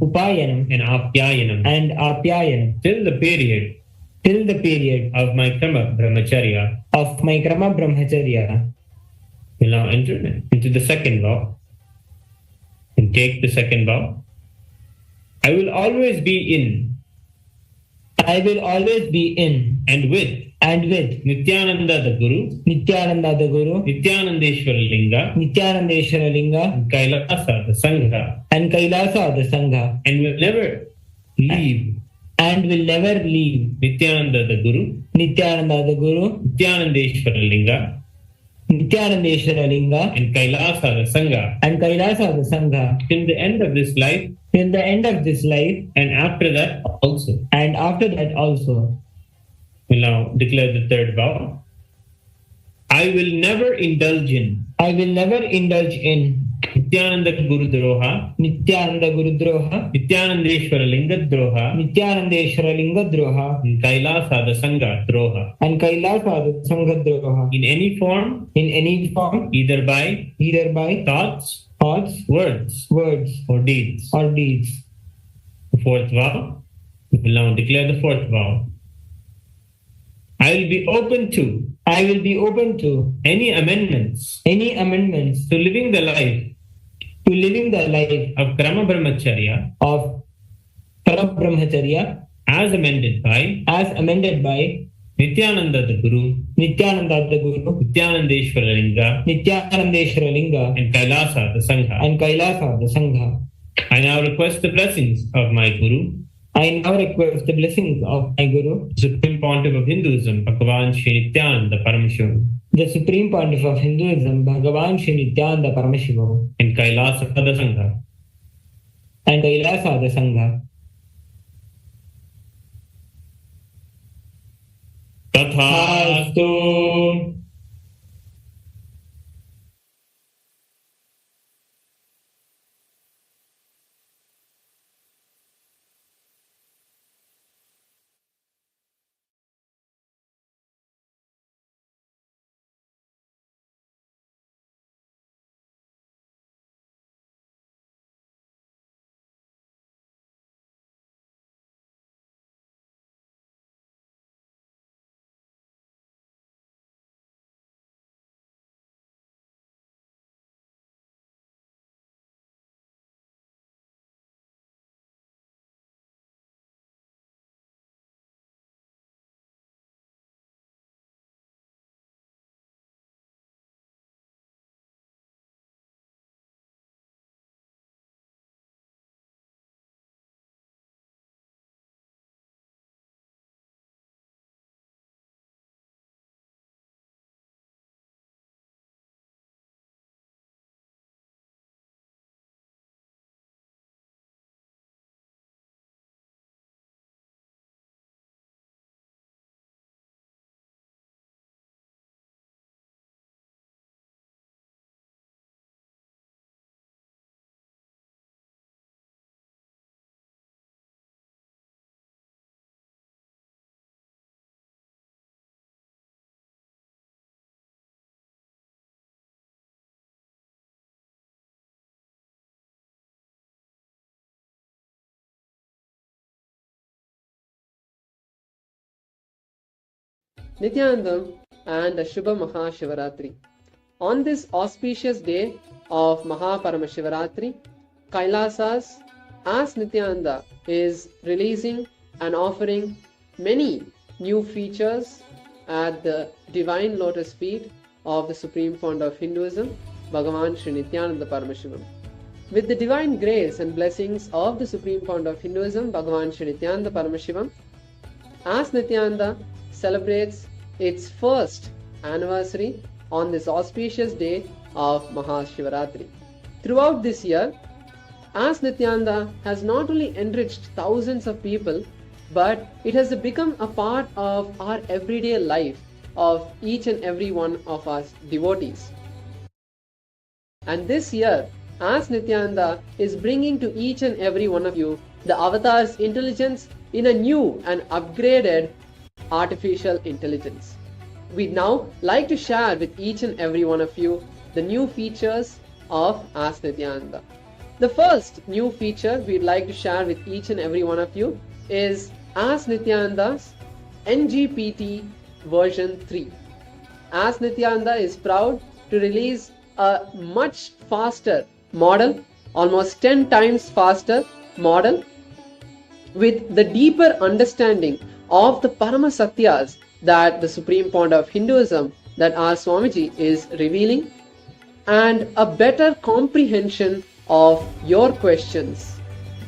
Upayanam, and Apyayanam, till the period of my Krama Brahmacharya. We'll now enter into the second vow and take the second vow. I will always be in and with Nithyananda the Guru, Nithyanandeshwara Linga, Kailasa the Sangha, and will never leave Nithyananda the Guru, Nithyanandeshwara Linga, and Kailasa the Sangha, till the end of this life, and after that also. We'll now declare the third vow. I will never indulge in Nithyananda Guru Droha, Nithyanandeshwara Linga Droha, and Kailasa the Sangha Droha, in any form, either by thoughts, words, or deeds. The fourth vow. We will now declare the fourth vow. I will be open to any amendments to living the life of Krama Brahmacharya as amended by Nithyananda the Guru, Nithyanandeshwara Linga, and Kailasa the Sangha. I now request the blessings of my Guru, Supreme Pontiff of Hinduism, Bhagavan Shri Nithyananda Paramashivam, and Kailasa the Sangha. Tathastu. Nithyanandam and a Shubha Maha Shivaratri. On this auspicious day of Maha Paramashivaratri, Kailasas as Nithyananda is releasing and offering many new features at the divine lotus feet of the Supreme Founder of Hinduism, Bhagavan Sri Nithyananda Paramashivam. With the divine grace and blessings of the Supreme Founder of Hinduism, Bhagavan Sri Nithyananda Paramashivam, as Nithyananda celebrates its first anniversary on this auspicious day of Maha Shivaratri. Throughout this year, as Nithyananda has not only enriched thousands of people, but it has become a part of our everyday life of each and every one of us devotees. And this year, as Nithyananda is bringing to each and every one of you the avatar's intelligence in a new and upgraded artificial intelligence. We'd now like to share with each and every one of you the new features of As Nithyananda. The first new feature we'd like to share with each and every one of you is As Nithyananda's NGPT version 3. As Nithyananda is proud to release a much faster model, almost 10 times faster model, with the deeper understanding of the Paramasatyas that the Supreme Founder of Hinduism, that our Swamiji is revealing, and a better comprehension of your questions.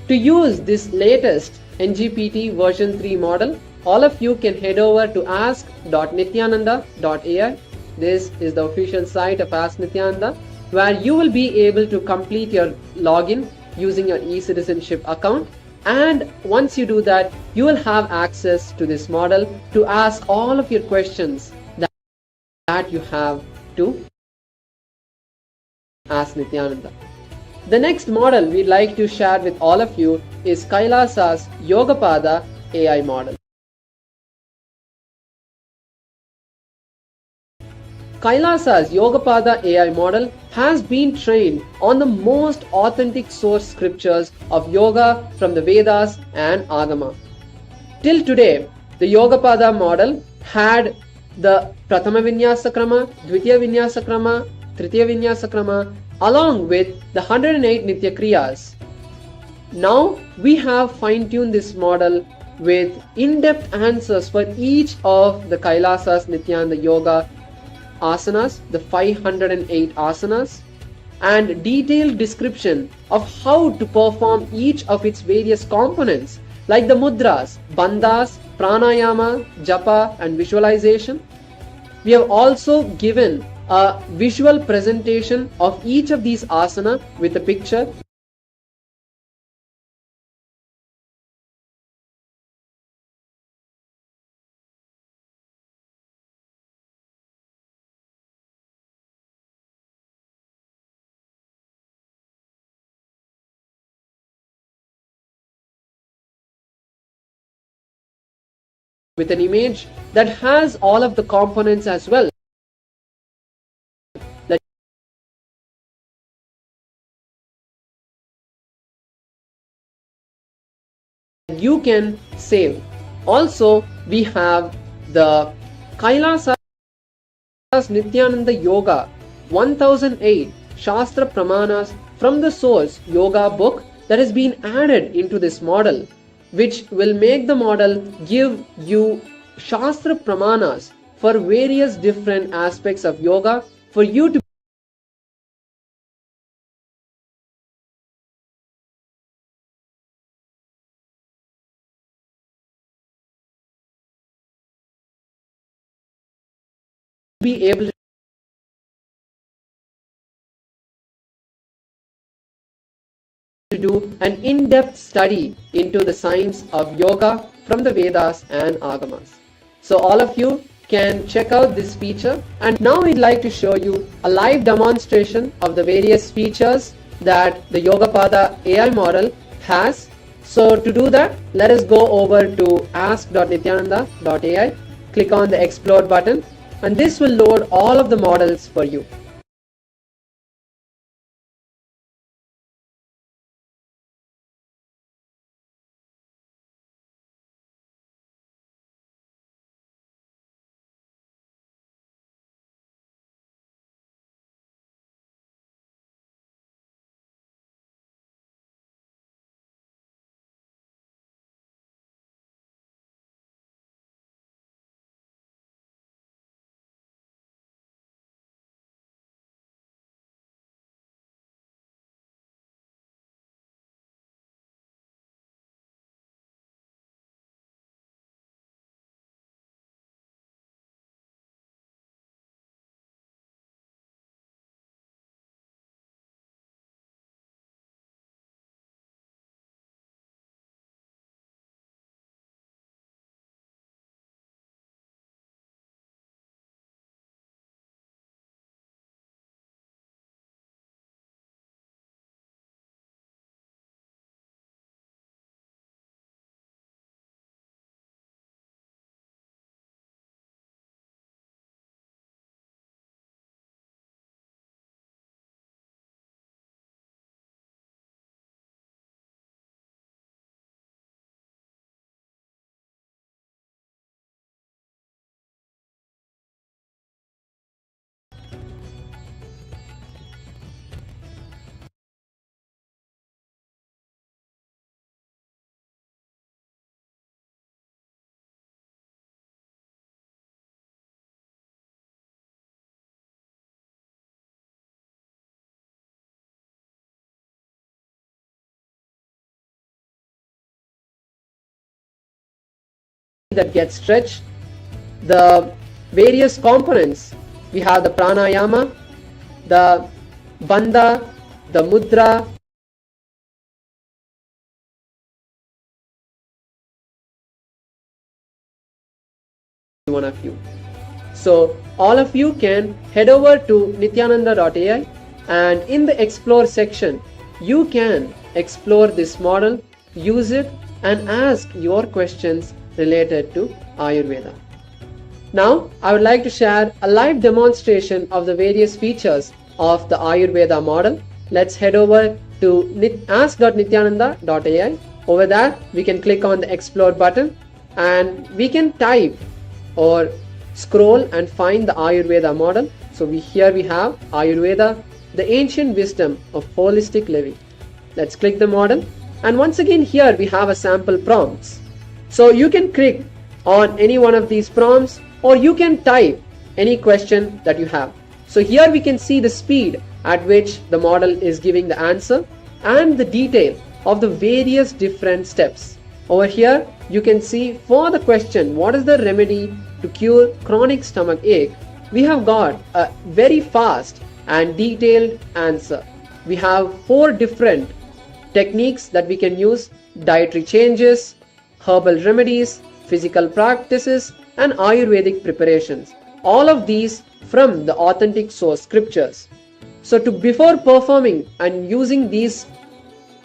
To use this latest NGPT version 3 model, all of you can head over to ask.nithyananda.ai. This is the official site of Ask Nithyananda, where you will be able to complete your login using your e-citizenship account. And once you do that, you will have access to this model to ask all of your questions that you have to Ask Nithyananda. The next model we'd like to share with all of you is Kailasa's Yogapada AI model. Kailasa's Yogapada AI model has been trained on the most authentic source scriptures of yoga from the Vedas and Agama. Till today, the Yogapada model had the Prathama Vinyasa Krama, Dvitiya Vinyasa Krama, Tritiya Vinyasa Krama, along with the 108 Nitya Kriyas. Now we have fine-tuned this model with in-depth answers for each of the Kailasa's Nithyananda Yoga asanas, the 508 asanas, and detailed description of how to perform each of its various components like the mudras, bandhas, pranayama, japa and visualization. We have also given a visual presentation of each of these asana with a picture. With an image that has all of the components as well, that you can save. Also, we have the Kailasa's Nithyananda Yoga 1008 Shastra Pramanas from the source yoga book that has been added into this model, which will make the model give you Shastra Pramanas for various different aspects of yoga for you to be able to do an in-depth study into the science of yoga from the Vedas and Agamas. So all of you can check out this feature, and now we'd like to show you a live demonstration of the various features that the Yogapada AI model has. So to do that, let us go over to ask.nithyananda.ai, click on the explore button, and this will load all of the models for you. that gets stretched, the various components. We have the pranayama, the bandha, the mudra, one of you. So all of you can head over to nithyananda.ai, and in the explore section you can explore this model, use it and ask your questions related to Ayurveda. Now I would like to share a live demonstration of the various features of the Ayurveda model. Let's head over to ask.nithyananda.ai. Over there we can click on the explore button and we can type or scroll and find the Ayurveda model. So here we have Ayurveda, the ancient wisdom of holistic living. Let's click the model, and once again here we have a sample prompts. So you can click on any one of these prompts or you can type any question that you have. So here we can see the speed at which the model is giving the answer and the detail of the various different steps. Over here you can see for the question, what is the remedy to cure chronic stomach ache, we have got a very fast and detailed answer. We have 4 different techniques that we can use: dietary changes, herbal remedies, physical practices and Ayurvedic preparations. All of these from the authentic source scriptures. So before performing and using these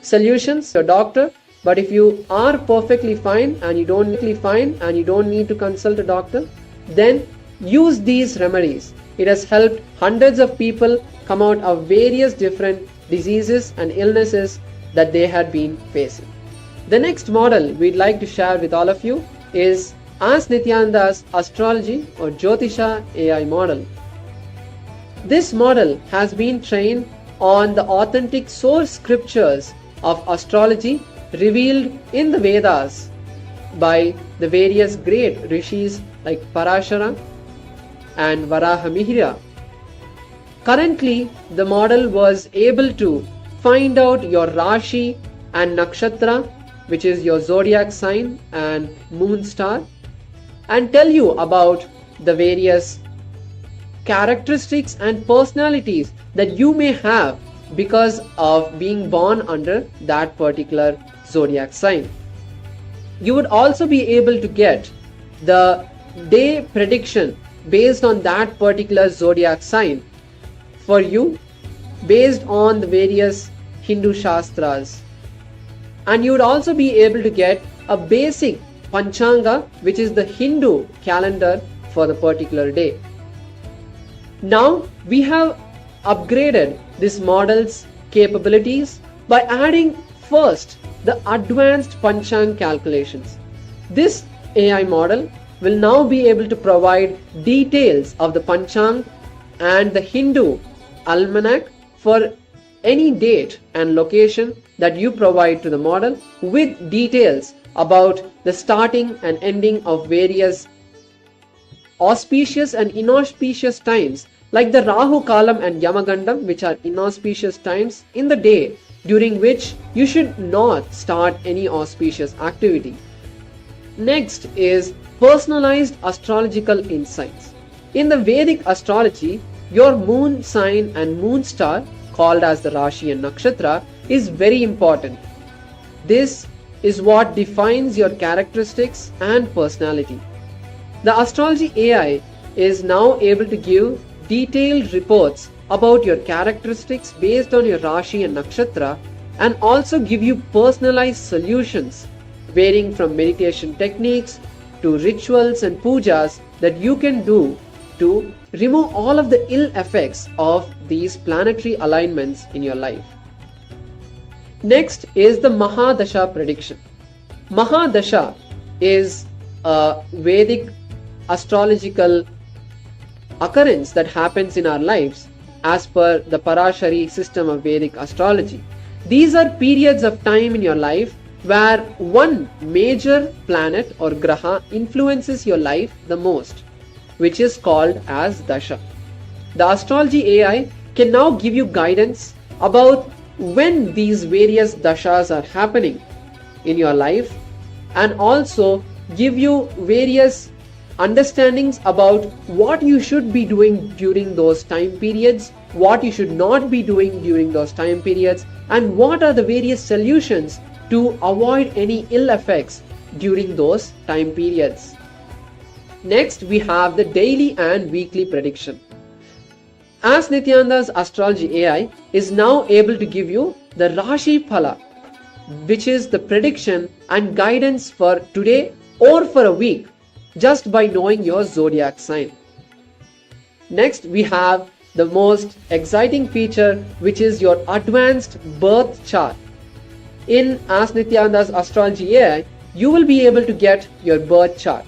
solutions, your doctor, but if you are perfectly fine and you don't need to consult a doctor, then use these remedies. It has helped hundreds of people come out of various different diseases and illnesses that they had been facing. The next model we'd like to share with all of you is Ask Nithyananda's Astrology or Jyotisha AI model. This model has been trained on the authentic source scriptures of astrology revealed in the Vedas by the various great rishis like Parashara and Varahamihira. Currently, the model was able to find out your Rashi and Nakshatra, which is your zodiac sign and moon star, and tell you about the various characteristics and personalities that you may have because of being born under that particular zodiac sign. You would also be able to get the day prediction based on that particular zodiac sign for you based on the various Hindu Shastras. And you would also be able to get a basic Panchanga, which is the Hindu calendar for the particular day. Now we have upgraded this model's capabilities by adding first the advanced Panchang calculations. This AI model will now be able to provide details of the Panchang and the Hindu almanac for any date and location that you provide to the model, with details about the starting and ending of various auspicious and inauspicious times like the Rahu Kalam and Yamagandam, which are inauspicious times in the day during which you should not start any auspicious activity. Next is personalized astrological insights. In the Vedic astrology, your moon sign and moon star, called as the Rashi and Nakshatra, is very important. This is what defines your characteristics and personality. The astrology AI is now able to give detailed reports about your characteristics based on your Rashi and Nakshatra, and also give you personalized solutions varying from meditation techniques to rituals and pujas that you can do to remove all of the ill effects of these planetary alignments in your life. Next is the Mahadasha prediction. Mahadasha is a Vedic astrological occurrence that happens in our lives as per the Parashari system of Vedic astrology. These are periods of time in your life where one major planet or graha influences your life the most, which is called as Dasha. The astrology AI can now give you guidance about when these various dashas are happening in your life, and also give you various understandings about what you should be doing during those time periods, what you should not be doing during those time periods, and what are the various solutions to avoid any ill effects during those time periods. Next, we have the daily and weekly prediction. As Nithyananda's astrology AI is now able to give you the Rashi Phala, which is the prediction and guidance for today or for a week, just by knowing your zodiac sign. Next, we have the most exciting feature, which is your advanced birth chart. In Ask Nithyananda's Astrology AI, you will be able to get your birth chart.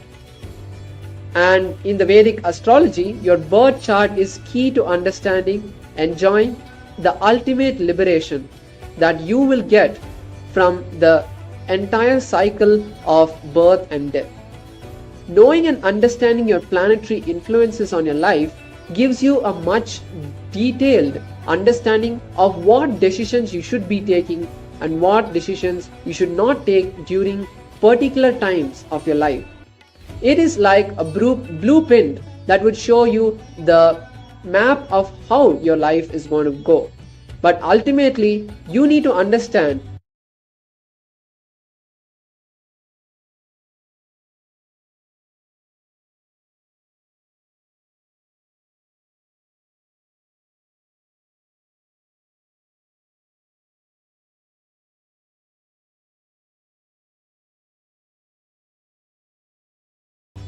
And in the Vedic astrology, your birth chart is key to understanding, enjoying the ultimate liberation that you will get from the entire cycle of birth and death. Knowing and understanding your planetary influences on your life gives you a much detailed understanding of what decisions you should be taking and what decisions you should not take during particular times of your life. It is like a blueprint that would show you the map of how your life is going to go. But ultimately, you need to understand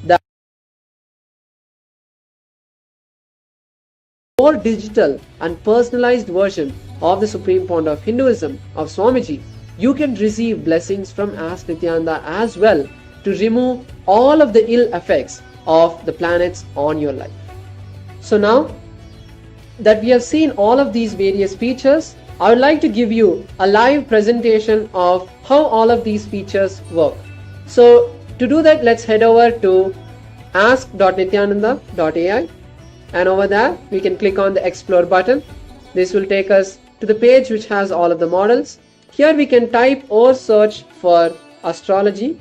that more digital and personalized version of the Supreme Point of Hinduism of Swamiji, you can receive blessings from Ask Nithyananda as well to remove all of the ill effects of the planets on your life. So now that we have seen all of these various features, I would like to give you a live presentation of how all of these features work. So to do that, let's head over to ask.nithyananda.ai, and over there we can click on the explore button. This will take us to the page which has all of the models. Here we can type or search for astrology,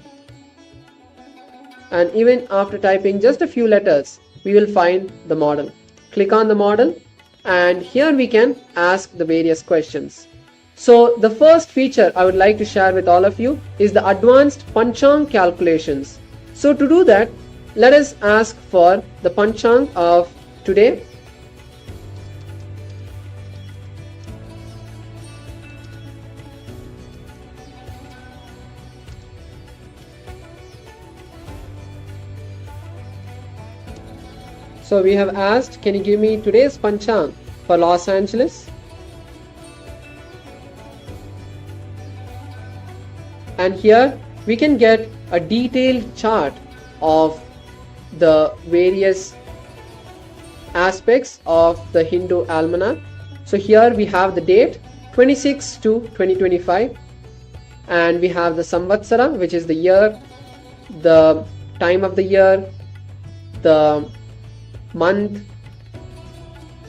and even after typing just a few letters, we will find the model. Click on the model, and here we can ask the various questions. So the first feature I would like to share with all of you is the advanced Panchang calculations. So to do that, let us ask for the Panchang of today. So we have asked, can you give me today's Panchang for Los Angeles? And here we can get a detailed chart of the various aspects of the Hindu almanac. So here we have the date 26/2/2025, and we have the Samvatsara, which is the year, the time of the year, the month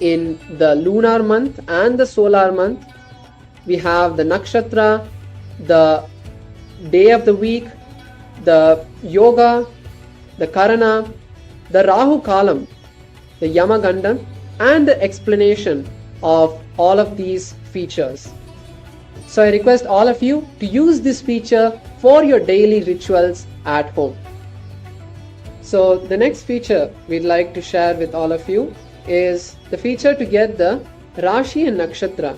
in the lunar month and the solar month. We have the nakshatra, the day of the week, the yoga, the karana, the rahu kalam, the yamagandam, and the explanation of all of these features. So I request all of you to use this feature for your daily rituals at home. So the next feature we'd like to share with all of you is the feature to get the Rashi and Nakshatra.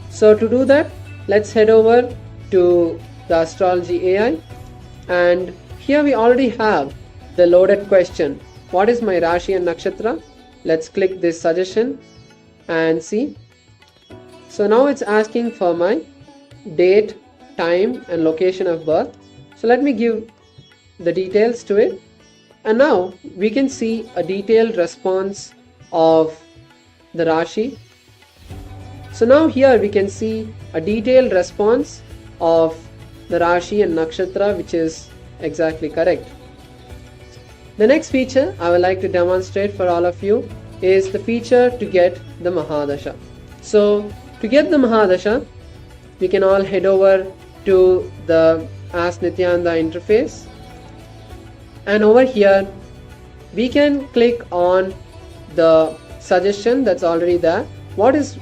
So to do that, let's head over to the Astrology AI, and here we already have the loaded question. What is my Rashi and Nakshatra? Let's click this suggestion and see. So now it's asking for my date, time and location of birth. So let me give the details to it. And now we can see a detailed response of the Rashi. So now here we can see a detailed response of the Rashi and Nakshatra, which is exactly correct. The next feature I would like to demonstrate for all of you is the feature to get the Mahadasha. So to get the Mahadasha, we can all head over to the Ask Nithyananda interface, And over here, we can click on the suggestion that's already there. What is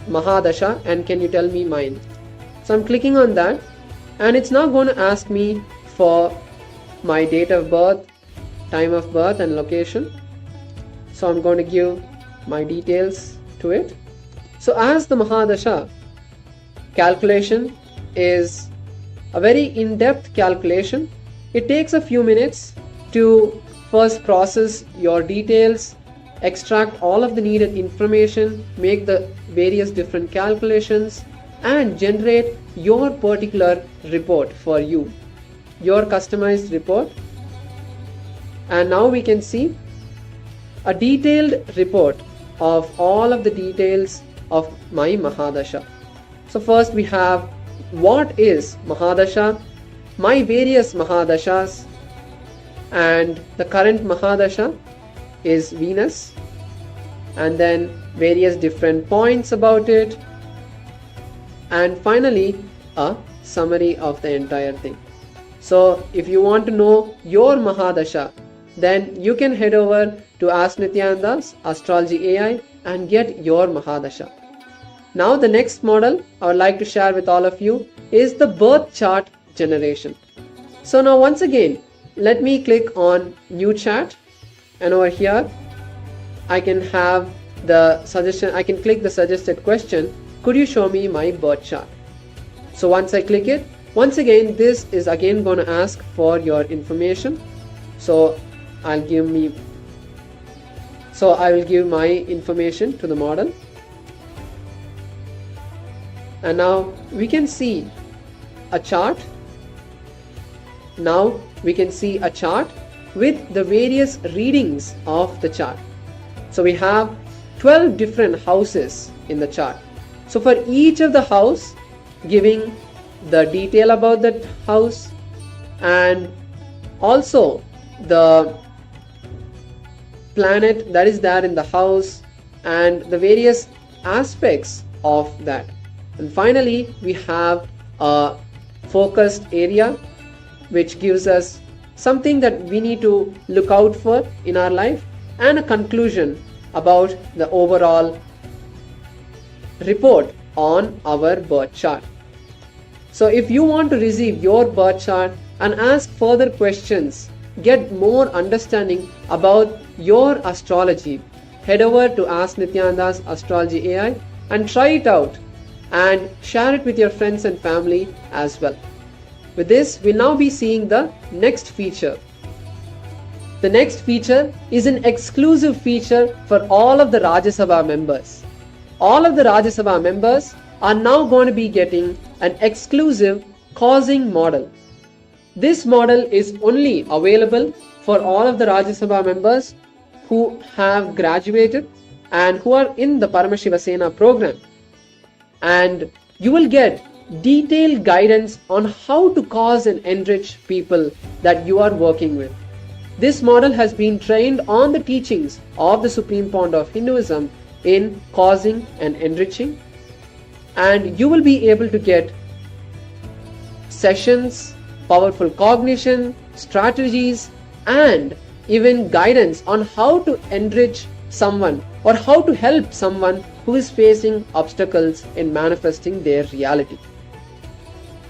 Mahadasha and can you tell me mine? So I'm clicking on that and it's now going to ask me for my date of birth, time of birth and location. So I'm going to give my details to it. So as the Mahadasha calculation is a very in-depth calculation, it takes a few minutes to first process your details, extract all of the needed information, make the various different calculations and generate your particular report for you, your customized report. And now we can see a detailed report of all of the details of my Mahadasha. So first we have what is Mahadasha, my various Mahadashas, and the current Mahadasha is Venus, and then various different points about it, and finally a summary of the entire thing. So if you want to know your Mahadasha, then you can head over to Ask Nithyananda's Astrology AI and get your Mahadasha. Now the next model I would like to share with all of you is the birth chart generation. So now once again, let me click on new chat, and over here I can have the suggestion, I can click the suggested question, could you show me my birth chart? So once I click it, once again this is again going to ask for your information. So I will give my information to the model. And now we can see a chart. Now we can see a chart with the various readings of the chart. So we have 12 different houses in the chart. So for each of the house, giving the detail about that house and also the planet that is there in the house and the various aspects of that. And finally, we have a focused area which gives us something that we need to look out for in our life and a conclusion about the overall report on our birth chart. So if you want to receive your birth chart and ask further questions, get more understanding about your astrology, head over to Ask Nithyananda's Astrology AI and try it out and share it with your friends and family as well. With this, we'll now be seeing the next feature. The next feature is an exclusive feature for all of the Rajya Sabha members. All of the Rajya Sabha members are now going to be getting an exclusive causing model. This model is only available for all of the Rajya Sabha members who have graduated and who are in the Paramashiva Sena program. And you will get detailed guidance on how to cause and enrich people that you are working with. This model has been trained on the teachings of the Supreme Point of Hinduism in causing and enriching, and you will be able to get sessions, powerful cognition, strategies, and even guidance on how to enrich someone or how to help someone who is facing obstacles in manifesting their reality.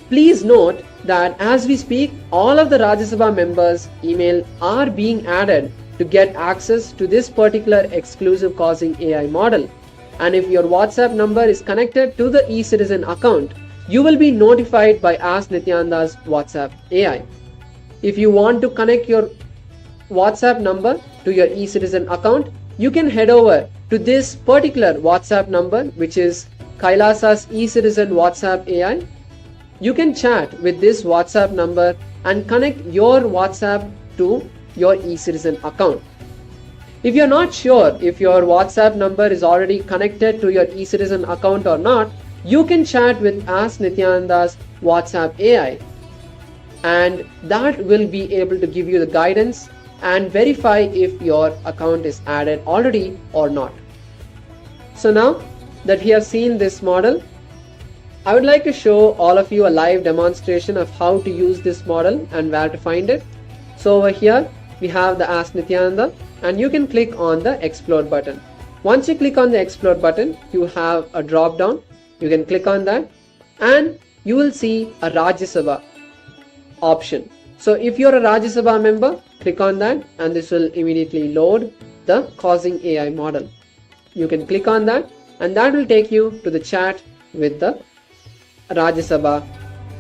Please note that as we speak, all of the Rajya Sabha members' email are being added to get access to this particular exclusive causing AI model. And if your WhatsApp number is connected to the eCitizen account, you will be notified by Ask Nithyananda's WhatsApp AI. If you want to connect your WhatsApp number to your eCitizen account, you can head over to this particular WhatsApp number, which is Kailasa's eCitizen WhatsApp AI. You can chat with this WhatsApp number and connect your WhatsApp to your eCitizen account. If you're not sure if your WhatsApp number is already connected to your eCitizen account or not, you can chat with Ask Nithyananda's WhatsApp AI, and that will be able to give you the guidance and verify if your account is added already or not. So now that we have seen this model, I would like to show all of you a live demonstration of how to use this model and where to find it. So over here we have the Ask Nithyananda, and you can click on the Explore button. Once you click on the Explore button, you have a drop down. You can click on that and you will see a Rajya Sabha option. So if you're a Rajya Sabha member, click on that and this will immediately load the Causing AI model. You can click on that and that will take you to the chat with the Rajya Sabha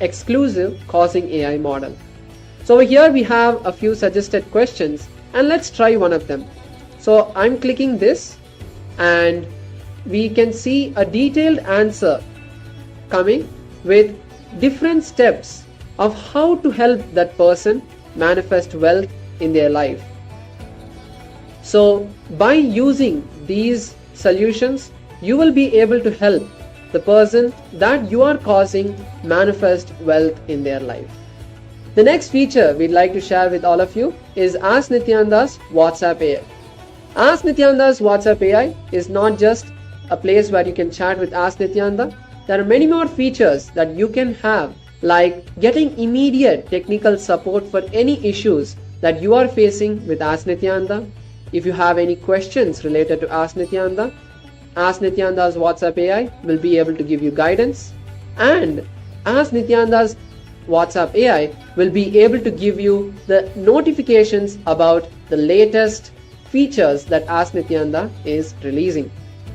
exclusive Causing AI model. So over here we have a few suggested questions and let's try one of them. So I'm clicking this and we can see a detailed answer coming with different steps of how to help that person manifest wealth in their life. So by using these solutions, you will be able to help the person that you are causing manifest wealth in their life. The next feature we'd like to share with all of you is Ask Nithyananda's WhatsApp AI. Ask Nithyananda's WhatsApp AI is not just a place where you can chat with Ask Nithyananda. There are many more features that you can have, like getting immediate technical support for any issues that you are facing with Ask Nithyananda. If you have any questions related to Ask Nithyananda, Ask Nithyananda's WhatsApp AI will be able to give you guidance, and Ask Nithyananda's WhatsApp AI will be able to give you the notifications about the latest features that Ask Nithyananda is releasing.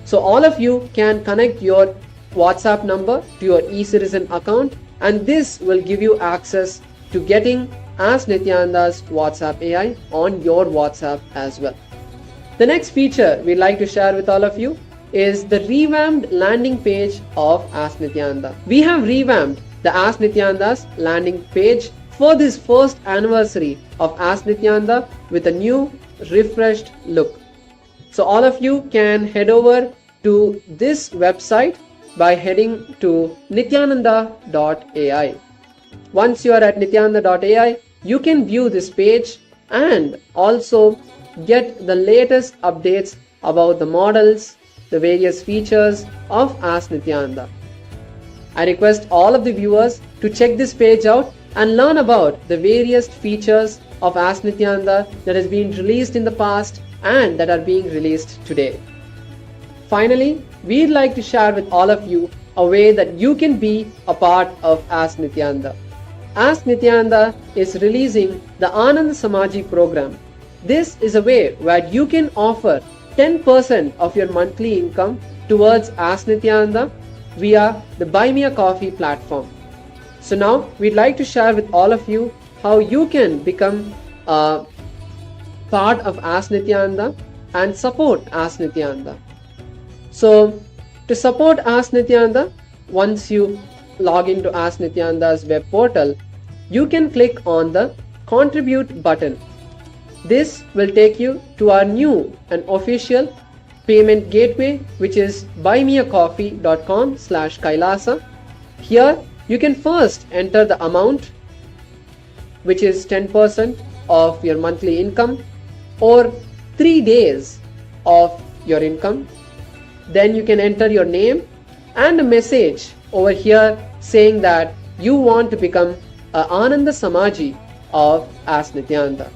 So all of you can connect your WhatsApp number to your eCitizen account, and this will give you access to getting Ask Nithyananda's WhatsApp AI on your WhatsApp as well. The next feature we'd like to share with all of you is the revamped landing page of Ask Nithyananda. We have revamped the Ask Nithyananda's landing page for this first anniversary of Ask Nithyananda with a new refreshed look. So all of you can head over to this website by heading to nithyananda.ai. Once you are at nithyananda.ai, you can view this page and also get the latest updates about the models, the various features of Ask Nithyananda. I request all of the viewers to check this page out and learn about the various features of Ask Nithyananda that has been released in the past and that are being released today. Finally, we'd like to share with all of you a way that you can be a part of Ask Nithyananda. Ask Nithyananda is releasing the Anand Samaji program. This is a way where you can offer 10% of your monthly income towards Ask Nithyananda via the Buy Me a Coffee platform. So now we'd like to share with all of you how you can become a part of Ask Nithyananda and support Ask Nithyananda. So to support Ask Nithyananda, once you log into Ask Nithyananda's web portal, you can click on the Contribute button. This will take you to our new and official payment gateway, which is buymeacoffee.com/Kailasa. Here you can first enter the amount, which is 10% of your monthly income or 3 days of your income. Then you can enter your name and a message over here saying that you want to become an Ananda Samaji of Ask Nithyananda.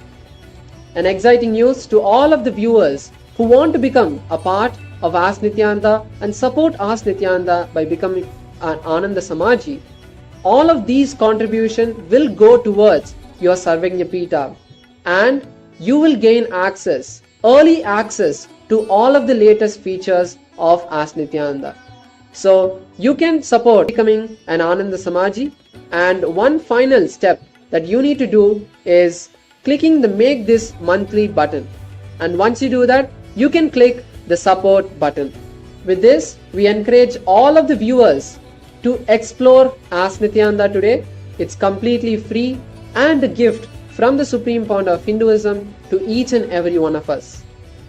An exciting news to all of the viewers who want to become a part of Ask Nithyananda and support Ask Nithyananda by becoming an Ananda Samaji. All of these contributions will go towards your Sarvajñapita, and you will gain access, early access to all of the latest features of Ask Nithyananda. So you can support becoming an Ananda Samaji, and one final step that you need to do is clicking the Make This Monthly button. And once you do that, you can click the Support button. With this, we encourage all of the viewers to explore Ask Nithyananda today. It's completely free and a gift from the Supreme Founder of Hinduism to each and every one of us.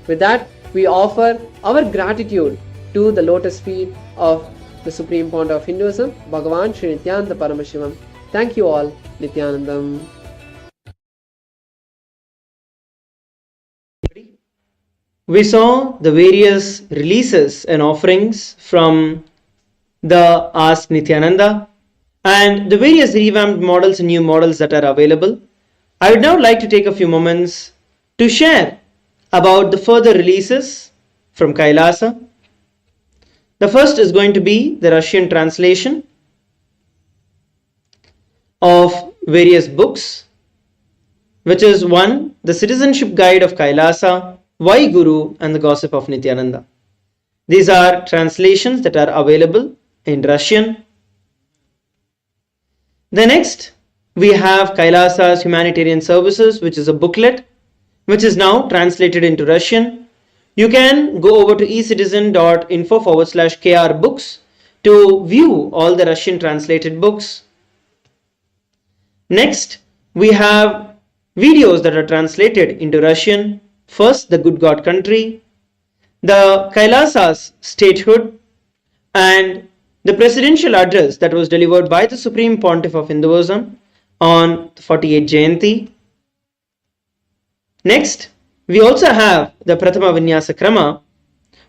With that, we offer our gratitude to the lotus feet of the Supreme Founder of Hinduism, Bhagavan Sri Nithyananda Paramashivam. Thank you all. Nithyanandam. We saw the various releases and offerings from the Ask Nithyananda and the various revamped models and new models that are available. I would now like to take a few moments to share about the further releases from Kailasa. The first is going to be the Russian translation of various books, which is one, the Citizenship Guide of Kailasa, Why Guru, and the Gossip of Nithyananda. These are translations that are available in Russian. The next, we have Kailasa's Humanitarian Services, which is a booklet, which is now translated into Russian. You can go over to ecitizen.info/KR books to view all the Russian translated books. Next, we have videos that are translated into Russian. First, The Good God Country, the Kailasa's Statehood, and the presidential address that was delivered by the Supreme Pontiff of Hinduism on the 48th Jayanti. Next, we also have the Prathama Vinyasa Krama,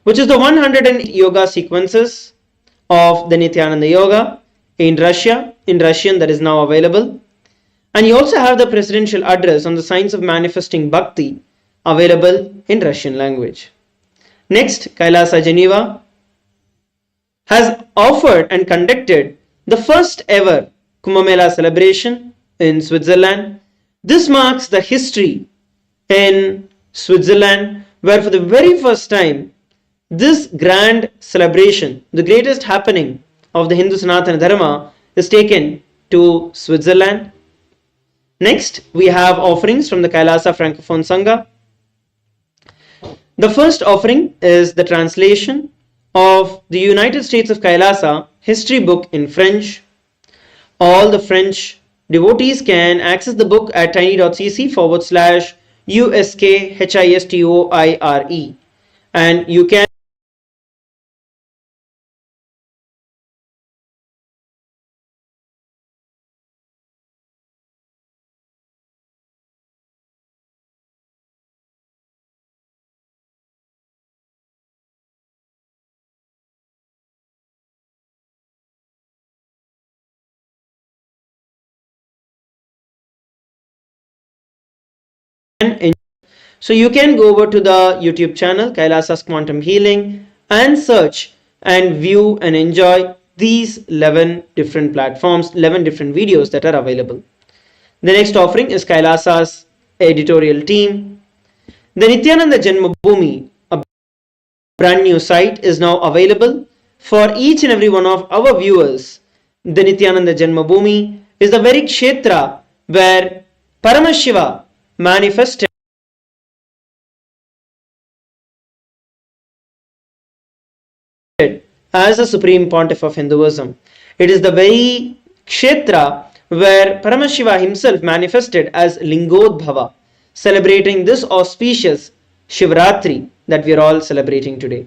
which is the 108 yoga sequences of the Nithyananda Yoga in Russian that is now available. And you also have the presidential address on the science of manifesting bhakti available in Russian language. Next, Kailasa Geneva has offered and conducted the first ever Kumbh Mela celebration in Switzerland. This marks the history in Switzerland, where for the very first time this grand celebration, the greatest happening of the Hindu Sanatana Dharma, is taken to Switzerland. Next, we have offerings from the Kailasa Francophone Sangha. The first offering is the translation of the United States of Kailasa history book in French. All the French devotees can access the book at tiny.cc/USKHISTOIRE, and you can So you can go over to the YouTube channel Kailasa's Quantum Healing and search and view and enjoy these 11 different platforms, 11 different videos that are available. The next offering is Kailasa's editorial team. The Nithyananda Janma Bhoomi, a brand new site, is now available for each and every one of our viewers. The Nithyananda Janma Bhoomi is the very kshetra where Paramashiva manifested as the Supreme Pontiff of Hinduism. It is the very kshetra where Paramashiva himself manifested as Lingodbhava, celebrating this auspicious Shivaratri that we are all celebrating today.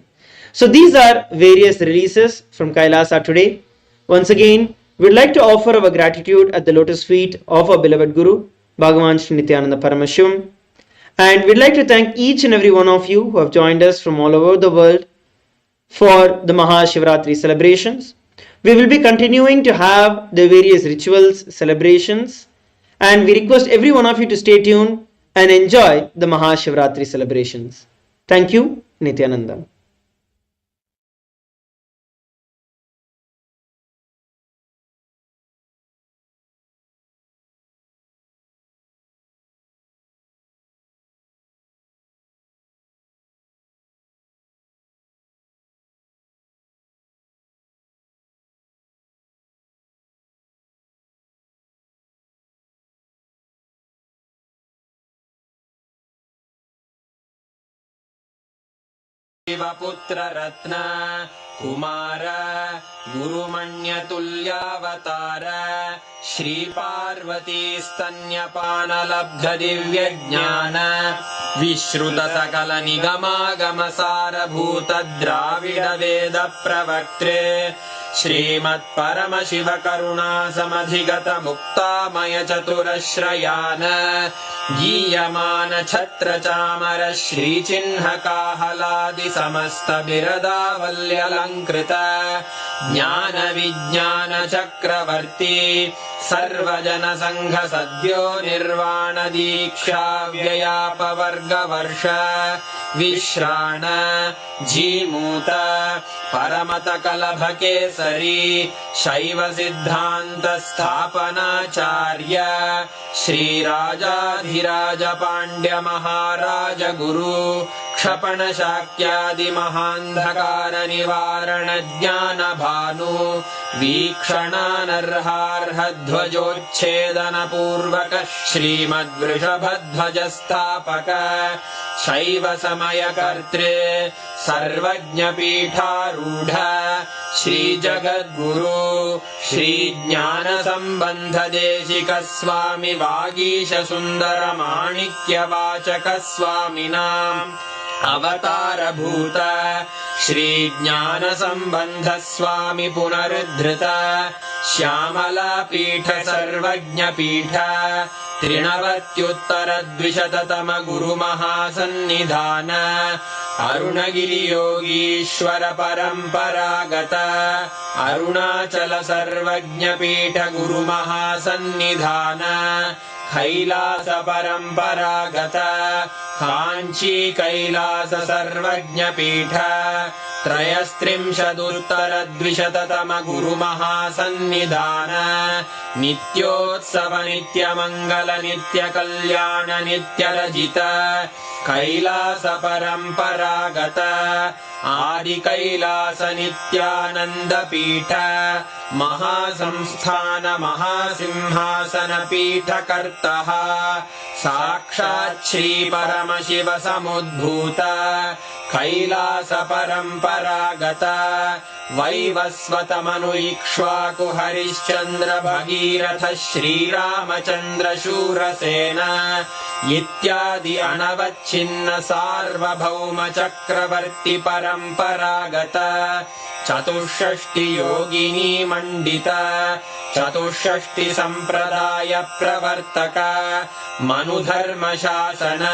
So these are various releases from Kailasa today. Once again, we'd like to offer our gratitude at the lotus feet of our beloved Guru, Bhagavan Shri Nithyananda Paramashivam. And we'd like to thank each and every one of you who have joined us from all over the world for the Maha Shivaratri celebrations. We will be continuing to have the various rituals, celebrations, and we request every one of you to stay tuned and enjoy the Maha Shivaratri celebrations. Thank you, Nithyananda. Shivputra रत्न कुमार गुरुमण्यतुल्यावतार श्री पार्वती स्तन्यपानलब्ध दिव्य ज्ञान विश्रुत सकल निगमागम सारभूत द्राविड वेद प्रवक्त्रे श्रीमत् परमशिव करुणा समधिगत मुक्तामय चतुरश्रयान गीयमान छत्र चामर श्री चिन्ह काहलादि समस्त बिरदावल्यलंकृत ज्ञान विज्ञान चक्रवर्ती सर्वजनसङ्घ सद्यो निर्वाण दीक्षा व्ययापवर्गवर्ष विश्राण जीमूत परमत कलभकेसरी शैव सिद्धान्त स्थापनाचार्य श्रीराजाधिराज पाण्ड्य महाराज गुरु क्षपण शाक्यादि महान्धकार निवारण ज्ञान भानु वीक्षणानर्हार्ह ध्वजोच्छेदन पूर्वक श्रीमद्वृषभध्वज स्थापक शैव समय कर्तृ सर्वज्ञ पीठारूढ़ श्री जगद्गुरु श्री ज्ञान संबंध देशिक स्वामी वागीश सुंदर माणिक्य वाचक स्वामिनाम् अवतार भूत श्री ज्ञान संबंध स्वामी पुनरुद्धृत श्यामला पीठ सर्वज्ञ पीठ त्रिनवत्युत्तर द्विशततम गुरु महासन्निधान अरुणगिरि योगीश्वर परंपरागत अरुणाचल सर्वज्ञ पीठ गुरु महासन्निधान कैलास परंपरागत कांची कैलास सर्वज्ञ पीठ त्रयस्त्रिंशदुत्तर द्विशततम गुरु महासन्निधान नित्योत्सव नित्य मंगल नित्य कल्याण नित्य रजित कैलास परंपरागत आदि कैलास नित्यानंद पीठ महासंस्थान महासिंहासन पीठ कर्तः साक्षात् श्री परमशिव समुद्भूत कैलास परंपरागत वैवस्वत मनु इक्ष्वाकु हरिश्चंद्र भगीरथ श्रीरामचंद्र शूरसेन इत्यादि अनवच्छिन्न सार्वभौम चक्रवर्ती परंपरागत चतुष्षष्टि योगिनी मंडित चतुष्षष्टि संप्रदाय प्रवर्तक मनुधर्म शासन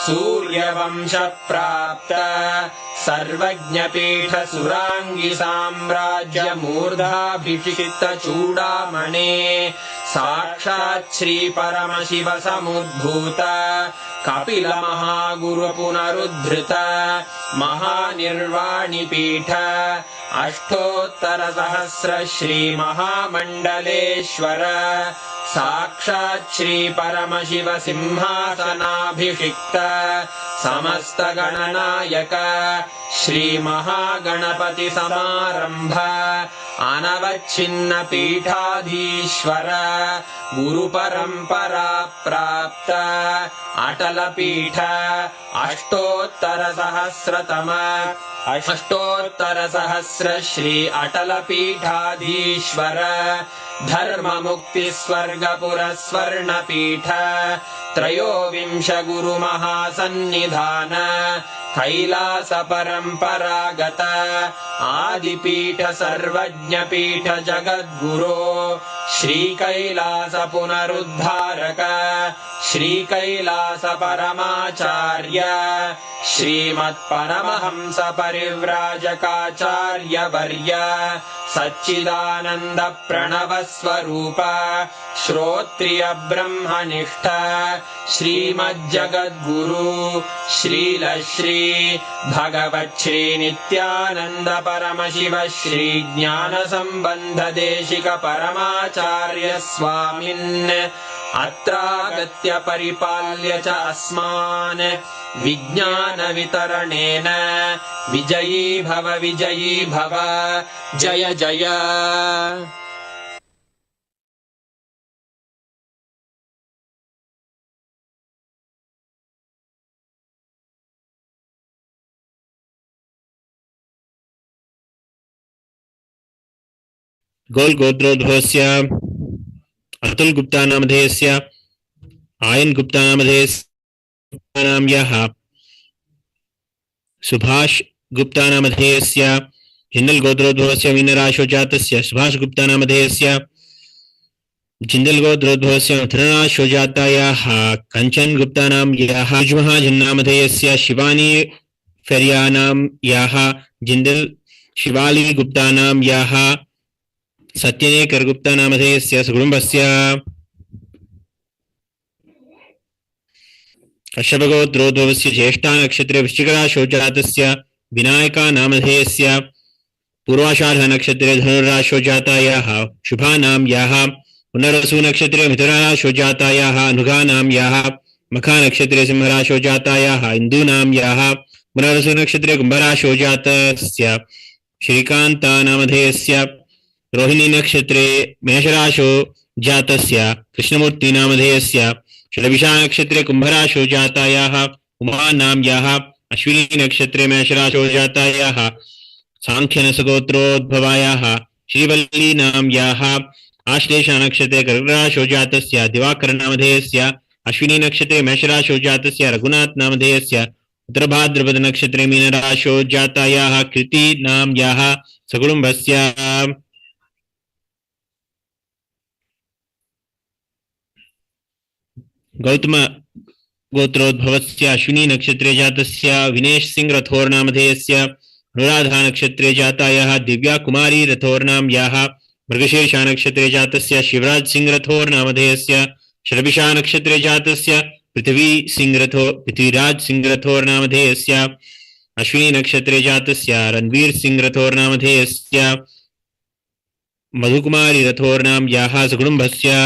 सूर्यवंश प्राप्त सर्वज्ञ पीठ सुरांगी साम्राज्य मूर्धाभिषिक्त चूड़ामणे साक्षात् श्री परमशिव समुद्भूत कपिल महागुरु पुनरुद्धृत महानिर्वाणि पीठ अष्टोत्तर सहस्र श्री महामंडलेश्वर साक्षात् श्री परमशिव सिंहासनाभिषिक्त समस्त गणनायक श्री महागणपति समारंभ अनवच्छिन्न पीठाधीश्वर गुरु परंपरा प्राप्त अटल पीठ अष्टोत्तर सहस्र श्री अटल पीठाधीश्वर धर्म मुक्ति स्वर्गपुर स्वर्ण पीठ त्रयोविंश गुरु महासन्निधान कैलास परंपरागत आदिपीठ सर्वज्ञ पीठ जगद्गुरो श्री कैलास पुनरुद्धारक श्री कैलास परमाचार्य श्रीमत् परमहंस परिव्राजकाचार्य वर्य सच्चिदानंद प्रणव स्वरूप श्रोत्रिय ब्रह्मनिष्ठ श्रीमज्जगद्गुरु श्रील श्री भगवत् श्री नित्यानंद परमशिव श्री ज्ञान संबंध देशिक परमाचार्य स्वामिन् अत्रागत्य परिपाल्य च अस्मान् विज्ञान वितरणेन विजयी भव जय जय। गोल गोत्रोद्भवस्य अतुल गुप्ता नामधेयस्य आयन गुप्ता नामधेयस्य नाम्यः सुभाष गुप्ता नामधेयस्य जिंदल गोत्रोद्भवस्य मीनराशोजातस्य सुभाष गुप्ता नामधेयस्य जिंदल गोत्रोद्भवस्य मथुरराशोजातायाः कंचन गुप्ता नाम्याः महाजन नामधेयस्य शिवानी फेरिया नाम्याः जिंदल शिवाली गुप्ता नाम्याः सत्यनेकरगुप्ता नामधेयस्य सकुटुम्बस्य कश्यपगोत्रोद्भवस्य ज्येष्ठा नक्षत्रे वृश्चिकराशौ जातस्य विनायका नामधेयस्य पूर्वाषाढ़ नक्षत्रे धनुर्राशौ जातायाः शुभानां याः पुनर्वसु नक्षत्रे मिथुनराशौ जातायाः अनुगानां याः मखा नक्षत्रे सिंहराशौ जातायाः इन्दूनां याः पुनर्वसु नक्षत्रे कुम्भराशौ जातस्य श्रीकान्ता नामधेयस्य रोहिणी नक्षत्रे मेषराशौ जातस्य कृष्णमूर्ति नामधेयस्य षडभिषा नक्षत्रे कुम्भराशौ जातायाः उमानां याः अश्विनी नक्षत्रे मेषराशौ जातायाः सांख्यनसगोत्रोद्भवायाः श्रीवल्लीनां याः आश्लेषा नक्षत्रे कर्कटराशौ जातस्य दिवाकर नामधेयस्य अश्विनी नक्षत्रे मेषराशौ जातस्य रघुनाथ नामधेयस्य उत्तरभाद्रपद नक्षत्रे मीनराशौ जातायाः कृति नाम याः सकुटुम्बस्य गौतम गोत्रोद्भवस्य अश्विनी नक्षत्रे जातस्य विनेश सिंह रथोर नामधेयस्य अनुराधा नक्षत्रे जातायाः दिव्या कुमारी रथोर्नां याः मृगशीर्षा नक्षत्रे जातस्य शिवराज सिंह रथोर नामधेयस्य शर्विषा नक्षत्रे जातस्य पृथ्वीराज सिंह रथोर नामधेयस्य अश्विनी नक्षत्रे जातस्य रणवीर सिंह रथोर नामधेयस्य मधुकुमारी रथोर्नां याः सकुटुम्बस्य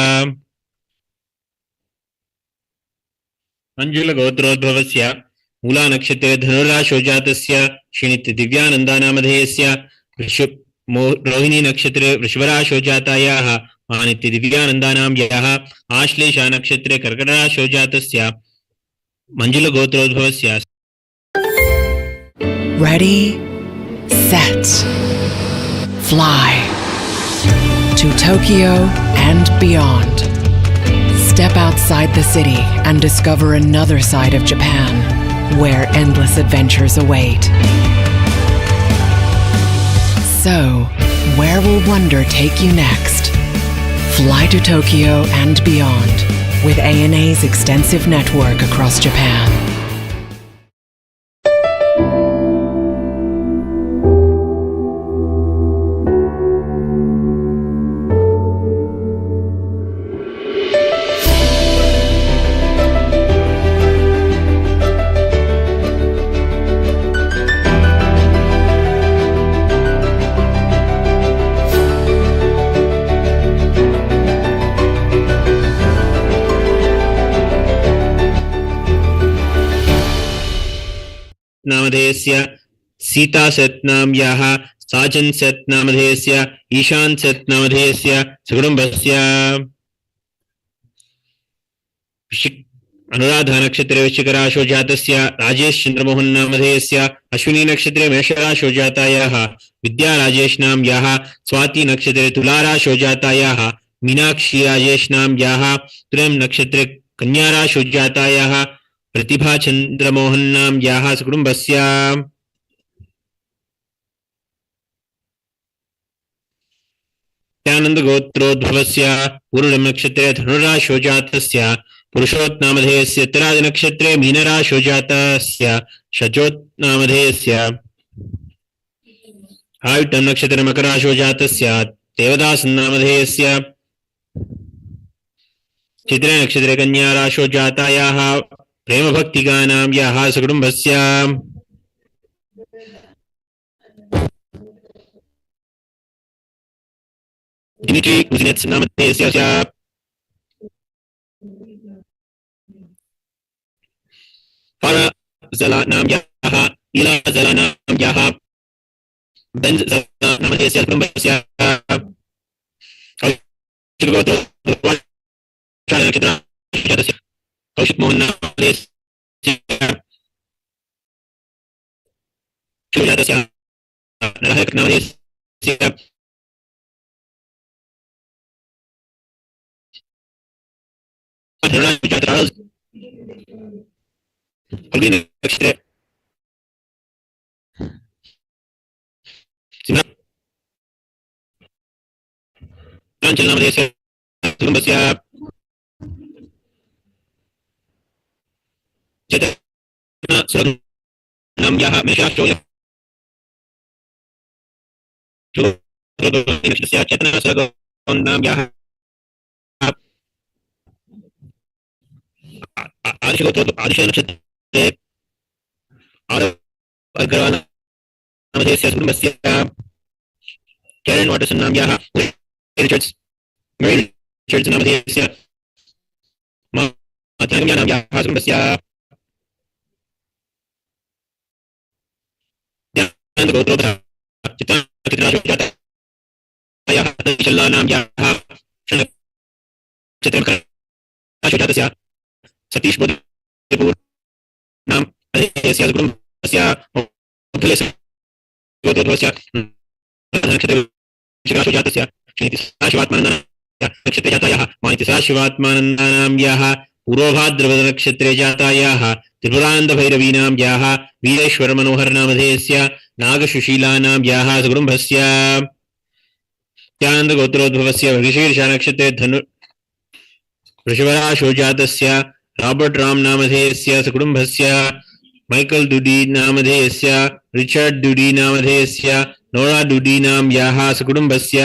अंजुल गोत्रोद्भवस्य मूला नक्षत्रे धनुराशौ जातस्य श्रीनित्य दिव्यानंदा नामधेयस्य रोहिणी नक्षत्रे वृषभराशौ जातायाः मानित्य दिव्यानंदानां याः आश्लेषा नक्षत्रे कर्कटराशौ जातस्य मंजुल गोत्रोद्भवस्य Ready, set, fly to Tokyo and beyond. Step outside the city and discover another side of Japan, where endless adventures await. So, where will wonder take you next? Fly to Tokyo and beyond with ANA's extensive network across Japan. नामधेयस्य Sita सत् नाम याः साजन सत् नामधेयस्य ईशान सत् नामधेयस्य सकुटुम्बस्य अनुराधा नक्षत्रे वृश्चिकराशौ जातस्य राजेश चंद्रमोहन नामधेयस्य अश्विनी नक्षत्रे मेषराशौ जातायाः विद्या राजेश नाम याः स्वाति नक्षत्रे तुलाराशौ जातायाः मीनाक्षी राजेश नाम याः तुलम नक्षत्रे कन्याराशौ जातायाः प्रतिभा चंद्रमोहन नाम याः सकुटुम्बस्य नित्यानंद गोत्रोद्भवस्य पूर्णम नक्षत्रे धनुराशौ जातस्य पुरुषोत् नामधेयस्य उत्तराद नक्षत्रे मीनराशौ जातस्य शजोत् नामधेयस्य आयुष्टम नक्षत्रे मकराशौ जातस्य देवदास नामधेयस्य चित्रे नक्षत्रे कन्या राशौ जातायाः प्रेम भक्तिगानां याः सकुटुम्बस्य दिमित्री कुजिनेत्स् नामधेयस्य पाराजलानां याः ईलाजलानां याः बेन्जला नामधेयस्य सकुटुम्बस्य कौशिक मोहन नामधेयस्य शिवजातस्य नारायण नामधेयस्य नक्षत्रे नामधेयस्य कुटुम्बस्य नाम याः मेषराशौ चेतनासगोन्नाम्याः आदिशनक्षत्रे अग्रवालनामधेयस्य कुटुम्बस्य कैरन् वाटर्सन् नाम्याः रिचर्ड्स् नामधेयस्य नाम्याः कुटुम्बस्य सतीश नाम अधेयस्य कुटुम्बस्य नक्षत्रे जातायाः शिवात्मानन्दानाम्याः पूर्वभाद्रपदनक्षत्रे जातायाः त्रिपुरानन्दभैरवीनाम्याः वीरेश्वरमनोहरनामधेयस्य नागसुशीलानाम्याः सकुटुम्बस्य नित्यानन्दगोत्रोद्भवस्य वृषीर्षनक्षत्रे वृषभराशो जातस्य राबर्ट् राम नामधेयस्य सकुटुम्बस्य मैकल डुडी नामधेयस्य रिचर्ड डुडी नामधेयस्य नोरा डुडी नाम्याः सकुटुम्बस्य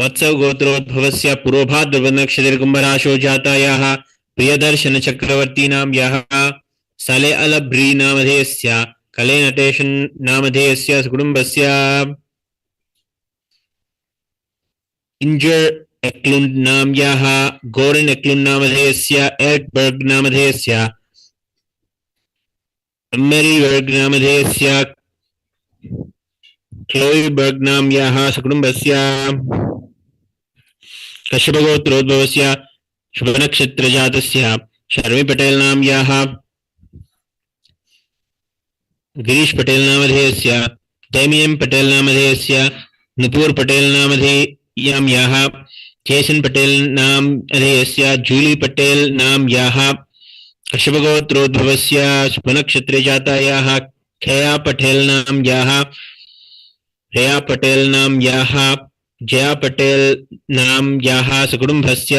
वत्सव गोत्रोद्भवस्य पूर्वभाद्रपदनक्षत्रे कुम्भराशो जातायाः प्रियदर्शन चक्रवर्ती नाम्याः सले अलब्री नामधेयस्य कले नटेशन नामधेयस्य कुटुम्बस्य इंजर एक्लुंड नाम्याः गोरेन एक्लुंड नामधेयस्य एर्टबर्ग नामधेयस्य मेरीबर्ग नामधेयस्य क्लोईबर्ग नाम्याः सकुटुम्बस्य कश्यपगोत्रोद्भवस्य शुभनक्षत्रजातस्य शर्मी पटेल नाम्याः गिरीश पटेल नामधेयस्य डेमियन पटेल नामधेयस्य नुपुर पटेल नामधेयाम्याः केशन पटेल नामधेयस्य जूली पटेल नाम्याः कश्यपगोत्रोद्भवस्य शुभनक्षत्रे जातायाः खेया पटेल नाम्याः रेया पटेल नाम्याः जया पटेल नाम्याः सकुटुम्बस्य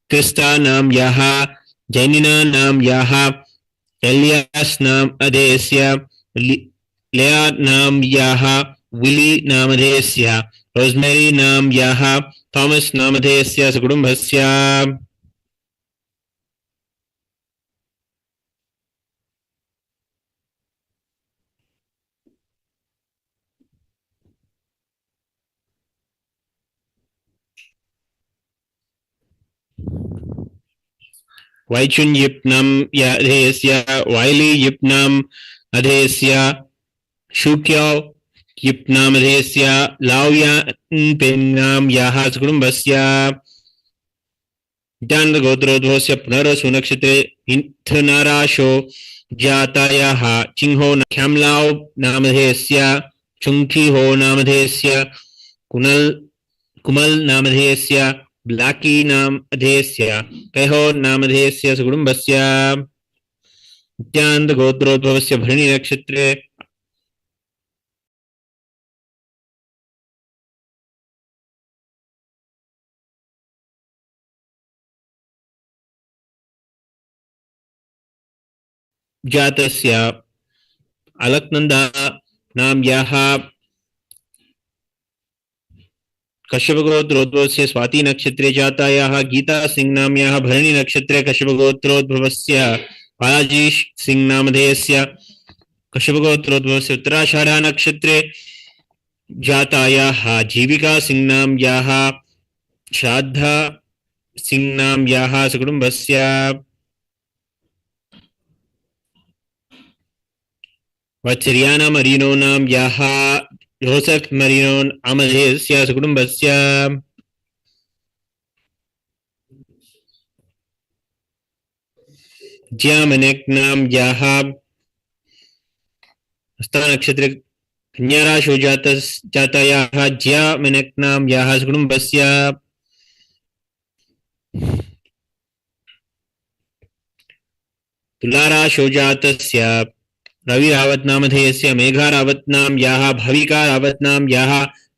क्रिस्ता नाम्याः जैनिना नाम्याः एलियास नाम अधेयस्य लेया नाम्याः विली नामधेयस्य रोजमेरी नाम्याः थॉमस नामधेयस्य सकुटुम्बस्य वैचुन यिप नाम अधेयस्य वाइली यिप नाम अधेयस्य शुक्याओ यिप नाम अधेयस्य लाओयान पेन नाम्याः सकुटुम्बस्य नित्यानन्दगोत्रोद्भवस्य पुनरसु नक्षत्रे निथनाराशो जातायाः चिंहो ख्यामलाओ नामधेयस्य चुंखी हो नामधेयस्य कुमल नामधेयस्य ब्लाकी नाम अधेयस्य कैहो नामधेयस्य सकुटुम्बस्य नित्यानन्दगोत्रोद्भवस्य भरणी नक्षत्रे जातस्य अलकनंदा नाम्याः कश्यपगोत्रोद्भवस्य स्वाति नक्षत्रे जातायाः गीता सिंह नाम्याः भरणी नक्षत्रे कश्यपगोत्रोद्भवस्य बालाजी सिंह नामधेयस्य कश्यपगोत्रोद्भवस्य उत्तराषाढ़ा नक्षत्रे जातायाः जीविका सिंह नाम्याः श्राद्धा सिंह नाम्याः सकुटुम्बस्य वत्सरियाना मरीनो नाम्याः रोसक मरीनो नामधेयस्य सकुटुम्बस्य ज्यामनेक नाम्याः हस्ता नक्षत्रे कन्याराशो जातायाः ज्यामनेक नाम्याः सकुटुम्बस्य तुलाराशोजातस्य रविरावत नामधेयस्य मेघारावत नाम याः भविका रावत नाम याः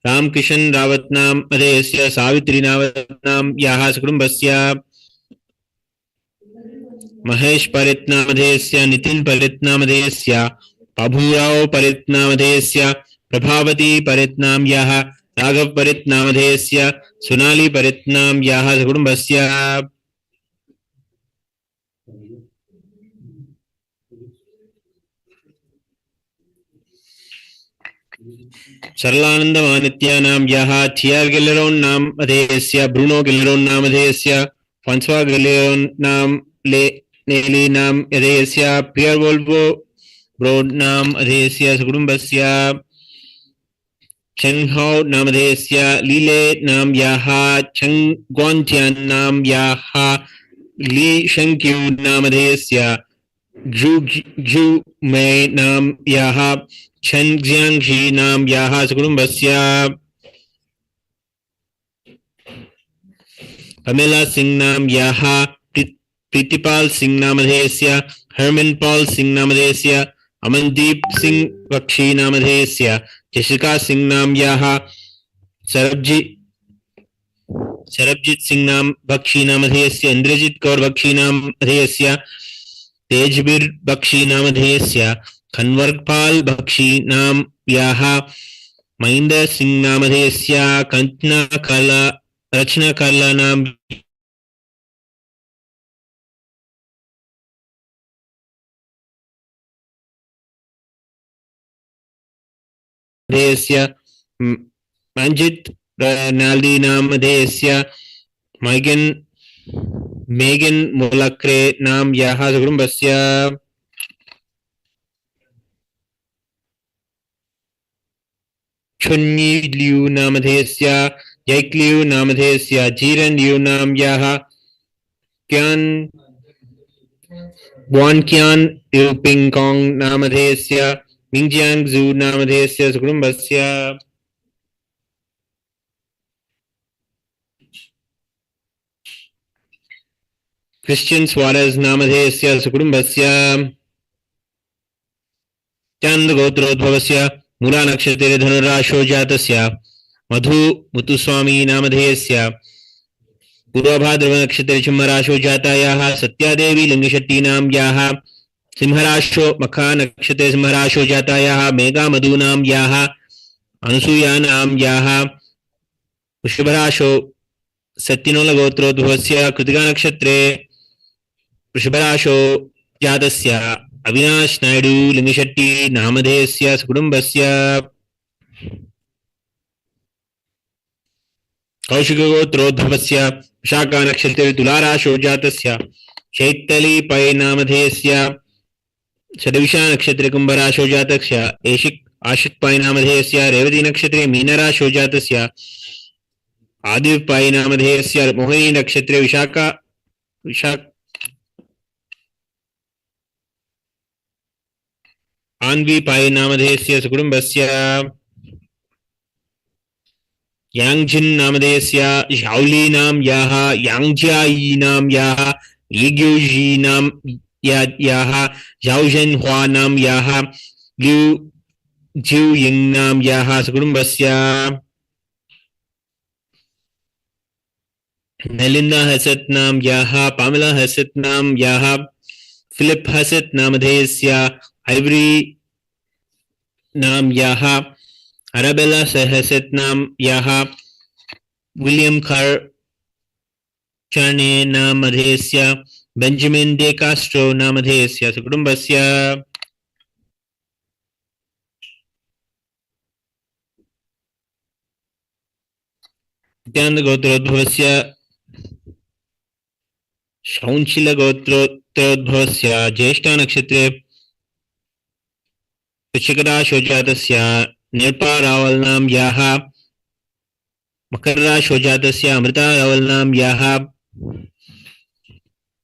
रामकिशन रावत नाम अधेयस्य सावित्री रावत नाम याः सकुटुम्बस्य महेश परित नामधेयस्य नितिन परित नामधेयस्य बाबूराव परित नामधेयस्य प्रभावती परित नाम याः राघव परित नामधेयस्य सोनाली परित नाम याः सकुटुम्बस्य सरलानंदमानित्यानाम याः थियर गिलेरोन नाम अधेयस्य ब्रूनो गिलेरोन नामधेयस्य फ्रांसवा गिलेरोन नाम नेली नाम अधेयस्य पियर वोल्वो ब्रोड नाम अधेयस्य सकुटुम्बस्य चेंगहाओ नामधेयस्य लीले नाम याः चेंगग्वान्टियान नाम याः ली शेंक्यू नामधेयस्य जू मै नाम याः छंगजियांगजी नाम याः सकुटुम्बस्य अमेला सिंह नाम याः प्रीतिपाल सिंह नामधेयस्य हरमन पाल सिंह नामधेयस्य अमनदीप सिंह बख्शी नामधेयस्य जशिका सिंह नाम याः सरबजीत सिंह नाम बख्शी नामधेयस्य इंद्रजीत कौर बख्शी नामधेयस्य तेजबीर बख्शी नामधेयस्य खनवर्गपाल बख्शी नाम याः महेंद्र सिंह नामधेयस्य कंचना कला रचना कला नाम देयस्य मंजित नाल्दी नामधेयस्य मेगन मोलक्रे नाम याः सकुटुम्बस्य छुन्नी लियू नामधेयस्य यैक्लियू नामधेयस्य जीरन लियू नाम याः क्यान वानक्यान पिंगकोंग नामधेयस्य मिंगजियांग जू नामधेयस्य सकुटुम्बस्य क्रिश्चियन स्वारेज नामधेयस्य सकुटुम्बस्य चंद गोत्रोद्भवस्य मूला नक्षत्रे धनुराशो जातस्य मधु मुतुस्वामी नामधेयस्य पूर्वभाद्रव नक्षत्रे सिंहराशो जातायाः सत्यादेवी लिंगशेट्टी नाम याः सिंहराशो मखा नक्षत्रे सिंहराशो जातायाः मेघा मधु नाम याः अनुसूया नाम याः वृषभराशो सत्यनोल गोत्रोद्भवस्य कृतिका नक्षत्रे वृषभराशो जातस्य अविनाश नायडू लिंगशेट्टी नामधेयस्य सकुटुम्बस्य कौशिक गोत्रोद्भवस्य विशाखा नक्षत्रे तुलाराशो जातस्य शैतली पै नामधेयस्य शतविशा नक्षत्रे कुंभराशो जातस्य आशिक पै नामधेयस्य रेवती नक्षत्रे मीनराशो जातस्य आदिव पै नामधेयस्य मोहिनी नक्षत्रे विशाखा आन्वी पाई नामधेयस्य सकुटुम्बस्य यांगजिन नामधेयस्य झाउली नाम याः यांगजियाई नाम याः यिग्यूजी नाम याः झाउजन हुआ नाम याः लिu जिउ यिंग नाम याः सकुटुम्बस्य मेलिंदा हसत नाम याः पामेला हसत नाम याः फिलिप हसत नामधेयस्य आइवरी नाम याः अराबेला सहसत नाम याः विलियम खर चर्ने नामधेयस्य बेंजामिन डे कास्ट्रो नामधेयस्य सकुटुम्बस्य नित्यानंद गोत्रोद्भवस्य शौंशिल गोत्रोद्भवस्य ज्येष्ठा नक्षत्रे वृश्चिकराशो जातस्य निर्पा रावल नाम याः मकरराशो जातस्य अमृता रावल नाम याः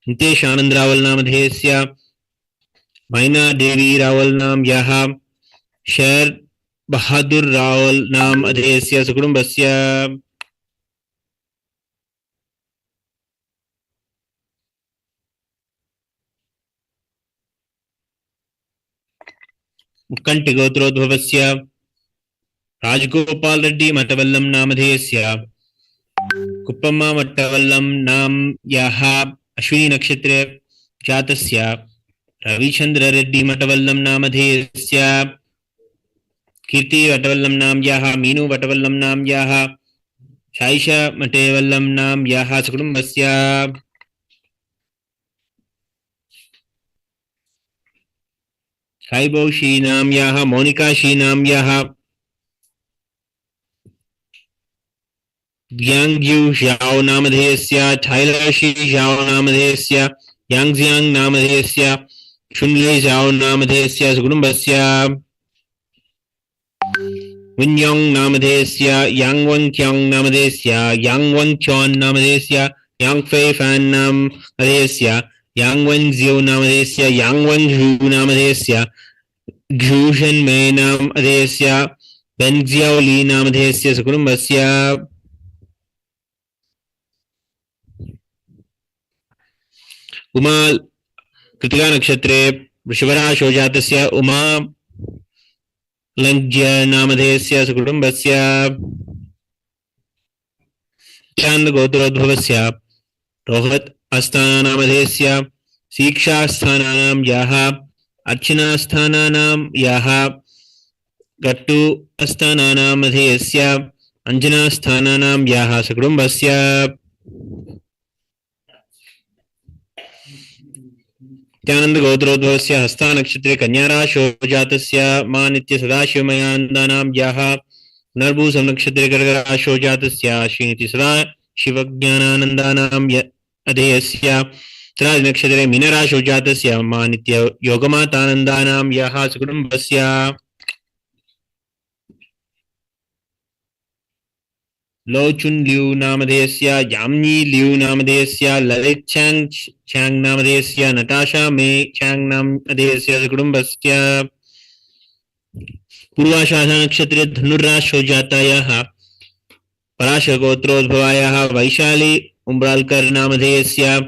नितेश आनंद रावल नामधेयस्य मैना देवी रावल नाम याः शेर बहादुर रावल नाम अधेयस्य सकुटुम्बस्य उत्कण्ठगोत्रोद्भवस्य राजगोपाल रेड्डी मठवल्लम नामधेयस्य कुप्पम्मा मठवल्लम नाम याः अश्विनी नक्षत्रे जातस्य रविचंद्र रेड्डी मठवल्लम नामधेयस्य कीर्ति वटवल्लम नाम याः मीनू वटवल्लम नाम याः शाइशा मटेवल्लम नाम याः सकुटुम्बस्य साइबौशी नाम याः मोनिका शी नाम याः ग्यांग्यू ज़ाओ नामधेयस्य टाइलर शी ज़ाओ नामधेयस्य यांगजियांग नामधेयस्य शुनली ज़ाओ नामधेयस्य सकुटुम्बस्य विन्योंग नामधेयस्य यांगवंक्योंग नामधेयस्य यांगवंचोन नामधेयस्य यांगफे फैन नामधेयस्य यांगवंजियो नामधेयस्य यांगवंजू नामधेयस्य घूषण मे नामधेयस्य बेंजियाओली नामधेयस्य सकुटुम्बस्य उमा कृतिका नक्षत्रे वृषभराशौ जातस्य उमा लंज्य नामधेयस्य सकुटुम्बस्य चांद गोत्रोद्भवस्य रोहत आस्थाना नामधेयस्य शिक्षास्थानानां याः अर्चनास्थानानां याः गट्टु आस्थानानामधेयस्य अंजनास्थानानां याः सकुटुम्बस्य नित्यानंद गोत्रोद्भवस्य हस्ता नक्षत्रे कन्याराशौ जातस्य मा नित्य सदाशिवमयानन्दानां याः पुनर्भूसं नक्षत्रे कर्कराशौ जातस्य श्रीनिति सदा शिवज्ञानानन्दानां अधेयस्य उत्तरादि नक्षत्रे मीनराशौ जातस्य मा नित्य योगमातानन्दानां याः सकुटुम्बस्य लोचुन लिउ नामधेयस्य याम्नी लिउ नामधेयस्य ललित चैंग नामधेयस्य नटाशा मे चैंग नामधेयस्य सकुटुम्बस्य पूर्वाषाढ़ा नक्षत्रे धनुर्राशौ जातायाः पराशरगोत्रोद्भवायाः वैशाली उम्ब्रालकर नामधेयस्य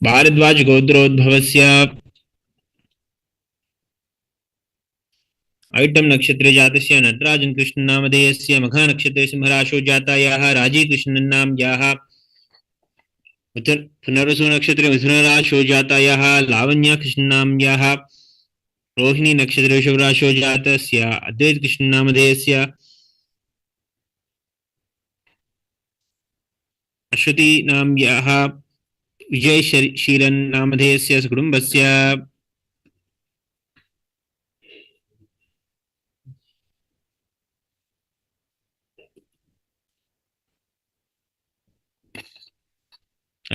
भारद्वाज गोत्रोद्भवस्य ऐटम नक्षत्रे जातस्य नटराजन कृष्ण नामधेयस्य मघा नक्षत्रे सिंहराशौ जातायाः राजी कृष्ण नाम याः पुनर्वसु नक्षत्रे मिथुनराशौ जातायाः लावण्या कृष्ण नाम याः रोहिणी नक्षत्रे वृषभराशौ जातस्य अद्वैत कृष्ण नामधेयस्य अश्वती नाम याः विजय शीरन नामधेयस्य सकुटुम्बस्य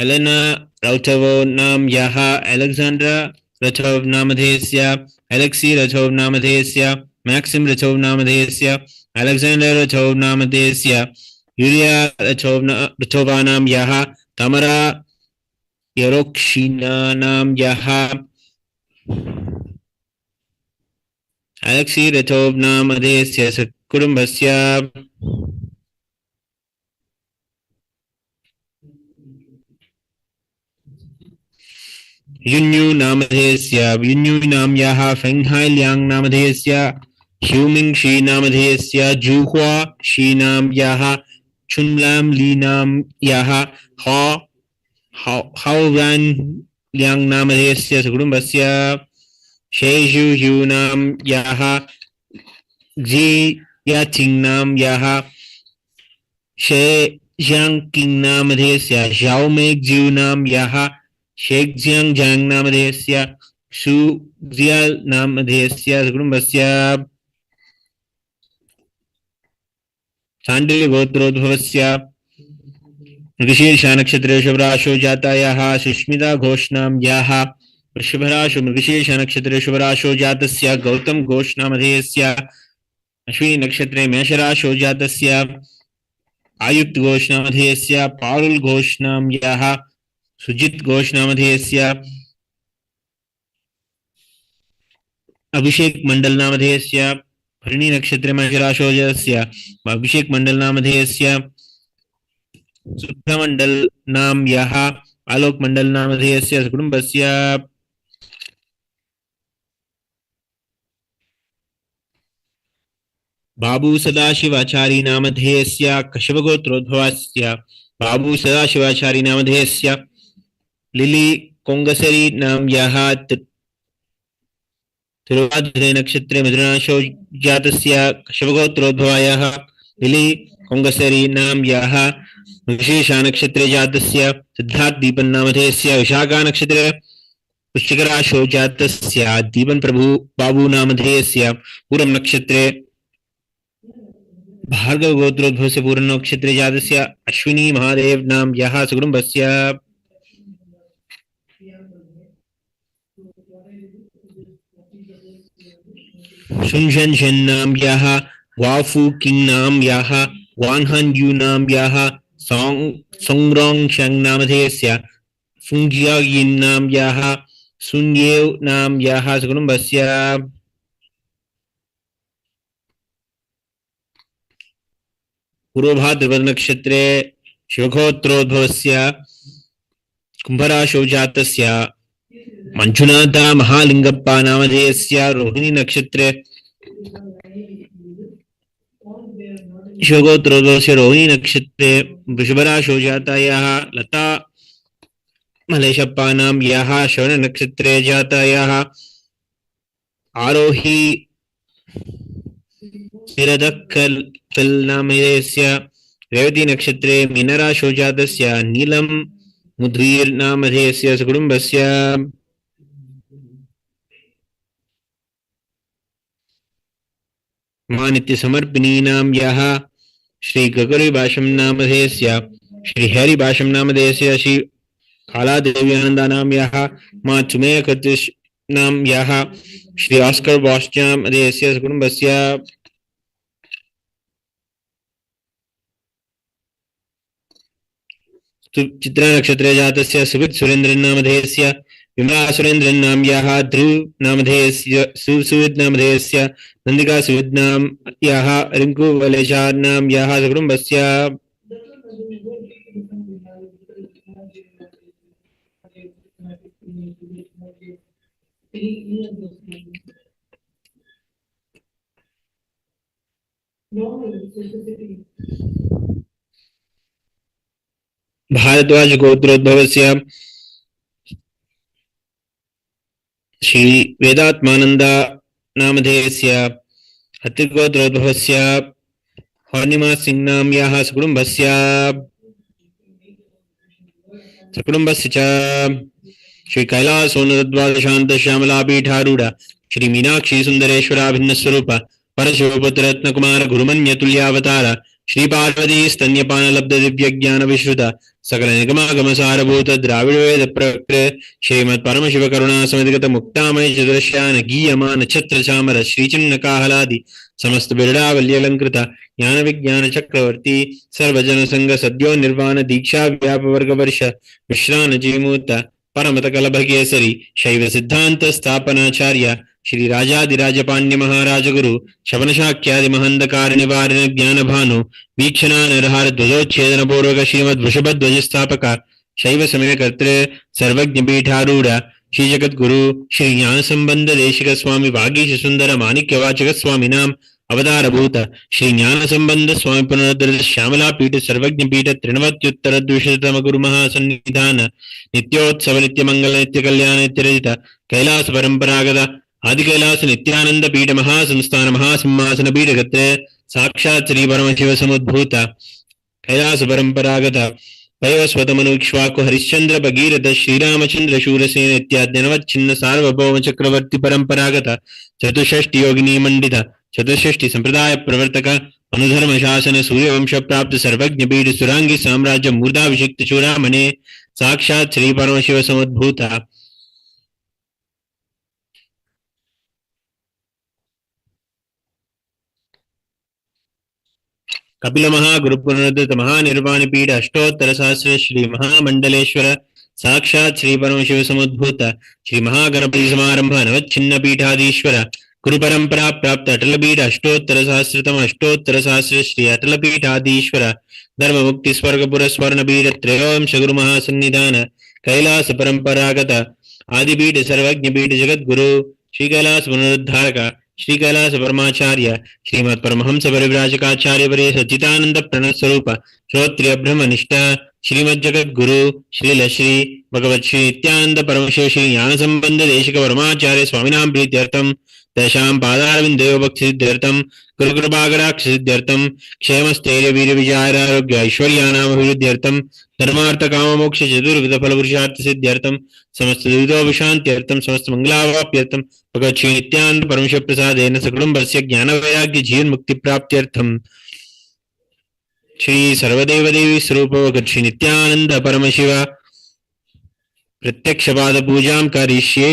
एलेना रौथवो नाम याः अलेक्सांड्रा रथव नामधेयस्य एलेक्सी रथव नामधेयस्य मैक्सिम रथव नामधेयस्य अलेक्सांडर रथव नामधेयस्य यूलिया रथोवा नाम याः तमरा यरोक्षिना नाम याः अलेक्सी रथोव नामधेयस्य सकुटुम्बस्य युन्यु नामधेयस्य युन्यु नाम्याः फेङ्हाई ल्याङ् नामधेयस्य ह्यूमिङ् शी नामधेयस्य जुह्वा शी नाम्याः चुन्लां ली नाम्याः हाव्रान् ल्याङ् नामधेयस्य सुकुटुम्बस्य शेषु ह्यू नाम्याः जी याचिङ् नाम्याः शे ज्याङ् किङ् नामधेयस्य ह्याओमेक् ज्यू नाम्याः शेक् ज्याङ् ज्याङ् नामधेयस्य शु ज्याल् नामधेयस्य कुटुम्बस्य चाण्डिल्यगोत्रोद्भवस्य मृगशीर्ष नक्षत्रे शुभराशो जातायाः सुष्मिता घोष नाम्याः वृषभराशो मृगशीर्ष नक्षत्रे शुभराशो जातस्य गौतम घोष नामधेयस्य अश्विनी नक्षत्रे मेषराशो जातस्य आयुक्त घोष नामधेयस्य पारुल घोष नाम्याः सुजित घोष नामधेयस्य अभिषेक मंडल नामधेयस्य भरणी नक्षत्रे मेषराशो जातस्य अभिषेक मंडल नामधेयस्य सुब्रमण्डल नाम्याः आलोक मंडल नामधेयस्य कुटुम्बस्य बाबू सदाशिवाचारी नामधेयस्य कश्यपगोत्रोद्भवस्य बाबू सदाशिवाचारी नामधेयस्य लिली कोङ्गसरी नाम्याः तिरुवाधिरे नक्षत्रे मिथुनाशो जातस्य कश्यपगोत्रोद्भवायाः लिली कोङ्गसरी नाम्याः मृगशीर्ष नक्षत्रे जातस्य सिद्धार्थ दीपन नामधेयस्य विशाखा नक्षत्रे वृश्चिकराशो जातस्य दीपन प्रभु बाबू नामधेयस्य पूरम नक्षत्रे भार्गव गोत्रोद्भवस्य पूर्ण नक्षत्रे जातस्य अश्विनी महादेव नाम्याः सुकुटुम्बस्य शुंशन शन नाम्याः वाफु किंग नाम्याः वान्हन यू नाम्याः सोंग्रोंग शंग नामधेयस्य सुंजियागिन नाम्याः सुन्येव नाम्याः सुकुटुम्बस्य पूर्वभाद्रपद नक्षत्रे शिवगोत्रोद्भवस्य कुंभराशो जातस्य मंजुनाथ महालिंगप्पा नामधेयस्य रोहिणी नक्षत्रे शिवगोत्रोद्भवस्य रोहिणी नक्षत्रे वृषभराशो जातायाः लता मलेशप्पा नाम्याः श्रवण नक्षत्रे जातायाः आरोही निरदक्कल नामधेयस्य रेवती नक्षत्रे मीनराशो जातस्य नीलम मुद्वीर नामधेयस्य सुकुटुम्बस्य मानित्य समर्पिणी नाम्याः श्री गगरीभाषम नामधेयस्य श्री हरिभाषम नामधेयस्य श्री कालादेवी आनंदा नाम्याः मा चुमेय कृतिश नाम्याः श्री ऑस्कर बॉस्चाम नामधेयस्य सुकुटुम्बस्य चित्रा नक्षत्रे जातस्य सुवित सुरेन्द्रन नामधेयस्य विमला सुरेन्द्रन नाम्याः ध्रुव नामधेयस्य सुवित नामधेयस्य नंदिका सुवित नाम्याः रिंकु वलेशा नाम्याः सुकुटुम्बस्य भारद्वाज गोत्रोद्भवस्य श्री वेदात्मानंद नामधेयस्य हत्तिगोत्रोद्भवस्य हौर्णिमा सिंह नाम्याः सुकुटुम्बस्य च श्री कैलासोन्नतद्वादशान्त श्यामलापीठारूढ श्री मीनाक्षी सुंदरेश्वराभिन्न स्वरूप परशिवपुत्र रत्नकुमार गुरुमन्यतुल्यावतार श्री पार्वती स्तन्यपान लब्ध दिव्य ज्ञान विश्रुत सकल निगमागम सारभूत द्राविड़ वेद प्रवक्त्र श्रीमत् परमशिव करुणा समितगत मुक्तामय चतुरश्यान गीयमान छत्र चामर श्रीचिन्ह काहलादि समस्त बिरडावल्यलंकृत ज्ञान विज्ञान चक्रवर्ती सर्वजन संग सद्यो निर्वाण दीक्षा व्याप वर्ग वर्ष विश्रान जीमूत परमत कलभ केसरी शैव सिद्धांत स्थापनाचार्य श्री राजाधिराज पांड्य महाराज गुरु शवनशाक्यादि महंदकार निवारण ज्ञान भानु वीक्षणा नरहार ध्वजोच्छेदन पूर्वक श्रीमद वृषभध्वज स्थापक शैव समय कर्तृ सर्वज्ञ पीठारूढ़ श्री जगद्गुरु श्री ज्ञान संबंध देशिक स्वामी भागीश सुंदर माणिक्य वाचक स्वामी नाम अवतारभूत श्री ज्ञान संबंध स्वामी पुनरुद्धृत श्यामला पीठ सर्वज्ञ पीठ त्रिनवत्युत्तर द्विशतम गुरु महासन्निधान नित्योत्सव नित्य मंगल नित्य कल्याण नित्य रहित कैलास परंपरागत आदि कैलास नित्यानंद पीठ महासंस्थान महासिंहासन पीठ गत्र साक्षात् श्री परमशिव समुद्भूत कैलास परंपरागत वैवस्वतमनुक्ष्वाकु हरिश्चंद्र भगीरथ श्रीरामचंद्र शूरसेन इत्याद्यनवच्छिन्न सार्वभौम चक्रवर्ती परंपरागत चतुष्षष्टि योगिनी मंडित चतुष्षष्टि संप्रदाय प्रवर्तक अनुधर्म शासन सूर्यवंश प्राप्त सर्वज्ञ पीठ सुरांगी साम्राज्य मूर्धाभिषिक्त चूड़ामणे साक्षात् श्री परमशिव समुद्भूत कपिल महागुरु पुनरुद्धृत महानिर्वाण पीठ अष्टोत्तर सहस्र श्री महामंडलेश्वर साक्षात् श्री परमशिव समुद्भूत श्री महागणपति समारंभ नवच्छिन्न पीठाधीश्वर गुरु परंपरा प्राप्त अटल पीठ अष्टोत्तर सहस्र श्री अटल पीठाधीश्वर धर्म मुक्ति स्वर्गपुर स्वर्ण पीठ त्रयोंश गुरु महासन्निधान कैलास परंपरागत आदिपीठ सर्वज्ञ पीठ जगद्गुरु श्री कैलास पुनरुद्धारक श्री कैलास परमाचार्य श्रीमद परमहंस परिव्राजकाचार्य वर्य सच्चिदानंद प्रणव स्वरूप श्रोत्रिय ब्रह्मनिष्ठ श्रीमद जगत गुरु श्रील श्री भगवत श्री नित्यानंद परमशिव श्री ज्ञान संबंध देशिक परमाचार्य स्वामिनां प्रीत्यर्थम तेषां पादारविन्दयो भक्ति सिद्ध्यर्थम गुरुकृपाकटाक्ष सिद्ध्यर्थम क्षेमस्थैर्य वीर विजयारोग्य ऐश्वर्याणाम अभिवृद्ध्यर्थम धर्मार्थ काम मोक्ष चतुर्विध फल पुरुषार्थ सिद्ध्यर्थम समस्त दुरितोपशान्त्यर्थम समस्त मंगलावाप्यर्थम भगवत श्री नित्यानंद परमशिव प्रसादेन सकुटुम्बस्य ज्ञान वैराग्य जीवन मुक्ति प्राप्त्यर्थम श्री सर्वदेव देवी स्वरूप भगवत श्री नित्यानंद परमशिव प्रत्यक्ष पाद पूजां करिष्ये।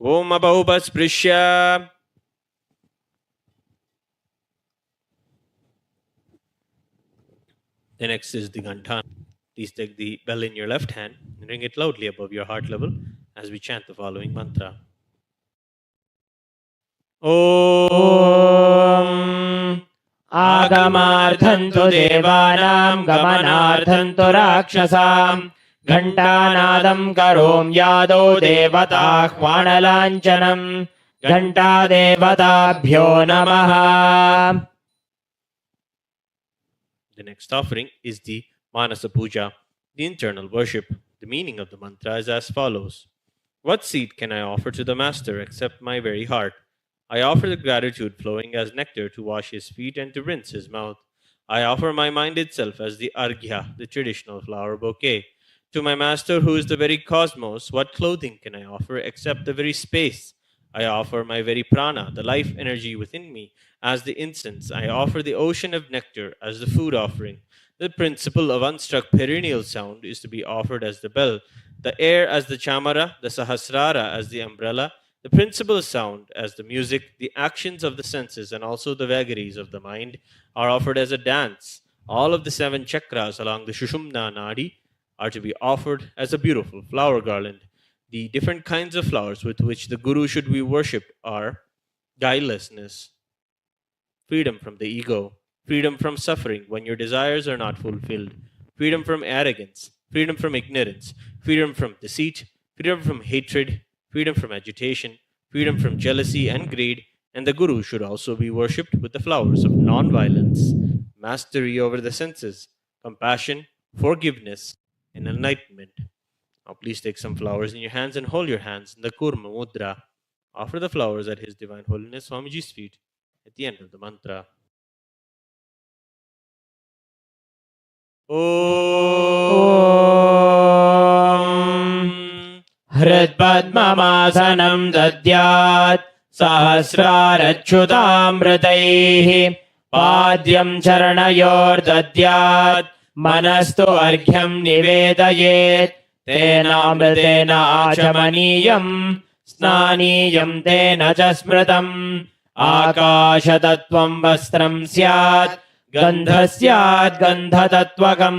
Om Abhaupasprisya. The next is the Gandhan. Please take the bell in your left hand and ring it loudly above your heart level as we chant the following mantra. Om Agamarthantu Devanam Gamanarthantu Rakshasam Ghantanadam Karom Yado Devata Hvanalanchanam Ghanta Devatabhyo Namaha. The next offering is the Manasa Puja, the internal worship. The meaning of the mantra is as follows. What seed can I offer to the Master except my very heart? I offer the gratitude flowing as nectar to wash his feet and to rinse his mouth. I offer my mind itself as the arghya, the traditional flower bouquet. To my master, who is the very cosmos, what clothing can I offer except the very space? I offer my very prana, the life energy within me, as the incense. I offer the ocean of nectar as the food offering. The principle of unstruck perennial sound is to be offered as the bell, the air as the chamara, the sahasrara as the umbrella, the principal sound as the music, the actions of the senses, and also the vagaries of the mind are offered as a dance. All of the 7 chakras along the Shushumna Nadi are to be offered as a beautiful flower garland. The different kinds of flowers with which the Guru should be worshipped are guilelessness, freedom from the ego, freedom from suffering when your desires are not fulfilled, freedom from arrogance, freedom from ignorance, freedom from deceit, freedom from hatred, freedom from agitation, freedom from jealousy and greed, and the Guru should also be worshipped with the flowers of non-violence, mastery over the senses, compassion, forgiveness, and enlightenment. Now please take some flowers in your hands and hold your hands in the Kurma Mudra. Offer the flowers at His Divine Holiness Swamiji's feet at the end of the mantra. Om Hridpadmamasanam dadyat Sahasrarachyutamritaihi Padyam Charanayor dadyat Manastu Arghyam Nivedayet Tenamritena Achamaniyam Snaniyam Tena Jasmritam Akashatattvam Vastram Syat Gandhasyat Gandhatatvagam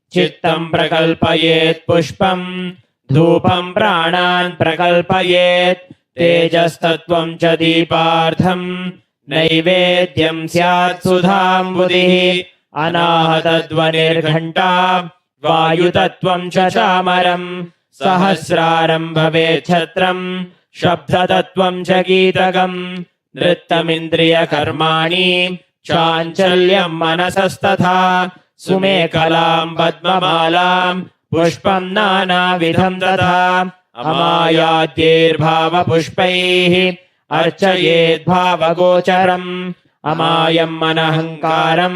Chittam Prakalpayet Pushpam Dhupam Pranan Prakalpayet Tejastattvam Cha Deepardham Naivedyam Syat Sudham Buddhi Anahatadvanir Ghanta Vayutattvam Cha Chamaram Sahasraram Bhavet Chatram Shabdatattvam Cha Geetagam Nrittamindriya Karmani Chanchalyam Manasastatha Sumekalam Padmamalam Pushpam Nana Vidham Tatha Amayadyir Bhava Pushpaihi Archayet Bhava Gocharam Amayam Manahankaram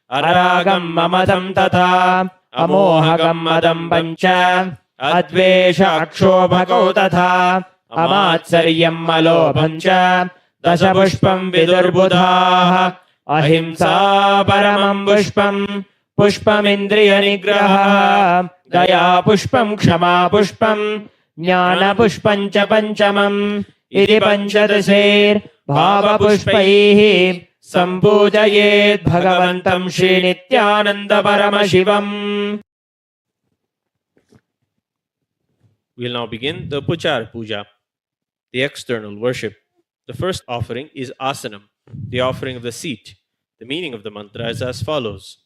Aragam Mamadam Tatha Amohagam Madam Pancha Advesha Akshobhako Tatha Amatsaryam Malobhancha Dasha Pushpam Vidurbudhaha Ahimsa Paramam Pushpam Pushpam Indriya Nigraha Daya Pushpam Kshama Pushpam Jnana Pushpam Cha Panchamam Iti Panchadasir Bhava Pushpaihi Sambhujayet Bhagavantam Shri Nithyananda Paramashivam. We'll now begin the Puchar Puja, the external worship. The first offering is Asanam, the offering of the seat. The meaning of the mantra is as follows.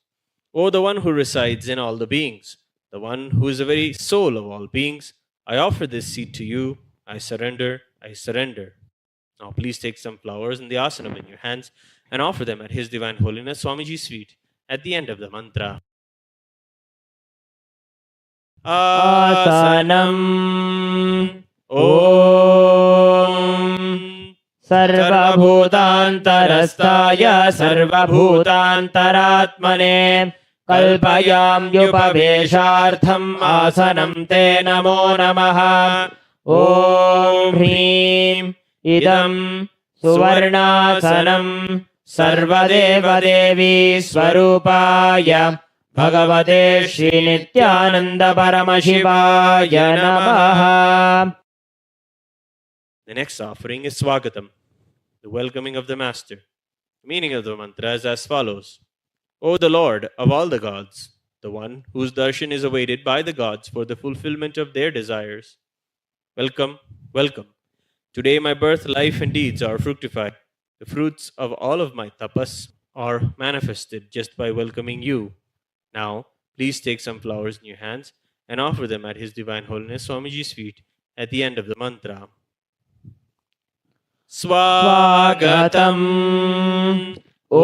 O the one who resides in all the beings, the one who is the very soul of all beings, I offer this seat to you. I surrender, I surrender. Now please take some flowers and the asanam in your hands and offer them at His Divine Holiness Swamiji's feet at the end of the mantra. Asanam Om Sarvabhutantarastaya Sarvabhutantaratmane Kalpayam Yupaveshartham Asanam Te Namo Namaha. Om Hrim Idam Suvarnasanam Sarvadeva Devi Swarupaya Bhagavate Shri Nithyananda Paramashivaya Namaha. The next offering is Swagatam, the welcoming of the Master. The meaning of the mantra is as follows. O the Lord of all the gods, the one whose darshan is awaited by the gods for the fulfillment of their desires. Welcome, welcome. Today my birth, life and deeds are fructified. The fruits of all of my tapas are manifested just by welcoming you. Now, please take some flowers in your hands and offer them at His Divine Holiness Swamiji's feet at the end of the mantra. Swagatam Om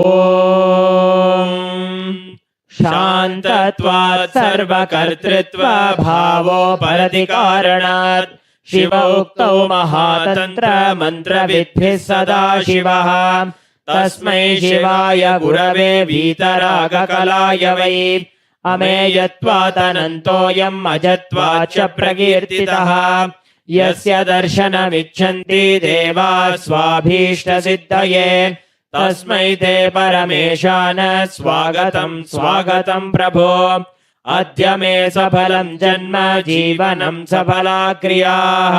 Shantatvat Sarvakartritva Bhavo Paratikaranat Shiva Uktau Mahatantra Mantra Vidbhis Sada Shivaha तस्मै शिवाय गुरवे वीतरागकलाय वै अमेयत्वादनन्तोऽयम् अजत्वाच्च प्रकीर्तितः यस्य दर्शनमिच्छन्ति देवाः स्वाभीष्टसिद्धये तस्मै ते परमेशान स्वागतं स्वागतं प्रभो अद्य मे सफलं जन्म जीवनं सफला क्रियाः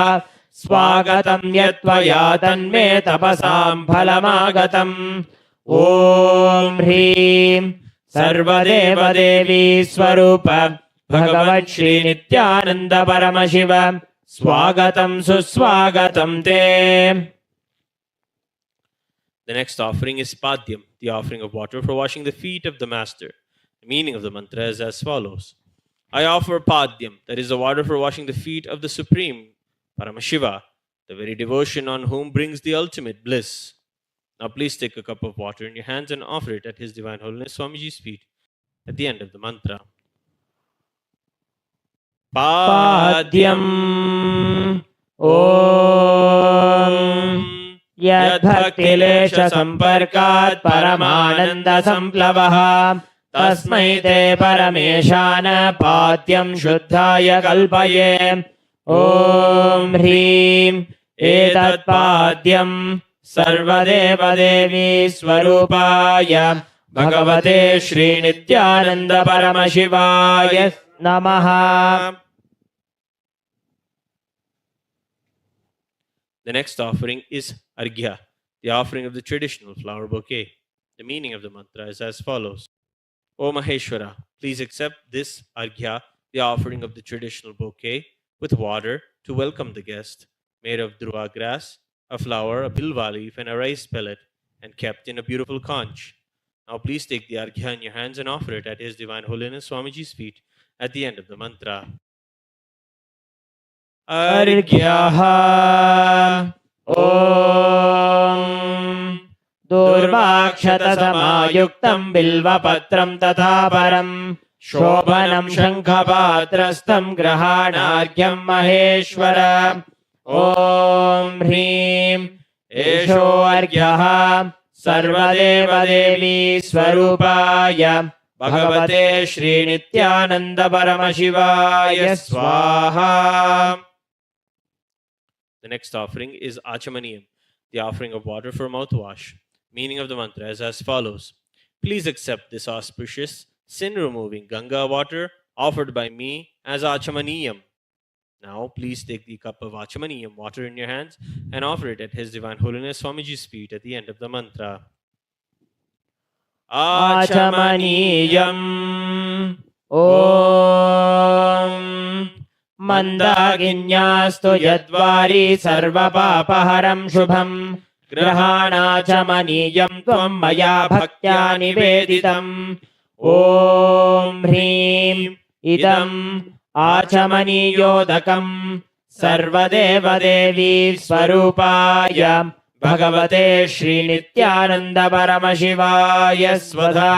स्वागतं यत्त्वया तन्मे तपसां फलमागतम् ॐ ह्रीं सर्वदेवदेवी स्वरूप भगवत् श्रीनित्यानन्द परमशिव स्वागतं सुस्वागतं ते. The next offering is Padyam, the offering of water for washing the feet of the Master. The meaning of the mantra is as follows. I offer Padyam, that is the water for washing the feet of the Supreme Paramashiva, the very devotion on whom brings the ultimate bliss. Now please take a cup of water in your hands and offer it at His Divine Holiness Swamiji's feet at the end of the mantra. पाद्यम् ॐ यद्भक्तिलेशसम्पर्कात् परमानन्दसम्प्लवः तस्मै ते परमेशान पाद्यं शुद्धाय कल्पये ॐ ह्रीं एतत्पाद्यं सर्वदेवदेवी स्वरूपाय भगवते श्रीनित्यानन्द परमशिवाय नमः. The next offering is Arghya, the offering of the traditional flower bouquet. The meaning of the mantra is as follows. O Maheshwara, please accept this Arghya, the offering of the traditional bouquet, with water to welcome the guest, made of dhruva grass, a flower, a bilva leaf, and a rice pellet, and kept in a beautiful conch. Now please take the Arghya in your hands and offer it at His Divine Holiness Swamiji's feet at the end of the mantra. अर्घ्यः ॐ दुर्वाक्षतसमायुक्तं बिल्वपत्रं तथा परं शोभनं शङ्खपात्रस्थं ग्रहाणार्घ्यं महेश्वर ॐ ह्रीं एषो अर्घ्यः सर्वदेवदेवी स्वरूपाय भगवते श्रीनित्यानन्द परमशिवाय स्वाहा. The next offering is Achamaniyam, the offering of water for mouthwash. Meaning of the mantra is as follows. Please accept this auspicious, sin-removing Ganga water offered by me as Achamaniyam. Now, please take the cup of Achamaniyam water in your hands and offer it at His Divine Holiness Swamiji's feet at the end of the mantra. आचमनीयम् ॐ मन्दाकिन्यास्तु यद्वारी सर्वपापहरं शुभं ग्रहाणाचमनीयं त्वं मया भक्त्या निवेदितम् ॐ ह्रीं इदम् आचमनीयोदकं सर्वदेवदेवी स्वरूपाय भगवते श्रीनित्यानन्द परमशिवाय स्वधा.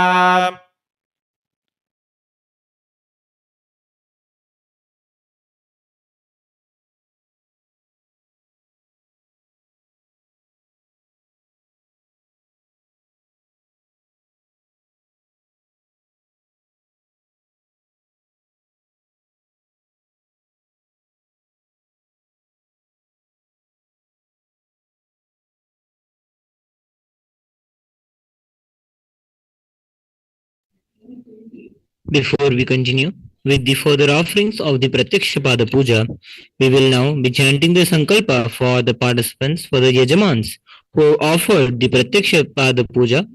Before we continue with the further offerings of the Pratyakshapada Puja, we will now be chanting the Sankalpa for the participants, for the Yajamans, who offered the Pratyakshapada Puja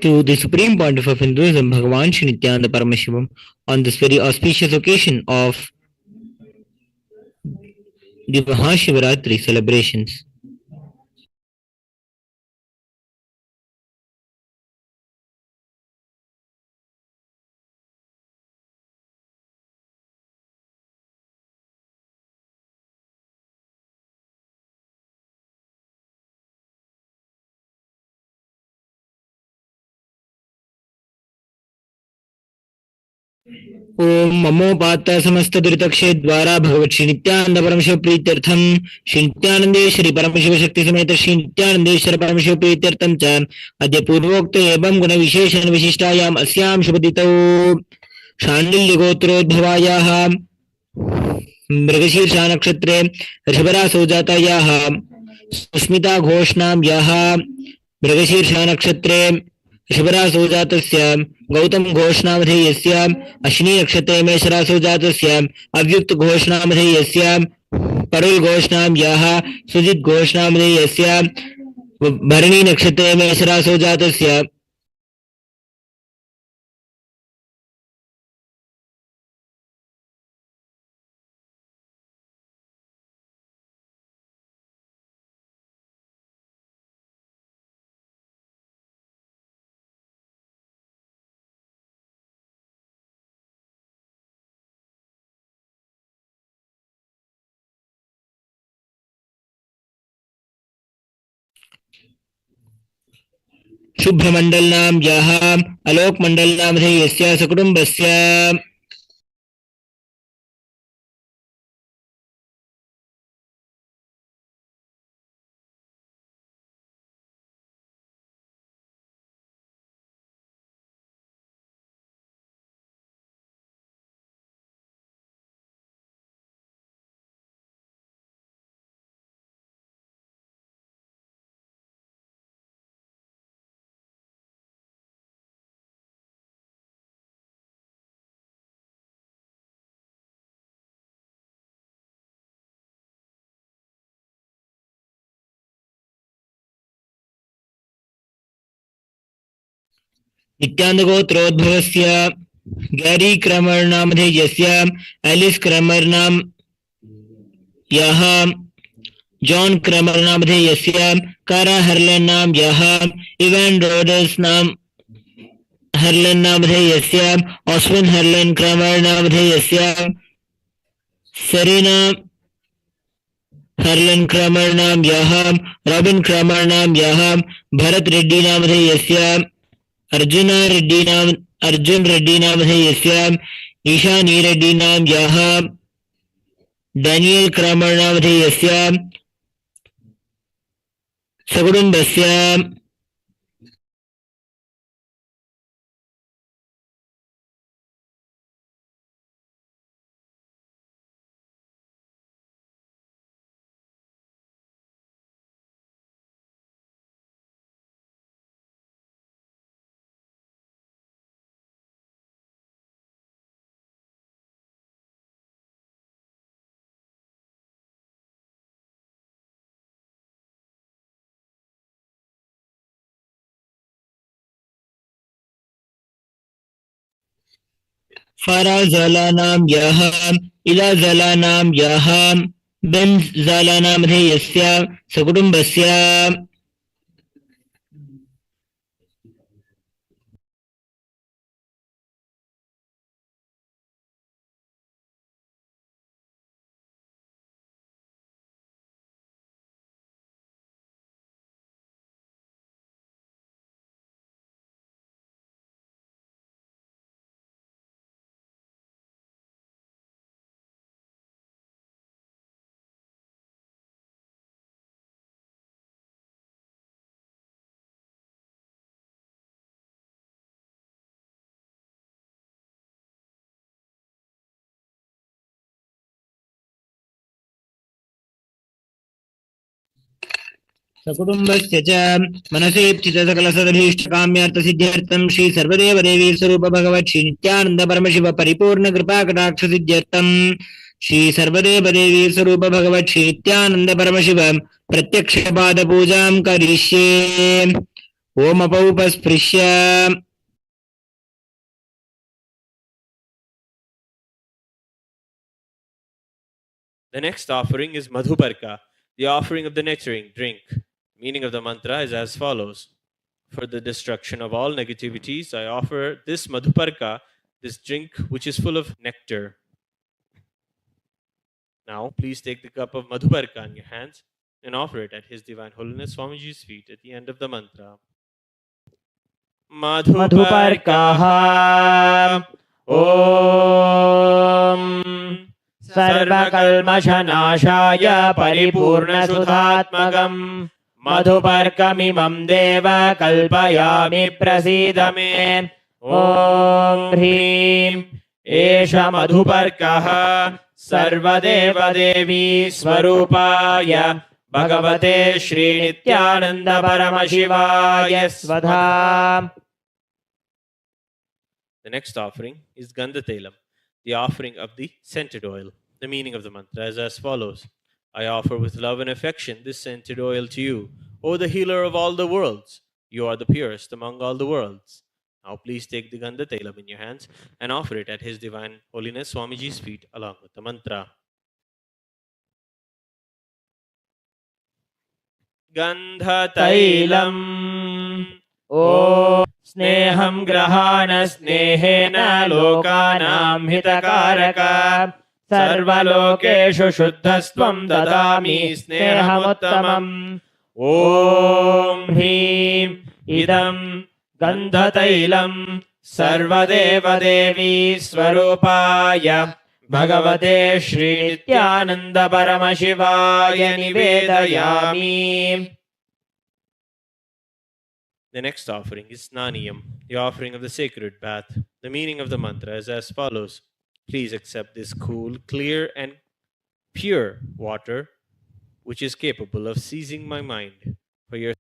to the Supreme Pontiff of Hinduism, Bhagavan Shri Nithyananda Paramashivam, on this very auspicious occasion of the Maha Shivaratri celebrations. ओम ममोपात समस्त दुरितक्षय द्वारा भगवत श्री नित्यानंद परमशिव प्रीत्यर्थम श्री नित्यानंदेश्वरी परमशिव शक्ति समेत श्री नित्यानंदेश्वर परमशिव प्रीत्यर्थम च अद्य पूर्वोक्त एवं गुण विशेषण विशिष्टायाम अस्याम शुभदितौ शाण्डिल्य गोत्रोद्भवायाः मृगशीर्षा नक्षत्रे ऋषभरासौ जातायाः सुस्मिता घोषणां याः मृगशीर्षा नक्षत्रे ऋषभरासौ जातस्य गौतम घोषणामधेयस्य अश्विनी नक्षत्रे मेषरासौ जातस्य अव्युक्त घोषणामधेयस्य परुल घोषणां याः सुजित घोषणामधेयस्य भरणी नक्षत्रे मेषरासौ जातस्य शुभ्रमण्डलनां याः आलोकमण्डलनामधेयस्य सकुटुम्बस्य नित्यानन्दगोत्रोद्भवस्य गैरी क्रमर नामधेयस्य एलिस क्रमर नाम याः जॉन क्रमर नामधेयस्य कारा हर्लन नाम याः इवान रोडर्स नाम हर्लन नामधेयस्य ऑस्विन हर्लन क्रमर नामधेयस्य सेरेना हर्लन क्रमर नाम याः रॉबिन क्रमर नाम याः भरत रेड्डी नामधेयस्य अर्जुन रेड्डी नामधेयस्य ईशानी रेड्डी नाम याः डैनियल क्रमर नामधेयस्य सकुटुम्बस्य फाराजालानां याः इलाजालानां याः बेन्जालानामधेयस्य सकुटुम्बस्य सकुटुम्बस्य च मनसेप्सित सकलसदभीष्टकाम्यार्थसिद्ध्यर्थं श्री सर्वदेवदेवी स्वरूप भगवत् श्री नित्यानंद परमशिव परिपूर्ण कृपा कटाक्ष सिद्ध्यर्थं श्री सर्वदेवदेवी स्वरूप भगवत् श्री नित्यानंद परमशिव प्रत्यक्ष पाद पूजां करिष्ये। ओम अपौपस्पृश्य The next offering is Madhuparka, the offering of the nectaring drink. Meaning of the mantra is as follows. For the destruction of all negativities, I offer this Madhuparka, this drink which is full of nectar. Now, please take the cup of Madhuparka in your hands and offer it at His Divine Holiness Swamiji's feet at the end of the mantra. Madhuparkaha ॐ सर्वकल्मषनाशाय परिपूर्णसुधात्मकम् मधुपर्कमिमं देव कल्पयामि प्रसीद मे। ॐ ह्रीं एष मधुपर्कः सर्वदेवदेवी स्वरूपाय भगवते श्रीनित्यानन्द परमशिवाय स्वधा। The next offering is Gandhatailam, the offering of the scented oil. The meaning of the mantra is as follows. I offer with love and affection this scented oil to you, O the healer of all the worlds. You are the purest among all the worlds. Now please take the Gandhatailam in your hands and offer it at His Divine Holiness Swamiji's feet along with the mantra. Gandhatailam. Om स्नेहं ग्रहाण स्नेहेन लोकानां हितकारका सर्वलोकेषु शुद्धस्त्वं ददामि स्नेहमुत्तमम्। ॐ ह्रीं इदं गन्धतैलं सर्वदेवदेवी स्वरूपाय भगवते श्रीनित्यानन्द परमशिवाय निवेदयामि। The next offering is Snaniyam, the offering of the sacred bath. The meaning of the mantra is as follows. Please accept this cool, clear and pure water which is capable of seizing my mind for your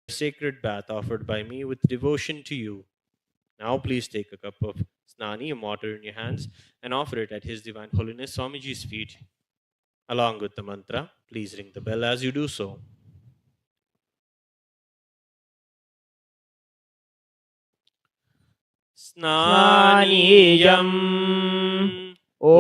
sacred bath offered by me with devotion to you. Now please take a cup of Snaniyam water in your hands and offer it at His Divine Holiness Swamiji's feet. Along with the mantra, please ring the bell as you do so. Snaniyam. Om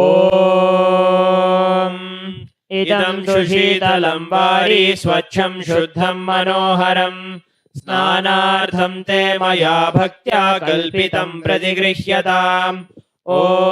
idam sushitalam vari swachham shuddham manoharam स्नानार्थं ते मया भक्त्या कल्पितं प्रतिगृह्यताम्। ॐ